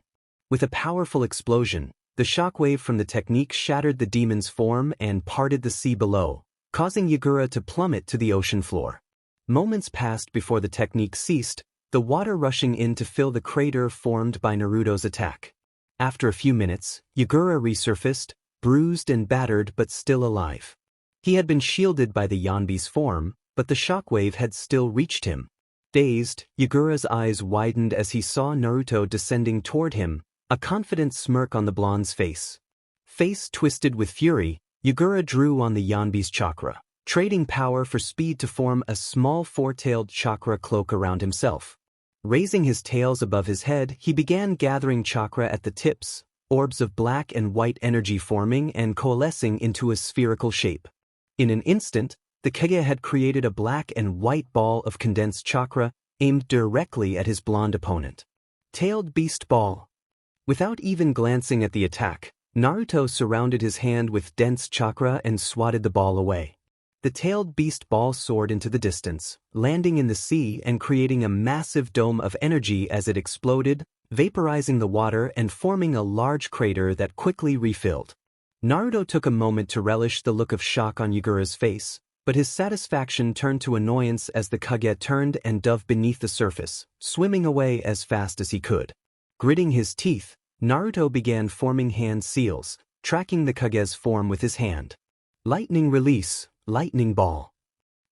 With a powerful explosion, the shockwave from the technique shattered the demon's form and parted the sea below, causing Yagura to plummet to the ocean floor. Moments passed before the technique ceased, the water rushing in to fill the crater formed by Naruto's attack. After a few minutes, Yagura resurfaced, bruised and battered but still alive. He had been shielded by the Yanbi's form, but the shockwave had still reached him. Dazed, Yagura's eyes widened as he saw Naruto descending toward him, a confident smirk on the blonde's face. Face twisted with fury, Yagura drew on the Yanbi's chakra, trading power for speed to form a small four-tailed chakra cloak around himself. Raising his tails above his head, he began gathering chakra at the tips, orbs of black and white energy forming and coalescing into a spherical shape. In an instant, the Kage had created a black and white ball of condensed chakra, aimed directly at his blonde opponent. Tailed Beast Ball. Without even glancing at the attack, Naruto surrounded his hand with dense chakra and swatted the ball away. The tailed beast ball soared into the distance, landing in the sea and creating a massive dome of energy as it exploded, vaporizing the water and forming a large crater that quickly refilled. Naruto took a moment to relish the look of shock on Yagura's face, but his satisfaction turned to annoyance as the Kage turned and dove beneath the surface, swimming away as fast as he could. Gritting his teeth, Naruto began forming hand seals, tracking the Kage's form with his hand. Lightning Release, Lightning Ball.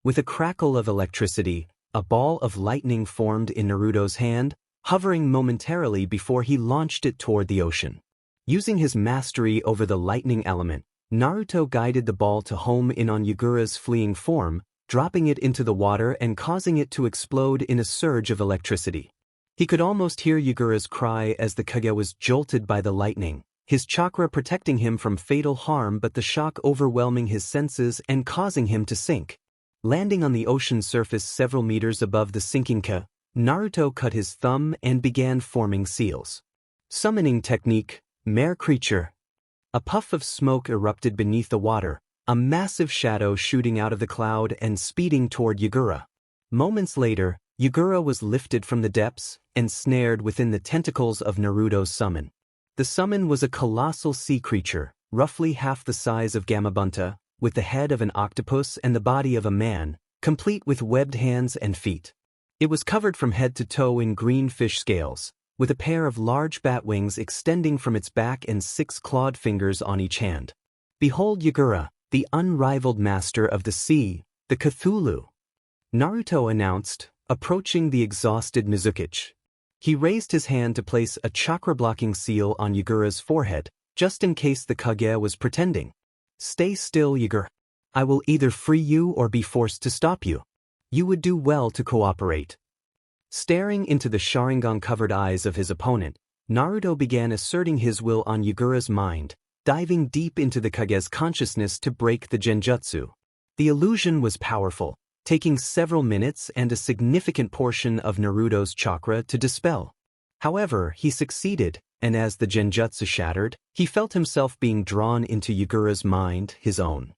With a crackle of electricity, a ball of lightning formed in Naruto's hand, hovering momentarily before he launched it toward the ocean. Using his mastery over the lightning element, Naruto guided the ball to home in on Yagura's fleeing form, dropping it into the water and causing it to explode in a surge of electricity. He could almost hear Yagura's cry as the Kage was jolted by the lightning, his chakra protecting him from fatal harm but the shock overwhelming his senses and causing him to sink. Landing on the ocean surface several meters above the sinking Kage, Naruto cut his thumb and began forming seals. Summoning Technique, Mare Creature. A puff of smoke erupted beneath the water, a massive shadow shooting out of the cloud and speeding toward Yagura. Moments later, Yagura was lifted from the depths and snared within the tentacles of Naruto's summon. The summon was a colossal sea creature, roughly half the size of Gamabunta, with the head of an octopus and the body of a man, complete with webbed hands and feet. It was covered from head to toe in green fish scales, with a pair of large bat wings extending from its back and 6 clawed fingers on each hand. Behold Yagura, the unrivaled master of the sea, the Cthulhu, Naruto announced, approaching the exhausted Mizukichi. He raised his hand to place a chakra-blocking seal on Yagura's forehead, just in case the Kage was pretending. Stay still, Yagura. I will either free you or be forced to stop you. You would do well to cooperate. Staring into the Sharingan-covered eyes of his opponent, Naruto began asserting his will on Yagura's mind, diving deep into the Kage's consciousness to break the genjutsu. The illusion was powerful, taking several minutes and a significant portion of Naruto's chakra to dispel. However, he succeeded, and as the genjutsu shattered, he felt himself being drawn into Yagura's mind, his own.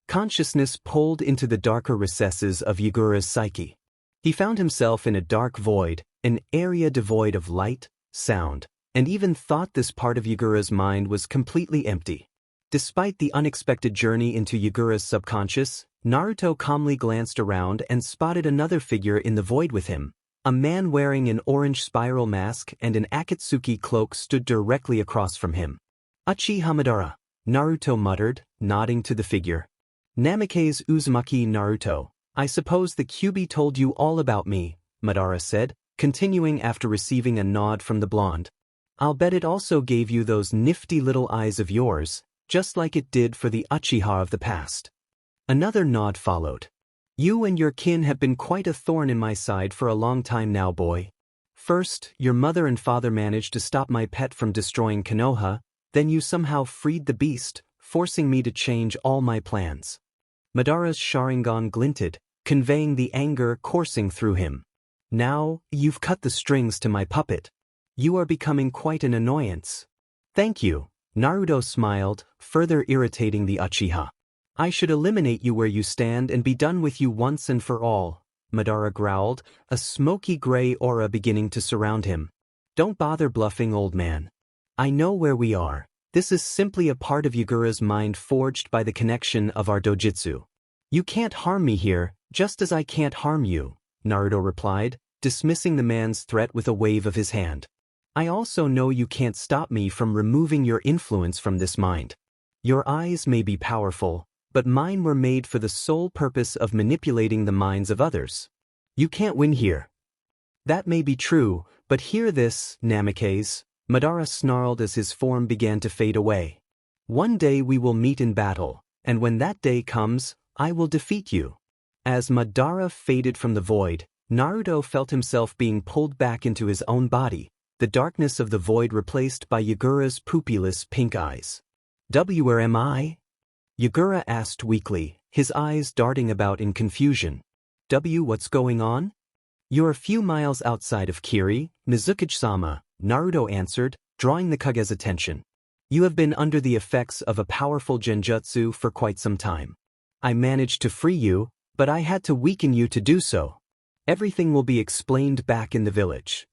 Consciousness pulled into the darker recesses of Yagura's psyche. He found himself in a dark void, an area devoid of light, sound, and even thought this part of Yagura's mind was completely empty. Despite the unexpected journey into Yagura's subconscious, Naruto calmly glanced around and spotted another figure in the void with him. A man wearing an orange spiral mask and an Akatsuki cloak stood directly across from him. Uchiha Madara, Naruto muttered, nodding to the figure. Namikaze Uzumaki Naruto, I suppose the Kyuubi told you all about me, Madara said, continuing after receiving a nod from the blonde. I'll bet it also gave you those nifty little eyes of yours, just like it did for the Uchiha of the past. Another nod followed. You and your kin have been quite a thorn in my side for a long time now, boy. First, your mother and father managed to stop my pet from destroying Konoha, then you somehow freed the beast, forcing me to change all my plans. Madara's Sharingan glinted, conveying the anger coursing through him. Now, you've cut the strings to my puppet. You are becoming quite an annoyance. Thank you, Naruto smiled, further irritating the Uchiha. I should eliminate you where you stand and be done with you once and for all, Madara growled, a smoky gray aura beginning to surround him. Don't bother bluffing, old man. I know where we are. This is simply a part of Yagura's mind forged by the connection of our dojutsu. You can't harm me here, just as I can't harm you, Naruto replied, dismissing the man's threat with a wave of his hand. I also know you can't stop me from removing your influence from this mind. Your eyes may be powerful, but mine were made for the sole purpose of manipulating the minds of others. You can't win here. That may be true, but hear this, Namikaze, Madara snarled as his form began to fade away. One day we will meet in battle, and when that day comes, I will defeat you. As Madara faded from the void, Naruto felt himself being pulled back into his own body, the darkness of the void replaced by Yagura's pupilless pink eyes. Where am I? Yagura asked weakly, his eyes darting about in confusion. What's going on? You're a few miles outside of Kiri, Mizuki-sama, Naruto answered, drawing the Kage's attention. You have been under the effects of a powerful genjutsu for quite some time. I managed to free you, but I had to weaken you to do so. Everything will be explained back in the village.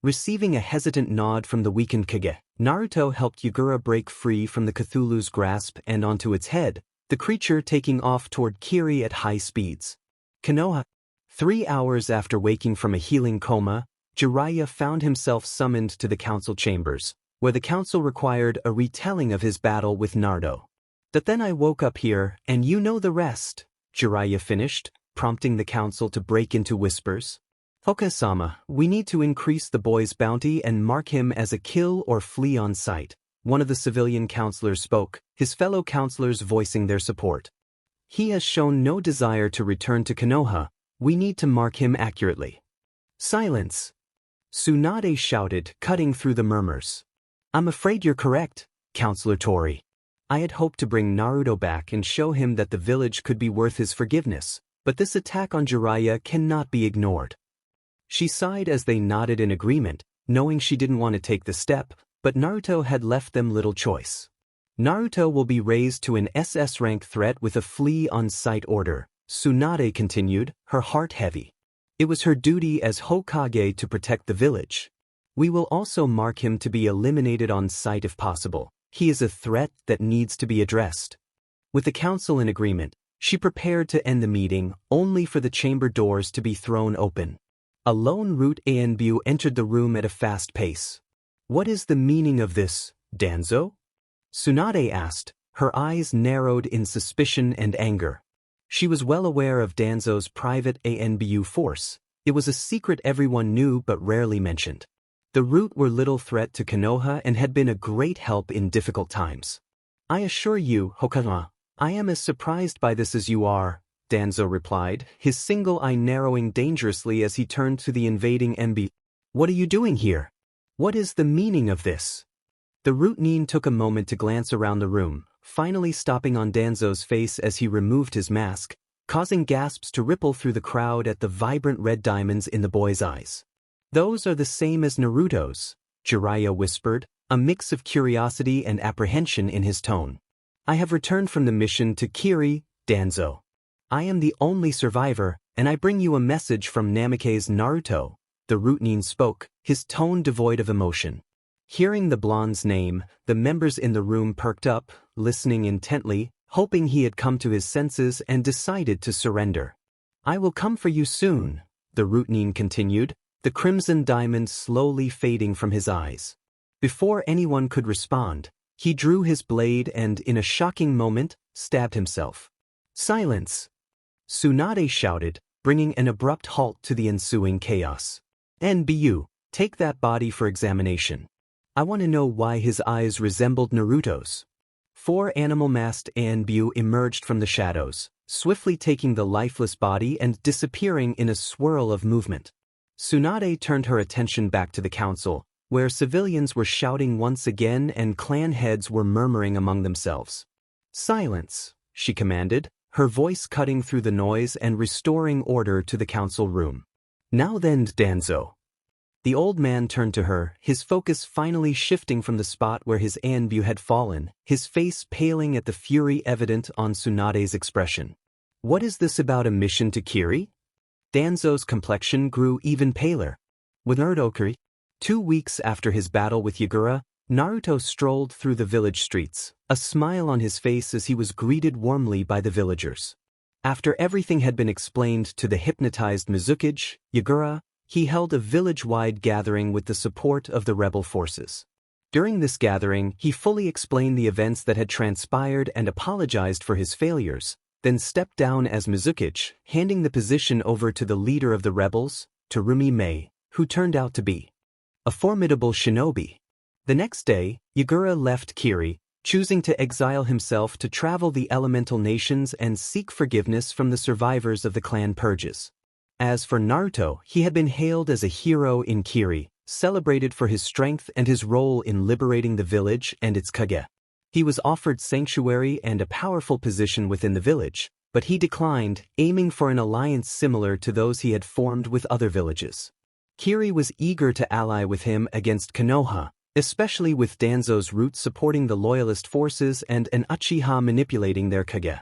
Receiving a hesitant nod from the weakened Kage, Naruto helped Yagura break free from the Cthulhu's grasp and onto its head, the creature taking off toward Kiri at high speeds. Konoha. 3 hours after waking from a healing coma, Jiraiya found himself summoned to the council chambers, where the council required a retelling of his battle with Naruto. But then I woke up here, and you know the rest, Jiraiya finished, prompting the council to break into whispers. Hokage-sama, we need to increase the boy's bounty and mark him as a kill or flee on sight, one of the civilian counselors spoke, his fellow counselors voicing their support. He has shown no desire to return to Konoha. We need to mark him accurately. Silence! Tsunade shouted, cutting through the murmurs. I'm afraid you're correct, Counselor Tori. I had hoped to bring Naruto back and show him that the village could be worth his forgiveness, but this attack on Jiraiya cannot be ignored. She sighed as they nodded in agreement, knowing she didn't want to take the step, but Naruto had left them little choice. Naruto will be raised to an SS rank threat with a flee on sight order, Tsunade continued, her heart heavy. It was her duty as Hokage to protect the village. We will also mark him to be eliminated on sight if possible. He is a threat that needs to be addressed. With the council in agreement, she prepared to end the meeting, only for the chamber doors to be thrown open. A lone Root Anbu entered the room at a fast pace. What is the meaning of this, Danzo? Tsunade asked, her eyes narrowed in suspicion and anger. She was well aware of Danzo's private ANBU force. It was a secret everyone knew but rarely mentioned. The Root were little threat to Konoha and had been a great help in difficult times. I assure you, Hokage, I am as surprised by this as you are, Danzo replied, his single eye narrowing dangerously as he turned to the invading MB. What are you doing here? What is the meaning of this? The Root Nin took a moment to glance around the room, finally stopping on Danzo's face as he removed his mask, causing gasps to ripple through the crowd at the vibrant red diamonds in the boy's eyes. Those are the same as Naruto's, Jiraiya whispered, a mix of curiosity and apprehension in his tone. I have returned from the mission to Kiri, Danzo. I am the only survivor, and I bring you a message from Namikaze Naruto, the Root Nin spoke, his tone devoid of emotion. Hearing the blonde's name, the members in the room perked up, listening intently, hoping he had come to his senses and decided to surrender. I will come for you soon, the Root Nin continued, the crimson diamond slowly fading from his eyes. Before anyone could respond, he drew his blade and, in a shocking moment, stabbed himself. Silence! Tsunade shouted, bringing an abrupt halt to the ensuing chaos. NBU, take that body for examination. I want to know why his eyes resembled Naruto's. 4 animal-masked Anbu emerged from the shadows, swiftly taking the lifeless body and disappearing in a swirl of movement. Tsunade turned her attention back to the council, where civilians were shouting once again and clan heads were murmuring among themselves. Silence, she commanded, her voice cutting through the noise and restoring order to the council room. "Now then, Danzo." The old man turned to her, his focus finally shifting from the spot where his Anbu had fallen, his face paling at the fury evident on Tsunade's expression. "What is this about a mission to Kiri?" Danzo's complexion grew even paler. With Naruto, 2 weeks after his battle with Yagura, Naruto strolled through the village streets, a smile on his face as he was greeted warmly by the villagers. After everything had been explained to the hypnotized Mizukage, Yagura, he held a village-wide gathering with the support of the rebel forces. During this gathering, he fully explained the events that had transpired and apologized for his failures, then stepped down as Mizukage, handing the position over to the leader of the rebels, Terumi Mei, who turned out to be a formidable shinobi. The next day, Yagura left Kiri, choosing to exile himself to travel the elemental nations and seek forgiveness from the survivors of the clan purges. As for Naruto, he had been hailed as a hero in Kiri, celebrated for his strength and his role in liberating the village and its kage. He was offered sanctuary and a powerful position within the village, but he declined, aiming for an alliance similar to those he had formed with other villages. Kiri was eager to ally with him against Konoha, especially with Danzo's route supporting the loyalist forces and an Uchiha manipulating their kage.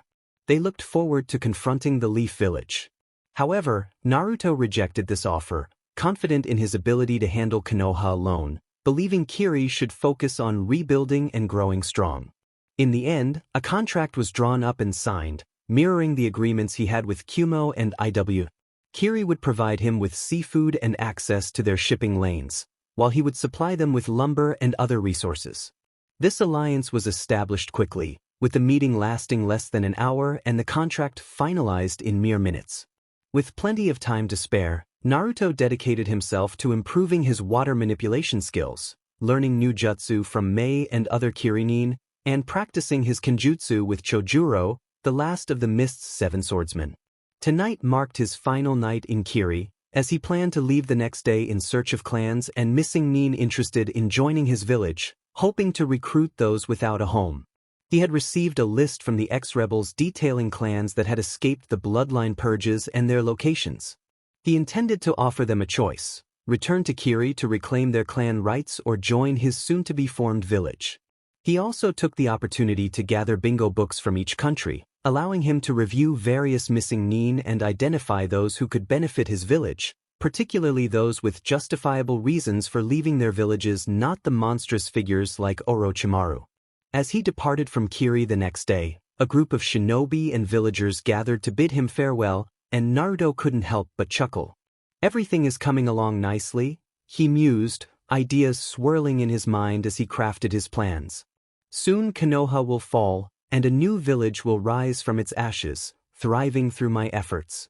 They looked forward to confronting the Leaf Village. However, Naruto rejected this offer, confident in his ability to handle Konoha alone, believing Kiri should focus on rebuilding and growing strong. In the end, a contract was drawn up and signed, mirroring the agreements he had with Kumo and IW. Kiri would provide him with seafood and access to their shipping lanes, while he would supply them with lumber and other resources. This alliance was established quickly, with the meeting lasting less than an hour and the contract finalized in mere minutes. With plenty of time to spare, Naruto dedicated himself to improving his water manipulation skills, learning new jutsu from Mei and other Kirinin, and practicing his kenjutsu with Chojuro, the last of the Mist's 7 swordsmen. Tonight marked his final night in Kiri, as he planned to leave the next day in search of clans and missing Nin interested in joining his village, hoping to recruit those without a home. He had received a list from the ex-rebels detailing clans that had escaped the bloodline purges and their locations. He intended to offer them a choice: return to Kiri to reclaim their clan rights or join his soon-to-be-formed village. He also took the opportunity to gather bingo books from each country, allowing him to review various missing Nin and identify those who could benefit his village, particularly those with justifiable reasons for leaving their villages, not the monstrous figures like Orochimaru. As he departed from Kiri the next day, a group of shinobi and villagers gathered to bid him farewell, and Naruto couldn't help but chuckle. Everything is coming along nicely, he mused, ideas swirling in his mind as he crafted his plans. Soon Konoha will fall, and a new village will rise from its ashes, thriving through my efforts.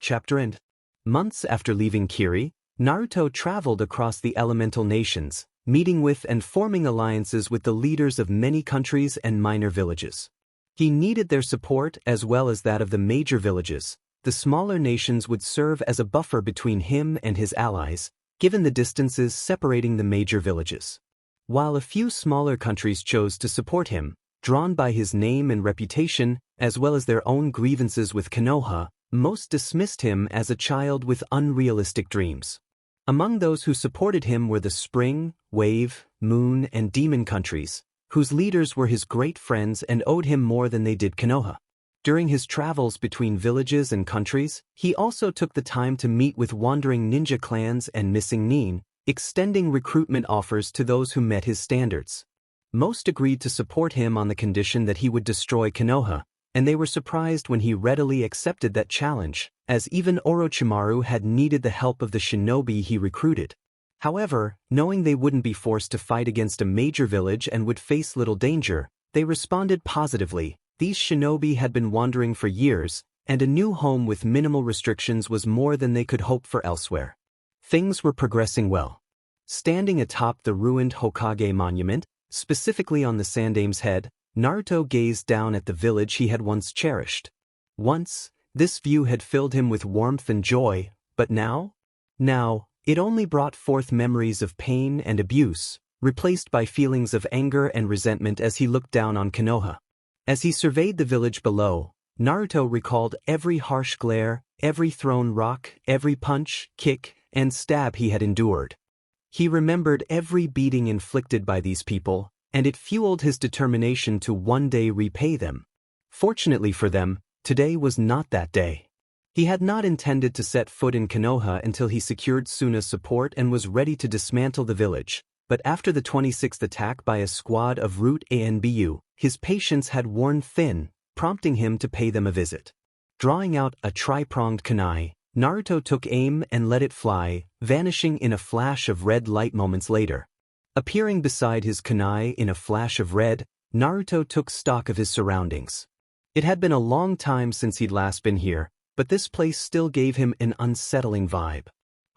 Chapter End. Months after leaving Kiri, Naruto traveled across the elemental nations, meeting with and forming alliances with the leaders of many countries and minor villages. He needed their support as well as that of the major villages. The smaller nations would serve as a buffer between him and his allies, given the distances separating the major villages. While a few smaller countries chose to support him, drawn by his name and reputation, as well as their own grievances with Konoha, most dismissed him as a child with unrealistic dreams. Among those who supported him were the Spring, Wave, Moon, and Demon countries, whose leaders were his great friends and owed him more than they did Konoha. During his travels between villages and countries, he also took the time to meet with wandering ninja clans and missing Nin, extending recruitment offers to those who met his standards. Most agreed to support him on the condition that he would destroy Konoha, and they were surprised when he readily accepted that challenge, as even Orochimaru had needed the help of the shinobi he recruited. However, knowing they wouldn't be forced to fight against a major village and would face little danger, they responded positively. These shinobi had been wandering for years, and a new home with minimal restrictions was more than they could hope for elsewhere. Things were progressing well. Standing atop the ruined Hokage monument, specifically on the Sandame's head, Naruto gazed down at the village he had once cherished. Once, this view had filled him with warmth and joy, but now? Now, it only brought forth memories of pain and abuse, replaced by feelings of anger and resentment as he looked down on Konoha. As he surveyed the village below, Naruto recalled every harsh glare, every thrown rock, every punch, kick, and stab he had endured. He remembered every beating inflicted by these people, and it fueled his determination to one day repay them. Fortunately for them, today was not that day. He had not intended to set foot in Konoha until he secured Suna's support and was ready to dismantle the village, but after the 26th attack by a squad of Root Anbu, his patience had worn thin, prompting him to pay them a visit. Drawing out a tri-pronged kunai, Naruto took aim and let it fly, vanishing in a flash of red light moments later. Appearing beside his kunai in a flash of red, Naruto took stock of his surroundings. It had been a long time since he'd last been here, but this place still gave him an unsettling vibe.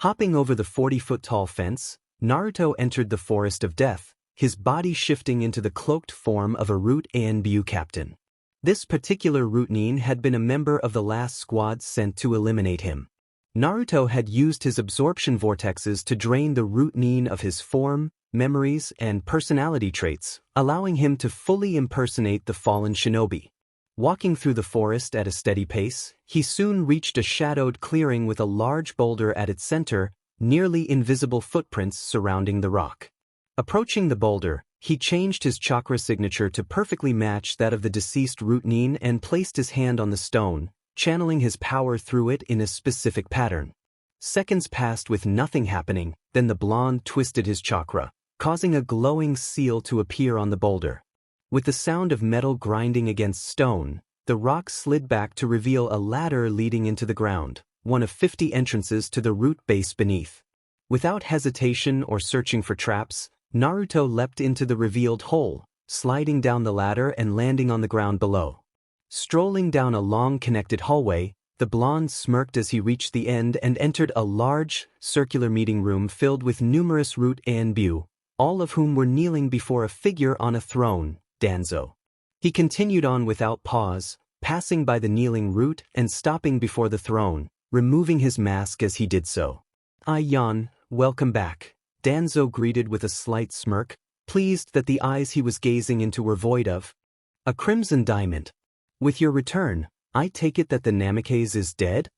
Hopping over the 40-foot-tall fence, Naruto entered the Forest of Death, his body shifting into the cloaked form of a Root Anbu captain. This particular Rootnin had been a member of the last squad sent to eliminate him. Naruto had used his absorption vortexes to drain the Rootnin of his form, memories, and personality traits, allowing him to fully impersonate the fallen shinobi. Walking through the forest at a steady pace, he soon reached a shadowed clearing with a large boulder at its center, nearly invisible footprints surrounding the rock. Approaching the boulder, he changed his chakra signature to perfectly match that of the deceased Rootnin and placed his hand on the stone, channeling his power through it in a specific pattern. Seconds passed with nothing happening, then the blonde twisted his chakra, causing a glowing seal to appear on the boulder. With the sound of metal grinding against stone, the rock slid back to reveal a ladder leading into the ground, one of 50 entrances to the root base beneath. Without hesitation or searching for traps, Naruto leapt into the revealed hole, sliding down the ladder and landing on the ground below. Strolling down a long connected hallway, the blonde smirked as he reached the end and entered a large, circular meeting room filled with numerous Root Anbu, all of whom were kneeling before a figure on a throne, Danzo. He continued on without pause, passing by the kneeling Root and stopping before the throne, removing his mask as he did so. "Yan, welcome back," Danzo greeted with a slight smirk, pleased that the eyes he was gazing into were void of a crimson diamond. "With your return, I take it that the Namikaze is dead?"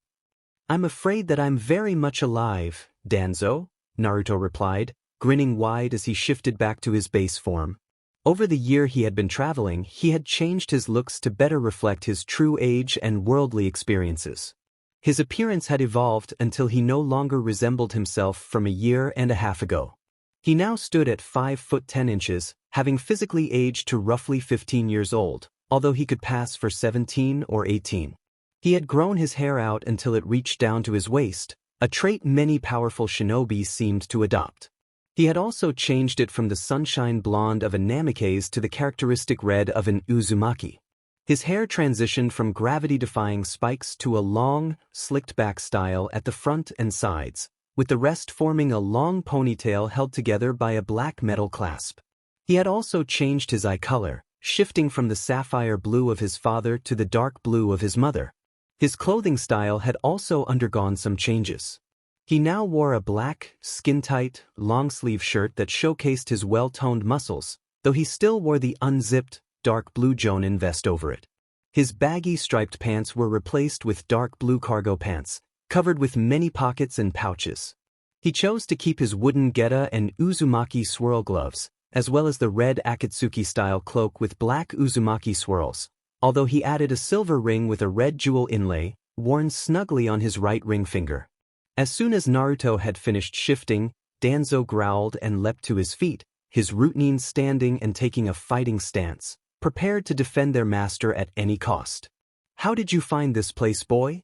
"I'm afraid that I'm very much alive, Danzo," Naruto replied, grinning wide as he shifted back to his base form. Over the year he had been traveling, he had changed his looks to better reflect his true age and worldly experiences. His appearance had evolved until he no longer resembled himself from a year and a half ago. He now stood at 5 foot 10 inches, having physically aged to roughly 15 years old, although he could pass for 17 or 18. He had grown his hair out until it reached down to his waist, a trait many powerful shinobi seemed to adopt. He had also changed it from the sunshine blonde of a Namikaze to the characteristic red of an Uzumaki. His hair transitioned from gravity-defying spikes to a long, slicked-back style at the front and sides, with the rest forming a long ponytail held together by a black metal clasp. He had also changed his eye color, shifting from the sapphire blue of his father to the dark blue of his mother. His clothing style had also undergone some changes. He now wore a black, skin-tight, long-sleeve shirt that showcased his well-toned muscles, though he still wore the unzipped, dark blue Jonin vest over it. His baggy striped pants were replaced with dark blue cargo pants, covered with many pockets and pouches. He chose to keep his wooden geta and Uzumaki swirl gloves, as well as the red Akatsuki-style cloak with black Uzumaki swirls, although he added a silver ring with a red jewel inlay, worn snugly on his right ring finger. As soon as Naruto had finished shifting, Danzo growled and leapt to his feet, his Rootnin standing and taking a fighting stance, prepared to defend their master at any cost. "How did you find this place, boy?"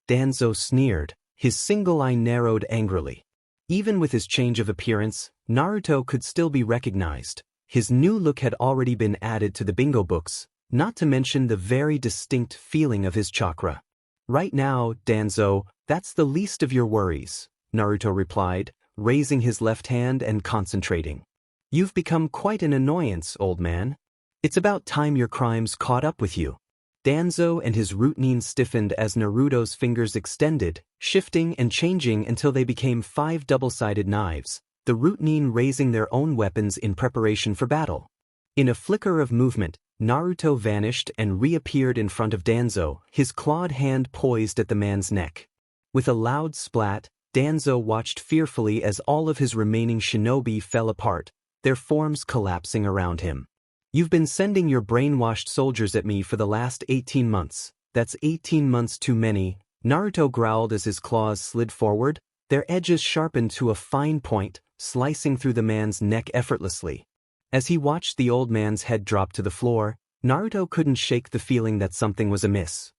Danzo sneered, his single eye narrowed angrily. Even with his change of appearance, Naruto could still be recognized. His new look had already been added to the bingo books, not to mention the very distinct feeling of his chakra. "Right now, Danzo, that's the least of your worries," Naruto replied, raising his left hand and concentrating. "You've become quite an annoyance, old man. It's about time your crimes caught up with you." Danzo and his Rootnin stiffened as Naruto's fingers extended, shifting and changing until they became 5 double-sided knives, the Rootnin raising their own weapons in preparation for battle. In a flicker of movement, Naruto vanished and reappeared in front of Danzo, his clawed hand poised at the man's neck. With a loud splat, Danzo watched fearfully as all of his remaining shinobi fell apart, their forms collapsing around him. You've been sending your brainwashed soldiers at me for the last 18 months. That's 18 months too many, Naruto growled as his claws slid forward, their edges sharpened to a fine point, slicing through the man's neck effortlessly. As he watched the old man's head drop to the floor, Naruto couldn't shake the feeling that something was amiss.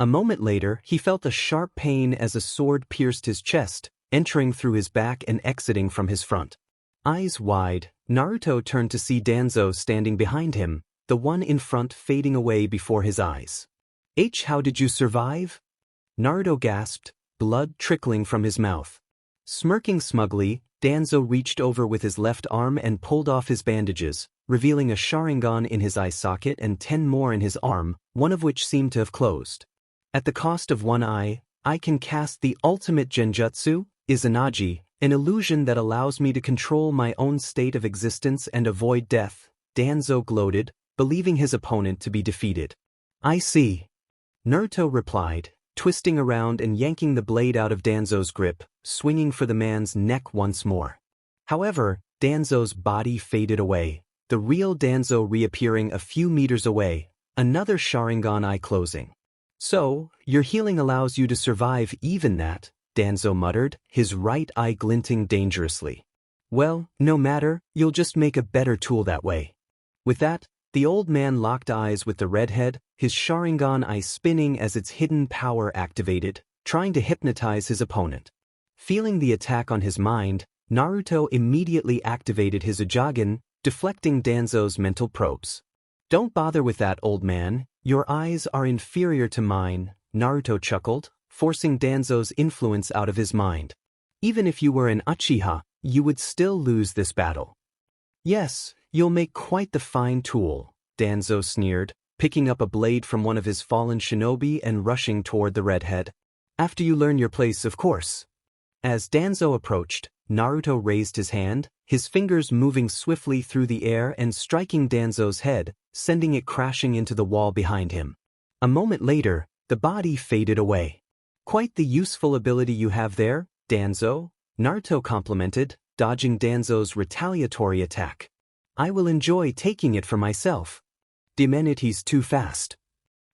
A moment later, he felt a sharp pain as a sword pierced his chest, entering through his back and exiting from his front. Eyes wide, Naruto turned to see Danzo standing behind him, the one in front fading away before his eyes. How did you survive? Naruto gasped, blood trickling from his mouth. Smirking smugly, Danzo reached over with his left arm and pulled off his bandages, revealing a Sharingan in his eye socket and 10 more in his arm, one of which seemed to have closed. At the cost of one eye, I can cast the ultimate genjutsu, Izanagi, an illusion that allows me to control my own state of existence and avoid death, Danzo gloated, believing his opponent to be defeated. I see. Naruto replied, twisting around and yanking the blade out of Danzo's grip, swinging for the man's neck once more. However, Danzo's body faded away, the real Danzo reappearing a few meters away, another Sharingan eye closing. So, your healing allows you to survive even that, Danzo muttered, his right eye glinting dangerously. Well, no matter, you'll just make a better tool that way. With that, the old man locked eyes with the redhead, his Sharingan eye spinning as its hidden power activated, trying to hypnotize his opponent. Feeling the attack on his mind, Naruto immediately activated his Uchiha, deflecting Danzo's mental probes. Don't bother with that, old man, your eyes are inferior to mine, Naruto chuckled, forcing Danzo's influence out of his mind. Even if you were an Uchiha, you would still lose this battle. Yes, you'll make quite the fine tool, Danzo sneered, picking up a blade from one of his fallen shinobi and rushing toward the redhead. After you learn your place, of course. As Danzo approached, Naruto raised his hand, his fingers moving swiftly through the air and striking Danzo's head, sending it crashing into the wall behind him. A moment later, the body faded away. Quite the useful ability you have there, Danzo, Naruto complimented, dodging Danzo's retaliatory attack. I will enjoy taking it for myself. Dimenity's too fast.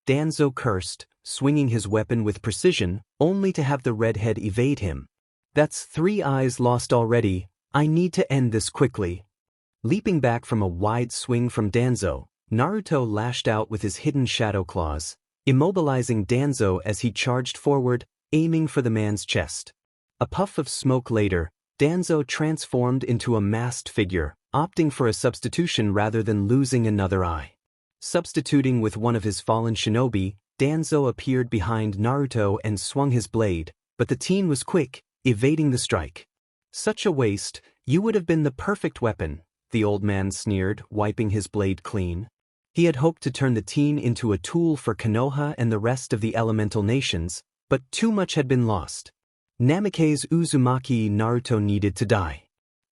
Danzo cursed, swinging his weapon with precision, only to have the redhead evade him. That's 3 eyes lost already, I need to end this quickly. Leaping back from a wide swing from Danzo, Naruto lashed out with his hidden shadow claws, immobilizing Danzo as he charged forward, aiming for the man's chest. A puff of smoke later, Danzo transformed into a masked figure, opting for a substitution rather than losing another eye. Substituting with one of his fallen shinobi, Danzo appeared behind Naruto and swung his blade, but the teen was quick, evading the strike. Such a waste, you would have been the perfect weapon, the old man sneered, wiping his blade clean. He had hoped to turn the teen into a tool for Konoha and the rest of the elemental nations, but too much had been lost. Namikaze Uzumaki Naruto needed to die.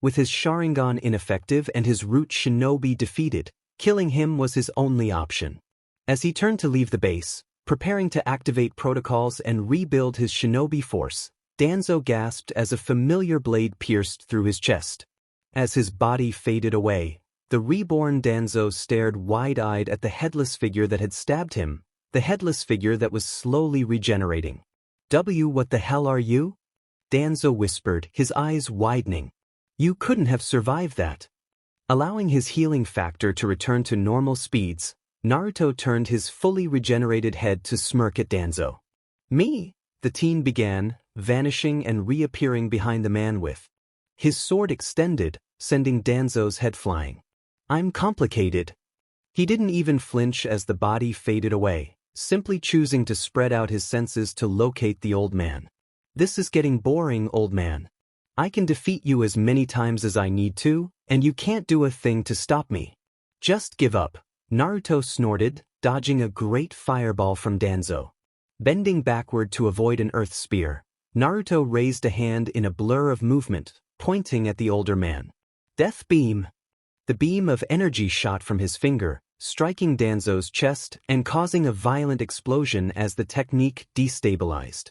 With his Sharingan ineffective and his root shinobi defeated, killing him was his only option. As he turned to leave the base, preparing to activate protocols and rebuild his shinobi force, Danzo gasped as a familiar blade pierced through his chest. As his body faded away, the reborn Danzo stared wide-eyed at the headless figure that had stabbed him, the headless figure that was slowly regenerating. What the hell are you? Danzo whispered, his eyes widening. You couldn't have survived that. Allowing his healing factor to return to normal speeds, Naruto turned his fully regenerated head to smirk at Danzo. Me? The teen began, vanishing and reappearing behind the man with his sword extended, sending Danzo's head flying. I'm complicated. He didn't even flinch as the body faded away, simply choosing to spread out his senses to locate the old man. This is getting boring, old man. I can defeat you as many times as I need to, and you can't do a thing to stop me. Just give up, Naruto snorted, dodging a great fireball from Danzo. Bending backward to avoid an earth spear, Naruto raised a hand in a blur of movement, pointing at the older man. Death beam. The beam of energy shot from his finger, striking Danzo's chest and causing a violent explosion as the technique destabilized.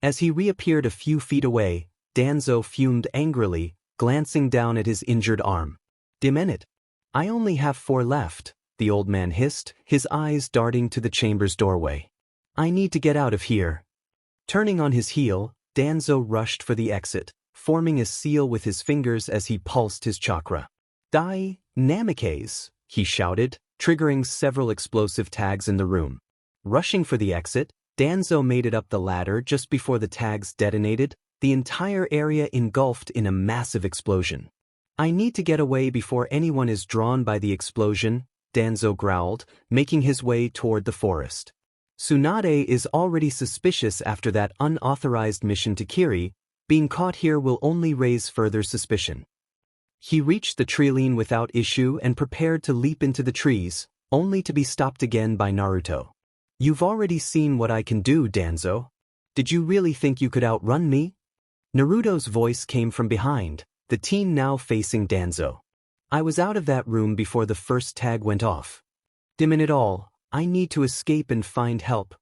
As he reappeared a few feet away, Danzo fumed angrily, glancing down at his injured arm. "Damn it. I only have 4 left," the old man hissed, his eyes darting to the chamber's doorway. "I need to get out of here." Turning on his heel, Danzo rushed for the exit, forming a seal with his fingers as he pulsed his chakra. "Die, Namikaze," he shouted, triggering several explosive tags in the room. Rushing for the exit, Danzo made it up the ladder just before the tags detonated, the entire area engulfed in a massive explosion. "I need to get away before anyone is drawn by the explosion," Danzo growled, making his way toward the forest. Tsunade is already suspicious after that unauthorized mission to Kiri. Being caught here will only raise further suspicion. He reached the treeline without issue and prepared to leap into the trees, only to be stopped again by Naruto. "You've already seen what I can do, Danzo. Did you really think you could outrun me?" Naruto's voice came from behind, the teen now facing Danzo. "I was out of that room before the first tag went off. Damn it all, I need to escape and find help."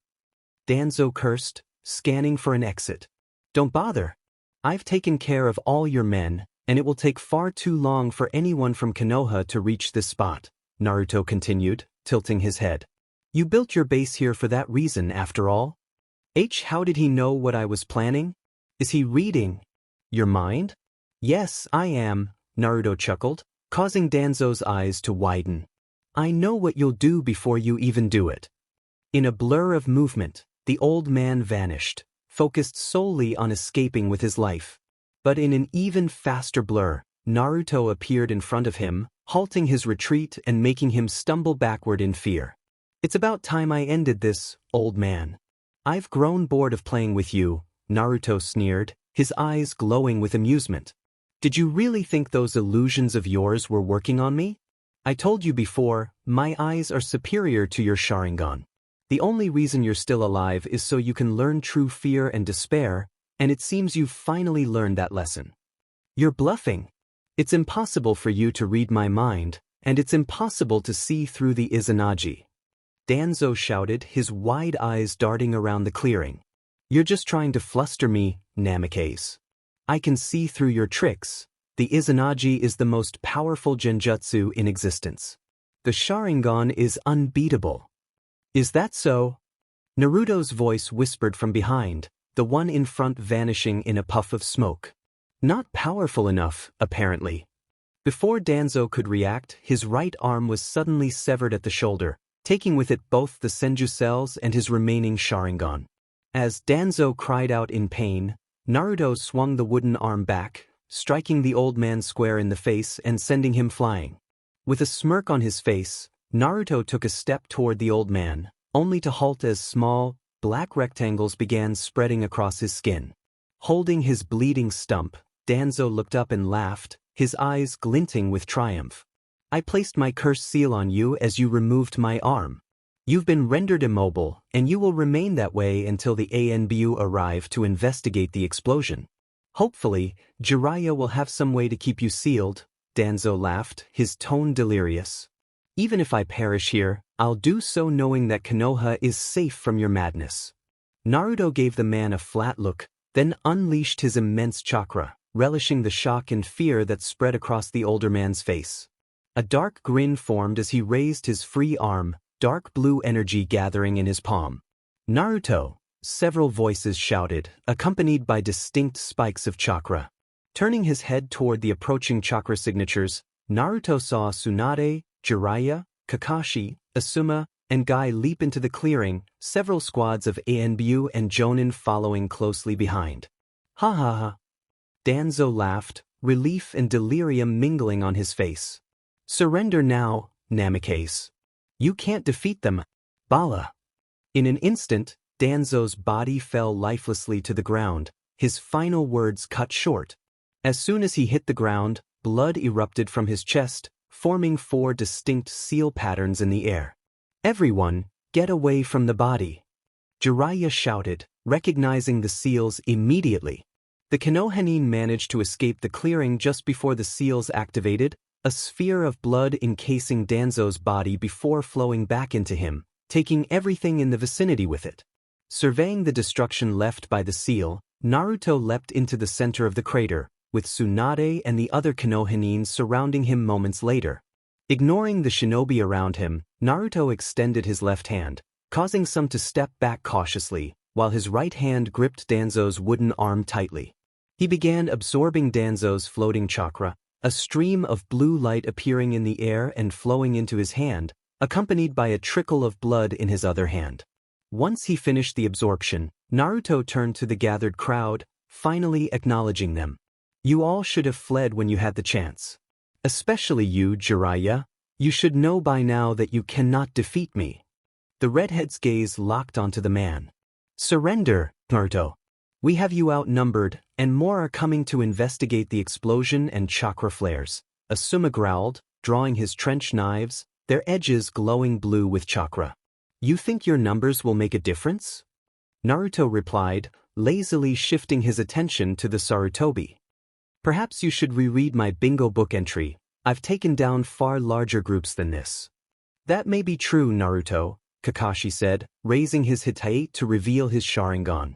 Danzo cursed, scanning for an exit. "Don't bother. I've taken care of all your men, and it will take far too long for anyone from Konoha to reach this spot," Naruto continued, tilting his head. "You built your base here for that reason, after all. How did he know what I was planning? Is he reading your mind?" "Yes, I am," Naruto chuckled, causing Danzo's eyes to widen. "I know what you'll do before you even do it." In a blur of movement, the old man vanished, focused solely on escaping with his life. But in an even faster blur, Naruto appeared in front of him, halting his retreat and making him stumble backward in fear. "It's about time I ended this, old man. I've grown bored of playing with you," Naruto sneered, his eyes glowing with amusement. "Did you really think those illusions of yours were working on me? I told you before, my eyes are superior to your Sharingan. The only reason you're still alive is so you can learn true fear and despair, and it seems you've finally learned that lesson. You're bluffing. It's impossible for you to read my mind, and it's impossible to see through the Izanagi." Danzo shouted, his wide eyes darting around the clearing. "You're just trying to fluster me, Namikaze. I can see through your tricks. The Izanagi is the most powerful genjutsu in existence. The Sharingan is unbeatable." "Is that so?" Naruto's voice whispered from behind, the one in front vanishing in a puff of smoke. "Not powerful enough, apparently." Before Danzo could react, his right arm was suddenly severed at the shoulder, taking with it both the Senju cells and his remaining Sharingan. As Danzo cried out in pain, Naruto swung the wooden arm back, striking the old man square in the face and sending him flying. With a smirk on his face, Naruto took a step toward the old man, only to halt as small, black rectangles began spreading across his skin. Holding his bleeding stump, Danzo looked up and laughed, his eyes glinting with triumph. "I placed my curse seal on you as you removed my arm. You've been rendered immobile, and you will remain that way until the ANBU arrive to investigate the explosion. Hopefully, Jiraiya will have some way to keep you sealed," Danzo laughed, his tone delirious. "Even if I perish here, I'll do so knowing that Konoha is safe from your madness." Naruto gave the man a flat look, then unleashed his immense chakra, relishing the shock and fear that spread across the older man's face. A dark grin formed as he raised his free arm, dark blue energy gathering in his palm. "Naruto!" several voices shouted, accompanied by distinct spikes of chakra. Turning his head toward the approaching chakra signatures, Naruto saw Tsunade, Jiraiya, Kakashi, Asuma, and Guy leap into the clearing, several squads of ANBU and Jonin following closely behind. "Ha ha ha." Danzo laughed, relief and delirium mingling on his face. "Surrender now, Namikaze. You can't defeat them, Bala." In an instant, Danzo's body fell lifelessly to the ground, his final words cut short. As soon as he hit the ground, blood erupted from his chest, forming 4 distinct seal patterns in the air. "Everyone, get away from the body," Jiraiya shouted, recognizing the seals immediately. The Konohanin managed to escape the clearing just before the seals activated, a sphere of blood encasing Danzo's body before flowing back into him, taking everything in the vicinity with it. Surveying the destruction left by the seal, Naruto leapt into the center of the crater, with Tsunade and the other Konohanins surrounding him moments later. Ignoring the shinobi around him, Naruto extended his left hand, causing some to step back cautiously, while his right hand gripped Danzo's wooden arm tightly. He began absorbing Danzo's floating chakra, a stream of blue light appearing in the air and flowing into his hand, accompanied by a trickle of blood in his other hand. Once he finished the absorption, Naruto turned to the gathered crowd, finally acknowledging them. You all should have fled when you had the chance. Especially you, Jiraiya. You should know by now that you cannot defeat me. The redhead's gaze locked onto the man. Surrender, Naruto. We have you outnumbered, and more are coming to investigate the explosion and chakra flares. Asuma growled, drawing his trench knives, their edges glowing blue with chakra. You think your numbers will make a difference? Naruto replied, lazily shifting his attention to the Sarutobi. Perhaps you should reread my bingo book entry. I've taken down far larger groups than this. That may be true, Naruto, Kakashi said, raising his hitai to reveal his Sharingan.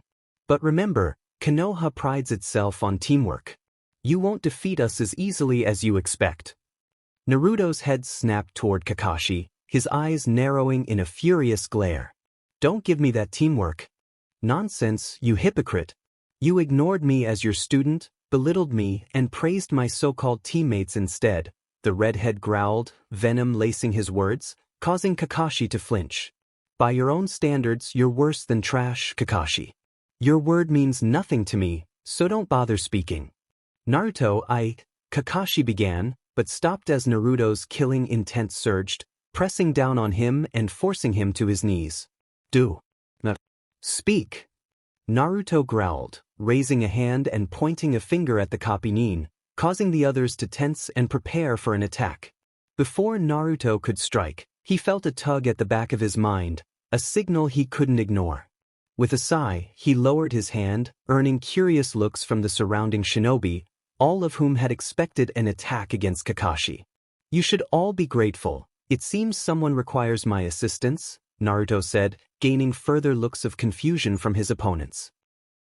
But remember, Konoha prides itself on teamwork. You won't defeat us as easily as you expect. Naruto's head snapped toward Kakashi, his eyes narrowing in a furious glare. Don't give me that teamwork. Nonsense, you hypocrite. You ignored me as your student, belittled me, and praised my so-called teammates instead, the redhead growled, venom lacing his words, causing Kakashi to flinch. By your own standards, you're worse than trash, Kakashi. Your word means nothing to me, so don't bother speaking. Naruto, Kakashi began, but stopped as Naruto's killing intent surged, pressing down on him and forcing him to his knees. Speak. Naruto growled, raising a hand and pointing a finger at the Kapinin, causing the others to tense and prepare for an attack. Before Naruto could strike, he felt a tug at the back of his mind, a signal he couldn't ignore. With a sigh, he lowered his hand, earning curious looks from the surrounding shinobi, all of whom had expected an attack against Kakashi. You should all be grateful. It seems someone requires my assistance, Naruto said, gaining further looks of confusion from his opponents.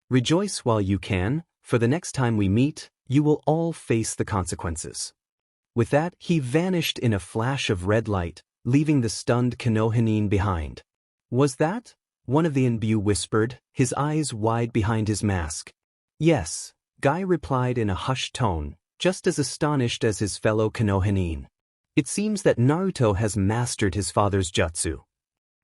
Rejoice while you can, for the next time we meet, you will all face the consequences. With that, he vanished in a flash of red light, leaving the stunned Konohanin behind. Was that? One of the Imbu whispered, his eyes wide behind his mask. Yes, Guy replied in a hushed tone, just as astonished as his fellow Konohanin. It seems that Naruto has mastered his father's jutsu.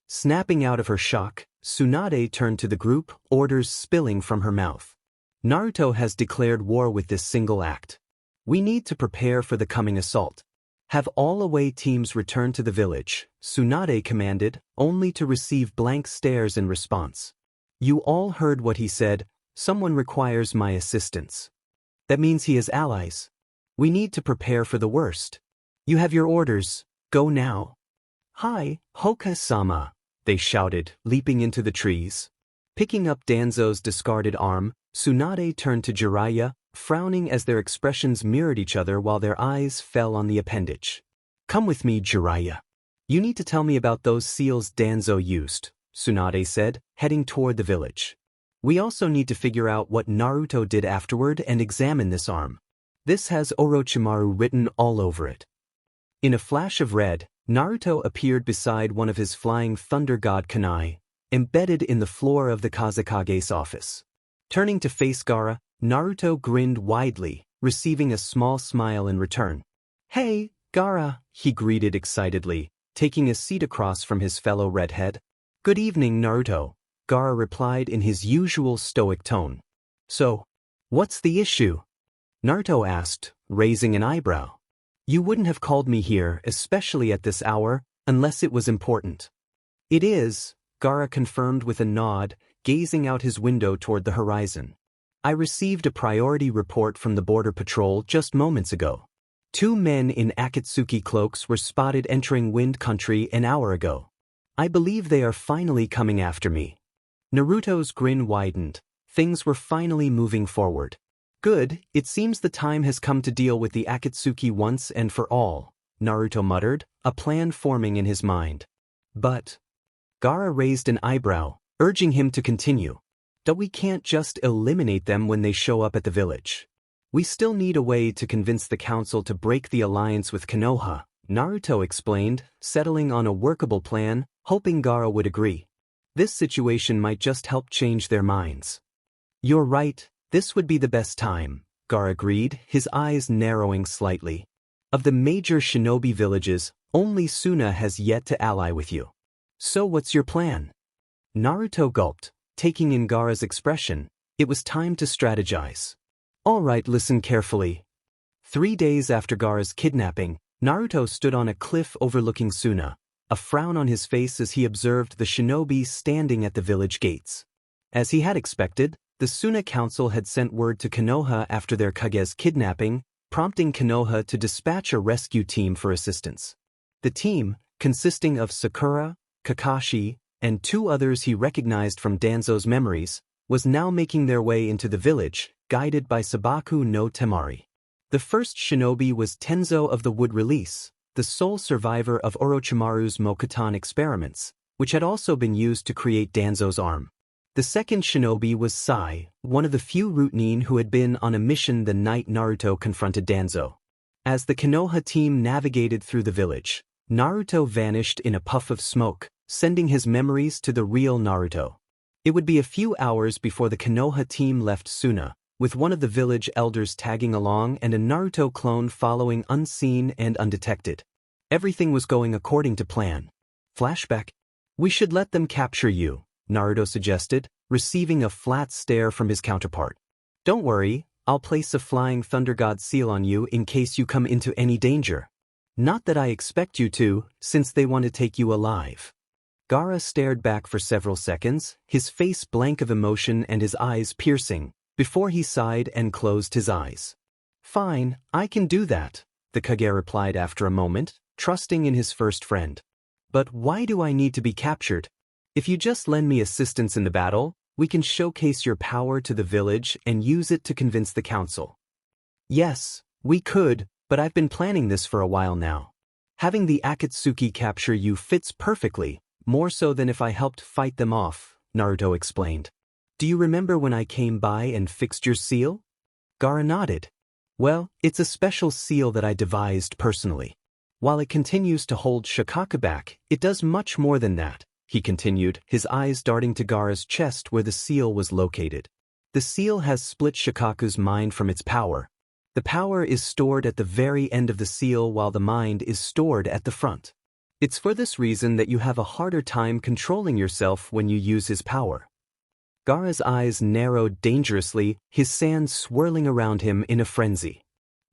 Snapping out of her shock, Tsunade turned to the group, orders spilling from her mouth. Naruto has declared war with this single act. We need to prepare for the coming assault. Have all away teams return to the village, Tsunade commanded, only to receive blank stares in response. You all heard what he said, someone requires my assistance. That means he has allies. We need to prepare for the worst. You have your orders, go now. Hi, Hokage-sama, they shouted, leaping into the trees. Picking up Danzo's discarded arm, Tsunade turned to Jiraiya, frowning as their expressions mirrored each other while their eyes fell on the appendage. Come with me, Jiraiya. You need to tell me about those seals Danzo used, Tsunade said, heading toward the village. We also need to figure out what Naruto did afterward and examine this arm. This has Orochimaru written all over it. In a flash of red, Naruto appeared beside one of his flying thunder god kunai, embedded in the floor of the Kazekage's office. Turning to face Gaara, Naruto grinned widely, receiving a small smile in return. Hey, Gaara, he greeted excitedly, taking a seat across from his fellow redhead. Good evening, Naruto, Gaara replied in his usual stoic tone. So, what's the issue? Naruto asked, raising an eyebrow. You wouldn't have called me here, especially at this hour, unless it was important. It is, Gaara confirmed with a nod, gazing out his window toward the horizon. I received a priority report from the border patrol just moments ago. 2 men in Akatsuki cloaks were spotted entering Wind Country an hour ago. I believe they are finally coming after me. Naruto's grin widened. Things were finally moving forward. Good, it seems the time has come to deal with the Akatsuki once and for all, Naruto muttered, a plan forming in his mind. But Gaara raised an eyebrow, urging him to continue. We can't just eliminate them when they show up at the village. We still need a way to convince the council to break the alliance with Konoha, Naruto explained, settling on a workable plan, hoping Gaara would agree. This situation might just help change their minds. You're right, this would be the best time, Gaara agreed, his eyes narrowing slightly. Of the major shinobi villages, only Suna has yet to ally with you. So what's your plan? Naruto gulped, taking in Gaara's expression. It was time to strategize. All right, listen carefully. 3 days after Gaara's kidnapping, Naruto stood on a cliff overlooking Suna, a frown on his face as he observed the shinobi standing at the village gates. As he had expected, the Suna council had sent word to Konoha after their Kage's kidnapping, prompting Konoha to dispatch a rescue team for assistance. The team, consisting of Sakura, Kakashi, and 2 others he recognized from Danzo's memories, was now making their way into the village, guided by Sabaku no Temari. The first shinobi was Tenzo of the Wood Release, the sole survivor of Orochimaru's Mokutan experiments, which had also been used to create Danzo's arm. The second shinobi was Sai, one of the few Routine who had been on a mission the night Naruto confronted Danzo. As the Konoha team navigated through the village, Naruto vanished in a puff of smoke, sending his memories to the real Naruto. It would be a few hours before the Konoha team left Suna, with one of the village elders tagging along and a Naruto clone following unseen and undetected. Everything was going according to plan. Flashback. We should let them capture you, Naruto suggested, receiving a flat stare from his counterpart. Don't worry, I'll place a flying Thunder God seal on you in case you come into any danger. Not that I expect you to, since they want to take you alive. Gaara stared back for several seconds, his face blank of emotion and his eyes piercing, before he sighed and closed his eyes. Fine, I can do that, the Kage replied after a moment, trusting in his first friend. But why do I need to be captured? If you just lend me assistance in the battle, we can showcase your power to the village and use it to convince the council. Yes, we could, but I've been planning this for a while now. Having the Akatsuki capture you fits perfectly, more so than if I helped fight them off, Naruto explained. Do you remember when I came by and fixed your seal? Gaara nodded. Well, it's a special seal that I devised personally. While it continues to hold Shikaku back, it does much more than that, he continued, his eyes darting to Gaara's chest where the seal was located. The seal has split Shikaku's mind from its power. The power is stored at the very end of the seal while the mind is stored at the front. It's for this reason that you have a harder time controlling yourself when you use his power. Gaara's eyes narrowed dangerously, his sand swirling around him in a frenzy.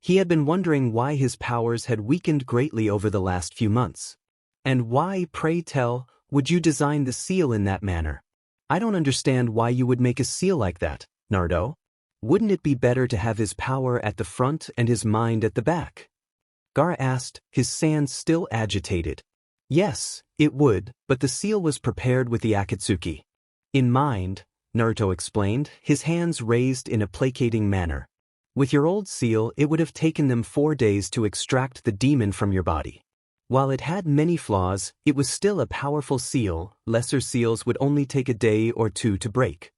He had been wondering why his powers had weakened greatly over the last few months. And why, pray tell, would you design the seal in that manner? I don't understand why you would make a seal like that, Naruto. Wouldn't it be better to have his power at the front and his mind at the back? Gaara asked, his sand still agitated. Yes, it would, but the seal was prepared with the Akatsuki in mind, Naruto explained, his hands raised in a placating manner. With your old seal, it would have taken them 4 days to extract the demon from your body. While it had many flaws, it was still a powerful seal. Lesser seals would only take a day or 2 to break.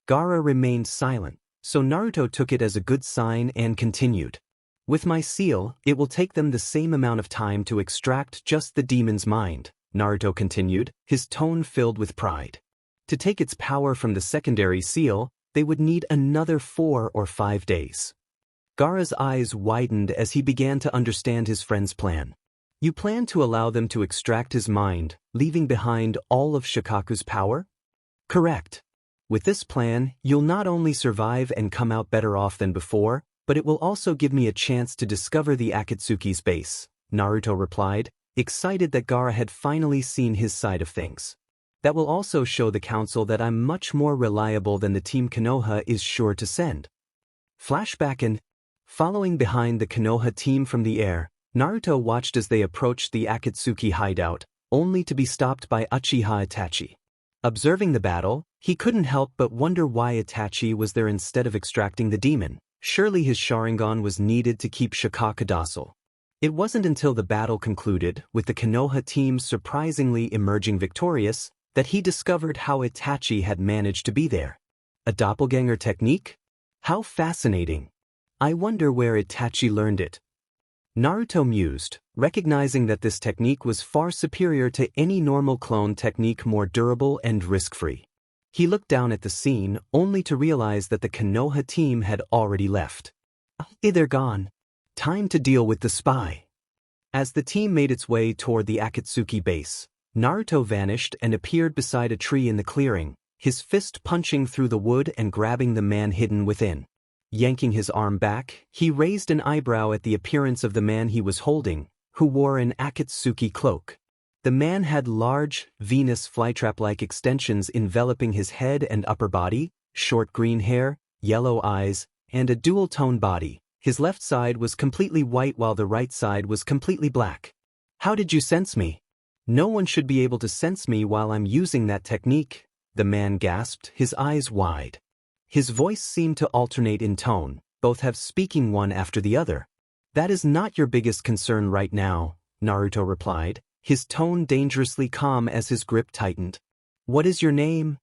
Gaara remained silent, so Naruto took it as a good sign and continued. With my seal, it will take them the same amount of time to extract just the demon's mind, Naruto continued, his tone filled with pride. To take its power from the secondary seal, they would need another 4 or 5 days. Gaara's eyes widened as he began to understand his friend's plan. You plan to allow them to extract his mind, leaving behind all of Shikaku's power? Correct. With this plan, you'll not only survive and come out better off than before, but it will also give me a chance to discover the Akatsuki's base, Naruto replied, excited that Gaara had finally seen his side of things. That will also show the council that I'm much more reliable than the team Konoha is sure to send. Flashback. And following behind the Konoha team from the air, Naruto watched as they approached the Akatsuki hideout, only to be stopped by Uchiha Itachi. Observing the battle, he couldn't help but wonder why Itachi was there instead of extracting the demon. Surely his Sharingan was needed to keep Shikaka docile. It wasn't until the battle concluded, with the Konoha team surprisingly emerging victorious, that he discovered how Itachi had managed to be there. A doppelganger technique? How fascinating. I wonder where Itachi learned it. Naruto mused, recognizing that this technique was far superior to any normal clone technique, more durable and risk-free. He looked down at the scene, only to realize that the Konoha team had already left. They're gone. Time to deal with the spy. As the team made its way toward the Akatsuki base, Naruto vanished and appeared beside a tree in the clearing, his fist punching through the wood and grabbing the man hidden within. Yanking his arm back, he raised an eyebrow at the appearance of the man he was holding, who wore an Akatsuki cloak. The man had large, Venus flytrap-like extensions enveloping his head and upper body, short green hair, yellow eyes, and a dual-tone body. His left side was completely white while the right side was completely black. How did you sense me? No one should be able to sense me while I'm using that technique, the man gasped, his eyes wide. His voice seemed to alternate in tone, both halves speaking one after the other. That is not your biggest concern right now, Naruto replied, his tone dangerously calm as his grip tightened. What is your name?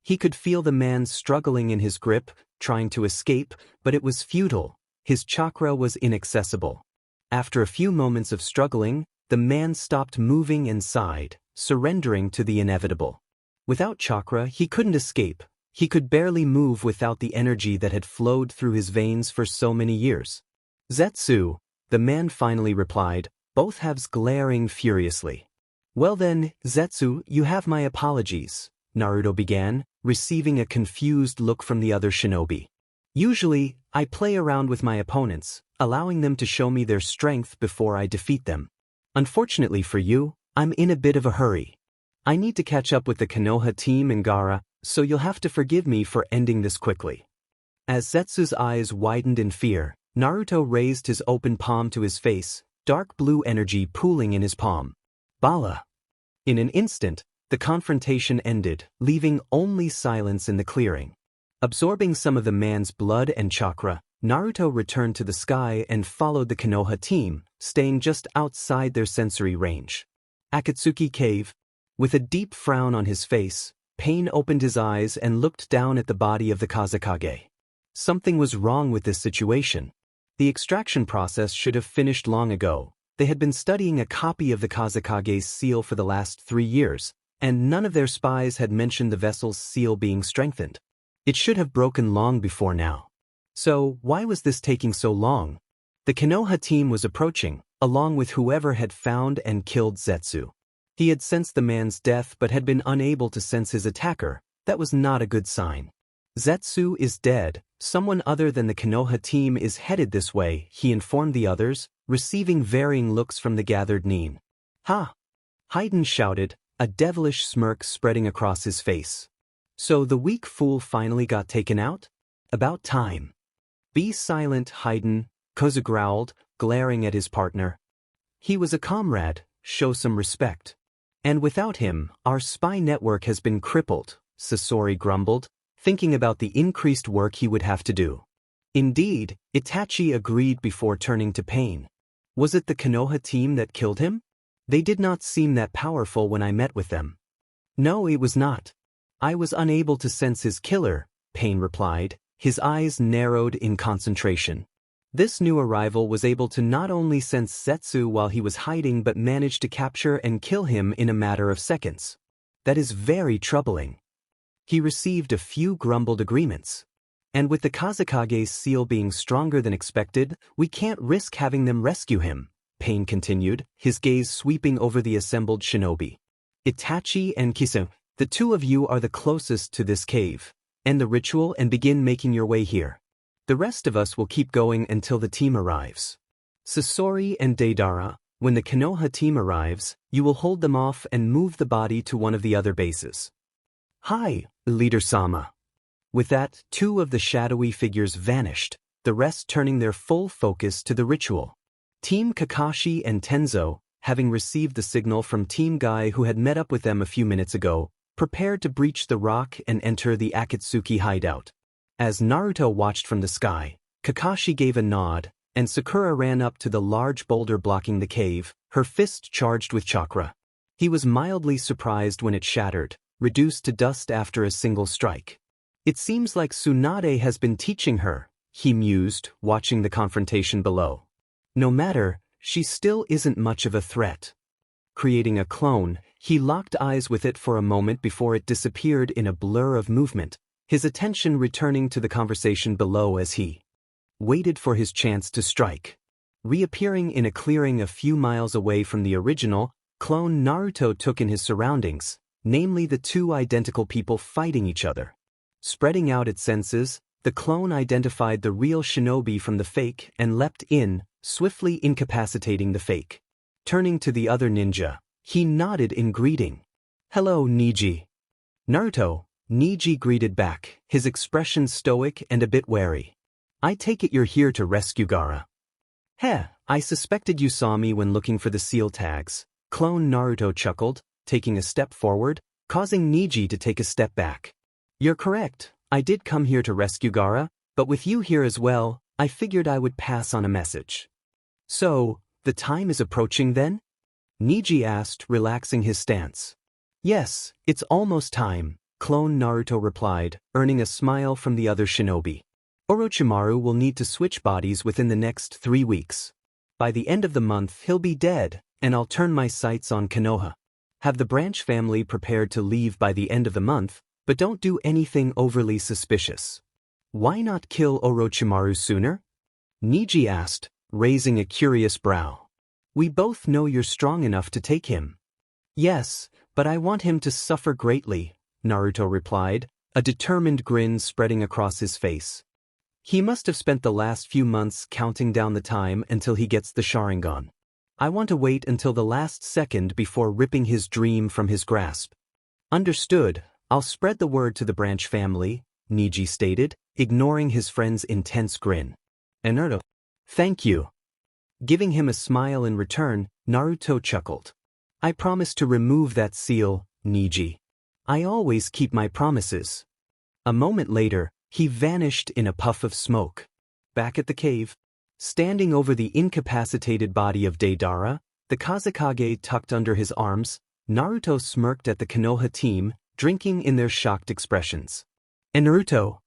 He could feel the man struggling in his grip, trying to escape, but it was futile. His chakra was inaccessible. After a few moments of struggling, the man stopped moving and sighed, surrendering to the inevitable. Without chakra, he couldn't escape. He could barely move without the energy that had flowed through his veins for so many years. Zetsu, the man finally replied, both halves glaring furiously. Well then, Zetsu, you have my apologies, Naruto began, receiving a confused look from the other shinobi. Usually, I play around with my opponents, allowing them to show me their strength before I defeat them. Unfortunately for you, I'm in a bit of a hurry. I need to catch up with the Konoha team in Gaara, so you'll have to forgive me for ending this quickly. As Zetsu's eyes widened in fear, Naruto raised his open palm to his face, dark blue energy pooling in his palm. Bala. In an instant, the confrontation ended, leaving only silence in the clearing. Absorbing some of the man's blood and chakra, Naruto returned to the sky and followed the Konoha team, staying just outside their sensory range. Akatsuki Cave. With a deep frown on his face, Pain opened his eyes and looked down at the body of the Kazekage. Something was wrong with this situation. The extraction process should have finished long ago. They had been studying a copy of the Kazekage's seal for the last 3 years, and none of their spies had mentioned the vessel's seal being strengthened. It should have broken long before now. So, why was this taking so long? The Konoha team was approaching, along with whoever had found and killed Zetsu. He had sensed the man's death but had been unable to sense his attacker. That was not a good sign. Zetsu is dead. Someone other than the Konoha team is headed this way, he informed the others, receiving varying looks from the gathered nin. Ha! Haydn shouted, a devilish smirk spreading across his face. So the weak fool finally got taken out? About time. Be silent, Haydn, Koza growled, glaring at his partner. He was a comrade, show some respect. And without him, our spy network has been crippled, Sasori grumbled, thinking about the increased work he would have to do. Indeed, Itachi agreed before turning to Pain. Was it the Konoha team that killed him? They did not seem that powerful when I met with them. No, it was not. I was unable to sense his killer, Pain replied, his eyes narrowed in concentration. This new arrival was able to not only sense Zetsu while he was hiding but managed to capture and kill him in a matter of seconds. That is very troubling. He received a few grumbled agreements. And with the Kazekage's seal being stronger than expected, we can't risk having them rescue him, Pain continued, his gaze sweeping over the assembled shinobi. Itachi and Kisu, the two of you are the closest to this cave. End the ritual and begin making your way here. The rest of us will keep going until the team arrives. Sasori and Deidara, when the Konoha team arrives, you will hold them off and move the body to one of the other bases. Hi, Leader Sama. With that, 2 of the shadowy figures vanished, the rest turning their full focus to the ritual. Team Kakashi and Tenzo, having received the signal from Team Guy who had met up with them a few minutes ago, prepared to breach the rock and enter the Akatsuki hideout. As Naruto watched from the sky, Kakashi gave a nod, and Sakura ran up to the large boulder blocking the cave, her fist charged with chakra. He was mildly surprised when it shattered, reduced to dust after a single strike. It seems like Tsunade has been teaching her, he mused, watching the confrontation below. No matter, she still isn't much of a threat. Creating a clone, he locked eyes with it for a moment before it disappeared in a blur of movement, his attention returning to the conversation below as he waited for his chance to strike. Reappearing in a clearing a few miles away from the original, clone Naruto took in his surroundings, namely the two identical people fighting each other. Spreading out its senses, the clone identified the real shinobi from the fake and leapt in, swiftly incapacitating the fake. Turning to the other ninja, he nodded in greeting. "Hello, Niji." "Naruto," Niji greeted back, his expression stoic and a bit wary. "I take it you're here to rescue Gaara." "Heh, I suspected you saw me when looking for the seal tags," clone Naruto chuckled, taking a step forward, causing Niji to take a step back. "You're correct, I did come here to rescue Gaara, but with you here as well, I figured I would pass on a message." "So, the time is approaching then?" Niji asked, relaxing his stance. "Yes, it's almost time," clone Naruto replied, earning a smile from the other shinobi. "Orochimaru will need to switch bodies within the next 3 weeks. By the end of the month he'll be dead, and I'll turn my sights on Konoha. Have the branch family prepared to leave by the end of the month, but don't do anything overly suspicious." "Why not kill Orochimaru sooner?" Niji asked, raising a curious brow. "We both know you're strong enough to take him." "Yes, but I want him to suffer greatly," Naruto replied, a determined grin spreading across his face. "He must have spent the last few months counting down the time until he gets the Sharingan. I want to wait until the last second before ripping his dream from his grasp." "Understood, I'll spread the word to the branch family," Niji stated, ignoring his friend's intense grin. "Naruto, thank you." Giving him a smile in return, Naruto chuckled. "I promise to remove that seal, Niji. I always keep my promises." A moment later, he vanished in a puff of smoke. Back at the cave, standing over the incapacitated body of Deidara, the Kazekage tucked under his arms, Naruto smirked at the Konoha team, drinking in their shocked expressions. "And Naruto?"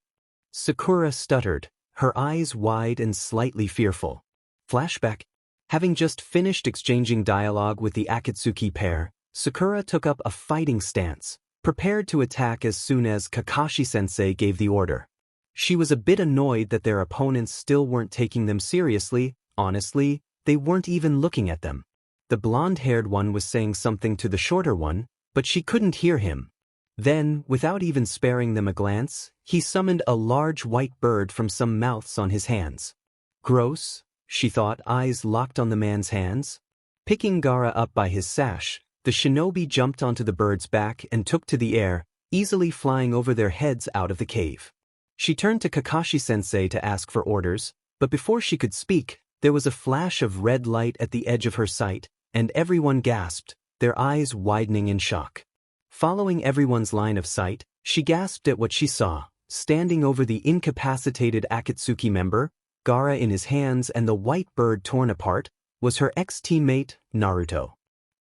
Sakura stuttered, her eyes wide and slightly fearful. Flashback. Having just finished exchanging dialogue with the Akatsuki pair, Sakura took up a fighting stance, prepared to attack as soon as Kakashi-sensei gave the order. She was a bit annoyed that their opponents still weren't taking them seriously. Honestly, they weren't even looking at them. The blonde-haired one was saying something to the shorter one, but she couldn't hear him. Then, without even sparing them a glance, he summoned a large white bird from some mouths on his hands. Gross, she thought, eyes locked on the man's hands. Picking Gaara up by his sash, the shinobi jumped onto the bird's back and took to the air, easily flying over their heads out of the cave. She turned to Kakashi-sensei to ask for orders, but before she could speak, there was a flash of red light at the edge of her sight, and everyone gasped, their eyes widening in shock. Following everyone's line of sight, she gasped at what she saw. Standing over the incapacitated Akatsuki member, Gaara in his hands and the white bird torn apart, was her ex-teammate, Naruto.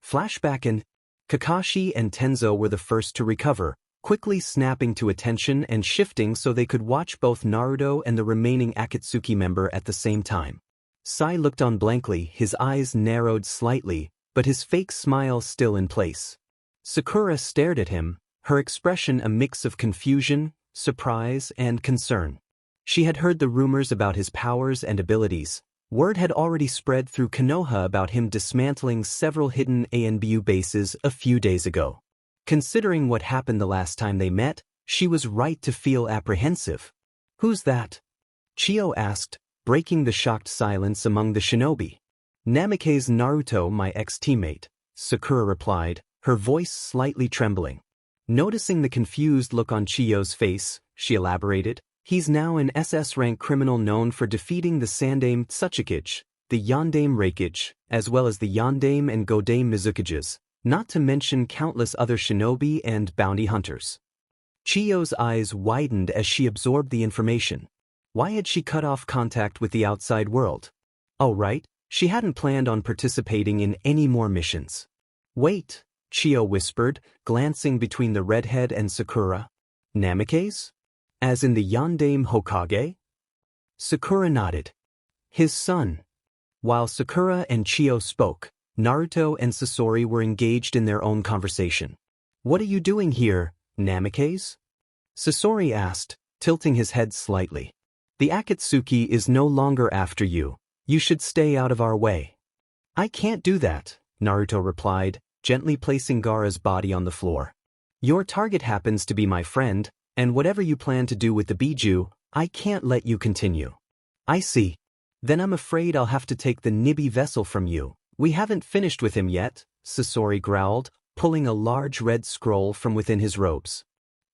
Flashback. And Kakashi and Tenzo were the first to recover, quickly snapping to attention and shifting so they could watch both Naruto and the remaining Akatsuki member at the same time. Sai looked on blankly, his eyes narrowed slightly, but his fake smile still in place. Sakura stared at him, her expression a mix of confusion, surprise, and concern. She had heard the rumors about his powers and abilities. Word had already spread through Konoha about him dismantling several hidden ANBU bases a few days ago. Considering what happened the last time they met, she was right to feel apprehensive. "Who's that?" Chiyo asked, breaking the shocked silence among the shinobi. "Namake's Naruto, my ex-teammate," Sakura replied, her voice slightly trembling. Noticing the confused look on Chiyo's face, she elaborated, "He's now an SS-rank criminal known for defeating the Sandaime Tsuchikage, the Yondaime Reikage, as well as the Yondaime and Godaime Mizukages, not to mention countless other shinobi and bounty hunters." Chiyo's eyes widened as she absorbed the information. Why had she cut off contact with the outside world? Oh right, she hadn't planned on participating in any more missions. Wait, Chiyo whispered, glancing between the redhead and Sakura. Namikaze? As in the Yondaime Hokage? Sakura nodded. His son. While Sakura and Chiyo spoke, Naruto and Sasori were engaged in their own conversation. What are you doing here, Namikaze? Sasori asked, tilting his head slightly. The Akatsuki is no longer after you. You should stay out of our way. I can't do that, Naruto replied, gently placing Gaara's body on the floor. Your target happens to be my friend, and whatever you plan to do with the Biju, I can't let you continue. I see. Then I'm afraid I'll have to take the Nibi vessel from you. We haven't finished with him yet, Sasori growled, pulling a large red scroll from within his robes.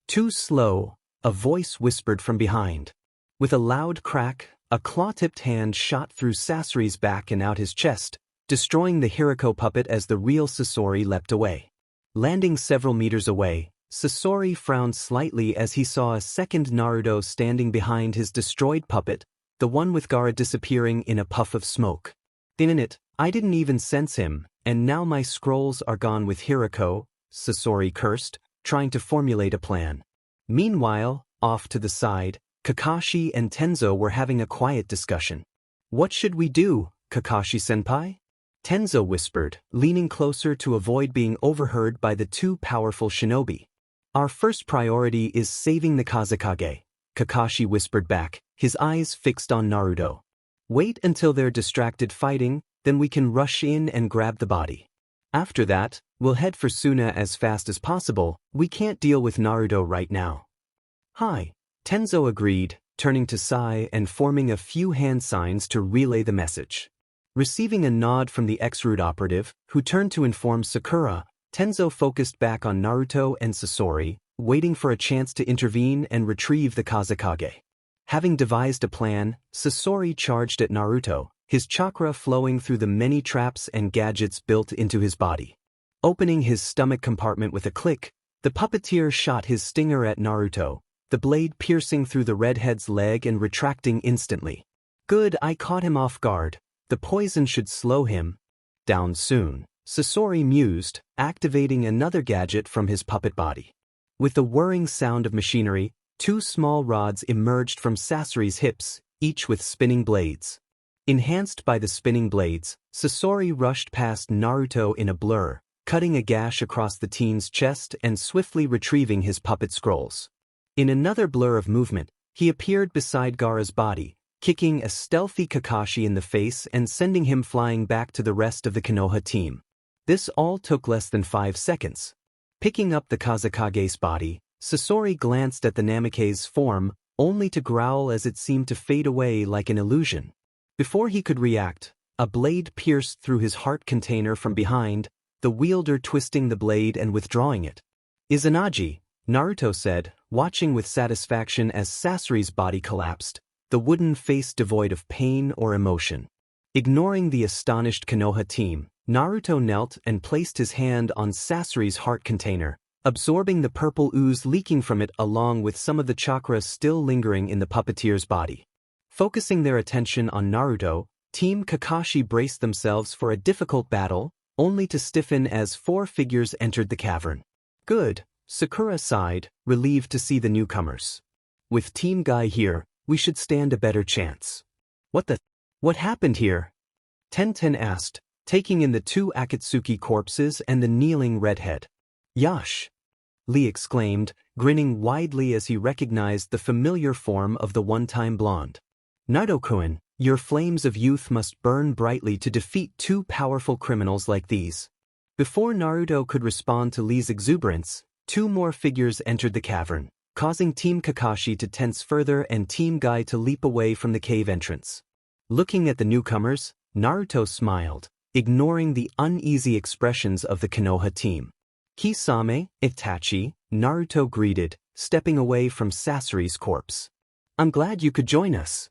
Too slow, a voice whispered from behind. With a loud crack, a claw-tipped hand shot through Sasori's back and out his chest, destroying the Hirako puppet as the real Sasori leapt away. Landing several meters away, Sasori frowned slightly as he saw a second Naruto standing behind his destroyed puppet, the one with Gaara disappearing in a puff of smoke. In it, I didn't even sense him, and now my scrolls are gone with Hirako, Sasori cursed, trying to formulate a plan. Meanwhile, off to the side, Kakashi and Tenzo were having a quiet discussion. What should we do, Kakashi-senpai? Tenzo whispered, leaning closer to avoid being overheard by the two powerful shinobi. Our first priority is saving the Kazekage, Kakashi whispered back, his eyes fixed on Naruto. Wait until they're distracted fighting, then we can rush in and grab the body. After that, we'll head for Suna as fast as possible. We can't deal with Naruto right now. Hi, Tenzo agreed, turning to Sai and forming a few hand signs to relay the message. Receiving a nod from the ex-Root operative, who turned to inform Sakura, Tenzo focused back on Naruto and Sasori, waiting for a chance to intervene and retrieve the Kazekage. Having devised a plan, Sasori charged at Naruto, his chakra flowing through the many traps and gadgets built into his body. Opening his stomach compartment with a click, the puppeteer shot his stinger at Naruto, the blade piercing through the redhead's leg and retracting instantly. Good, I caught him off guard. The poison should slow him down soon, Sasori mused, activating another gadget from his puppet body. With the whirring sound of machinery, two small rods emerged from Sasori's hips, each with spinning blades. Enhanced by the spinning blades, Sasori rushed past Naruto in a blur, cutting a gash across the teen's chest and swiftly retrieving his puppet scrolls. In another blur of movement, he appeared beside Gaara's body, kicking a stealthy Kakashi in the face and sending him flying back to the rest of the Konoha team. This all took less than 5 seconds. Picking up the Kazekage's body, Sasori glanced at the Namikaze's form, only to growl as it seemed to fade away like an illusion. Before he could react, a blade pierced through his heart container from behind, the wielder twisting the blade and withdrawing it. Izanagi, Naruto said, watching with satisfaction as Sasori's body collapsed, the wooden face devoid of pain or emotion. Ignoring the astonished Konoha team, Naruto knelt and placed his hand on Sasori's heart container, absorbing the purple ooze leaking from it along with some of the chakra still lingering in the puppeteer's body. Focusing their attention on Naruto, Team Kakashi braced themselves for a difficult battle, only to stiffen as 4 figures entered the cavern. Good, Sakura sighed, relieved to see the newcomers. With Team Guy here, we should stand a better chance. What happened here? Tenten asked, taking in the 2 Akatsuki corpses and the kneeling redhead. Yash! Lee exclaimed, grinning widely as he recognized the familiar form of the one-time blonde. Naruto-kun, your flames of youth must burn brightly to defeat 2 powerful criminals like these. Before Naruto could respond to Lee's exuberance, 2 more figures entered the cavern, causing Team Kakashi to tense further and Team Guy to leap away from the cave entrance. Looking at the newcomers, Naruto smiled, ignoring the uneasy expressions of the Konoha team. Kisame, Itachi, Naruto greeted, stepping away from Sasori's corpse. I'm glad you could join us.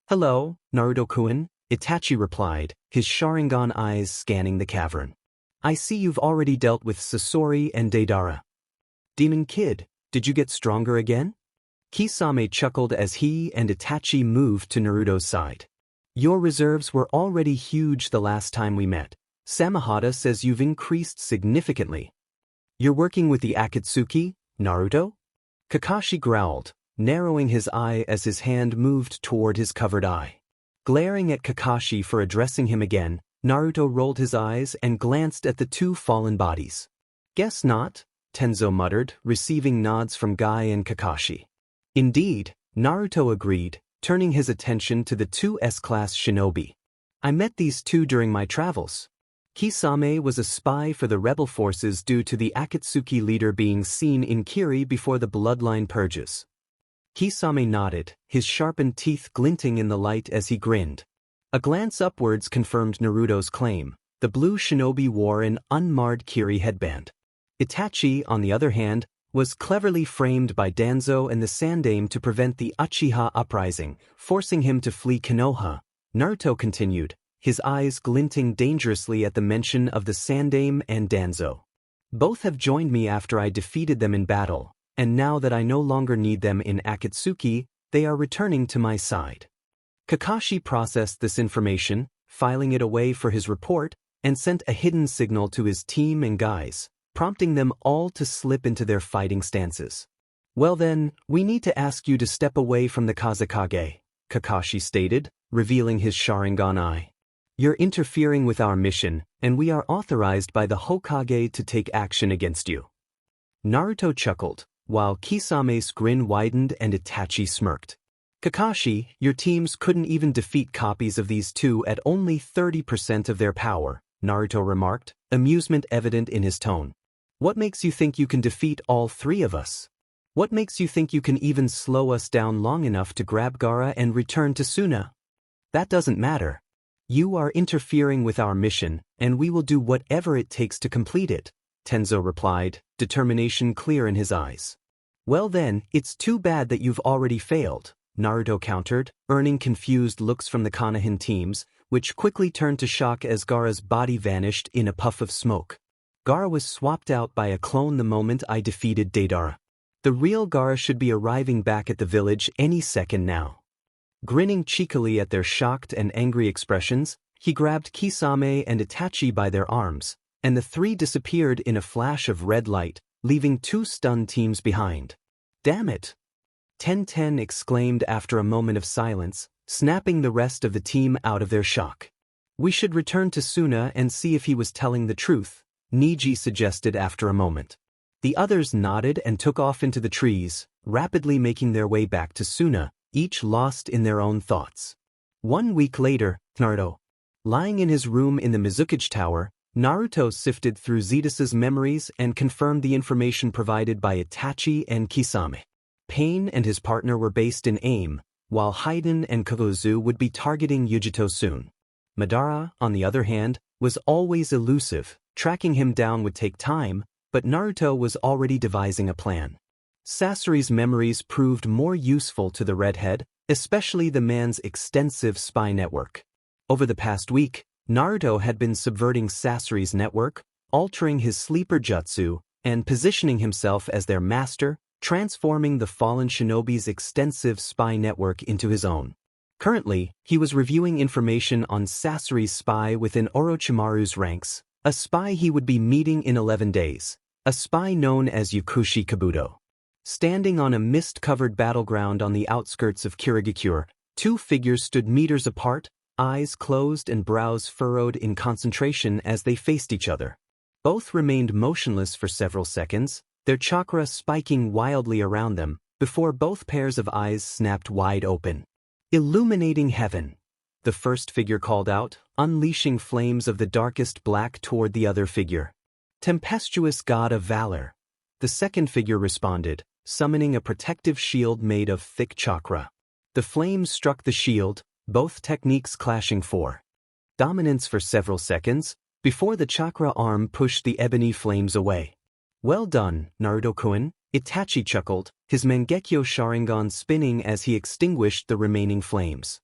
Hello, Naruto-kun, Itachi replied, his Sharingan eyes scanning the cavern. I see you've already dealt with Sasori and Deidara. Demon Kid, did you get stronger again? Kisame chuckled as he and Itachi moved to Naruto's side. Your reserves were already huge the last time we met. Samahata says you've increased significantly. You're working with the Akatsuki, Naruto? Kakashi growled, narrowing his eye as his hand moved toward his covered eye. Glaring at Kakashi for addressing him again, Naruto rolled his eyes and glanced at the two fallen bodies. Guess not, Tenzo muttered, receiving nods from Guy and Kakashi. Indeed, Naruto agreed, turning his attention to the two S-class shinobi. I met these two during my travels. Kisame was a spy for the rebel forces due to the Akatsuki leader being seen in Kiri before the bloodline purges. Kisame nodded, his sharpened teeth glinting in the light as he grinned. A glance upwards confirmed Naruto's claim. The blue shinobi wore an unmarred Kiri headband. Itachi, on the other hand, was cleverly framed by Danzo and the Sandaime to prevent the Uchiha uprising, forcing him to flee Konoha. Naruto continued, his eyes glinting dangerously at the mention of the Sandaime and Danzo. Both have joined me after I defeated them in battle, and now that I no longer need them in Akatsuki, they are returning to my side. Kakashi processed this information, filing it away for his report, and sent a hidden signal to his team and guys, prompting them all to slip into their fighting stances. Well then, we need to ask you to step away from the Kazekage, Kakashi stated, revealing his Sharingan eye. You're interfering with our mission, and we are authorized by the Hokage to take action against you. Naruto chuckled, while Kisame's grin widened and Itachi smirked. Kakashi, your teams couldn't even defeat copies of these two at only 30% of their power, Naruto remarked, amusement evident in his tone. What makes you think you can defeat all three of us? What makes you think you can even slow us down long enough to grab Gaara and return to Suna? That doesn't matter. You are interfering with our mission, and we will do whatever it takes to complete it, Tenzo replied, determination clear in his eyes. Well then, it's too bad that you've already failed, Naruto countered, earning confused looks from the Konohan teams, which quickly turned to shock as Gaara's body vanished in a puff of smoke. Gaara was swapped out by a clone the moment I defeated Deidara. The real Gaara should be arriving back at the village any second now. Grinning cheekily at their shocked and angry expressions, he grabbed Kisame and Itachi by their arms, and the three disappeared in a flash of red light, leaving two stunned teams behind. Damn it! Ten exclaimed after a moment of silence, snapping the rest of the team out of their shock. We should return to Suna and see if he was telling the truth, Niji suggested after a moment. The others nodded and took off into the trees, rapidly making their way back to Suna, each lost in their own thoughts. 1 week later, Naruto. Lying in his room in the Mizukage Tower, Naruto sifted through Zetus's memories and confirmed the information provided by Itachi and Kisame. Pain and his partner were based in AIM, while Haiden and Kagozu would be targeting Yujito soon. Madara, on the other hand, was always elusive. Tracking him down would take time, but Naruto was already devising a plan. Sasori's memories proved more useful to the redhead, especially the man's extensive spy network. Over the past week, Naruto had been subverting Sasori's network, altering his sleeper jutsu, and positioning himself as their master, transforming the fallen shinobi's extensive spy network into his own. Currently, he was reviewing information on Sasori's spy within Orochimaru's ranks, a spy he would be meeting in 11 days, a spy known as Yakushi Kabuto. Standing on a mist-covered battleground on the outskirts of Kirigakure, two figures stood meters apart, eyes closed and brows furrowed in concentration as they faced each other. Both remained motionless for several seconds, their chakra spiking wildly around them, before both pairs of eyes snapped wide open. Illuminating heaven, the first figure called out, unleashing flames of the darkest black toward the other figure. Tempestuous god of valor, the second figure responded, summoning a protective shield made of thick chakra. The flames struck the shield, both techniques clashing for dominance for several seconds, before the chakra arm pushed the ebony flames away. Well done, Naruto-kun, Itachi chuckled, his Mangekyo Sharingan spinning as he extinguished the remaining flames.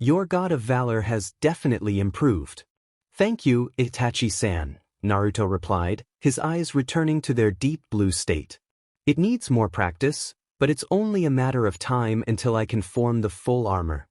Your god of valor has definitely improved. Thank you, Itachi-san, Naruto replied, his eyes returning to their deep blue state. It needs more practice, but it's only a matter of time until I can form the full armor.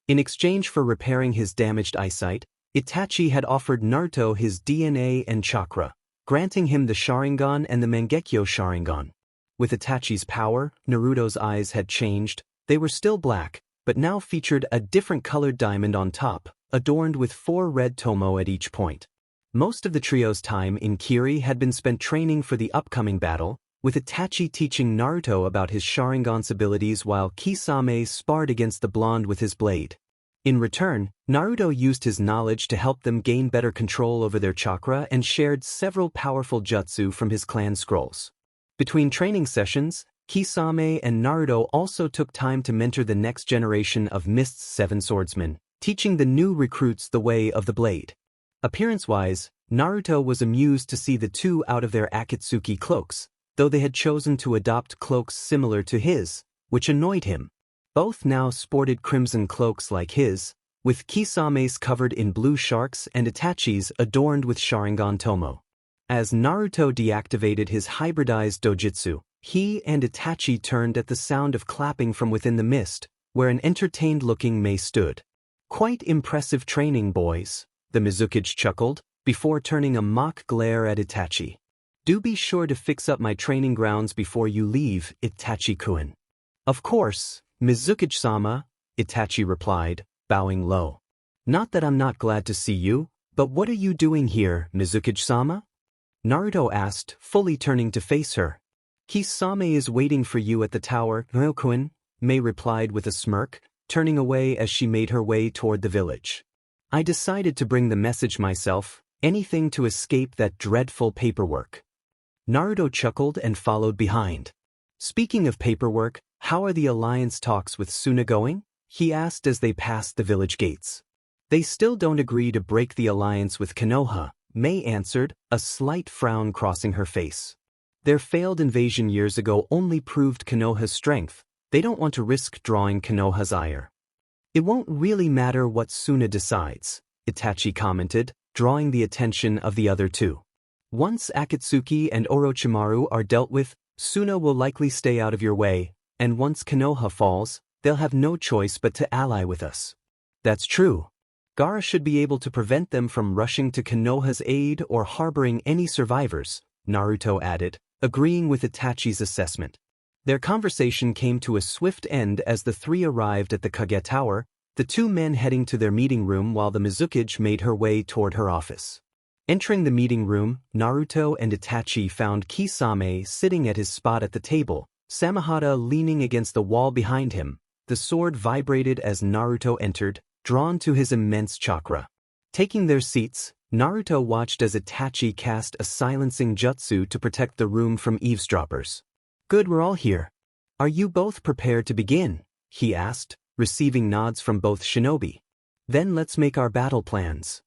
In exchange for repairing his damaged eyesight, Itachi had offered Naruto his DNA and chakra, granting him the Sharingan and the Mangekyo Sharingan. With Itachi's power, Naruto's eyes had changed. They were still black, but now featured a different colored diamond on top, adorned with 4 red tomo at each point. Most of the trio's time in Kiri had been spent training for the upcoming battle, with Itachi teaching Naruto about his Sharingan's abilities while Kisame sparred against the blonde with his blade. In return, Naruto used his knowledge to help them gain better control over their chakra and shared several powerful jutsu from his clan scrolls. Between training sessions, Kisame and Naruto also took time to mentor the next generation of Mist's 7 swordsmen, teaching the new recruits the way of the blade. Appearance-wise, Naruto was amused to see the two out of their Akatsuki cloaks, though they had chosen to adopt cloaks similar to his, which annoyed him. Both now sported crimson cloaks like his, with Kisame's covered in blue sharks and Itachi's adorned with Sharingan tomo. As Naruto deactivated his hybridized dojutsu, he and Itachi turned at the sound of clapping from within the mist, where an entertained-looking Mei stood. "Quite impressive training, boys," the Mizukage chuckled, before turning a mock glare at Itachi. "Do be sure to fix up my training grounds before you leave, Itachi-kun." "Of course, Mizukage-sama," Itachi replied, bowing low. "Not that I'm not glad to see you, but what are you doing here, Mizukage-sama?" Naruto asked, fully turning to face her. "Kisame is waiting for you at the tower, Ryokuen," Mei replied with a smirk, turning away as she made her way toward the village. "I decided to bring the message myself, anything to escape that dreadful paperwork." Naruto chuckled and followed behind. "Speaking of paperwork, how are the alliance talks with Suna going?" he asked as they passed the village gates. "They still don't agree to break the alliance with Konoha," Mei answered, a slight frown crossing her face. "Their failed invasion years ago only proved Konoha's strength. They don't want to risk drawing Konoha's ire." "It won't really matter what Suna decides," Itachi commented, drawing the attention of the other two. "Once Akatsuki and Orochimaru are dealt with, Suna will likely stay out of your way, and once Konoha falls, they'll have no choice but to ally with us." "That's true. Gaara should be able to prevent them from rushing to Konoha's aid or harboring any survivors," Naruto added, agreeing with Itachi's assessment. Their conversation came to a swift end as the three arrived at the Kage Tower, the two men heading to their meeting room while the Mizukage made her way toward her office. Entering the meeting room, Naruto and Itachi found Kisame sitting at his spot at the table, Samehada leaning against the wall behind him. The sword vibrated as Naruto entered, drawn to his immense chakra. Taking their seats, Naruto watched as Itachi cast a silencing jutsu to protect the room from eavesdroppers. "Good, we're all here. Are you both prepared to begin?" he asked, receiving nods from both shinobi. "Then let's make our battle plans.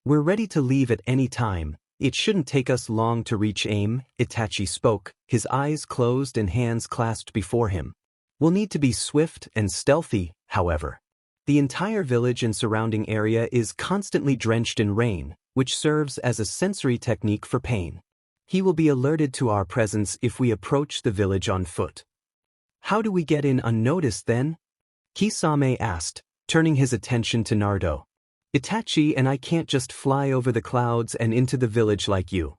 We're ready to leave at any time. It shouldn't take us long to reach aim," Itachi spoke, his eyes closed and hands clasped before him. "We'll need to be swift and stealthy, however. The entire village and surrounding area is constantly drenched in rain, which serves as a sensory technique for Pain. He will be alerted to our presence if we approach the village on foot." "How do we get in unnoticed then?" Kisame asked, turning his attention to Naruto. "Itachi and I can't just fly over the clouds and into the village like you."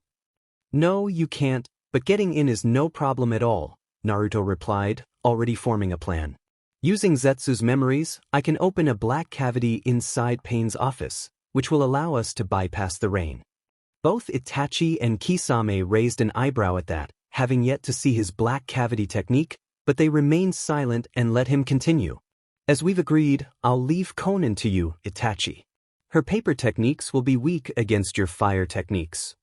"No, you can't, but getting in is no problem at all," Naruto replied, already forming a plan. "Using Zetsu's memories, I can open a black cavity inside Pain's office, which will allow us to bypass the rain." Both Itachi and Kisame raised an eyebrow at that, having yet to see his black cavity technique, but they remained silent and let him continue. "As we've agreed, I'll leave Konan to you, Itachi. Her paper techniques will be weak against your fire techniques."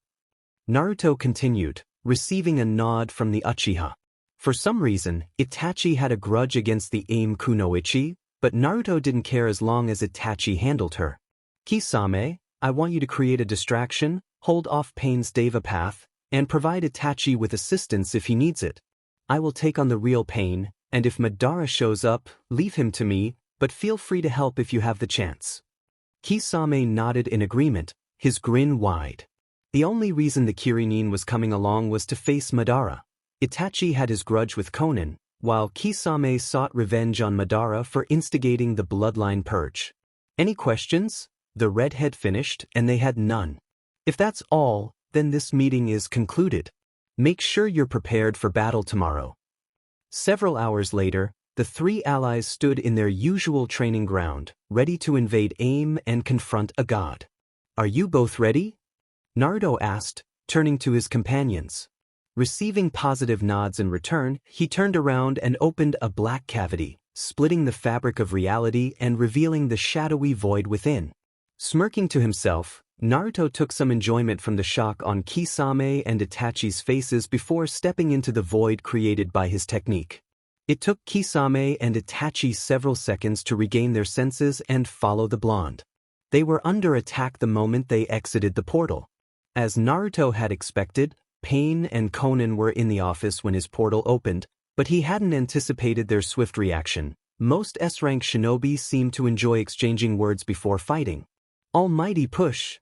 Naruto continued, receiving a nod from the Uchiha. For some reason, Itachi had a grudge against the aim kunoichi, but Naruto didn't care as long as Itachi handled her. "Kisame, I want you to create a distraction, hold off Pain's Deva path, and provide Itachi with assistance if he needs it. I will take on the real Pain, and if Madara shows up, leave him to me, but feel free to help if you have the chance." Kisame nodded in agreement, his grin wide. The only reason the Kirinin was coming along was to face Madara. Itachi had his grudge with Konan, while Kisame sought revenge on Madara for instigating the bloodline purge. Any questions? The redhead finished, and they had none. If that's all, then this meeting is concluded. Make sure you're prepared for battle tomorrow. Several hours later, the three allies stood in their usual training ground, ready to invade AIM and confront a god. Are you both ready? Naruto asked, turning to his companions. Receiving positive nods in return, he turned around and opened a black cavity, splitting the fabric of reality and revealing the shadowy void within. Smirking to himself, Naruto took some enjoyment from the shock on Kisame and Itachi's faces before stepping into the void created by his technique. It took Kisame and Itachi several seconds to regain their senses and follow the blonde. They were under attack the moment they exited the portal. As Naruto had expected, Pain and Konan were in the office when his portal opened, but he hadn't anticipated their swift reaction. Most S-rank shinobi seemed to enjoy exchanging words before fighting. Almighty push!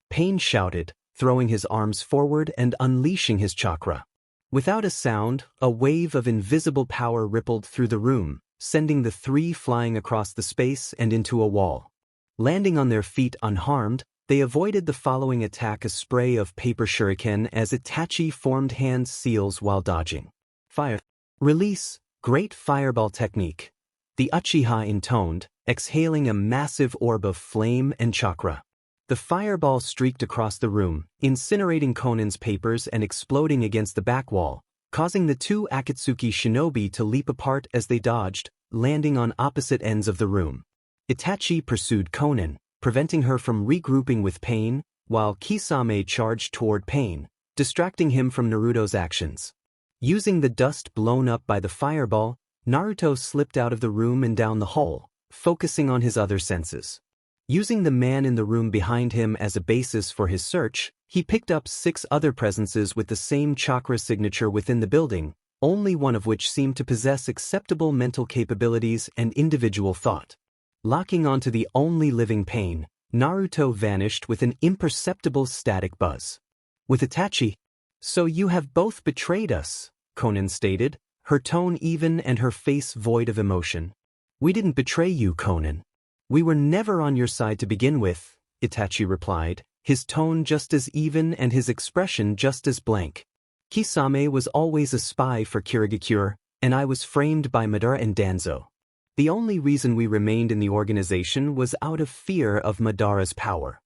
Pain shouted, throwing his arms forward and unleashing his chakra. Without a sound, a wave of invisible power rippled through the room, sending the three flying across the space and into a wall. Landing on their feet unharmed, they avoided the following attack, a spray of paper shuriken as Itachi formed hand seals while dodging. Fire. Release, great fireball technique. The Uchiha intoned, exhaling a massive orb of flame and chakra. The fireball streaked across the room, incinerating Konan's papers and exploding against the back wall, causing the two Akatsuki shinobi to leap apart as they dodged, landing on opposite ends of the room. Itachi pursued Konan, preventing her from regrouping with Pain, while Kisame charged toward Pain, distracting him from Naruto's actions. Using the dust blown up by the fireball, Naruto slipped out of the room and down the hall, focusing on his other senses. Using the man in the room behind him as a basis for his search, he picked up 6 other presences with the same chakra signature within the building, only one of which seemed to possess acceptable mental capabilities and individual thought. Locking onto the only living Pain, Naruto vanished with an imperceptible static buzz. With Itachi, "So you have both betrayed us," Konan stated, her tone even and her face void of emotion. "We didn't betray you, Konan. We were never on your side to begin with," Itachi replied, his tone just as even and his expression just as blank. "Kisame was always a spy for Kirigakure, and I was framed by Madara and Danzo. The only reason we remained in the organization was out of fear of Madara's power."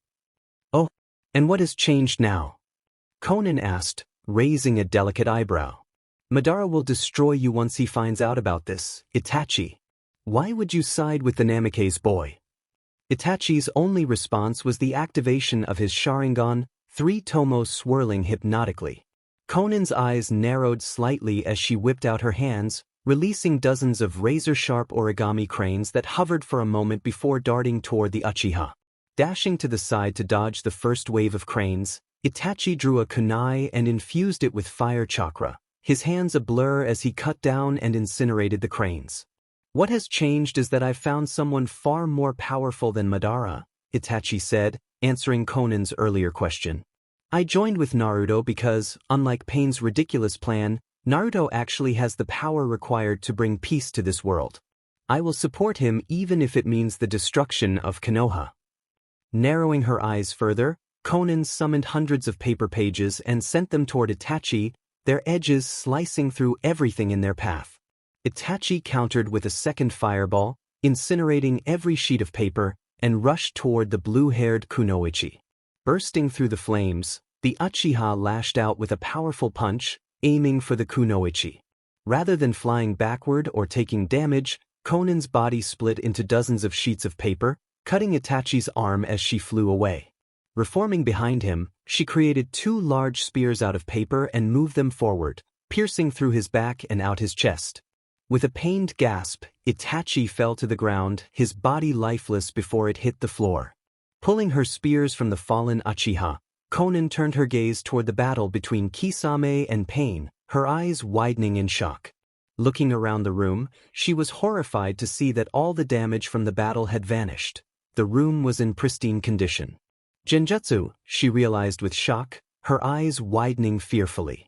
"Oh, and what has changed now?" Konan asked, raising a delicate eyebrow. "Madara will destroy you once he finds out about this, Itachi. Why would you side with the Namikaze boy?" Itachi's only response was the activation of his Sharingan, 3 tomo swirling hypnotically. Konan's eyes narrowed slightly as she whipped out her hands, releasing dozens of razor-sharp origami cranes that hovered for a moment before darting toward the Uchiha. Dashing to the side to dodge the first wave of cranes, Itachi drew a kunai and infused it with fire chakra, his hands a blur as he cut down and incinerated the cranes. "What has changed is that I've found someone far more powerful than Madara," Itachi said, answering Konan's earlier question. "I joined with Naruto because, unlike Pain's ridiculous plan, Naruto actually has the power required to bring peace to this world. I will support him even if it means the destruction of Konoha." Narrowing her eyes further, Konan summoned hundreds of paper pages and sent them toward Itachi, their edges slicing through everything in their path. Itachi countered with a second fireball, incinerating every sheet of paper, and rushed toward the blue-haired Kunoichi. Bursting through the flames, the Uchiha lashed out with a powerful punch, aiming for the Kunoichi. Rather than flying backward or taking damage, Konan's body split into dozens of sheets of paper, cutting Itachi's arm as she flew away. Reforming behind him, she created 2 large spears out of paper and moved them forward, piercing through his back and out his chest. With a pained gasp, Itachi fell to the ground, his body lifeless before it hit the floor. Pulling her spears from the fallen Uchiha, Konan turned her gaze toward the battle between Kisame and Pain, her eyes widening in shock. Looking around the room, she was horrified to see that all the damage from the battle had vanished. The room was in pristine condition. "Genjutsu," she realized with shock, her eyes widening fearfully.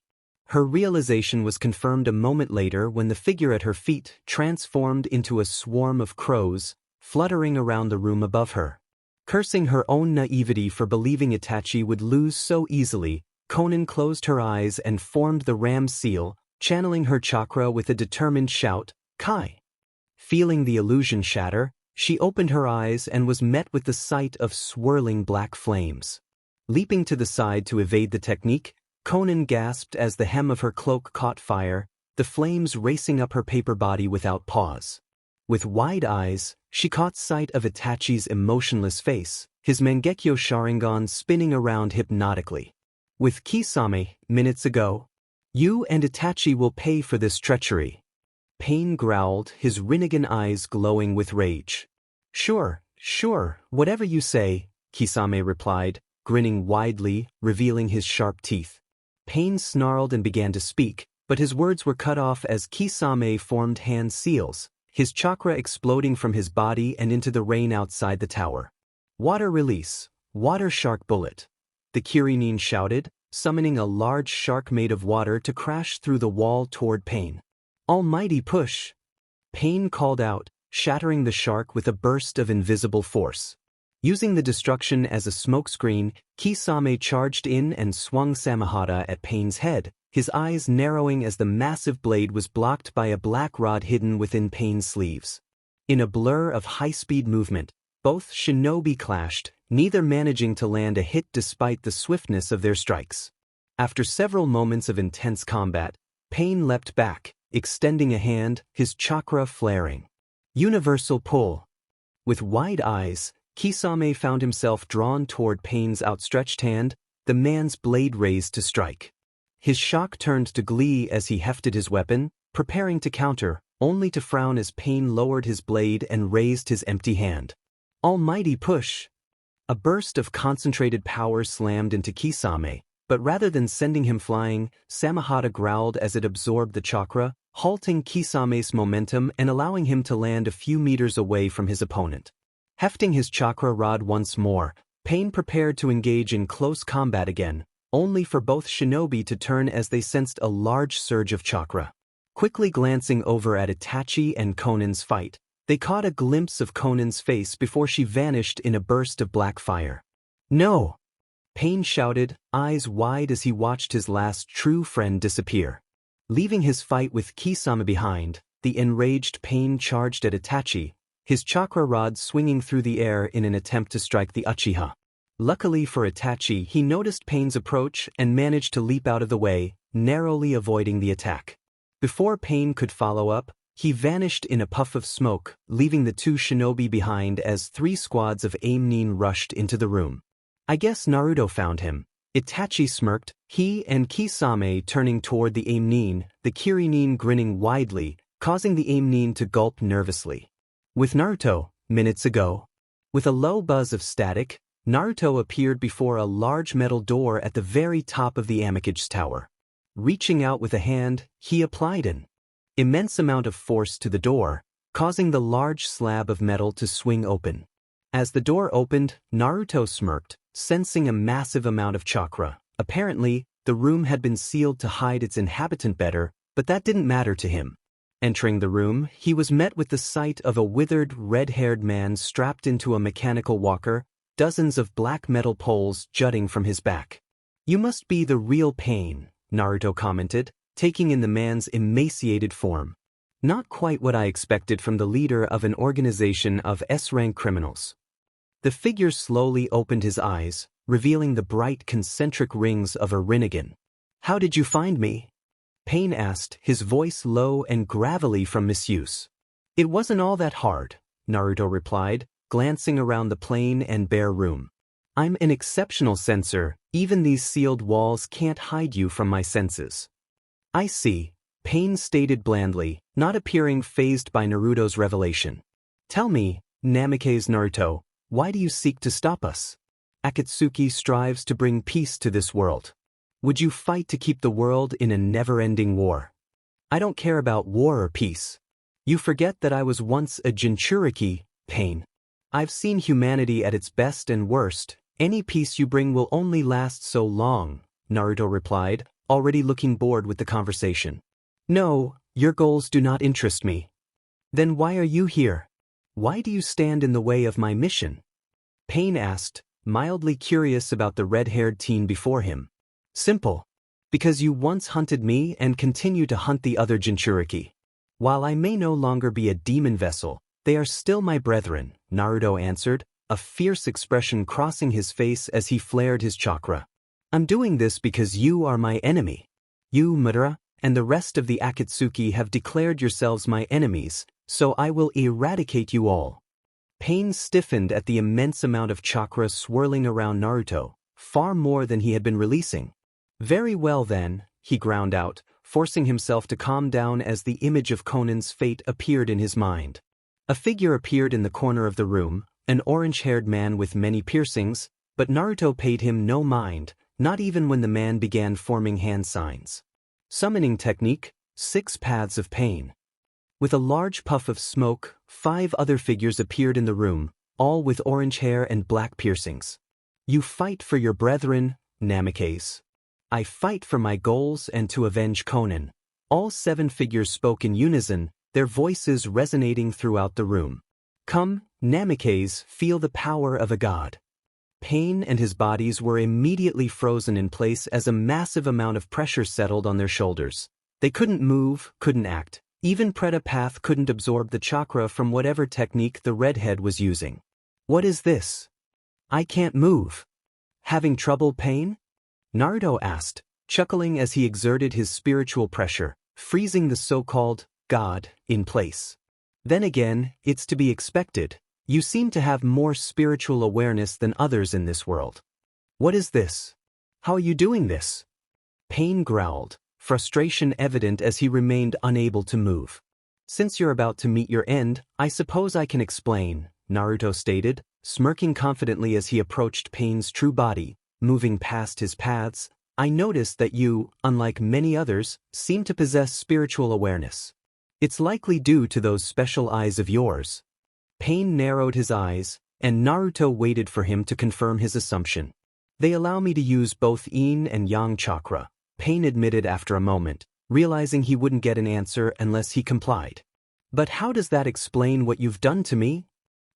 Her realization was confirmed a moment later when the figure at her feet transformed into a swarm of crows, fluttering around the room above her. Cursing her own naivety for believing Itachi would lose so easily, Konan closed her eyes and formed the ram seal, channeling her chakra with a determined shout, "Kai!" Feeling the illusion shatter, she opened her eyes and was met with the sight of swirling black flames. Leaping to the side to evade the technique, Konan gasped as the hem of her cloak caught fire, the flames racing up her paper body without pause. With wide eyes, she caught sight of Itachi's emotionless face, his Mangekyo Sharingan spinning around hypnotically. "With Kisame, minutes ago. You and Itachi will pay for this treachery." Pain growled, his Rinnegan eyes glowing with rage. Sure, whatever you say," Kisame replied, grinning widely, revealing his sharp teeth. Pain snarled and began to speak, but his words were cut off as Kisame formed hand seals, his chakra exploding from his body and into the rain outside the tower. "Water release, water shark bullet," the Kiri shouted, summoning a large shark made of water to crash through the wall toward Pain. "Almighty push!" Pain called out, shattering the shark with a burst of invisible force. Using the destruction as a smokescreen, Kisame charged in and swung Samehada at Pain's head, his eyes narrowing as the massive blade was blocked by a black rod hidden within Pain's sleeves. In a blur of high-speed movement, both shinobi clashed, neither managing to land a hit despite the swiftness of their strikes. After several moments of intense combat, Pain leapt back, extending a hand, his chakra flaring. Universal pull. With wide eyes, Kisame found himself drawn toward Pain's outstretched hand, the man's blade raised to strike. His shock turned to glee as he hefted his weapon, preparing to counter, only to frown as Pain lowered his blade and raised his empty hand. Almighty push! A burst of concentrated power slammed into Kisame, but rather than sending him flying, Samehada growled as it absorbed the chakra, halting Kisame's momentum and allowing him to land a few meters away from his opponent. Hefting his chakra rod once more, Pain prepared to engage in close combat again, only for both shinobi to turn as they sensed a large surge of chakra. Quickly glancing over at Itachi and Konan's fight, they caught a glimpse of Konan's face before she vanished in a burst of black fire. "No!" Pain shouted, eyes wide as he watched his last true friend disappear. Leaving his fight with Kisame behind, the enraged Pain charged at Itachi, his chakra rod swinging through the air in an attempt to strike the Uchiha. Luckily for Itachi, he noticed Pain's approach and managed to leap out of the way, narrowly avoiding the attack. Before Pain could follow up, he vanished in a puff of smoke, leaving the two shinobi behind as 3 squads of Aimnin rushed into the room. "I guess Naruto found him," Itachi smirked, he and Kisame turning toward the Aimnin, the Kiri grinning widely, causing the Aimnin to gulp nervously. "With Naruto, minutes ago." With a low buzz of static, Naruto appeared before a large metal door at the very top of the Amekage's tower. Reaching out with a hand, he applied an immense amount of force to the door, causing the large slab of metal to swing open. As the door opened, Naruto smirked, sensing a massive amount of chakra. Apparently, the room had been sealed to hide its inhabitant better, but that didn't matter to him. Entering the room, he was met with the sight of a withered, red-haired man strapped into a mechanical walker, dozens of black metal poles jutting from his back. "You must be the real Pain," Naruto commented, taking in the man's emaciated form. "Not quite what I expected from the leader of an organization of S-rank criminals." The figure slowly opened his eyes, revealing the bright concentric rings of a Rinnegan. "How did you find me?" Pain asked, his voice low and gravelly from misuse. "It wasn't all that hard," Naruto replied, glancing around the plain and bare room. "I'm an exceptional sensor, even these sealed walls can't hide you from my senses." "I see," Pain stated blandly, not appearing fazed by Naruto's revelation. "Tell me, Namake's Naruto, why do you seek to stop us? Akatsuki strives to bring peace to this world. Would you fight to keep the world in a never-ending war?" "I don't care about war or peace. You forget that I was once a Jinchuriki, Pain. I've seen humanity at its best and worst. Any peace you bring will only last so long," Naruto replied, already looking bored with the conversation. No, your goals do not interest me. Then why are you here? Why do you stand in the way of my mission? Pain asked, mildly curious about the red-haired teen before him. Simple. Because you once hunted me and continue to hunt the other Jinchuriki. While I may no longer be a demon vessel, they are still my brethren, Naruto answered, a fierce expression crossing his face as he flared his chakra. I'm doing this because you are my enemy. You, Madara, and the rest of the Akatsuki have declared yourselves my enemies, so I will eradicate you all. Pain stiffened at the immense amount of chakra swirling around Naruto, far more than he had been releasing. Very well then, he ground out, forcing himself to calm down as the image of Conan's fate appeared in his mind. A figure appeared in the corner of the room, an orange-haired man with many piercings, but Naruto paid him no mind, not even when the man began forming hand signs. Summoning technique, 6 paths of pain. With a large puff of smoke, 5 other figures appeared in the room, all with orange hair and black piercings. You fight for your brethren, Namikaze. I fight for my goals and to avenge Conan. All 7 figures spoke in unison, their voices resonating throughout the room. Come, Namikaze, feel the power of a god. Pain and his bodies were immediately frozen in place as a massive amount of pressure settled on their shoulders. They couldn't move, couldn't act. Even Path couldn't absorb the chakra from whatever technique the redhead was using. What is this? I can't move. Having trouble, Pain? Naruto asked, chuckling as he exerted his spiritual pressure, freezing the so-called god in place. Then again, it's to be expected. You seem to have more spiritual awareness than others in this world. What is this? How are you doing this? Pain growled, frustration evident as he remained unable to move. Since you're about to meet your end, I suppose I can explain, Naruto stated, smirking confidently as he approached Pain's true body, moving past his paths. I noticed that you, unlike many others, seem to possess spiritual awareness. It's likely due to those special eyes of yours. Pain narrowed his eyes, and Naruto waited for him to confirm his assumption. They allow me to use both yin and yang chakra, Pain admitted after a moment, realizing he wouldn't get an answer unless he complied. But how does that explain what you've done to me?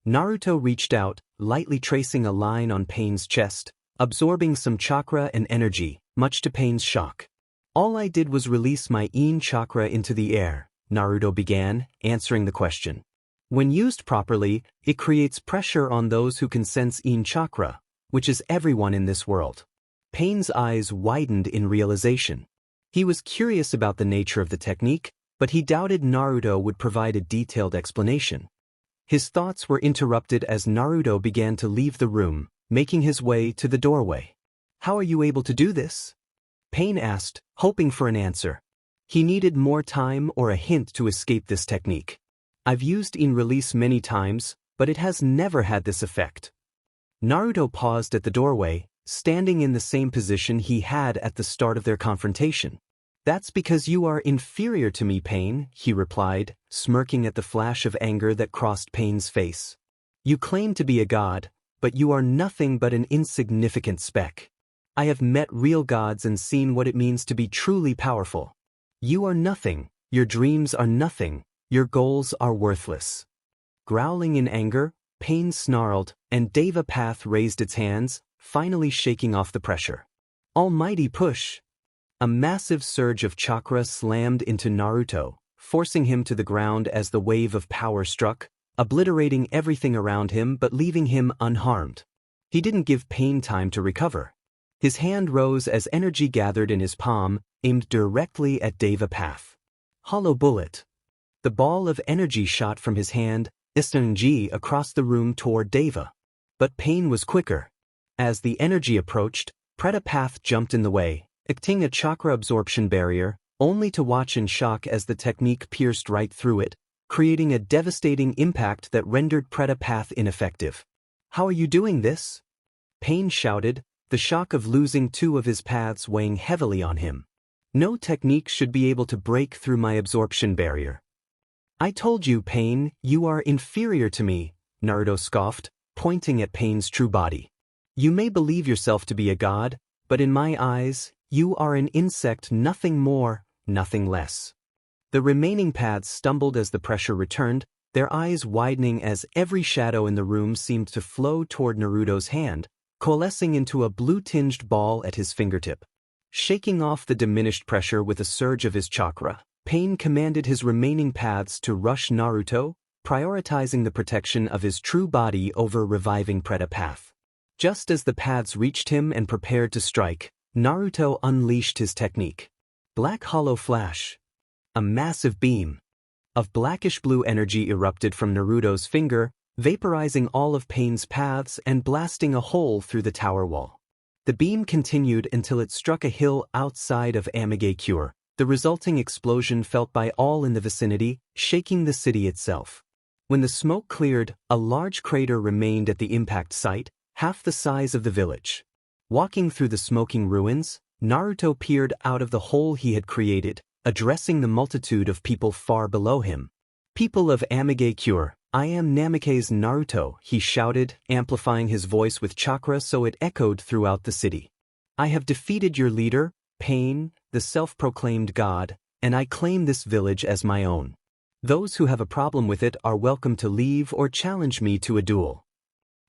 Naruto reached out, lightly tracing a line on Pain's chest, absorbing some chakra and energy, much to Pain's shock. All I did was release my yin chakra into the air, Naruto began, answering the question. When used properly, it creates pressure on those who can sense yin chakra, which is everyone in this world. Pain's eyes widened in realization. He was curious about the nature of the technique, but he doubted Naruto would provide a detailed explanation. His thoughts were interrupted as Naruto began to leave the room, making his way to the doorway. How are you able to do this? Pain asked, hoping for an answer. He needed more time or a hint to escape this technique. I've used yin release many times, but it has never had this effect. Naruto paused at the doorway, standing in the same position he had at the start of their confrontation. That's because you are inferior to me, Pain, he replied, smirking at the flash of anger that crossed Pain's face. You claim to be a god, but you are nothing but an insignificant speck. I have met real gods and seen what it means to be truly powerful. You are nothing, your dreams are nothing, your goals are worthless. Growling in anger, Pain snarled, and Path raised its hands, finally shaking off the pressure. Almighty push! A massive surge of chakra slammed into Naruto, forcing him to the ground as the wave of power struck, obliterating everything around him but leaving him unharmed. He didn't give Pain time to recover. His hand rose as energy gathered in his palm, aimed directly at Path. Hollow bullet. The ball of energy shot from his hand, ascension across the room toward Deva. But Pain was quicker. As the energy approached, Path jumped in the way, acting a chakra absorption barrier, only to watch in shock as the technique pierced right through it, creating a devastating impact that rendered Path ineffective. How are you doing this? Pain shouted, the shock of losing 2 of his paths weighing heavily on him. No technique should be able to break through my absorption barrier. I told you, Pain, you are inferior to me, Naruto scoffed, pointing at Pain's true body. You may believe yourself to be a god, but in my eyes, You are an insect, nothing more, nothing less. The remaining paths stumbled as the pressure returned, their eyes widening as every shadow in the room seemed to flow toward Naruto's hand, coalescing into a blue-tinged ball at his fingertip. Shaking off the diminished pressure with a surge of his chakra, Pain commanded his remaining paths to rush Naruto, prioritizing the protection of his true body over reviving Preta path. Just as the paths reached him and prepared to strike, Naruto unleashed his technique. Black Hollow Flash. A massive beam of blackish-blue energy erupted from Naruto's finger, vaporizing all of Pain's paths and blasting a hole through the tower wall. The beam continued until it struck a hill outside of Amegakure, the resulting explosion felt by all in the vicinity, shaking the city itself. When the smoke cleared, a large crater remained at the impact site, half the size of the village. Walking through the smoking ruins, Naruto peered out of the hole he had created, addressing the multitude of people far below him. "People of Amegakure, I am Namake's Naruto," he shouted, amplifying his voice with chakra so it echoed throughout the city. "I have defeated your leader, Pain, the self-proclaimed god, and I claim this village as my own. Those who have a problem with it are welcome to leave or challenge me to a duel."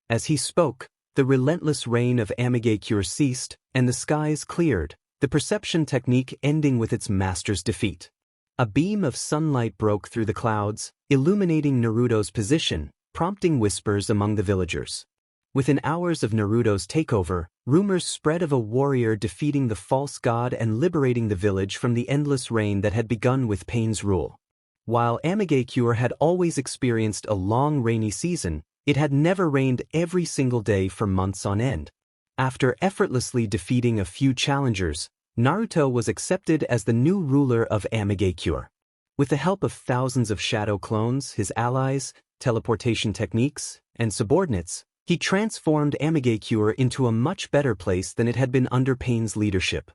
As he spoke, the relentless rain of Amegakure ceased, and the skies cleared, the perception technique ending with its master's defeat. A beam of sunlight broke through the clouds, illuminating Naruto's position, prompting whispers among the villagers. Within hours of Naruto's takeover, rumors spread of a warrior defeating the false god and liberating the village from the endless reign that had begun with Pain's rule. While Amegakure had always experienced a long rainy season, it had never rained every single day for months on end. After effortlessly defeating a few challengers, Naruto was accepted as the new ruler of Amegakure. With the help of thousands of shadow clones, his allies, teleportation techniques, and subordinates, he transformed Amegakure into a much better place than it had been under Pain's leadership.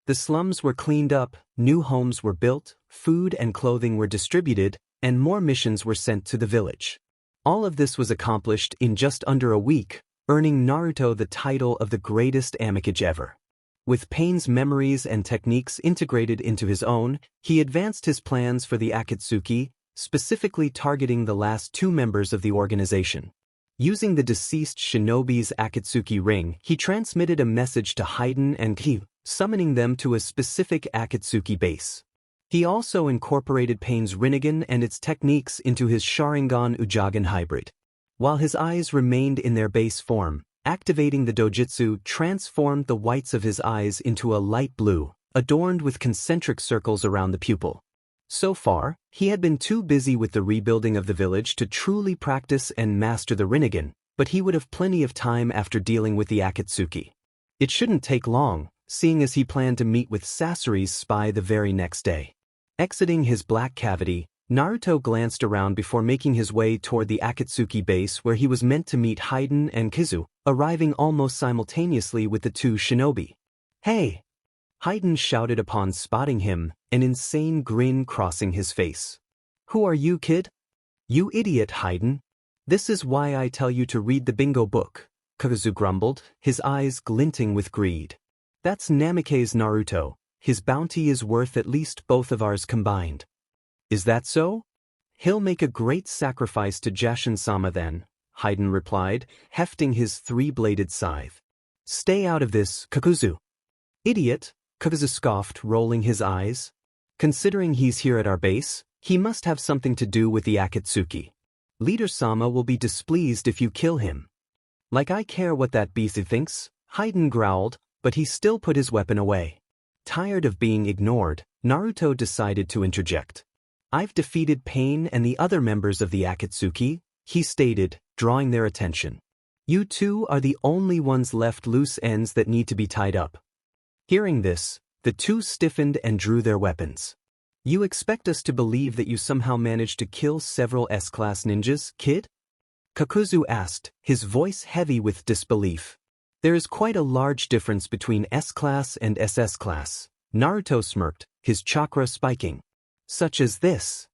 The slums were cleaned up, new homes were built, food and clothing were distributed, and more missions were sent to the village. All of this was accomplished in just under a week, earning Naruto the title of the greatest Amekage ever. With Pain's memories and techniques integrated into his own, he advanced his plans for the Akatsuki, specifically targeting the last two members of the organization. Using the deceased shinobi's Akatsuki ring, he transmitted a message to Haiden and Kyuubi, summoning them to a specific Akatsuki base. He also incorporated Pain's Rinnegan and its techniques into his Sharingan Ujagen hybrid. While his eyes remained in their base form, activating the dojutsu transformed the whites of his eyes into a light blue, adorned with concentric circles around the pupil. So far, he had been too busy with the rebuilding of the village to truly practice and master the Rinnegan, but he would have plenty of time after dealing with the Akatsuki. It shouldn't take long, seeing as he planned to meet with Sasori's spy the very next day. Exiting his black cavity, Naruto glanced around before making his way toward the Akatsuki base where he was meant to meet Haiden and Kizu, arriving almost simultaneously with the two shinobi. "Hey!" Haiden shouted upon spotting him, an insane grin crossing his face. "Who are you, kid?" "You idiot, Haiden. This is why I tell you to read the bingo book," Kizu grumbled, his eyes glinting with greed. "That's Namake's Naruto. His bounty is worth at least both of ours combined." "Is that so? He'll make a great sacrifice to Jashin-sama then," Haiden replied, hefting his three-bladed scythe. "Stay out of this, Kakuzu." "Idiot," Kakuzu scoffed, rolling his eyes. "Considering he's here at our base, he must have something to do with the Akatsuki. Leader-sama will be displeased if you kill him." "Like I care what that beast thinks," Haiden growled, but he still put his weapon away. Tired of being ignored, Naruto decided to interject. "I've defeated Pain and the other members of the Akatsuki," he stated, drawing their attention. "You two are the only ones left, loose ends that need to be tied up." Hearing this, the two stiffened and drew their weapons. "You expect us to believe that you somehow managed to kill several S-class ninjas, kid?" Kakuzu asked, his voice heavy with disbelief. "There is quite a large difference between S-class and SS-class," Naruto smirked, his chakra spiking. "Such as this."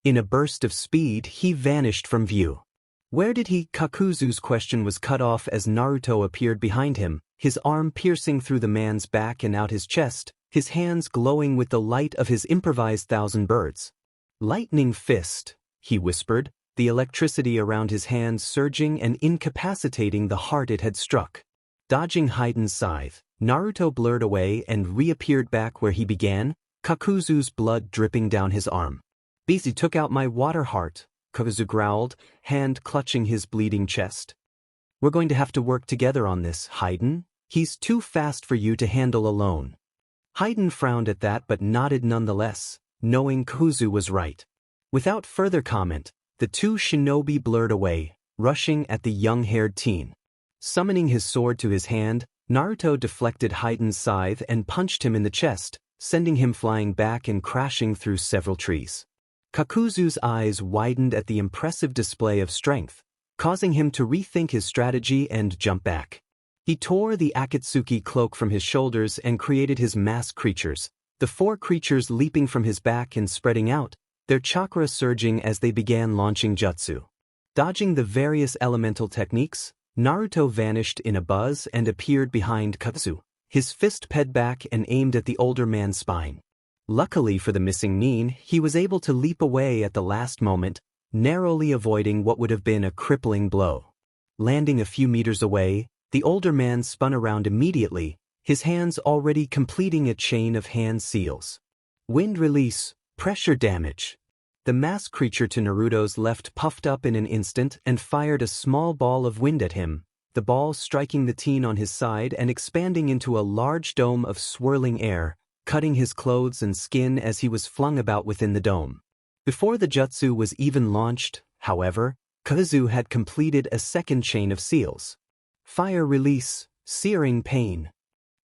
In a burst of speed, he vanished from view. Where did he? Kakuzu's question was cut off as Naruto appeared behind him, his arm piercing through the man's back and out his chest, his hands glowing with the light of his improvised thousand birds. Lightning fist, he whispered, the electricity around his hands surging and incapacitating the heart it had struck. Dodging Haiden's scythe, Naruto blurred away and reappeared back where he began, Kakuzu's blood dripping down his arm. "Busy took out my water heart," Kakuzu growled, hand clutching his bleeding chest. "We're going to have to work together on this, Haiden. He's too fast for you to handle alone." Haiden frowned at that but nodded nonetheless, knowing Kakuzu was right. Without further comment, the two shinobi blurred away, rushing at the young-haired teen. Summoning his sword to his hand, Naruto deflected Haiden's scythe and punched him in the chest, sending him flying back and crashing through several trees. Kakuzu's eyes widened at the impressive display of strength, causing him to rethink his strategy and jump back. He tore the Akatsuki cloak from his shoulders and created his mass creatures, the four creatures leaping from his back and spreading out, their chakra surging as they began launching jutsu. Dodging the various elemental techniques, Naruto vanished in a buzz and appeared behind Kakuzu, his fist ped back and aimed at the older man's spine. Luckily for the missing nin, he was able to leap away at the last moment, narrowly avoiding what would have been a crippling blow. Landing a few meters away, the older man spun around immediately, his hands already completing a chain of hand seals. Wind release, pressure damage. The mass creature to Naruto's left puffed up in an instant and fired a small ball of wind at him, the ball striking the teen on his side and expanding into a large dome of swirling air, cutting his clothes and skin as he was flung about within the dome. Before the jutsu was even launched, however, Kakuzu had completed a second chain of seals. Fire release, searing pain.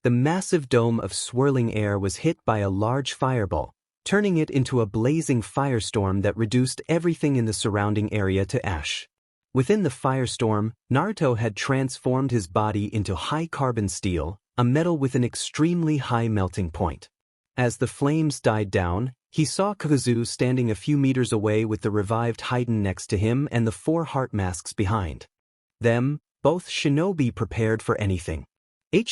The massive dome of swirling air was hit by a large fireball, turning it into a blazing firestorm that reduced everything in the surrounding area to ash. Within the firestorm, Naruto had transformed his body into high-carbon steel, a metal with an extremely high melting point. As the flames died down, he saw Kakuzu standing a few meters away with the revived Haiden next to him and the four heart masks behind them, both shinobi prepared for anything.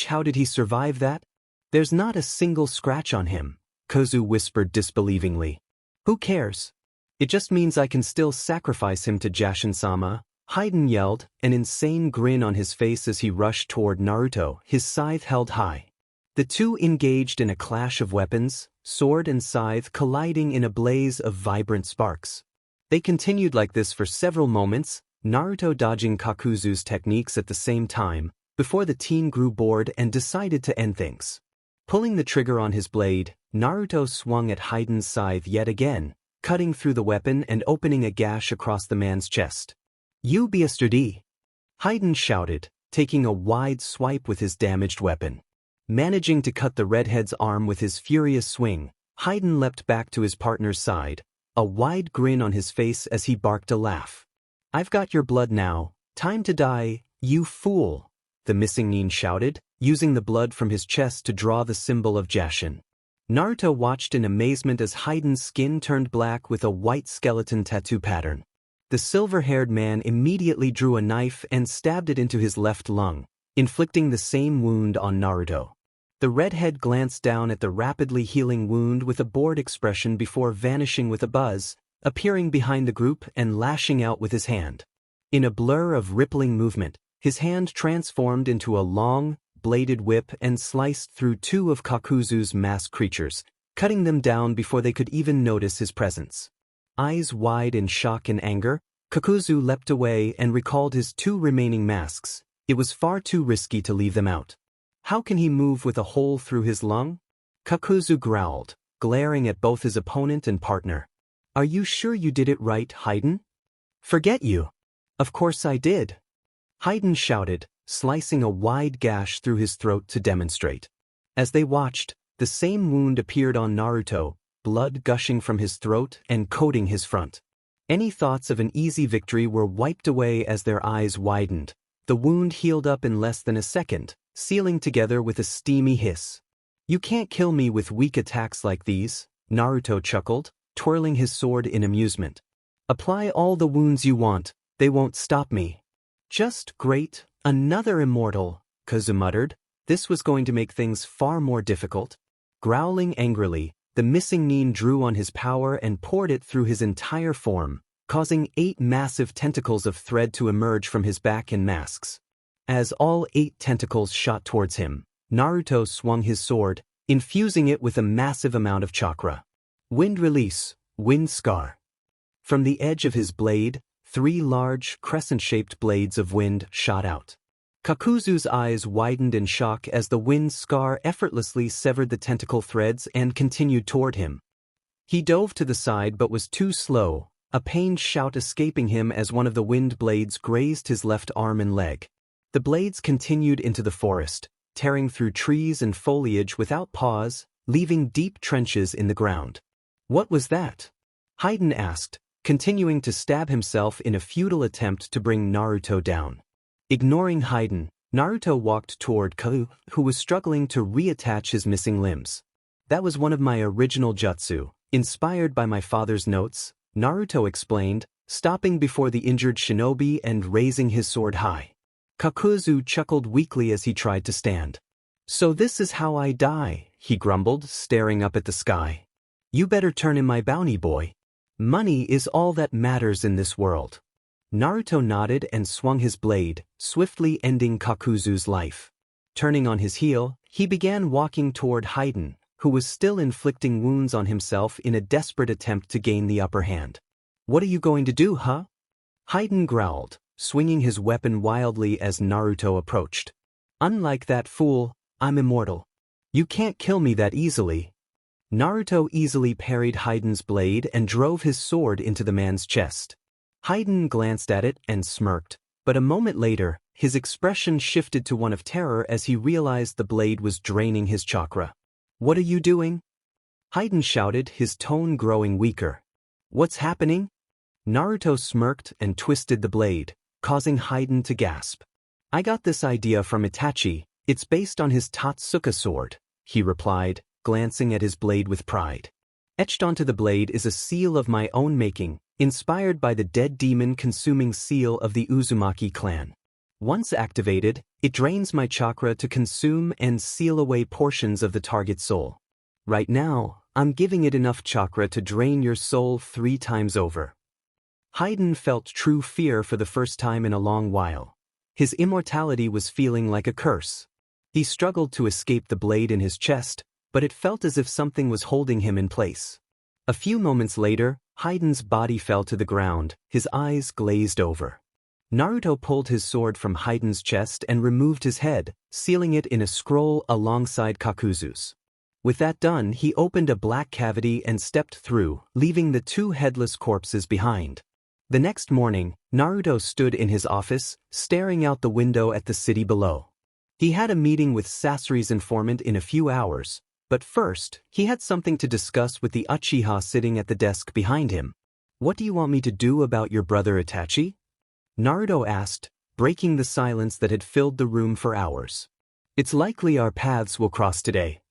How did he survive that? There's not a single scratch on him, Kakuzu whispered disbelievingly. Who cares? It just means I can still sacrifice him to Jashin-sama, Haiden yelled, an insane grin on his face as he rushed toward Naruto, his scythe held high. The two engaged in a clash of weapons, sword and scythe colliding in a blaze of vibrant sparks. They continued like this for several moments, Naruto dodging Kakuzu's techniques at the same time, before the teen grew bored and decided to end things. Pulling the trigger on his blade, Naruto swung at Haiden's scythe yet again, cutting through the weapon and opening a gash across the man's chest. "You bastard!" Haiden shouted, taking a wide swipe with his damaged weapon. Managing to cut the redhead's arm with his furious swing, Haiden leapt back to his partner's side, a wide grin on his face as he barked a laugh. "I've got your blood now, time to die, you fool," the missing nin shouted, using the blood from his chest to draw the symbol of Jashin. Naruto watched in amazement as Haiden's skin turned black with a white skeleton tattoo pattern. The silver-haired man immediately drew a knife and stabbed it into his left lung, inflicting the same wound on Naruto. The redhead glanced down at the rapidly healing wound with a bored expression before vanishing with a buzz, appearing behind the group and lashing out with his hand. In a blur of rippling movement, his hand transformed into a long, bladed whip and sliced through two of Kakuzu's mass creatures, cutting them down before they could even notice his presence. Eyes wide in shock and anger, Kakuzu leapt away and recalled his two remaining masks. It was far too risky to leave them out. How can he move with a hole through his lung? Kakuzu growled, glaring at both his opponent and partner. "Are you sure you did it right, Haiden?" "Forget you." "Of course I did," Haiden shouted, slicing a wide gash through his throat to demonstrate. As they watched, the same wound appeared on Naruto, blood gushing from his throat and coating his front. Any thoughts of an easy victory were wiped away as their eyes widened. The wound healed up in less than a second, sealing together with a steamy hiss. "You can't kill me with weak attacks like these," Naruto chuckled, twirling his sword in amusement. "Apply all the wounds you want, They won't stop me. Just great, another immortal, Kazu muttered. This was going to make things far more difficult. Growling angrily, the missing nin drew on his power and poured it through his entire form, causing 8 massive tentacles of thread to emerge from his back in masks. As all 8 tentacles shot towards him, Naruto swung his sword, infusing it with a massive amount of chakra. Wind release, wind scar. From the edge of his blade, 3 large, crescent-shaped blades of wind shot out. Kakuzu's eyes widened in shock as the wind scar effortlessly severed the tentacle threads and continued toward him. He dove to the side but was too slow, a pained shout escaping him as one of the wind blades grazed his left arm and leg. The blades continued into the forest, tearing through trees and foliage without pause, leaving deep trenches in the ground. What was that? Haiden asked, continuing to stab himself in a futile attempt to bring Naruto down. Ignoring Haiden, Naruto walked toward Kyuubi, who was struggling to reattach his missing limbs. That was one of my original jutsu, inspired by my father's notes, Naruto explained, stopping before the injured shinobi and raising his sword high. Kakuzu chuckled weakly as he tried to stand. So this is how I die, he grumbled, staring up at the sky. You better turn in my bounty, boy. Money is all that matters in this world. Naruto nodded and swung his blade, swiftly ending Kakuzu's life. Turning on his heel, he began walking toward Haiden, who was still inflicting wounds on himself in a desperate attempt to gain the upper hand. What are you going to do, huh? Haiden growled, swinging his weapon wildly as Naruto approached. Unlike that fool, I'm immortal. You can't kill me that easily. Naruto easily parried Haiden's blade and drove his sword into the man's chest. Haiden glanced at it and smirked, but a moment later, his expression shifted to one of terror as he realized the blade was draining his chakra. What are you doing? Haiden shouted, his tone growing weaker. What's happening? Naruto smirked and twisted the blade, causing Haiden to gasp. I got this idea from Itachi. It's based on his Totsuka sword, he replied, glancing at his blade with pride. Etched onto the blade is a seal of my own making, inspired by the dead demon-consuming seal of the Uzumaki clan. Once activated, it drains my chakra to consume and seal away portions of the target soul. Right now, I'm giving it enough chakra to drain your soul 3 times over. Haiden felt true fear for the first time in a long while. His immortality was feeling like a curse. He struggled to escape the blade in his chest, but it felt as if something was holding him in place. A few moments later, Haiden's body fell to the ground, his eyes glazed over. Naruto pulled his sword from Haiden's chest and removed his head, sealing it in a scroll alongside Kakuzu's. With that done, he opened a black cavity and stepped through, leaving the 2 headless corpses behind. The next morning, Naruto stood in his office, staring out the window at the city below. He had a meeting with Sasori's informant in a few hours, but first, he had something to discuss with the Uchiha sitting at the desk behind him. What do you want me to do about your brother Itachi? Naruto asked, breaking the silence that had filled the room for hours. It's likely our paths will cross today.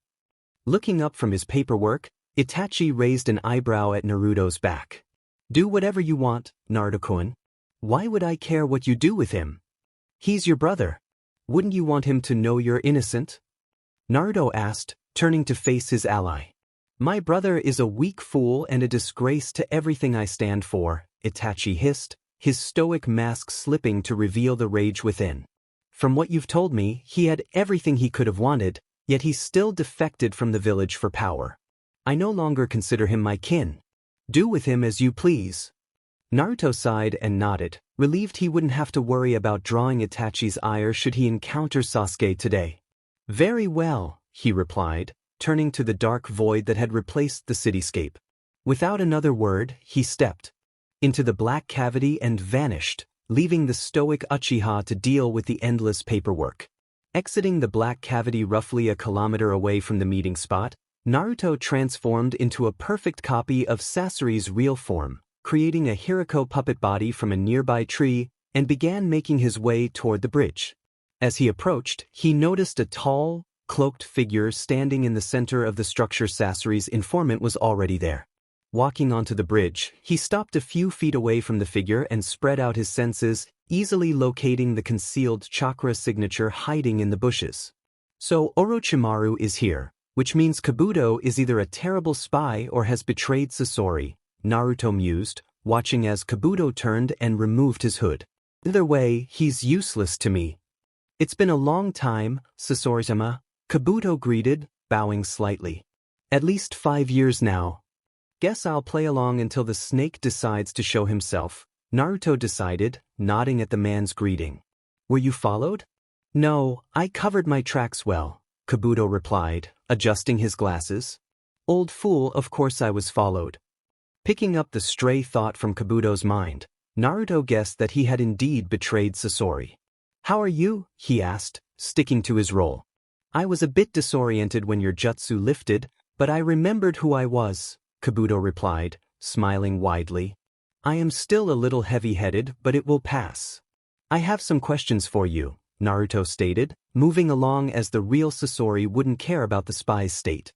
Looking up from his paperwork, Itachi raised an eyebrow at Naruto's back. Do whatever you want, Naruto-kun. Why would I care what you do with him? He's your brother. Wouldn't you want him to know you're innocent? Naruto asked, turning to face his ally. My brother is a weak fool and a disgrace to everything I stand for, Itachi hissed, his stoic mask slipping to reveal the rage within. From what you've told me, he had everything he could have wanted, yet he still defected from the village for power. I no longer consider him my kin. Do with him as you please. Naruto sighed and nodded, relieved he wouldn't have to worry about drawing Itachi's ire should he encounter Sasuke today. Very well, he replied, turning to the dark void that had replaced the cityscape. Without another word, he stepped into the black cavity and vanished, leaving the stoic Uchiha to deal with the endless paperwork. Exiting the black cavity roughly a kilometer away from the meeting spot, Naruto transformed into a perfect copy of Sasori's real form, creating a Hiriko puppet body from a nearby tree, and began making his way toward the bridge. As he approached, he noticed a tall, cloaked figure standing in the center of the structure. Sasori's informant was already there. Walking onto the bridge, he stopped a few feet away from the figure and spread out his senses, easily locating the concealed chakra signature hiding in the bushes. So Orochimaru is here, which means Kabuto is either a terrible spy or has betrayed Sasori, Naruto mused, watching as Kabuto turned and removed his hood. Either way, he's useless to me. It's been a long time, Sasori-sama, Kabuto greeted, bowing slightly. At least 5 years now. Guess I'll play along until the snake decides to show himself, Naruto decided, nodding at the man's greeting. Were you followed? No, I covered my tracks well, Kabuto replied, adjusting his glasses. Old fool, of course I was followed. Picking up the stray thought from Kabuto's mind, Naruto guessed that he had indeed betrayed Sasori. How are you? He asked, sticking to his role. I was a bit disoriented when your jutsu lifted, but I remembered who I was, Kabuto replied, smiling widely. I am still a little heavy-headed, but it will pass. I have some questions for you, Naruto stated, moving along as the real Sasori wouldn't care about the spy's state.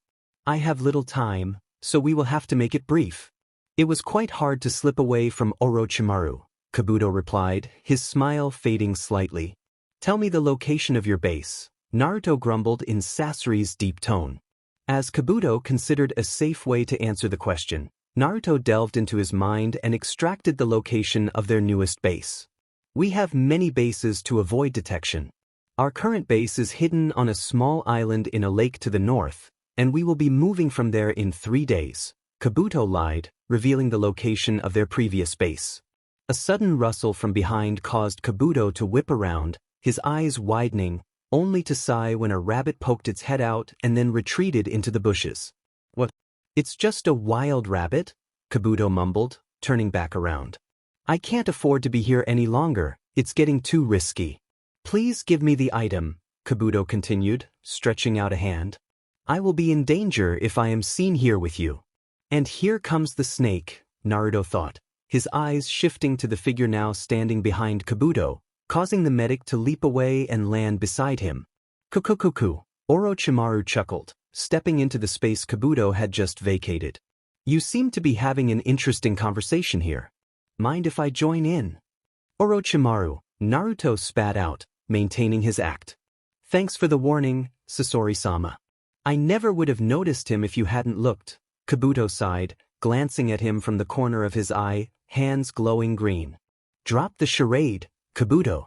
I have little time, so we will have to make it brief. It was quite hard to slip away from Orochimaru, Kabuto replied, his smile fading slightly. Tell me the location of your base, Naruto grumbled in Sasori's deep tone. As Kabuto considered a safe way to answer the question, Naruto delved into his mind and extracted the location of their newest base. We have many bases to avoid detection. Our current base is hidden on a small island in a lake to the north, and we will be moving from there in 3 days, Kabuto lied, revealing the location of their previous base. A sudden rustle from behind caused Kabuto to whip around, his eyes widening, only to sigh when a rabbit poked its head out and then retreated into the bushes. What? It's just a wild rabbit? Kabuto mumbled, turning back around. I can't afford to be here any longer, it's getting too risky. Please give me the item, Kabuto continued, stretching out a hand. I will be in danger if I am seen here with you. And here comes the snake, Naruto thought, his eyes shifting to the figure now standing behind Kabuto, causing the medic to leap away and land beside him. Kukukuku, Orochimaru chuckled, stepping into the space Kabuto had just vacated. You seem to be having an interesting conversation here. Mind if I join in? Orochimaru, Naruto spat out, maintaining his act. Thanks for the warning, Sasori-sama. I never would have noticed him if you hadn't looked, Kabuto sighed, glancing at him from the corner of his eye, hands glowing green. Drop the charade, Kabuto.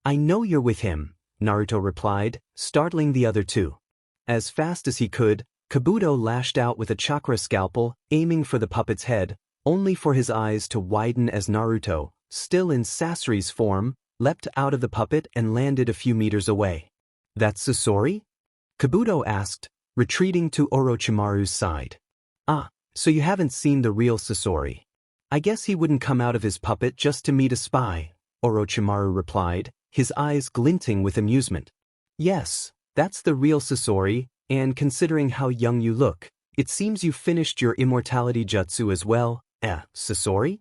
I know you're with him, Naruto replied, startling the other two. As fast as he could, Kabuto lashed out with a chakra scalpel, aiming for the puppet's head, only for his eyes to widen as Naruto, still in Sasori's form, leapt out of the puppet and landed a few meters away. That's Sasori? Kabuto asked, retreating to Orochimaru's side. Ah, so you haven't seen the real Sasori. I guess he wouldn't come out of his puppet just to meet a spy, Orochimaru replied, his eyes glinting with amusement. Yes, that's the real Sasori, and considering how young you look, it seems you finished your immortality jutsu as well, Sasori?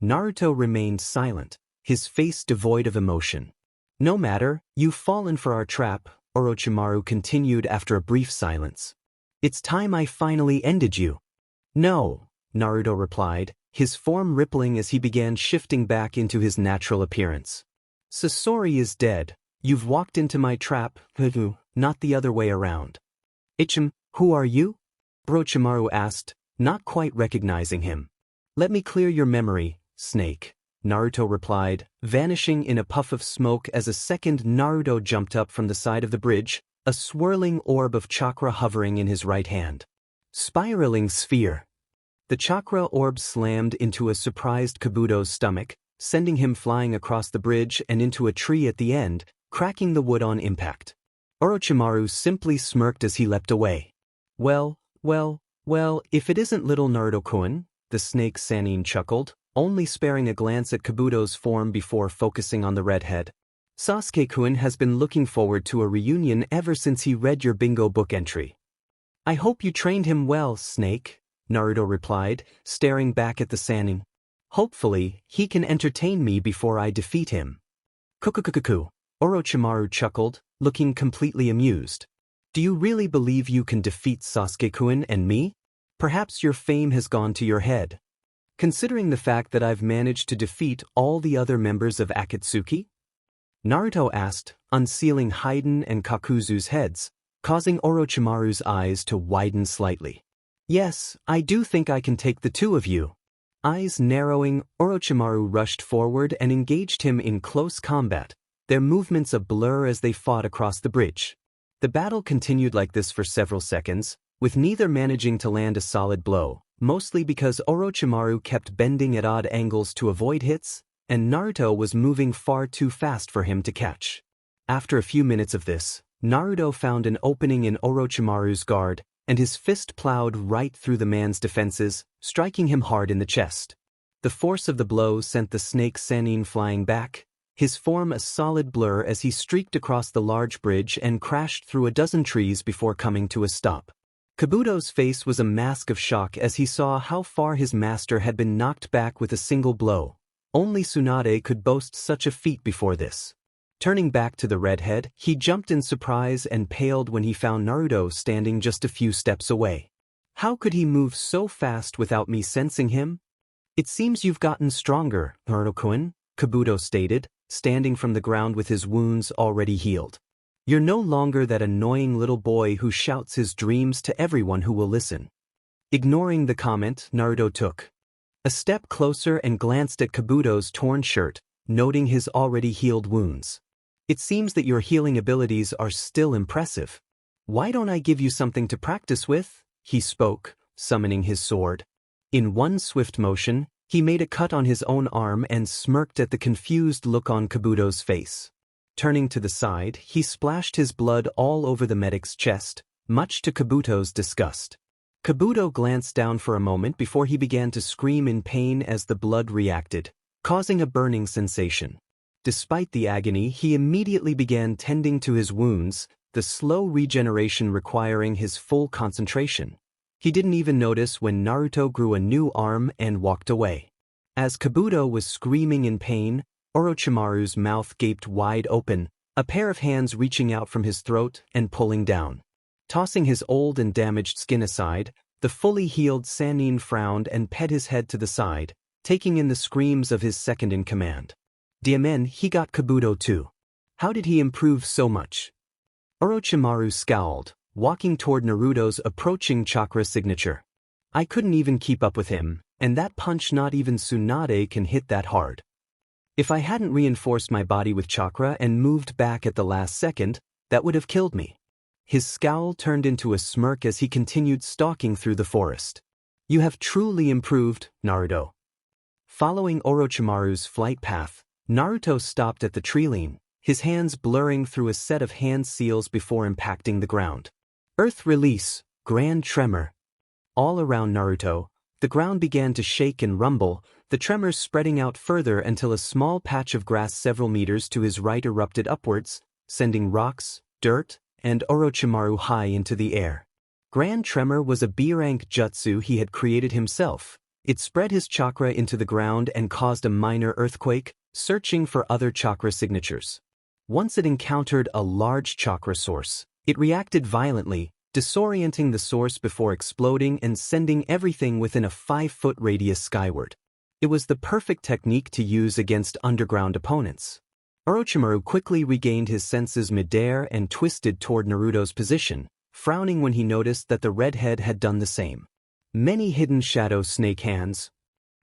Naruto remained silent, his face devoid of emotion. No matter, you've fallen for our trap, Orochimaru continued after a brief silence. It's time I finally ended you. No, Naruto replied, his form rippling as he began shifting back into his natural appearance. Sasori is dead. You've walked into my trap, not the other way around. Who are you? Orochimaru asked, not quite recognizing him. Let me clear your memory, Snake, Naruto replied, vanishing in a puff of smoke as a second Naruto jumped up from the side of the bridge, a swirling orb of chakra hovering in his right hand. Spiraling sphere. The chakra orb slammed into a surprised Kabuto's stomach, sending him flying across the bridge and into a tree at the end, cracking the wood on impact. Orochimaru simply smirked as he leapt away. Well, if it isn't little Naruto-kun, the snake Sannin chuckled, only sparing a glance at Kabuto's form before focusing on the redhead. Sasuke-kun has been looking forward to a reunion ever since he read your bingo book entry. I hope you trained him well, Snake, Naruto replied, staring back at the Sannin. Hopefully, he can entertain me before I defeat him. Kukukukuku, Orochimaru chuckled, looking completely amused. Do you really believe you can defeat Sasuke-kun and me? Perhaps your fame has gone to your head. Considering the fact that I've managed to defeat all the other members of Akatsuki? Naruto asked, unsealing Haiden and Kakuzu's heads, causing Orochimaru's eyes to widen slightly. Yes, I do think I can take the two of you. Eyes narrowing, Orochimaru rushed forward and engaged him in close combat, their movements a blur as they fought across the bridge. The battle continued like this for several seconds, with neither managing to land a solid blow, mostly because Orochimaru kept bending at odd angles to avoid hits, and Naruto was moving far too fast for him to catch. After a few minutes of this, Naruto found an opening in Orochimaru's guard, and his fist plowed right through the man's defenses, striking him hard in the chest. The force of the blow sent the snake Sannin flying back, his form a solid blur as he streaked across the large bridge and crashed through a dozen trees before coming to a stop. Kabuto's face was a mask of shock as he saw how far his master had been knocked back with a single blow. Only Tsunade could boast such a feat before this. Turning back to the redhead, he jumped in surprise and paled when he found Naruto standing just a few steps away. How could he move so fast without me sensing him? It seems you've gotten stronger, Naruto-kun, Kabuto stated, standing from the ground with his wounds already healed. You're no longer that annoying little boy who shouts his dreams to everyone who will listen. Ignoring the comment, Naruto took a step closer and glanced at Kabuto's torn shirt, noting his already healed wounds. It seems that your healing abilities are still impressive. Why don't I give you something to practice with? He spoke, summoning his sword. In one swift motion, he made a cut on his own arm and smirked at the confused look on Kabuto's face. Turning to the side, he splashed his blood all over the medic's chest, much to Kabuto's disgust. Kabuto glanced down for a moment before he began to scream in pain as the blood reacted, causing a burning sensation. Despite the agony, he immediately began tending to his wounds, the slow regeneration requiring his full concentration. He didn't even notice when Naruto grew a new arm and walked away. As Kabuto was screaming in pain, Orochimaru's mouth gaped wide open, a pair of hands reaching out from his throat and pulling down. Tossing his old and damaged skin aside, the fully healed Sannin frowned and pet his head to the side, taking in the screams of his second-in-command. Diamen, he got Kabuto too. How did he improve so much? Orochimaru scowled, walking toward Naruto's approaching chakra signature. I couldn't even keep up with him, and that punch not even Tsunade can hit that hard. If I hadn't reinforced my body with chakra and moved back at the last second, that would have killed me. His scowl turned into a smirk as he continued stalking through the forest. You have truly improved, Naruto. Following Orochimaru's flight path, Naruto stopped at the treeline, his hands blurring through a set of hand seals before impacting the ground. Earth release, grand tremor. All around Naruto, the ground began to shake and rumble, the tremors spreading out further until a small patch of grass several meters to his right erupted upwards, sending rocks, dirt, and Orochimaru high into the air. Grand Tremor was a B-rank jutsu he had created himself. It spread his chakra into the ground and caused a minor earthquake, searching for other chakra signatures. Once it encountered a large chakra source, it reacted violently, disorienting the source before exploding and sending everything within a 5-foot radius skyward. It was the perfect technique to use against underground opponents. Orochimaru quickly regained his senses midair and twisted toward Naruto's position, frowning when he noticed that the redhead had done the same. Many hidden shadow snake hands.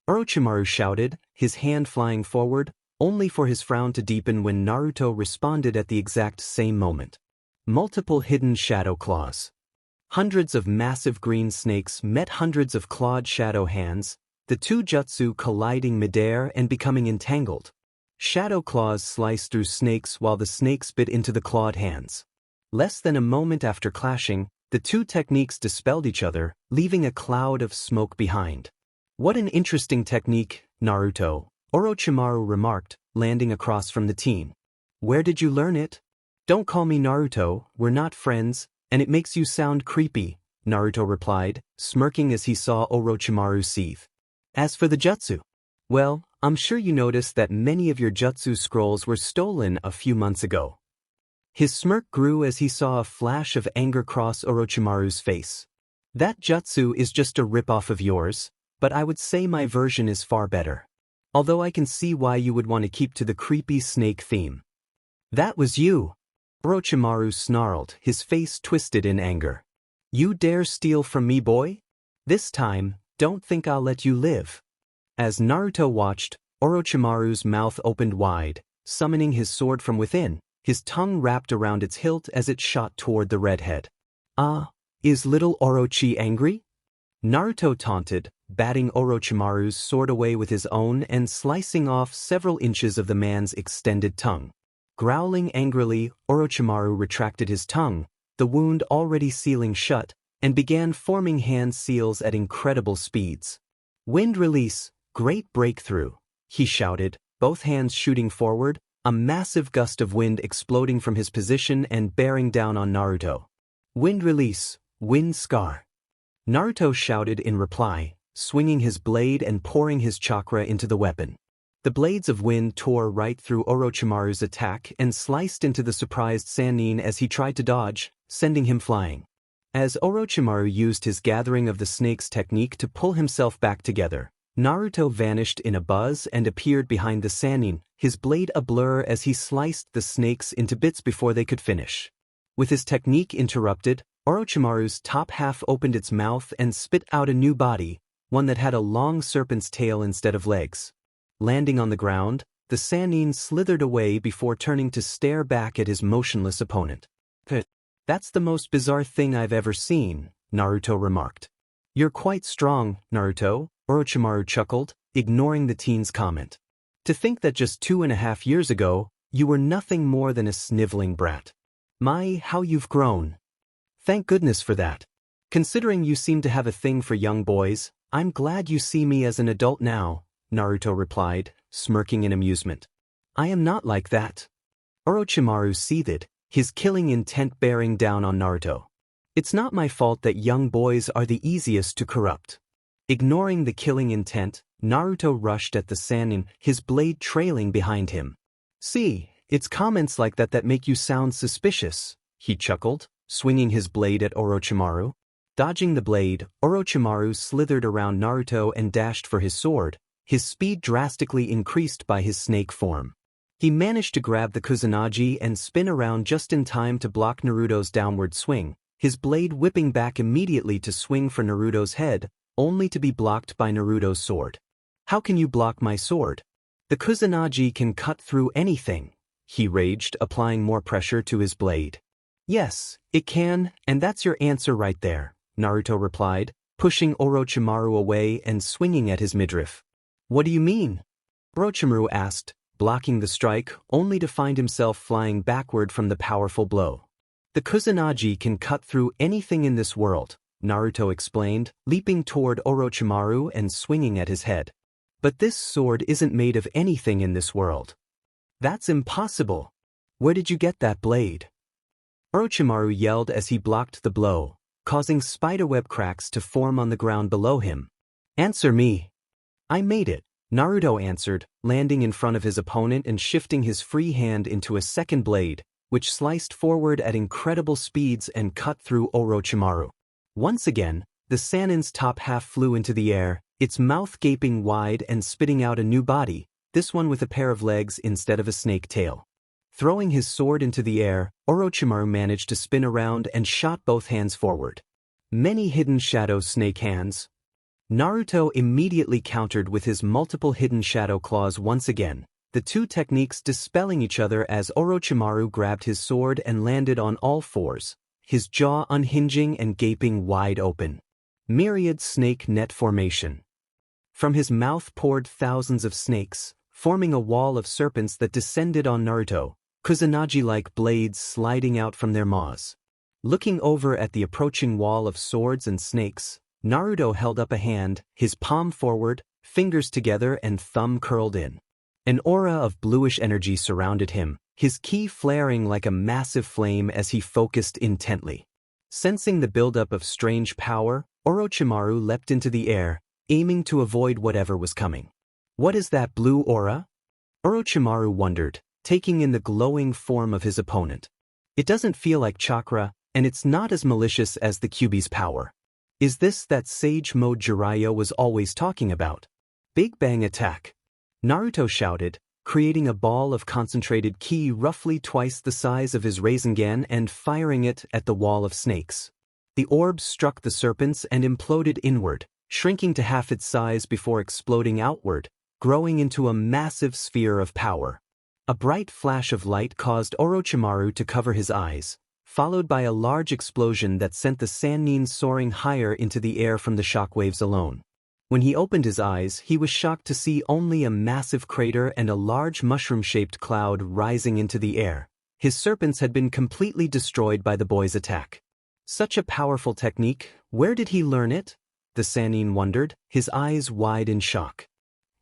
Orochimaru shouted, his hand flying forward, only for his frown to deepen when Naruto responded at the exact same moment. Multiple hidden shadow claws. Hundreds of massive green snakes met hundreds of clawed shadow hands, the two jutsu colliding midair and becoming entangled. Shadow claws sliced through snakes while the snakes bit into the clawed hands. Less than a moment after clashing, the two techniques dispelled each other, leaving a cloud of smoke behind. What an interesting technique, Naruto, Orochimaru remarked, landing across from the teen. Where did you learn it? Don't call me Naruto, we're not friends, and it makes you sound creepy, Naruto replied, smirking as he saw Orochimaru seethe. As for the jutsu, well, I'm sure you noticed that many of your jutsu scrolls were stolen a few months ago. His smirk grew as he saw a flash of anger cross Orochimaru's face. That jutsu is just a rip-off of yours, but I would say my version is far better. Although I can see why you would want to keep to the creepy snake theme. That was you! Orochimaru snarled, his face twisted in anger. You dare steal from me, boy? This time, don't think I'll let you live. As Naruto watched, Orochimaru's mouth opened wide, summoning his sword from within, his tongue wrapped around its hilt as it shot toward the redhead. Is little Orochi angry? Naruto taunted, batting Orochimaru's sword away with his own and slicing off several inches of the man's extended tongue. Growling angrily, Orochimaru retracted his tongue, the wound already sealing shut, and began forming hand seals at incredible speeds. Wind release, great breakthrough, he shouted, both hands shooting forward, a massive gust of wind exploding from his position and bearing down on Naruto. Wind release, wind scar. Naruto shouted in reply, swinging his blade and pouring his chakra into the weapon. The blades of wind tore right through Orochimaru's attack and sliced into the surprised Sannin as he tried to dodge, sending him flying. As Orochimaru used his gathering of the snakes technique to pull himself back together, Naruto vanished in a buzz and appeared behind the Sannin, his blade a blur as he sliced the snakes into bits before they could finish. With his technique interrupted, Orochimaru's top half opened its mouth and spit out a new body, one that had a long serpent's tail instead of legs. Landing on the ground, the Sannin slithered away before turning to stare back at his motionless opponent. That's the most bizarre thing I've ever seen, Naruto remarked. You're quite strong, Naruto, Orochimaru chuckled, ignoring the teen's comment. To think that just 2.5 years ago, you were nothing more than a sniveling brat. My, how you've grown. Thank goodness for that. Considering you seem to have a thing for young boys, I'm glad you see me as an adult now, Naruto replied, smirking in amusement. I am not like that. Orochimaru seethed, his killing intent bearing down on Naruto. It's not my fault that young boys are the easiest to corrupt. Ignoring the killing intent, Naruto rushed at the Sannin, his blade trailing behind him. See, it's comments like that that make you sound suspicious, he chuckled, swinging his blade at Orochimaru. Dodging the blade, Orochimaru slithered around Naruto and dashed for his sword, his speed drastically increased by his snake form. He managed to grab the Kusanagi and spin around just in time to block Naruto's downward swing, his blade whipping back immediately to swing for Naruto's head, only to be blocked by Naruto's sword. How can you block my sword? The Kusanagi can cut through anything, he raged, applying more pressure to his blade. Yes, it can, and that's your answer right there, Naruto replied, pushing Orochimaru away and swinging at his midriff. What do you mean? Orochimaru asked, blocking the strike only to find himself flying backward from the powerful blow. The Kusanagi can cut through anything in this world, Naruto explained, leaping toward Orochimaru and swinging at his head. But this sword isn't made of anything in this world. That's impossible. Where did you get that blade? Orochimaru yelled as he blocked the blow, causing spiderweb cracks to form on the ground below him. Answer me. I made it, Naruto answered, landing in front of his opponent and shifting his free hand into a second blade, which sliced forward at incredible speeds and cut through Orochimaru. Once again, the Sannin's top half flew into the air, its mouth gaping wide and spitting out a new body, this one with a pair of legs instead of a snake tail. Throwing his sword into the air, Orochimaru managed to spin around and shot both hands forward. Many hidden shadow snake hands. Naruto immediately countered with his multiple hidden shadow claws once again, the two techniques dispelling each other as Orochimaru grabbed his sword and landed on all fours, his jaw unhinging and gaping wide open. Myriad snake net formation. From his mouth poured thousands of snakes, forming a wall of serpents that descended on Naruto, Kusanagi-like blades sliding out from their maws. Looking over at the approaching wall of swords and snakes, Naruto held up a hand, his palm forward, fingers together and thumb curled in. An aura of bluish energy surrounded him, his ki flaring like a massive flame as he focused intently. Sensing the buildup of strange power, Orochimaru leapt into the air, aiming to avoid whatever was coming. What is that blue aura? Orochimaru wondered, taking in the glowing form of his opponent. It doesn't feel like chakra, and it's not as malicious as the Kyuubi's power. Is this that sage mode Jiraiya was always talking about? Big Bang Attack. Naruto shouted, creating a ball of concentrated ki roughly twice the size of his Rasengan and firing it at the wall of snakes. The orb struck the serpents and imploded inward, shrinking to half its size before exploding outward, growing into a massive sphere of power. A bright flash of light caused Orochimaru to cover his eyes, followed by a large explosion that sent the Sannin soaring higher into the air from the shockwaves alone. When he opened his eyes, he was shocked to see only a massive crater and a large mushroom-shaped cloud rising into the air. His serpents had been completely destroyed by the boy's attack. Such a powerful technique, where did he learn it? The Sannin wondered, his eyes wide in shock.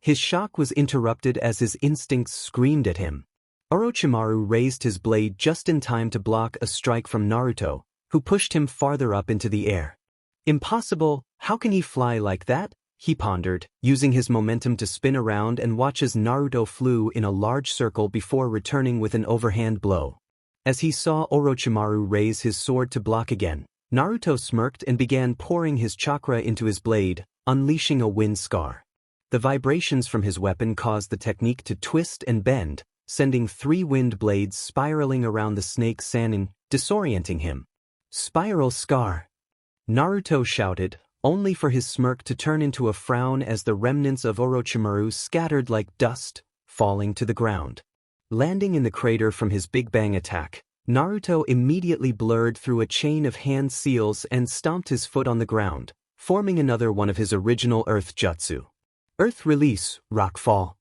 His shock was interrupted as his instincts screamed at him. Orochimaru raised his blade just in time to block a strike from Naruto, who pushed him farther up into the air. Impossible, how can he fly like that? He pondered, using his momentum to spin around and watch as Naruto flew in a large circle before returning with an overhand blow. As he saw Orochimaru raise his sword to block again, Naruto smirked and began pouring his chakra into his blade, unleashing a wind scar. The vibrations from his weapon caused the technique to twist and bend, sending 3 wind blades spiraling around the snake Sannin, disorienting him. Spiral scar! Naruto shouted, only for his smirk to turn into a frown as the remnants of Orochimaru scattered like dust, falling to the ground. Landing in the crater from his Big Bang attack, Naruto immediately blurred through a chain of hand seals and stomped his foot on the ground, forming another one of his original Earth Jutsu. Earth Release, Rock Fall.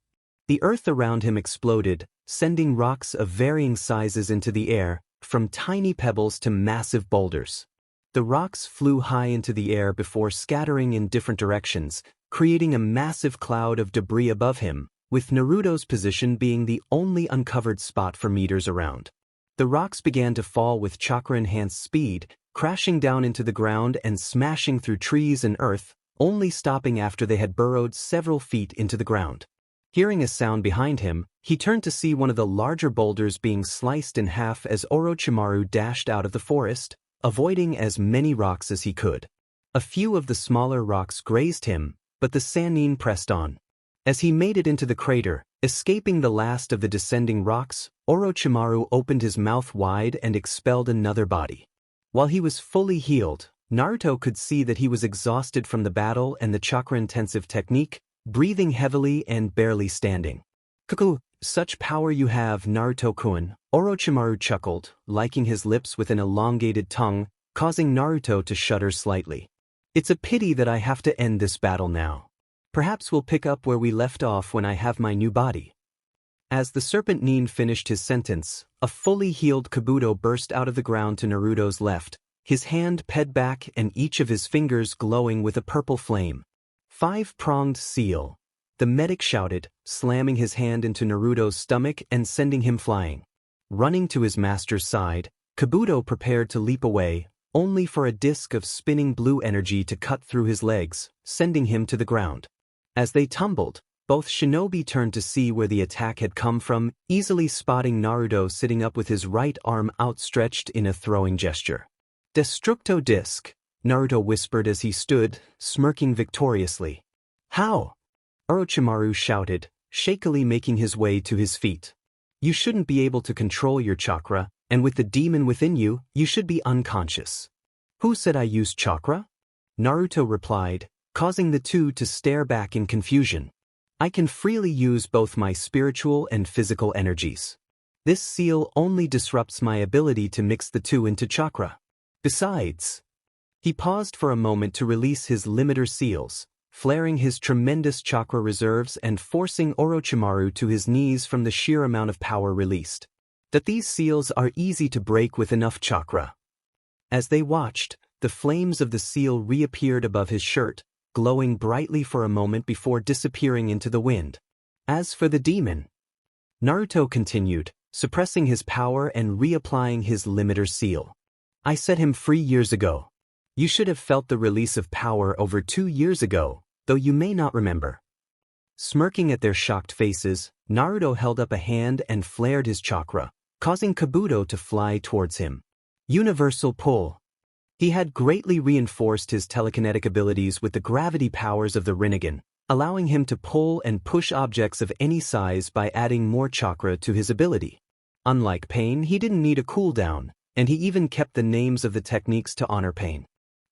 The earth around him exploded, sending rocks of varying sizes into the air, from tiny pebbles to massive boulders. The rocks flew high into the air before scattering in different directions, creating a massive cloud of debris above him, with Naruto's position being the only uncovered spot for meters around. The rocks began to fall with chakra-enhanced speed, crashing down into the ground and smashing through trees and earth, only stopping after they had burrowed several feet into the ground. Hearing a sound behind him, he turned to see one of the larger boulders being sliced in half as Orochimaru dashed out of the forest, avoiding as many rocks as he could. A few of the smaller rocks grazed him, but the Sannin pressed on. As he made it into the crater, escaping the last of the descending rocks, Orochimaru opened his mouth wide and expelled another body. While he was fully healed, Naruto could see that he was exhausted from the battle and the chakra-intensive technique, breathing heavily and barely standing. "Cuckoo, such power you have, Naruto-kun," Orochimaru chuckled, licking his lips with an elongated tongue, causing Naruto to shudder slightly. "It's a pity that I have to end this battle now. Perhaps we'll pick up where we left off when I have my new body." As the Serpent Nin finished his sentence, a fully healed Kabuto burst out of the ground to Naruto's left, his hand ped back and each of his fingers glowing with a purple flame. "Five-pronged seal," the medic shouted, slamming his hand into Naruto's stomach and sending him flying. Running to his master's side, Kabuto prepared to leap away, only for a disc of spinning blue energy to cut through his legs, sending him to the ground. As they tumbled, both shinobi turned to see where the attack had come from, easily spotting Naruto sitting up with his right arm outstretched in a throwing gesture. "Destructo disc," Naruto whispered as he stood, smirking victoriously. "How?" Orochimaru shouted, shakily making his way to his feet. "You shouldn't be able to control your chakra, and with the demon within you, you should be unconscious." "Who said I used chakra?" Naruto replied, causing the two to stare back in confusion. "I can freely use both my spiritual and physical energies. This seal only disrupts my ability to mix the two into chakra. Besides..." He paused for a moment to release his limiter seals, flaring his tremendous chakra reserves and forcing Orochimaru to his knees from the sheer amount of power released. "That these seals are easy to break with enough chakra." As they watched, the flames of the seal reappeared above his shirt, glowing brightly for a moment before disappearing into the wind. "As for the demon," Naruto continued, suppressing his power and reapplying his limiter seal, "I set him free years ago. You should have felt the release of power over 2 years ago, though you may not remember." Smirking at their shocked faces, Naruto held up a hand and flared his chakra, causing Kabuto to fly towards him. "Universal pull." He had greatly reinforced his telekinetic abilities with the gravity powers of the Rinnegan, allowing him to pull and push objects of any size by adding more chakra to his ability. Unlike Pain, he didn't need a cooldown, and he even kept the names of the techniques to honor Pain.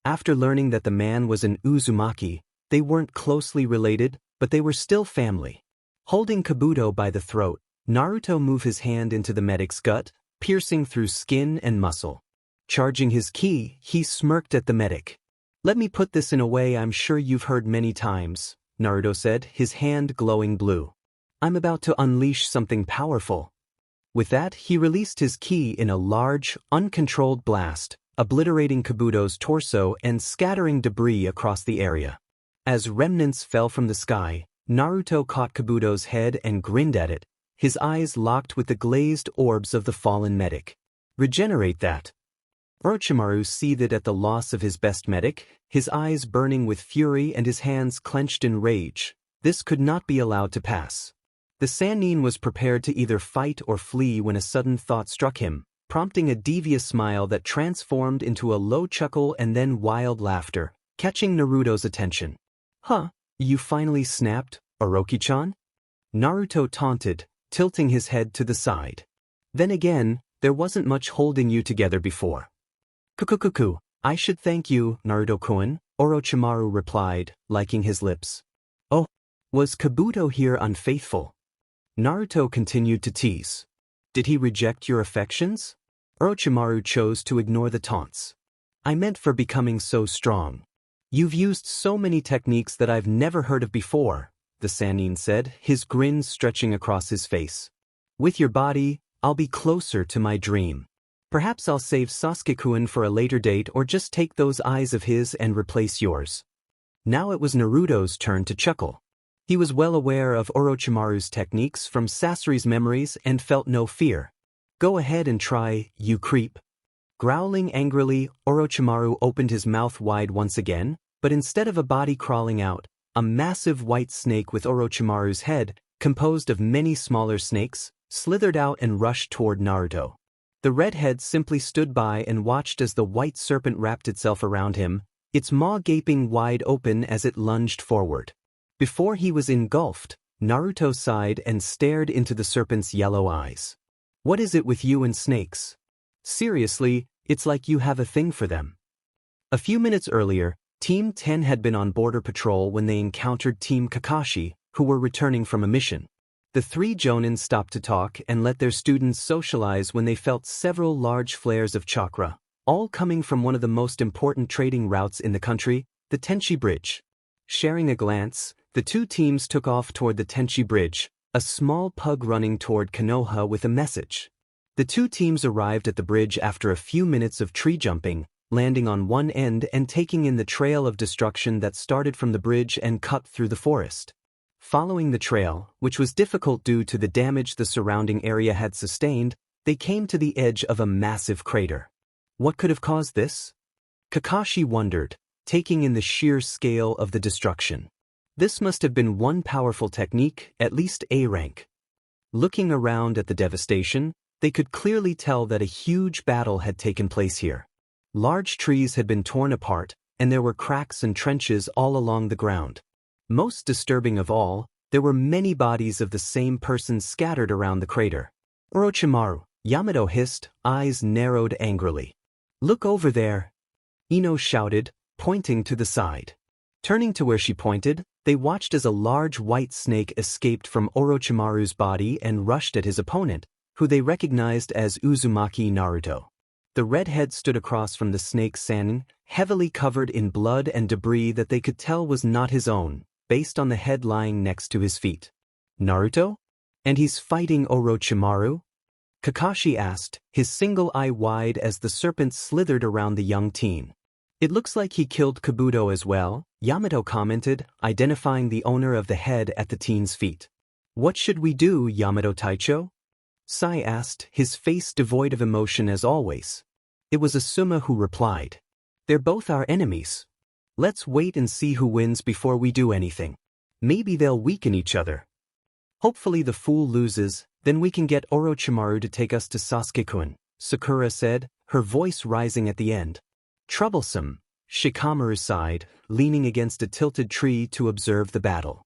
After learning that the man was an Uzumaki, they weren't closely related, but they were still family. Holding Kabuto by the throat, Naruto moved his hand into the medic's gut, piercing through skin and muscle. Charging his ki, he smirked at the medic. "Let me put this in a way I'm sure you've heard many times," Naruto said, his hand glowing blue. "I'm about to unleash something powerful." With that, he released his ki in a large, uncontrolled blast, obliterating Kabuto's torso and scattering debris across the area. As remnants fell from the sky, Naruto caught Kabuto's head and grinned at it, his eyes locked with the glazed orbs of the fallen medic. "Regenerate that." Orochimaru seethed at the loss of his best medic, his eyes burning with fury and his hands clenched in rage. This could not be allowed to pass. The Sannin was prepared to either fight or flee when a sudden thought struck him, prompting a devious smile that transformed into a low chuckle and then wild laughter, catching Naruto's attention. "Huh, you finally snapped, Orochi-chan?" Naruto taunted, tilting his head to the side. "Then again, there wasn't much holding you together before." "Kukukuku, I should thank you, Naruto-kun," Orochimaru replied, licking his lips. "Oh, was Kabuto here unfaithful?" Naruto continued to tease. "Did he reject your affections?" Orochimaru chose to ignore the taunts. "I meant for becoming so strong. You've used so many techniques that I've never heard of before," the Sannin said, his grin stretching across his face. "With your body, I'll be closer to my dream. Perhaps I'll save Sasuke-kun for a later date or just take those eyes of his and replace yours." Now it was Naruto's turn to chuckle. He was well aware of Orochimaru's techniques from Sasori's memories and felt no fear. "Go ahead and try, you creep." Growling angrily, Orochimaru opened his mouth wide once again, but instead of a body crawling out, a massive white snake with Orochimaru's head, composed of many smaller snakes, slithered out and rushed toward Naruto. The redhead simply stood by and watched as the white serpent wrapped itself around him, its maw gaping wide open as it lunged forward. Before he was engulfed, Naruto sighed and stared into the serpent's yellow eyes. "What is it with you and snakes? Seriously, it's like you have a thing for them." A few minutes earlier, Team 10 had been on border patrol when they encountered Team Kakashi, who were returning from a mission. The three Jonin stopped to talk and let their students socialize when they felt several large flares of chakra, all coming from one of the most important trading routes in the country, the Tenchi Bridge. Sharing a glance, the two teams took off toward the Tenchi Bridge, a small pug running toward Konoha with a message. The two teams arrived at the bridge after a few minutes of tree jumping, landing on one end and taking in the trail of destruction that started from the bridge and cut through the forest. Following the trail, which was difficult due to the damage the surrounding area had sustained, they came to the edge of a massive crater. What could have caused this? Kakashi wondered, taking in the sheer scale of the destruction. This must have been one powerful technique, at least A rank. Looking around at the devastation, they could clearly tell that a huge battle had taken place here. Large trees had been torn apart, and there were cracks and trenches all along the ground. Most disturbing of all, there were many bodies of the same person scattered around the crater. "Orochimaru," Yamato hissed, eyes narrowed angrily. "Look over there," Ino shouted, pointing to the side. Turning to where she pointed, they watched as a large white snake escaped from Orochimaru's body and rushed at his opponent, who they recognized as Uzumaki Naruto. The redhead stood across from the snake Sannin, heavily covered in blood and debris that they could tell was not his own, based on the head lying next to his feet. "Naruto? And he's fighting Orochimaru?" Kakashi asked, his single eye wide as the serpent slithered around the young teen. "It looks like he killed Kabuto as well," Yamato commented, identifying the owner of the head at the teen's feet. "What should we do, Yamato Taicho?" Sai asked, his face devoid of emotion as always. It was Asuma who replied. "They're both our enemies. Let's wait and see who wins before we do anything. Maybe they'll weaken each other. Hopefully the fool loses, then we can get Orochimaru to take us to Sasuke-kun," Sakura said, her voice rising at the end. Troublesome, Shikamaru sighed, leaning against a tilted tree to observe the battle.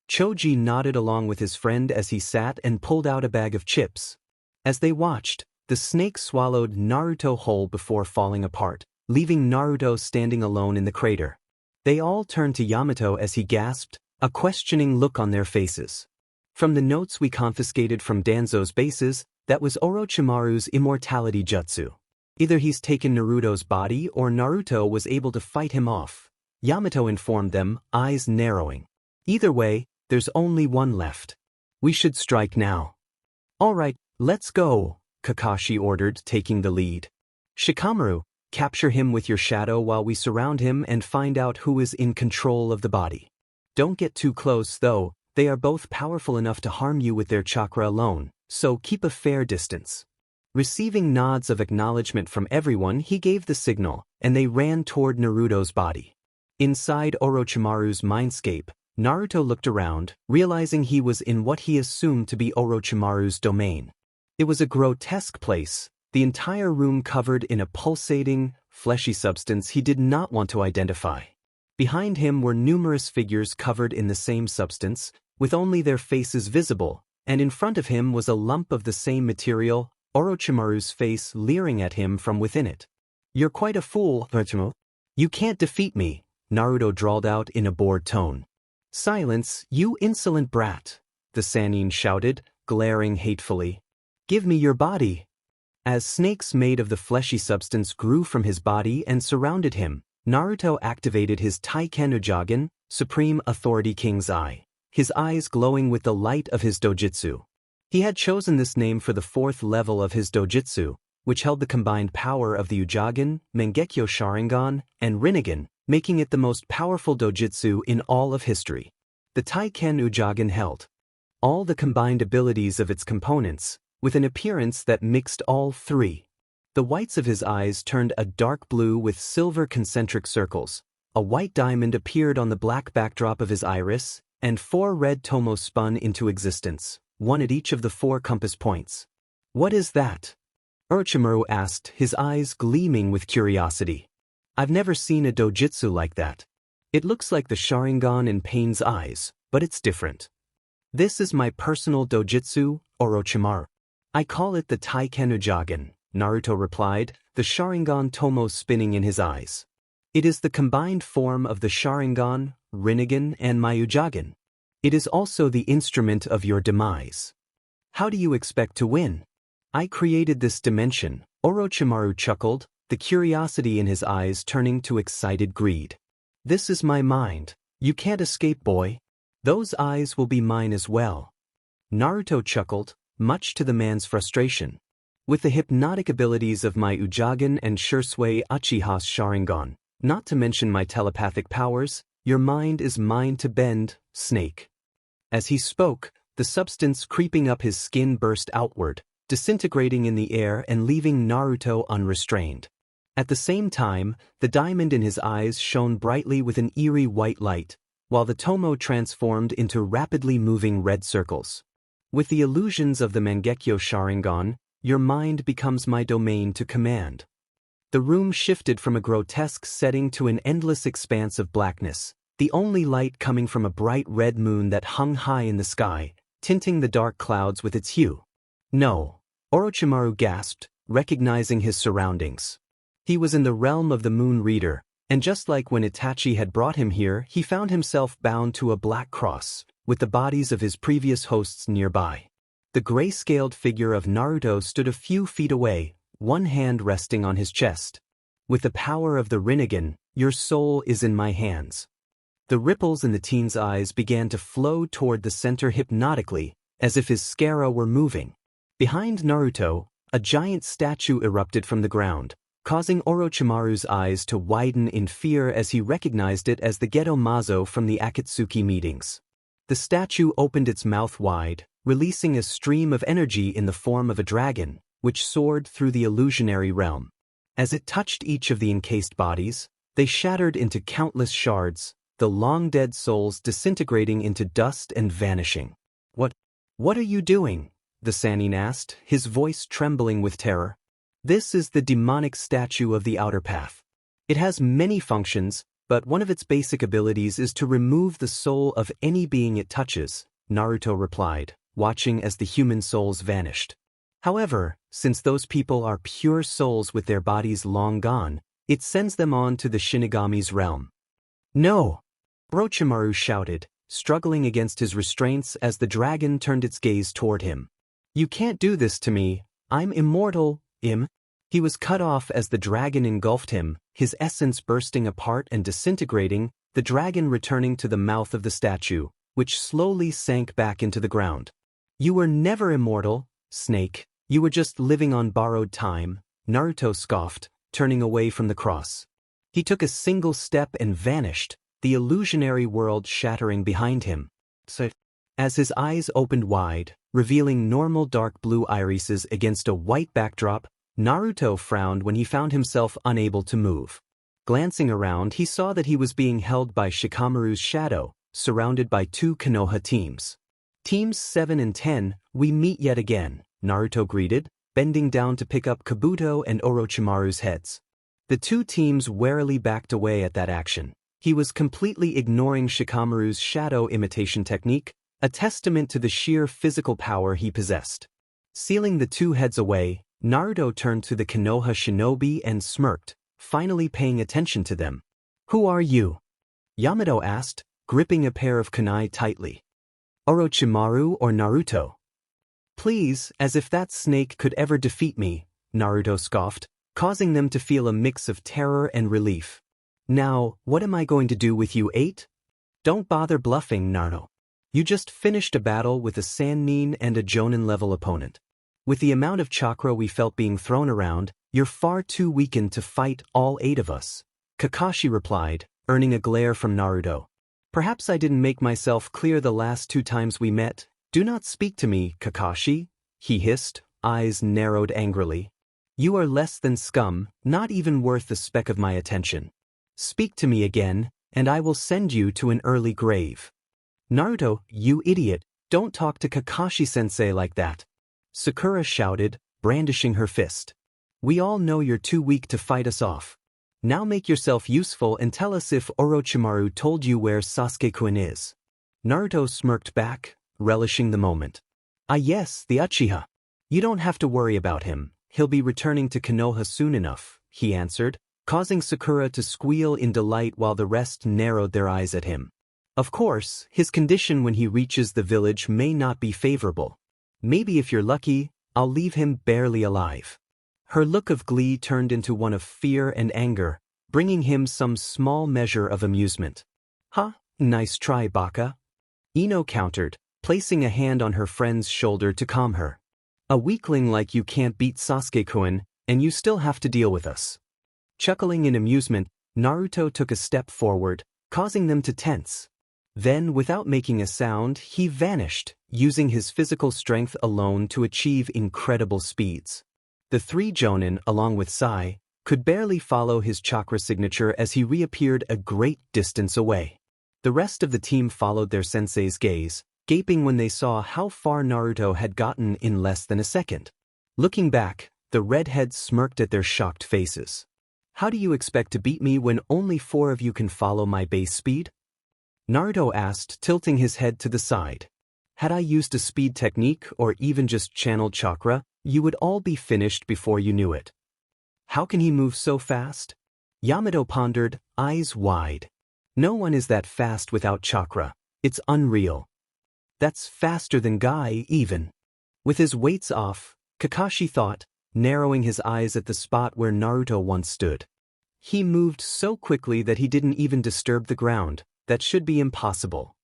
Choji nodded along with his friend as he sat and pulled out a bag of chips. As they watched, the snake swallowed Naruto whole before falling apart, leaving Naruto standing alone in the crater. They all turned to Yamato as he gasped, a questioning look on their faces. From the notes we confiscated from Danzo's bases, that was Orochimaru's immortality jutsu. Either he's taken Naruto's body or Naruto was able to fight him off. Yamato informed them, eyes narrowing. Either way, there's only one left. We should strike now. All right, let's go, Kakashi ordered, taking the lead. Shikamaru, capture him with your shadow while we surround him and find out who is in control of the body. Don't get too close though, they are both powerful enough to harm you with their chakra alone, so keep a fair distance. Receiving nods of acknowledgement from everyone, he gave the signal, and they ran toward Naruto's body. Inside Orochimaru's mindscape, Naruto looked around, realizing he was in what he assumed to be Orochimaru's domain. It was a grotesque place, the entire room covered in a pulsating, fleshy substance he did not want to identify. Behind him were numerous figures covered in the same substance, with only their faces visible, and in front of him was a lump of the same material, Orochimaru's face leering at him from within it. You're quite a fool, Orochimaru. You can't defeat me, Naruto drawled out in a bored tone. Silence, you insolent brat, the Sannin shouted, glaring hatefully. Give me your body. As snakes made of the fleshy substance grew from his body and surrounded him, Naruto activated his Taiken Ujagen, Supreme Authority King's Eye, his eyes glowing with the light of his dojutsu. He had chosen this name for the 4th level of his dojutsu, which held the combined power of the Ujagen, Mangekyo Sharingan, and Rinnegan, making it the most powerful dojutsu in all of history. The Taiken Ujagen held all the combined abilities of its components, with an appearance that mixed all three. The whites of his eyes turned a dark blue with silver concentric circles, a white diamond appeared on the black backdrop of his iris, and 4 red tomos spun into existence, one at each of the 4 compass points. What is that? Orochimaru asked, his eyes gleaming with curiosity. I've never seen a dojutsu like that. It looks like the Sharingan in Pain's eyes, but it's different. This is my personal dojutsu, Orochimaru. I call it the Taiken Ujagen, Naruto replied, the Sharingan tomos spinning in his eyes. It is the combined form of the Sharingan, Rinnegan, and my Ujagen. It is also the instrument of your demise. How do you expect to win? I created this dimension, Orochimaru chuckled, the curiosity in his eyes turning to excited greed. This is my mind. You can't escape, boy. Those eyes will be mine as well. Naruto chuckled, much to the man's frustration. With the hypnotic abilities of my Ujagen and Shursui Uchiha Sharingan, not to mention my telepathic powers, your mind is mine to bend, snake. As he spoke, the substance creeping up his skin burst outward, disintegrating in the air and leaving Naruto unrestrained. At the same time, the diamond in his eyes shone brightly with an eerie white light, while the tomo transformed into rapidly moving red circles. With the illusions of the Mangekyo Sharingan, your mind becomes my domain to command. The room shifted from a grotesque setting to an endless expanse of blackness, the only light coming from a bright red moon that hung high in the sky, tinting the dark clouds with its hue. No, Orochimaru gasped, recognizing his surroundings. He was in the realm of the Moon Reader, and just like when Itachi had brought him here, he found himself bound to a black cross, with the bodies of his previous hosts nearby. The gray-scaled figure of Naruto stood a few feet away, one hand resting on his chest. With the power of the Rinnegan, your soul is in my hands. The ripples in the teen's eyes began to flow toward the center hypnotically, as if his sclera were moving. Behind Naruto, a giant statue erupted from the ground, causing Orochimaru's eyes to widen in fear as he recognized it as the Geto Mazo from the Akatsuki meetings. The statue opened its mouth wide, releasing a stream of energy in the form of a dragon, which soared through the illusionary realm. As it touched each of the encased bodies, they shattered into countless shards, the long-dead souls disintegrating into dust and vanishing. What are you doing? The Sannin asked, his voice trembling with terror. This is the demonic statue of the Outer Path. It has many functions, but one of its basic abilities is to remove the soul of any being it touches, Naruto replied, watching as the human souls vanished. However, since those people are pure souls with their bodies long gone, it sends them on to the Shinigami's realm. No! Orochimaru shouted, struggling against his restraints as the dragon turned its gaze toward him. You can't do this to me, I'm immortal, He was cut off as the dragon engulfed him, his essence bursting apart and disintegrating, the dragon returning to the mouth of the statue, which slowly sank back into the ground. You were never immortal, Snake, you were just living on borrowed time, Naruto scoffed, turning away from the cross. He took a single step and vanished, the illusionary world shattering behind him. As his eyes opened wide, revealing normal dark blue irises against a white backdrop, Naruto frowned when he found himself unable to move. Glancing around, he saw that he was being held by Shikamaru's shadow, surrounded by 2 Konoha teams. Teams 7 and 10, we meet yet again, Naruto greeted, bending down to pick up Kabuto and Orochimaru's heads. The 2 teams warily backed away at that action. He was completely ignoring Shikamaru's shadow imitation technique, a testament to the sheer physical power he possessed. Sealing the 2 heads away, Naruto turned to the Konoha shinobi and smirked, finally paying attention to them. Who are you? Yamato asked, gripping a pair of kunai tightly. Orochimaru or Naruto? Please, as if that snake could ever defeat me, Naruto scoffed, causing them to feel a mix of terror and relief. Now, what am I going to do with you 8? Don't bother bluffing, Naruto. You just finished a battle with a Sannin and a Jonin-level opponent. With the amount of chakra we felt being thrown around, you're far too weakened to fight all 8 of us, Kakashi replied, earning a glare from Naruto. Perhaps I didn't make myself clear the last 2 times we met. Do not speak to me, Kakashi, he hissed, eyes narrowed angrily. You are less than scum, not even worth the speck of my attention. Speak to me again, and I will send you to an early grave. Naruto, you idiot, don't talk to Kakashi-sensei like that. Sakura shouted, brandishing her fist. We all know you're too weak to fight us off. Now make yourself useful and tell us if Orochimaru told you where Sasuke-kun is. Naruto smirked back, relishing the moment. Ah yes, the Uchiha. You don't have to worry about him, he'll be returning to Konoha soon enough, he answered, causing Sakura to squeal in delight while the rest narrowed their eyes at him. Of course, his condition when he reaches the village may not be favorable. Maybe if you're lucky, I'll leave him barely alive. Her look of glee turned into one of fear and anger, bringing him some small measure of amusement. Huh, nice try, Baka. Ino countered, placing a hand on her friend's shoulder to calm her. A weakling like you can't beat Sasuke-kun, and you still have to deal with us. Chuckling in amusement, Naruto took a step forward, causing them to tense. Then, without making a sound, he vanished, using his physical strength alone to achieve incredible speeds. The 3 Jonin, along with Sai, could barely follow his chakra signature as he reappeared a great distance away. The rest of the team followed their sensei's gaze, gaping when they saw how far Naruto had gotten in less than a second. Looking back, the redheads smirked at their shocked faces. How do you expect to beat me when only 4 of you can follow my base speed? Naruto asked, tilting his head to the side. Had I used a speed technique or even just channeled chakra, you would all be finished before you knew it. How can he move so fast? Yamato pondered, eyes wide. No one is that fast without chakra. It's unreal. That's faster than Guy, even. With his weights off, Kakashi thought, narrowing his eyes at the spot where Naruto once stood. He moved so quickly that he didn't even disturb the ground. That should be impossible.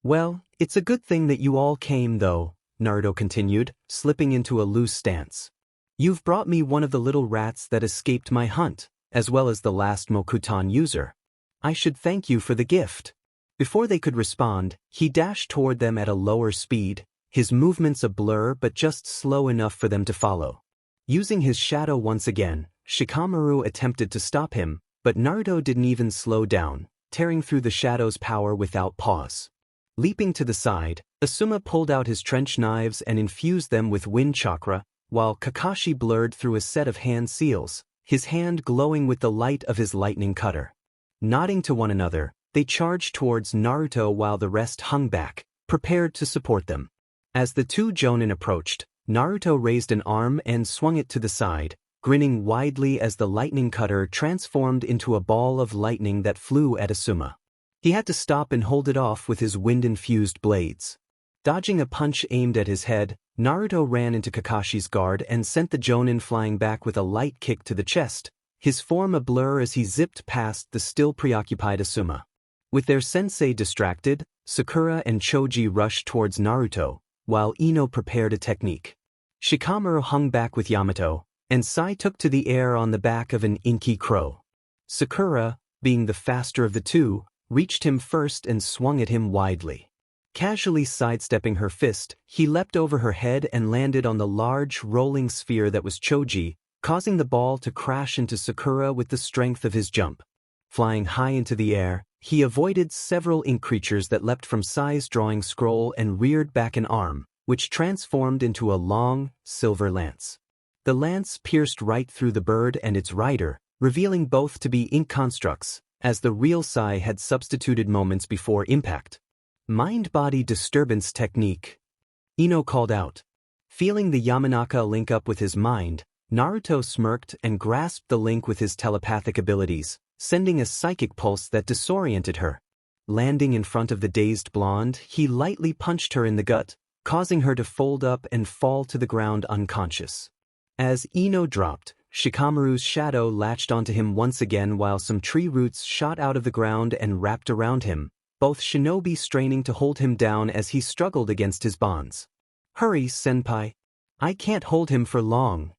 Well, it's a good thing that you all came though, Naruto continued, slipping into a loose stance. You've brought me one of the little rats that escaped my hunt, as well as the last Mokutan user. I should thank you for the gift. Before they could respond, he dashed toward them at a lower speed, his movements a blur but just slow enough for them to follow. Using his shadow once again, Shikamaru attempted to stop him, but Naruto didn't even slow down, tearing through the shadow's power without pause. Leaping to the side, Asuma pulled out his trench knives and infused them with wind chakra, while Kakashi blurred through a set of hand seals, his hand glowing with the light of his lightning cutter. Nodding to one another, they charged towards Naruto while the rest hung back, prepared to support them. As the two jonin approached, Naruto raised an arm and swung it to the side, grinning widely as the lightning cutter transformed into a ball of lightning that flew at Asuma. He had to stop and hold it off with his wind-infused blades. Dodging a punch aimed at his head, Naruto ran into Kakashi's guard and sent the jonin flying back with a light kick to the chest, his form a blur as he zipped past the still preoccupied Asuma. With their sensei distracted, Sakura and Choji rushed towards Naruto, while Ino prepared a technique. Shikamaru hung back with Yamato, and Sai took to the air on the back of an inky crow. Sakura, being the faster of the two, reached him first and swung at him widely. Casually sidestepping her fist, he leapt over her head and landed on the large, rolling sphere that was Choji, causing the ball to crash into Sakura with the strength of his jump. Flying high into the air, he avoided several ink creatures that leapt from Sai's drawing scroll and reared back an arm, which transformed into a long, silver lance. The lance pierced right through the bird and its rider, revealing both to be ink constructs, as the real Sai had substituted moments before impact. Mind-body disturbance technique, Ino called out. Feeling the Yamanaka link up with his mind, Naruto smirked and grasped the link with his telepathic abilities, sending a psychic pulse that disoriented her. Landing in front of the dazed blonde, he lightly punched her in the gut, causing her to fold up and fall to the ground unconscious. As Ino dropped, Shikamaru's shadow latched onto him once again while some tree roots shot out of the ground and wrapped around him, both shinobi straining to hold him down as he struggled against his bonds. "Hurry, senpai. I can't hold him for long,"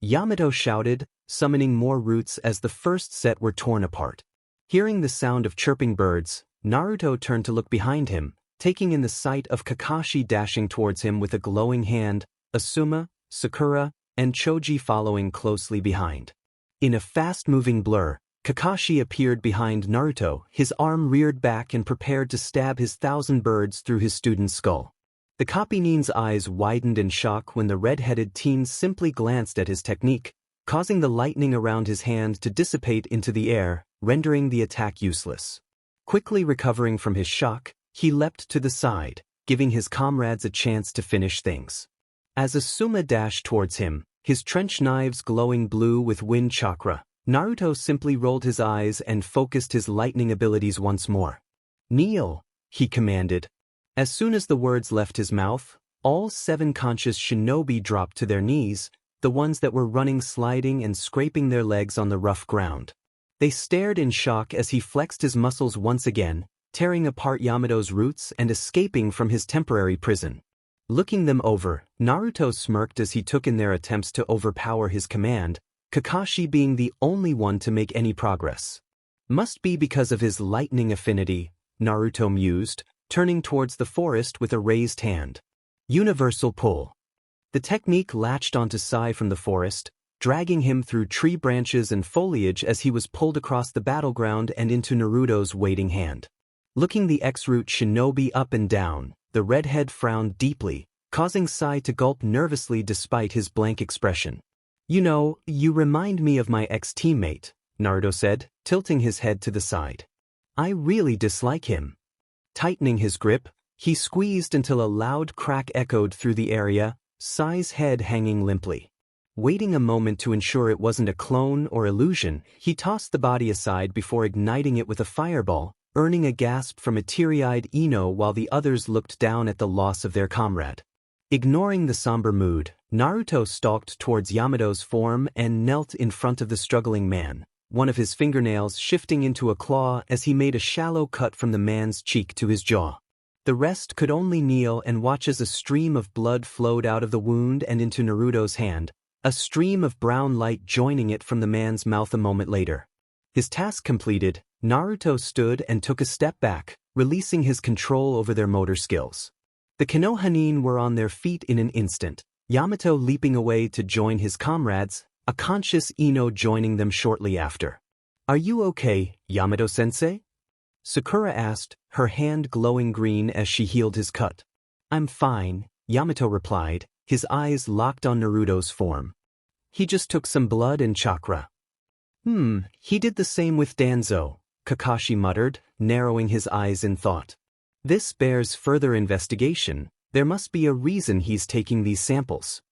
Yamato shouted, summoning more roots as the first set were torn apart. Hearing the sound of chirping birds, Naruto turned to look behind him, taking in the sight of Kakashi dashing towards him with a glowing hand, Asuma, Sakura, and Choji following closely behind. In a fast-moving blur, Kakashi appeared behind Naruto, his arm reared back and prepared to stab his 1,000 birds through his student's skull. The Kapinin's eyes widened in shock when the red-headed teen simply glanced at his technique, causing the lightning around his hand to dissipate into the air, rendering the attack useless. Quickly recovering from his shock, he leapt to the side, giving his comrades a chance to finish things. As Asuma dashed towards him, his trench knives glowing blue with wind chakra, Naruto simply rolled his eyes and focused his lightning abilities once more. "Kneel," he commanded. As soon as the words left his mouth, all 7 conscious shinobi dropped to their knees, the ones that were running sliding and scraping their legs on the rough ground. They stared in shock as he flexed his muscles once again, tearing apart Yamato's roots and escaping from his temporary prison. Looking them over, Naruto smirked as he took in their attempts to overpower his command, Kakashi being the only one to make any progress. Must be because of his lightning affinity, Naruto mused, turning towards the forest with a raised hand. Universal pull. The technique latched onto Sai from the forest, dragging him through tree branches and foliage as he was pulled across the battleground and into Naruto's waiting hand. Looking the X-Root shinobi up and down, the redhead frowned deeply, causing Sai to gulp nervously despite his blank expression. "You know, you remind me of my ex-teammate," Naruto said, tilting his head to the side. "I really dislike him." Tightening his grip, he squeezed until a loud crack echoed through the area, Sai's head hanging limply. Waiting a moment to ensure it wasn't a clone or illusion, he tossed the body aside before igniting it with a fireball, earning a gasp from a teary-eyed Ino while the others looked down at the loss of their comrade. Ignoring the somber mood, Naruto stalked towards Yamato's form and knelt in front of the struggling man, one of his fingernails shifting into a claw as he made a shallow cut from the man's cheek to his jaw. The rest could only kneel and watch as a stream of blood flowed out of the wound and into Naruto's hand, a stream of brown light joining it from the man's mouth a moment later. His task completed, Naruto stood and took a step back, releasing his control over their motor skills. The Konohanin were on their feet in an instant, Yamato leaping away to join his comrades, a conscious Ino joining them shortly after. "Are you okay, Yamato-sensei?" Sakura asked, her hand glowing green as she healed his cut. "I'm fine," Yamato replied, his eyes locked on Naruto's form. "He just took some blood and chakra. He did the same with Danzo, Kakashi muttered, narrowing his eyes in thought. This bears further investigation. There must be a reason he's taking these samples.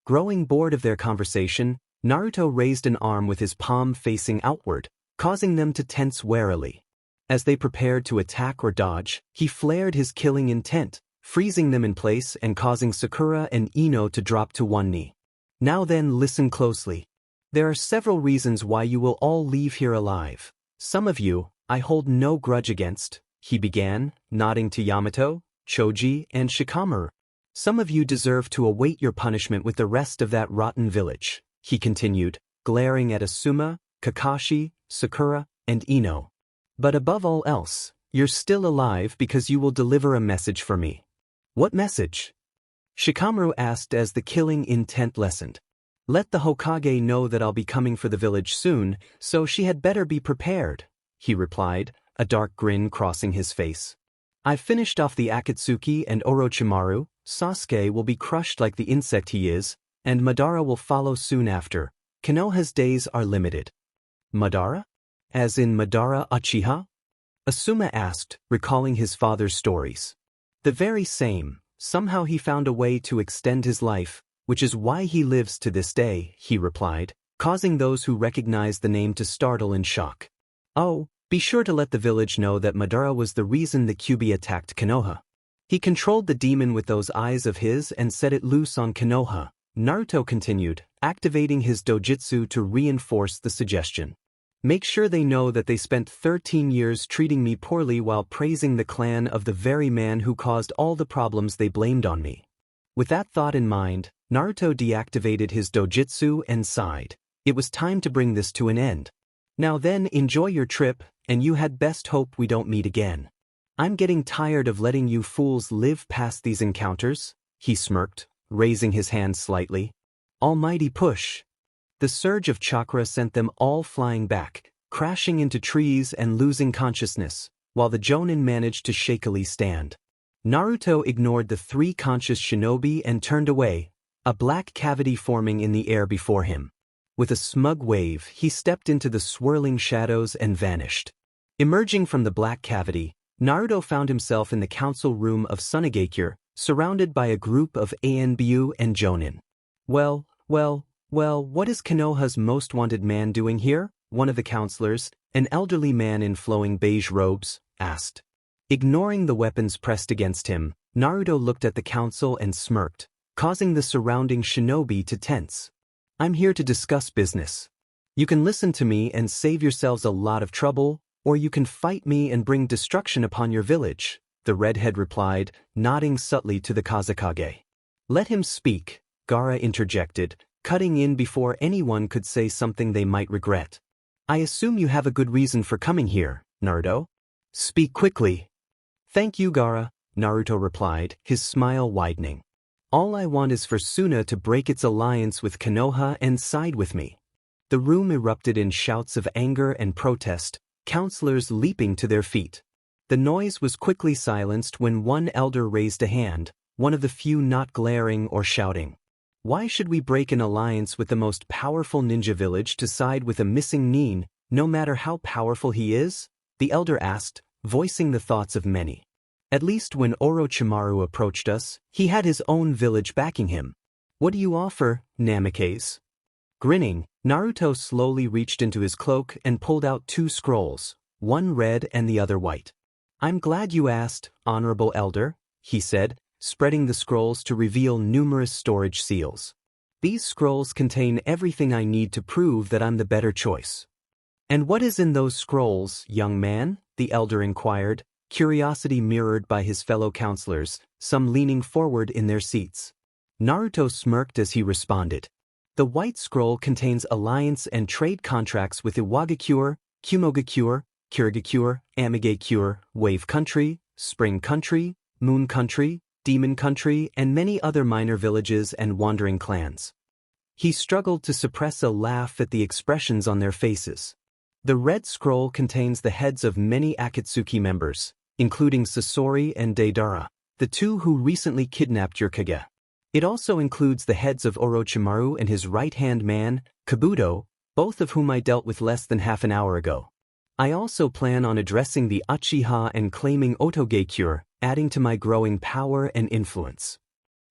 Growing bored of their conversation, Naruto raised an arm with his palm facing outward, causing them to tense warily. As they prepared to attack or dodge, he flared his killing intent, freezing them in place and causing Sakura and Ino to drop to one knee. Now then, listen closely. There are several reasons why you will all leave here alive. Some of you, I hold no grudge against, he began, nodding to Yamato, Choji, and Shikamaru. Some of you deserve to await your punishment with the rest of that rotten village, he continued, glaring at Asuma, Kakashi, Sakura, and Ino. But above all else, you're still alive because you will deliver a message for me. What message? Shikamaru asked as the killing intent lessened. Let the Hokage know that I'll be coming for the village soon, so she had better be prepared, he replied, a dark grin crossing his face. I've finished off the Akatsuki and Orochimaru. Sasuke will be crushed like the insect he is, and Madara will follow soon after. Konoha's days are limited. Madara? As in Madara Uchiha? Asuma asked, recalling his father's stories. The very same. Somehow he found a way to extend his life, which is why he lives to this day, he replied, causing those who recognized the name to startle in shock. Oh, be sure to let the village know that Madara was the reason the Kyuubi attacked Konoha. He controlled the demon with those eyes of his and set it loose on Konoha, Naruto continued, activating his dojutsu to reinforce the suggestion. Make sure they know that they spent 13 years treating me poorly while praising the clan of the very man who caused all the problems they blamed on me. With that thought in mind, Naruto deactivated his dojutsu and sighed. It was time to bring this to an end. Now then, enjoy your trip, and you had best hope we don't meet again. I'm getting tired of letting you fools live past these encounters, he smirked, raising his hand slightly. Almighty push. The surge of chakra sent them all flying back, crashing into trees and losing consciousness, while the Jonin managed to shakily stand. Naruto ignored the three conscious shinobi and turned away, a black cavity forming in the air before him. With a smug wave, he stepped into the swirling shadows and vanished. Emerging from the black cavity, Naruto found himself in the council room of Tsunade, surrounded by a group of Anbu and Jonin. Well, what is Konoha's most wanted man doing here? One of the counselors, an elderly man in flowing beige robes, asked. Ignoring the weapons pressed against him, Naruto looked at the council and smirked, causing the surrounding shinobi to tense. I'm here to discuss business. You can listen to me and save yourselves a lot of trouble, or you can fight me and bring destruction upon your village, the redhead replied, nodding subtly to the Kazekage. Let him speak, Gaara interjected, cutting in before anyone could say something they might regret. I assume you have a good reason for coming here, Naruto? Speak quickly. Thank you, Gaara, Naruto replied, his smile widening. All I want is for Suna to break its alliance with Konoha and side with me. The room erupted in shouts of anger and protest, counselors leaping to their feet. The noise was quickly silenced when one elder raised a hand, one of the few not glaring or shouting. Why should we break an alliance with the most powerful ninja village to side with a missing nin, no matter how powerful he is? The elder asked, voicing the thoughts of many. At least when Orochimaru approached us, he had his own village backing him. What do you offer, Namikaze? Grinning, Naruto slowly reached into his cloak and pulled out two scrolls, one red and the other white. I'm glad you asked, Honorable Elder, he said, spreading the scrolls to reveal numerous storage seals. These scrolls contain everything I need to prove that I'm the better choice. And what is in those scrolls, young man? The elder inquired, curiosity mirrored by his fellow counselors, some leaning forward in their seats. Naruto smirked as he responded. The white scroll contains alliance and trade contracts with Iwagakure, Kumogakure, Kirigakure, Amegakure, Wave Country, Spring Country, Moon Country, Demon Country, and many other minor villages and wandering clans. He struggled to suppress a laugh at the expressions on their faces. The red scroll contains the heads of many Akatsuki members, including Sasori and Deidara, the two who recently kidnapped your Kage. It also includes the heads of Orochimaru and his right-hand man, Kabuto, both of whom I dealt with less than half an hour ago. I also plan on addressing the Uchiha and claiming Otogekure, adding to my growing power and influence.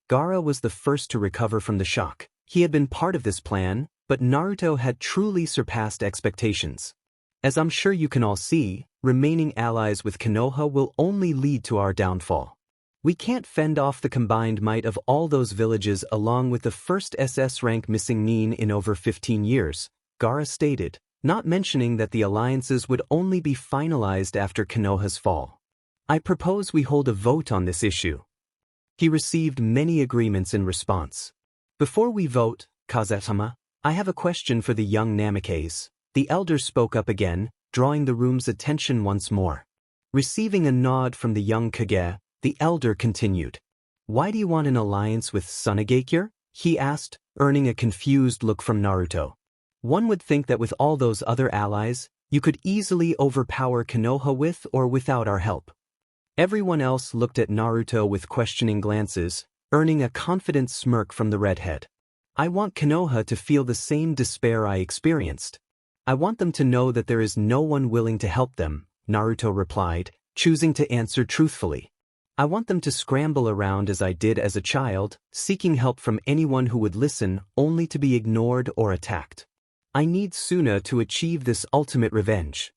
Gaara was the first to recover from the shock. He had been part of this plan, but Naruto had truly surpassed expectations. As I'm sure you can all see, remaining allies with Konoha will only lead to our downfall. We can't fend off the combined might of all those villages along with the first SS rank missing Nin in over 15 years, Gaara stated, not mentioning that the alliances would only be finalized after Konoha's fall. I propose we hold a vote on this issue. He received many agreements in response. Before we vote, Kazatama, I have a question for the young Namikes. The elder spoke up again, drawing the room's attention once more. Receiving a nod from the young Kage, the elder continued. Why do you want an alliance with Tsunade? He asked, earning a confused look from Naruto. One would think that with all those other allies, you could easily overpower Konoha with or without our help. Everyone else looked at Naruto with questioning glances, earning a confident smirk from the redhead. I want Konoha to feel the same despair I experienced. I want them to know that there is no one willing to help them, Naruto replied, choosing to answer truthfully. I want them to scramble around as I did as a child, seeking help from anyone who would listen, only to be ignored or attacked. I need Suna to achieve this ultimate revenge.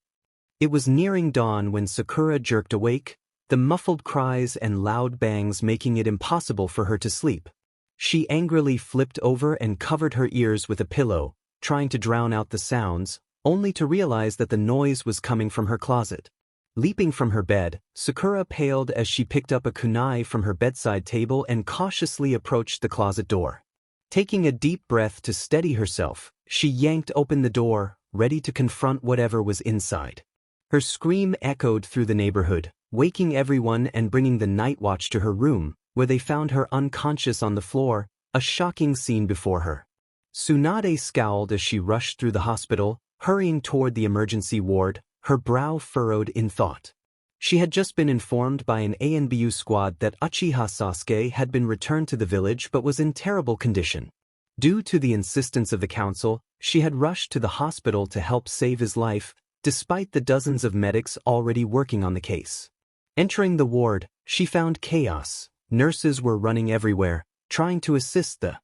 It was nearing dawn when Sakura jerked awake, the muffled cries and loud bangs making it impossible for her to sleep. She angrily flipped over and covered her ears with a pillow, trying to drown out the sounds, only to realize that the noise was coming from her closet. Leaping from her bed, Sakura paled as she picked up a kunai from her bedside table and cautiously approached the closet door. Taking a deep breath to steady herself, she yanked open the door, ready to confront whatever was inside. Her scream echoed through the neighborhood, waking everyone and bringing the night watch to her room, where they found her unconscious on the floor, a shocking scene before her. Tsunade scowled as she rushed through the hospital, hurrying toward the emergency ward, her brow furrowed in thought. She had just been informed by an ANBU squad that Uchiha Sasuke had been returned to the village but was in terrible condition. Due to the insistence of the council, she had rushed to the hospital to help save his life, despite the dozens of medics already working on the case. Entering the ward, she found chaos. Nurses were running everywhere, trying to assist the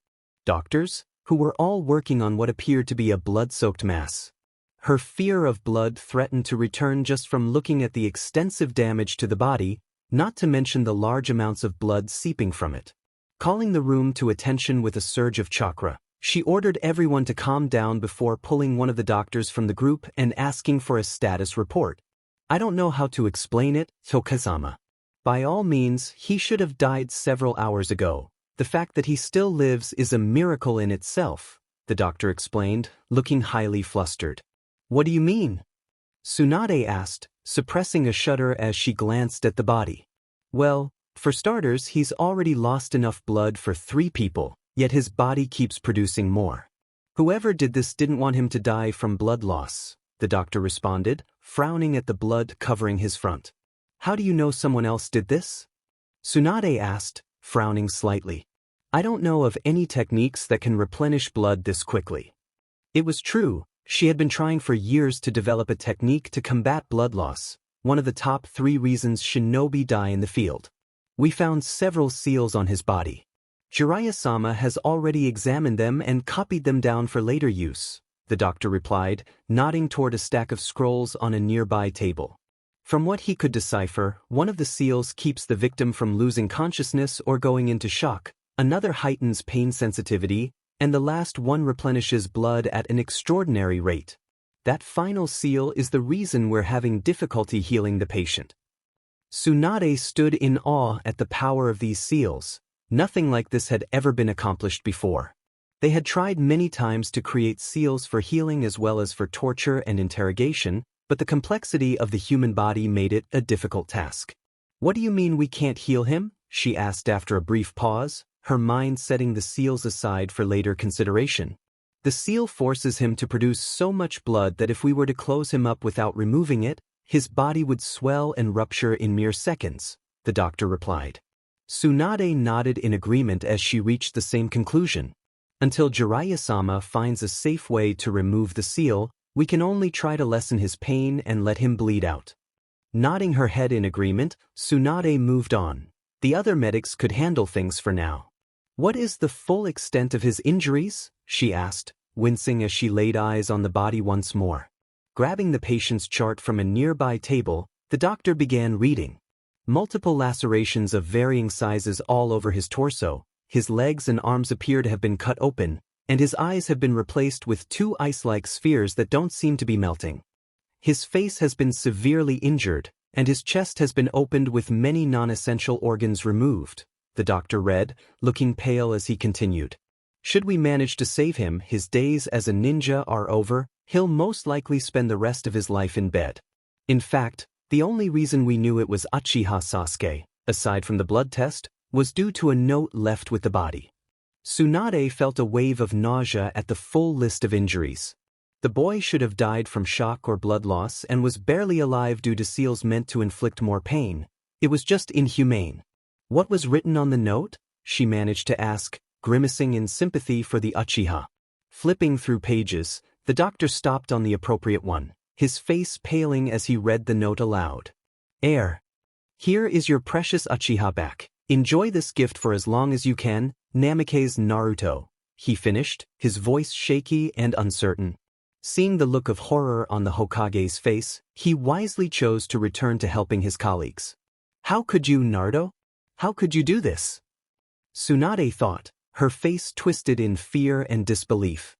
doctors, who were all working on what appeared to be a blood-soaked mass. Her fear of blood threatened to return just from looking at the extensive damage to the body, not to mention the large amounts of blood seeping from it. Calling the room to attention with a surge of chakra, she ordered everyone to calm down before pulling one of the doctors from the group and asking for a status report. I don't know how to explain it, Tokazama. By all means, he should have died several hours ago. The fact that he still lives is a miracle in itself, the doctor explained, looking highly flustered. What do you mean? Tsunade asked, suppressing a shudder as she glanced at the body. Well, for starters, he's already lost enough blood for 3 people, yet his body keeps producing more. Whoever did this didn't want him to die from blood loss, the doctor responded, frowning at the blood covering his front. How do you know someone else did this? Tsunade asked, frowning slightly. I don't know of any techniques that can replenish blood this quickly. It was true. She had been trying for years to develop a technique to combat blood loss, one of the top 3 reasons shinobi die in the field. We found several seals on his body. Jiraiya-sama has already examined them and copied them down for later use, the doctor replied, nodding toward a stack of scrolls on a nearby table. From what he could decipher, one of the seals keeps the victim from losing consciousness or going into shock, another heightens pain sensitivity, and the last one replenishes blood at an extraordinary rate. That final seal is the reason we're having difficulty healing the patient. Tsunade stood in awe at the power of these seals. Nothing like this had ever been accomplished before. They had tried many times to create seals for healing as well as for torture and interrogation, but the complexity of the human body made it a difficult task. What do you mean we can't heal him? She asked after a brief pause, her mind setting the seals aside for later consideration. The seal forces him to produce so much blood that if we were to close him up without removing it, his body would swell and rupture in mere seconds, the doctor replied. Tsunade nodded in agreement as she reached the same conclusion. Until Jiraiya-sama finds a safe way to remove the seal, we can only try to lessen his pain and let him bleed out. Nodding her head in agreement, Tsunade moved on. The other medics could handle things for now. What is the full extent of his injuries? She asked, wincing as she laid eyes on the body once more. Grabbing the patient's chart from a nearby table, the doctor began reading. Multiple lacerations of varying sizes all over his torso, his legs and arms appear to have been cut open, and his eyes have been replaced with two ice-like spheres that don't seem to be melting. His face has been severely injured, and his chest has been opened with many non-essential organs removed, the doctor read, looking pale as he continued. Should we manage to save him, his days as a ninja are over. He'll most likely spend the rest of his life in bed. In fact, the only reason we knew it was Uchiha Sasuke, aside from the blood test, was due to a note left with the body. Tsunade felt a wave of nausea at the full list of injuries. The boy should have died from shock or blood loss and was barely alive due to seals meant to inflict more pain. It was just inhumane. What was written on the note? She managed to ask, grimacing in sympathy for the Uchiha. Flipping through pages, the doctor stopped on the appropriate one, his face paling as he read the note aloud. Heir. Here is your precious Uchiha back. Enjoy this gift for as long as you can, Namikaze Naruto. He finished, his voice shaky and uncertain. Seeing the look of horror on the Hokage's face, he wisely chose to return to helping his colleagues. How could you, Naruto? How could you do this? Tsunade thought, her face twisted in fear and disbelief.